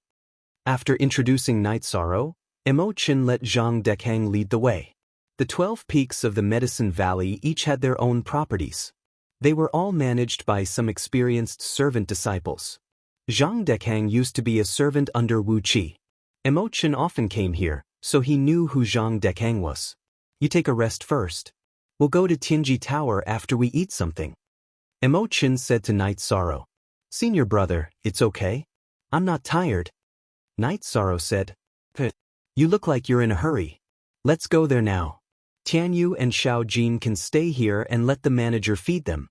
After introducing Night Sorrow, Emochin let Zhang Dekhang lead the way. The 12 peaks of the Medicine Valley each had their own properties. They were all managed by some experienced servant disciples. Zhang Dekhang used to be a servant under Wu Qi. Emochin often came here, so he knew who Zhang Dekhang was. You take a rest first. We'll go to Tianji Tower after we eat something. Emochin said to Night Sorrow. Senior brother, it's okay. I'm not tired. Night Sorrow said. You look like you're in a hurry. Let's go there now. Tianyu and Xiao Jin can stay here and let the manager feed them.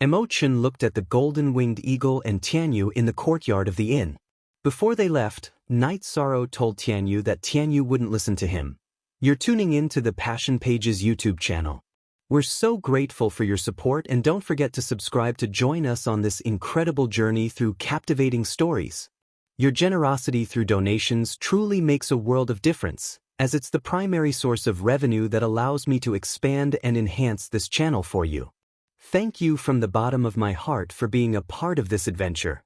Emochin looked at the golden-winged eagle and Tianyu in the courtyard of the inn. Before they left, Night Sorrow told Tianyu that Tianyu wouldn't listen to him. You're tuning in to the Passion Pages YouTube channel. We're so grateful for your support, and don't forget to subscribe to join us on this incredible journey through captivating stories. Your generosity through donations truly makes a world of difference, as it's the primary source of revenue that allows me to expand and enhance this channel for you. Thank you from the bottom of my heart for being a part of this adventure.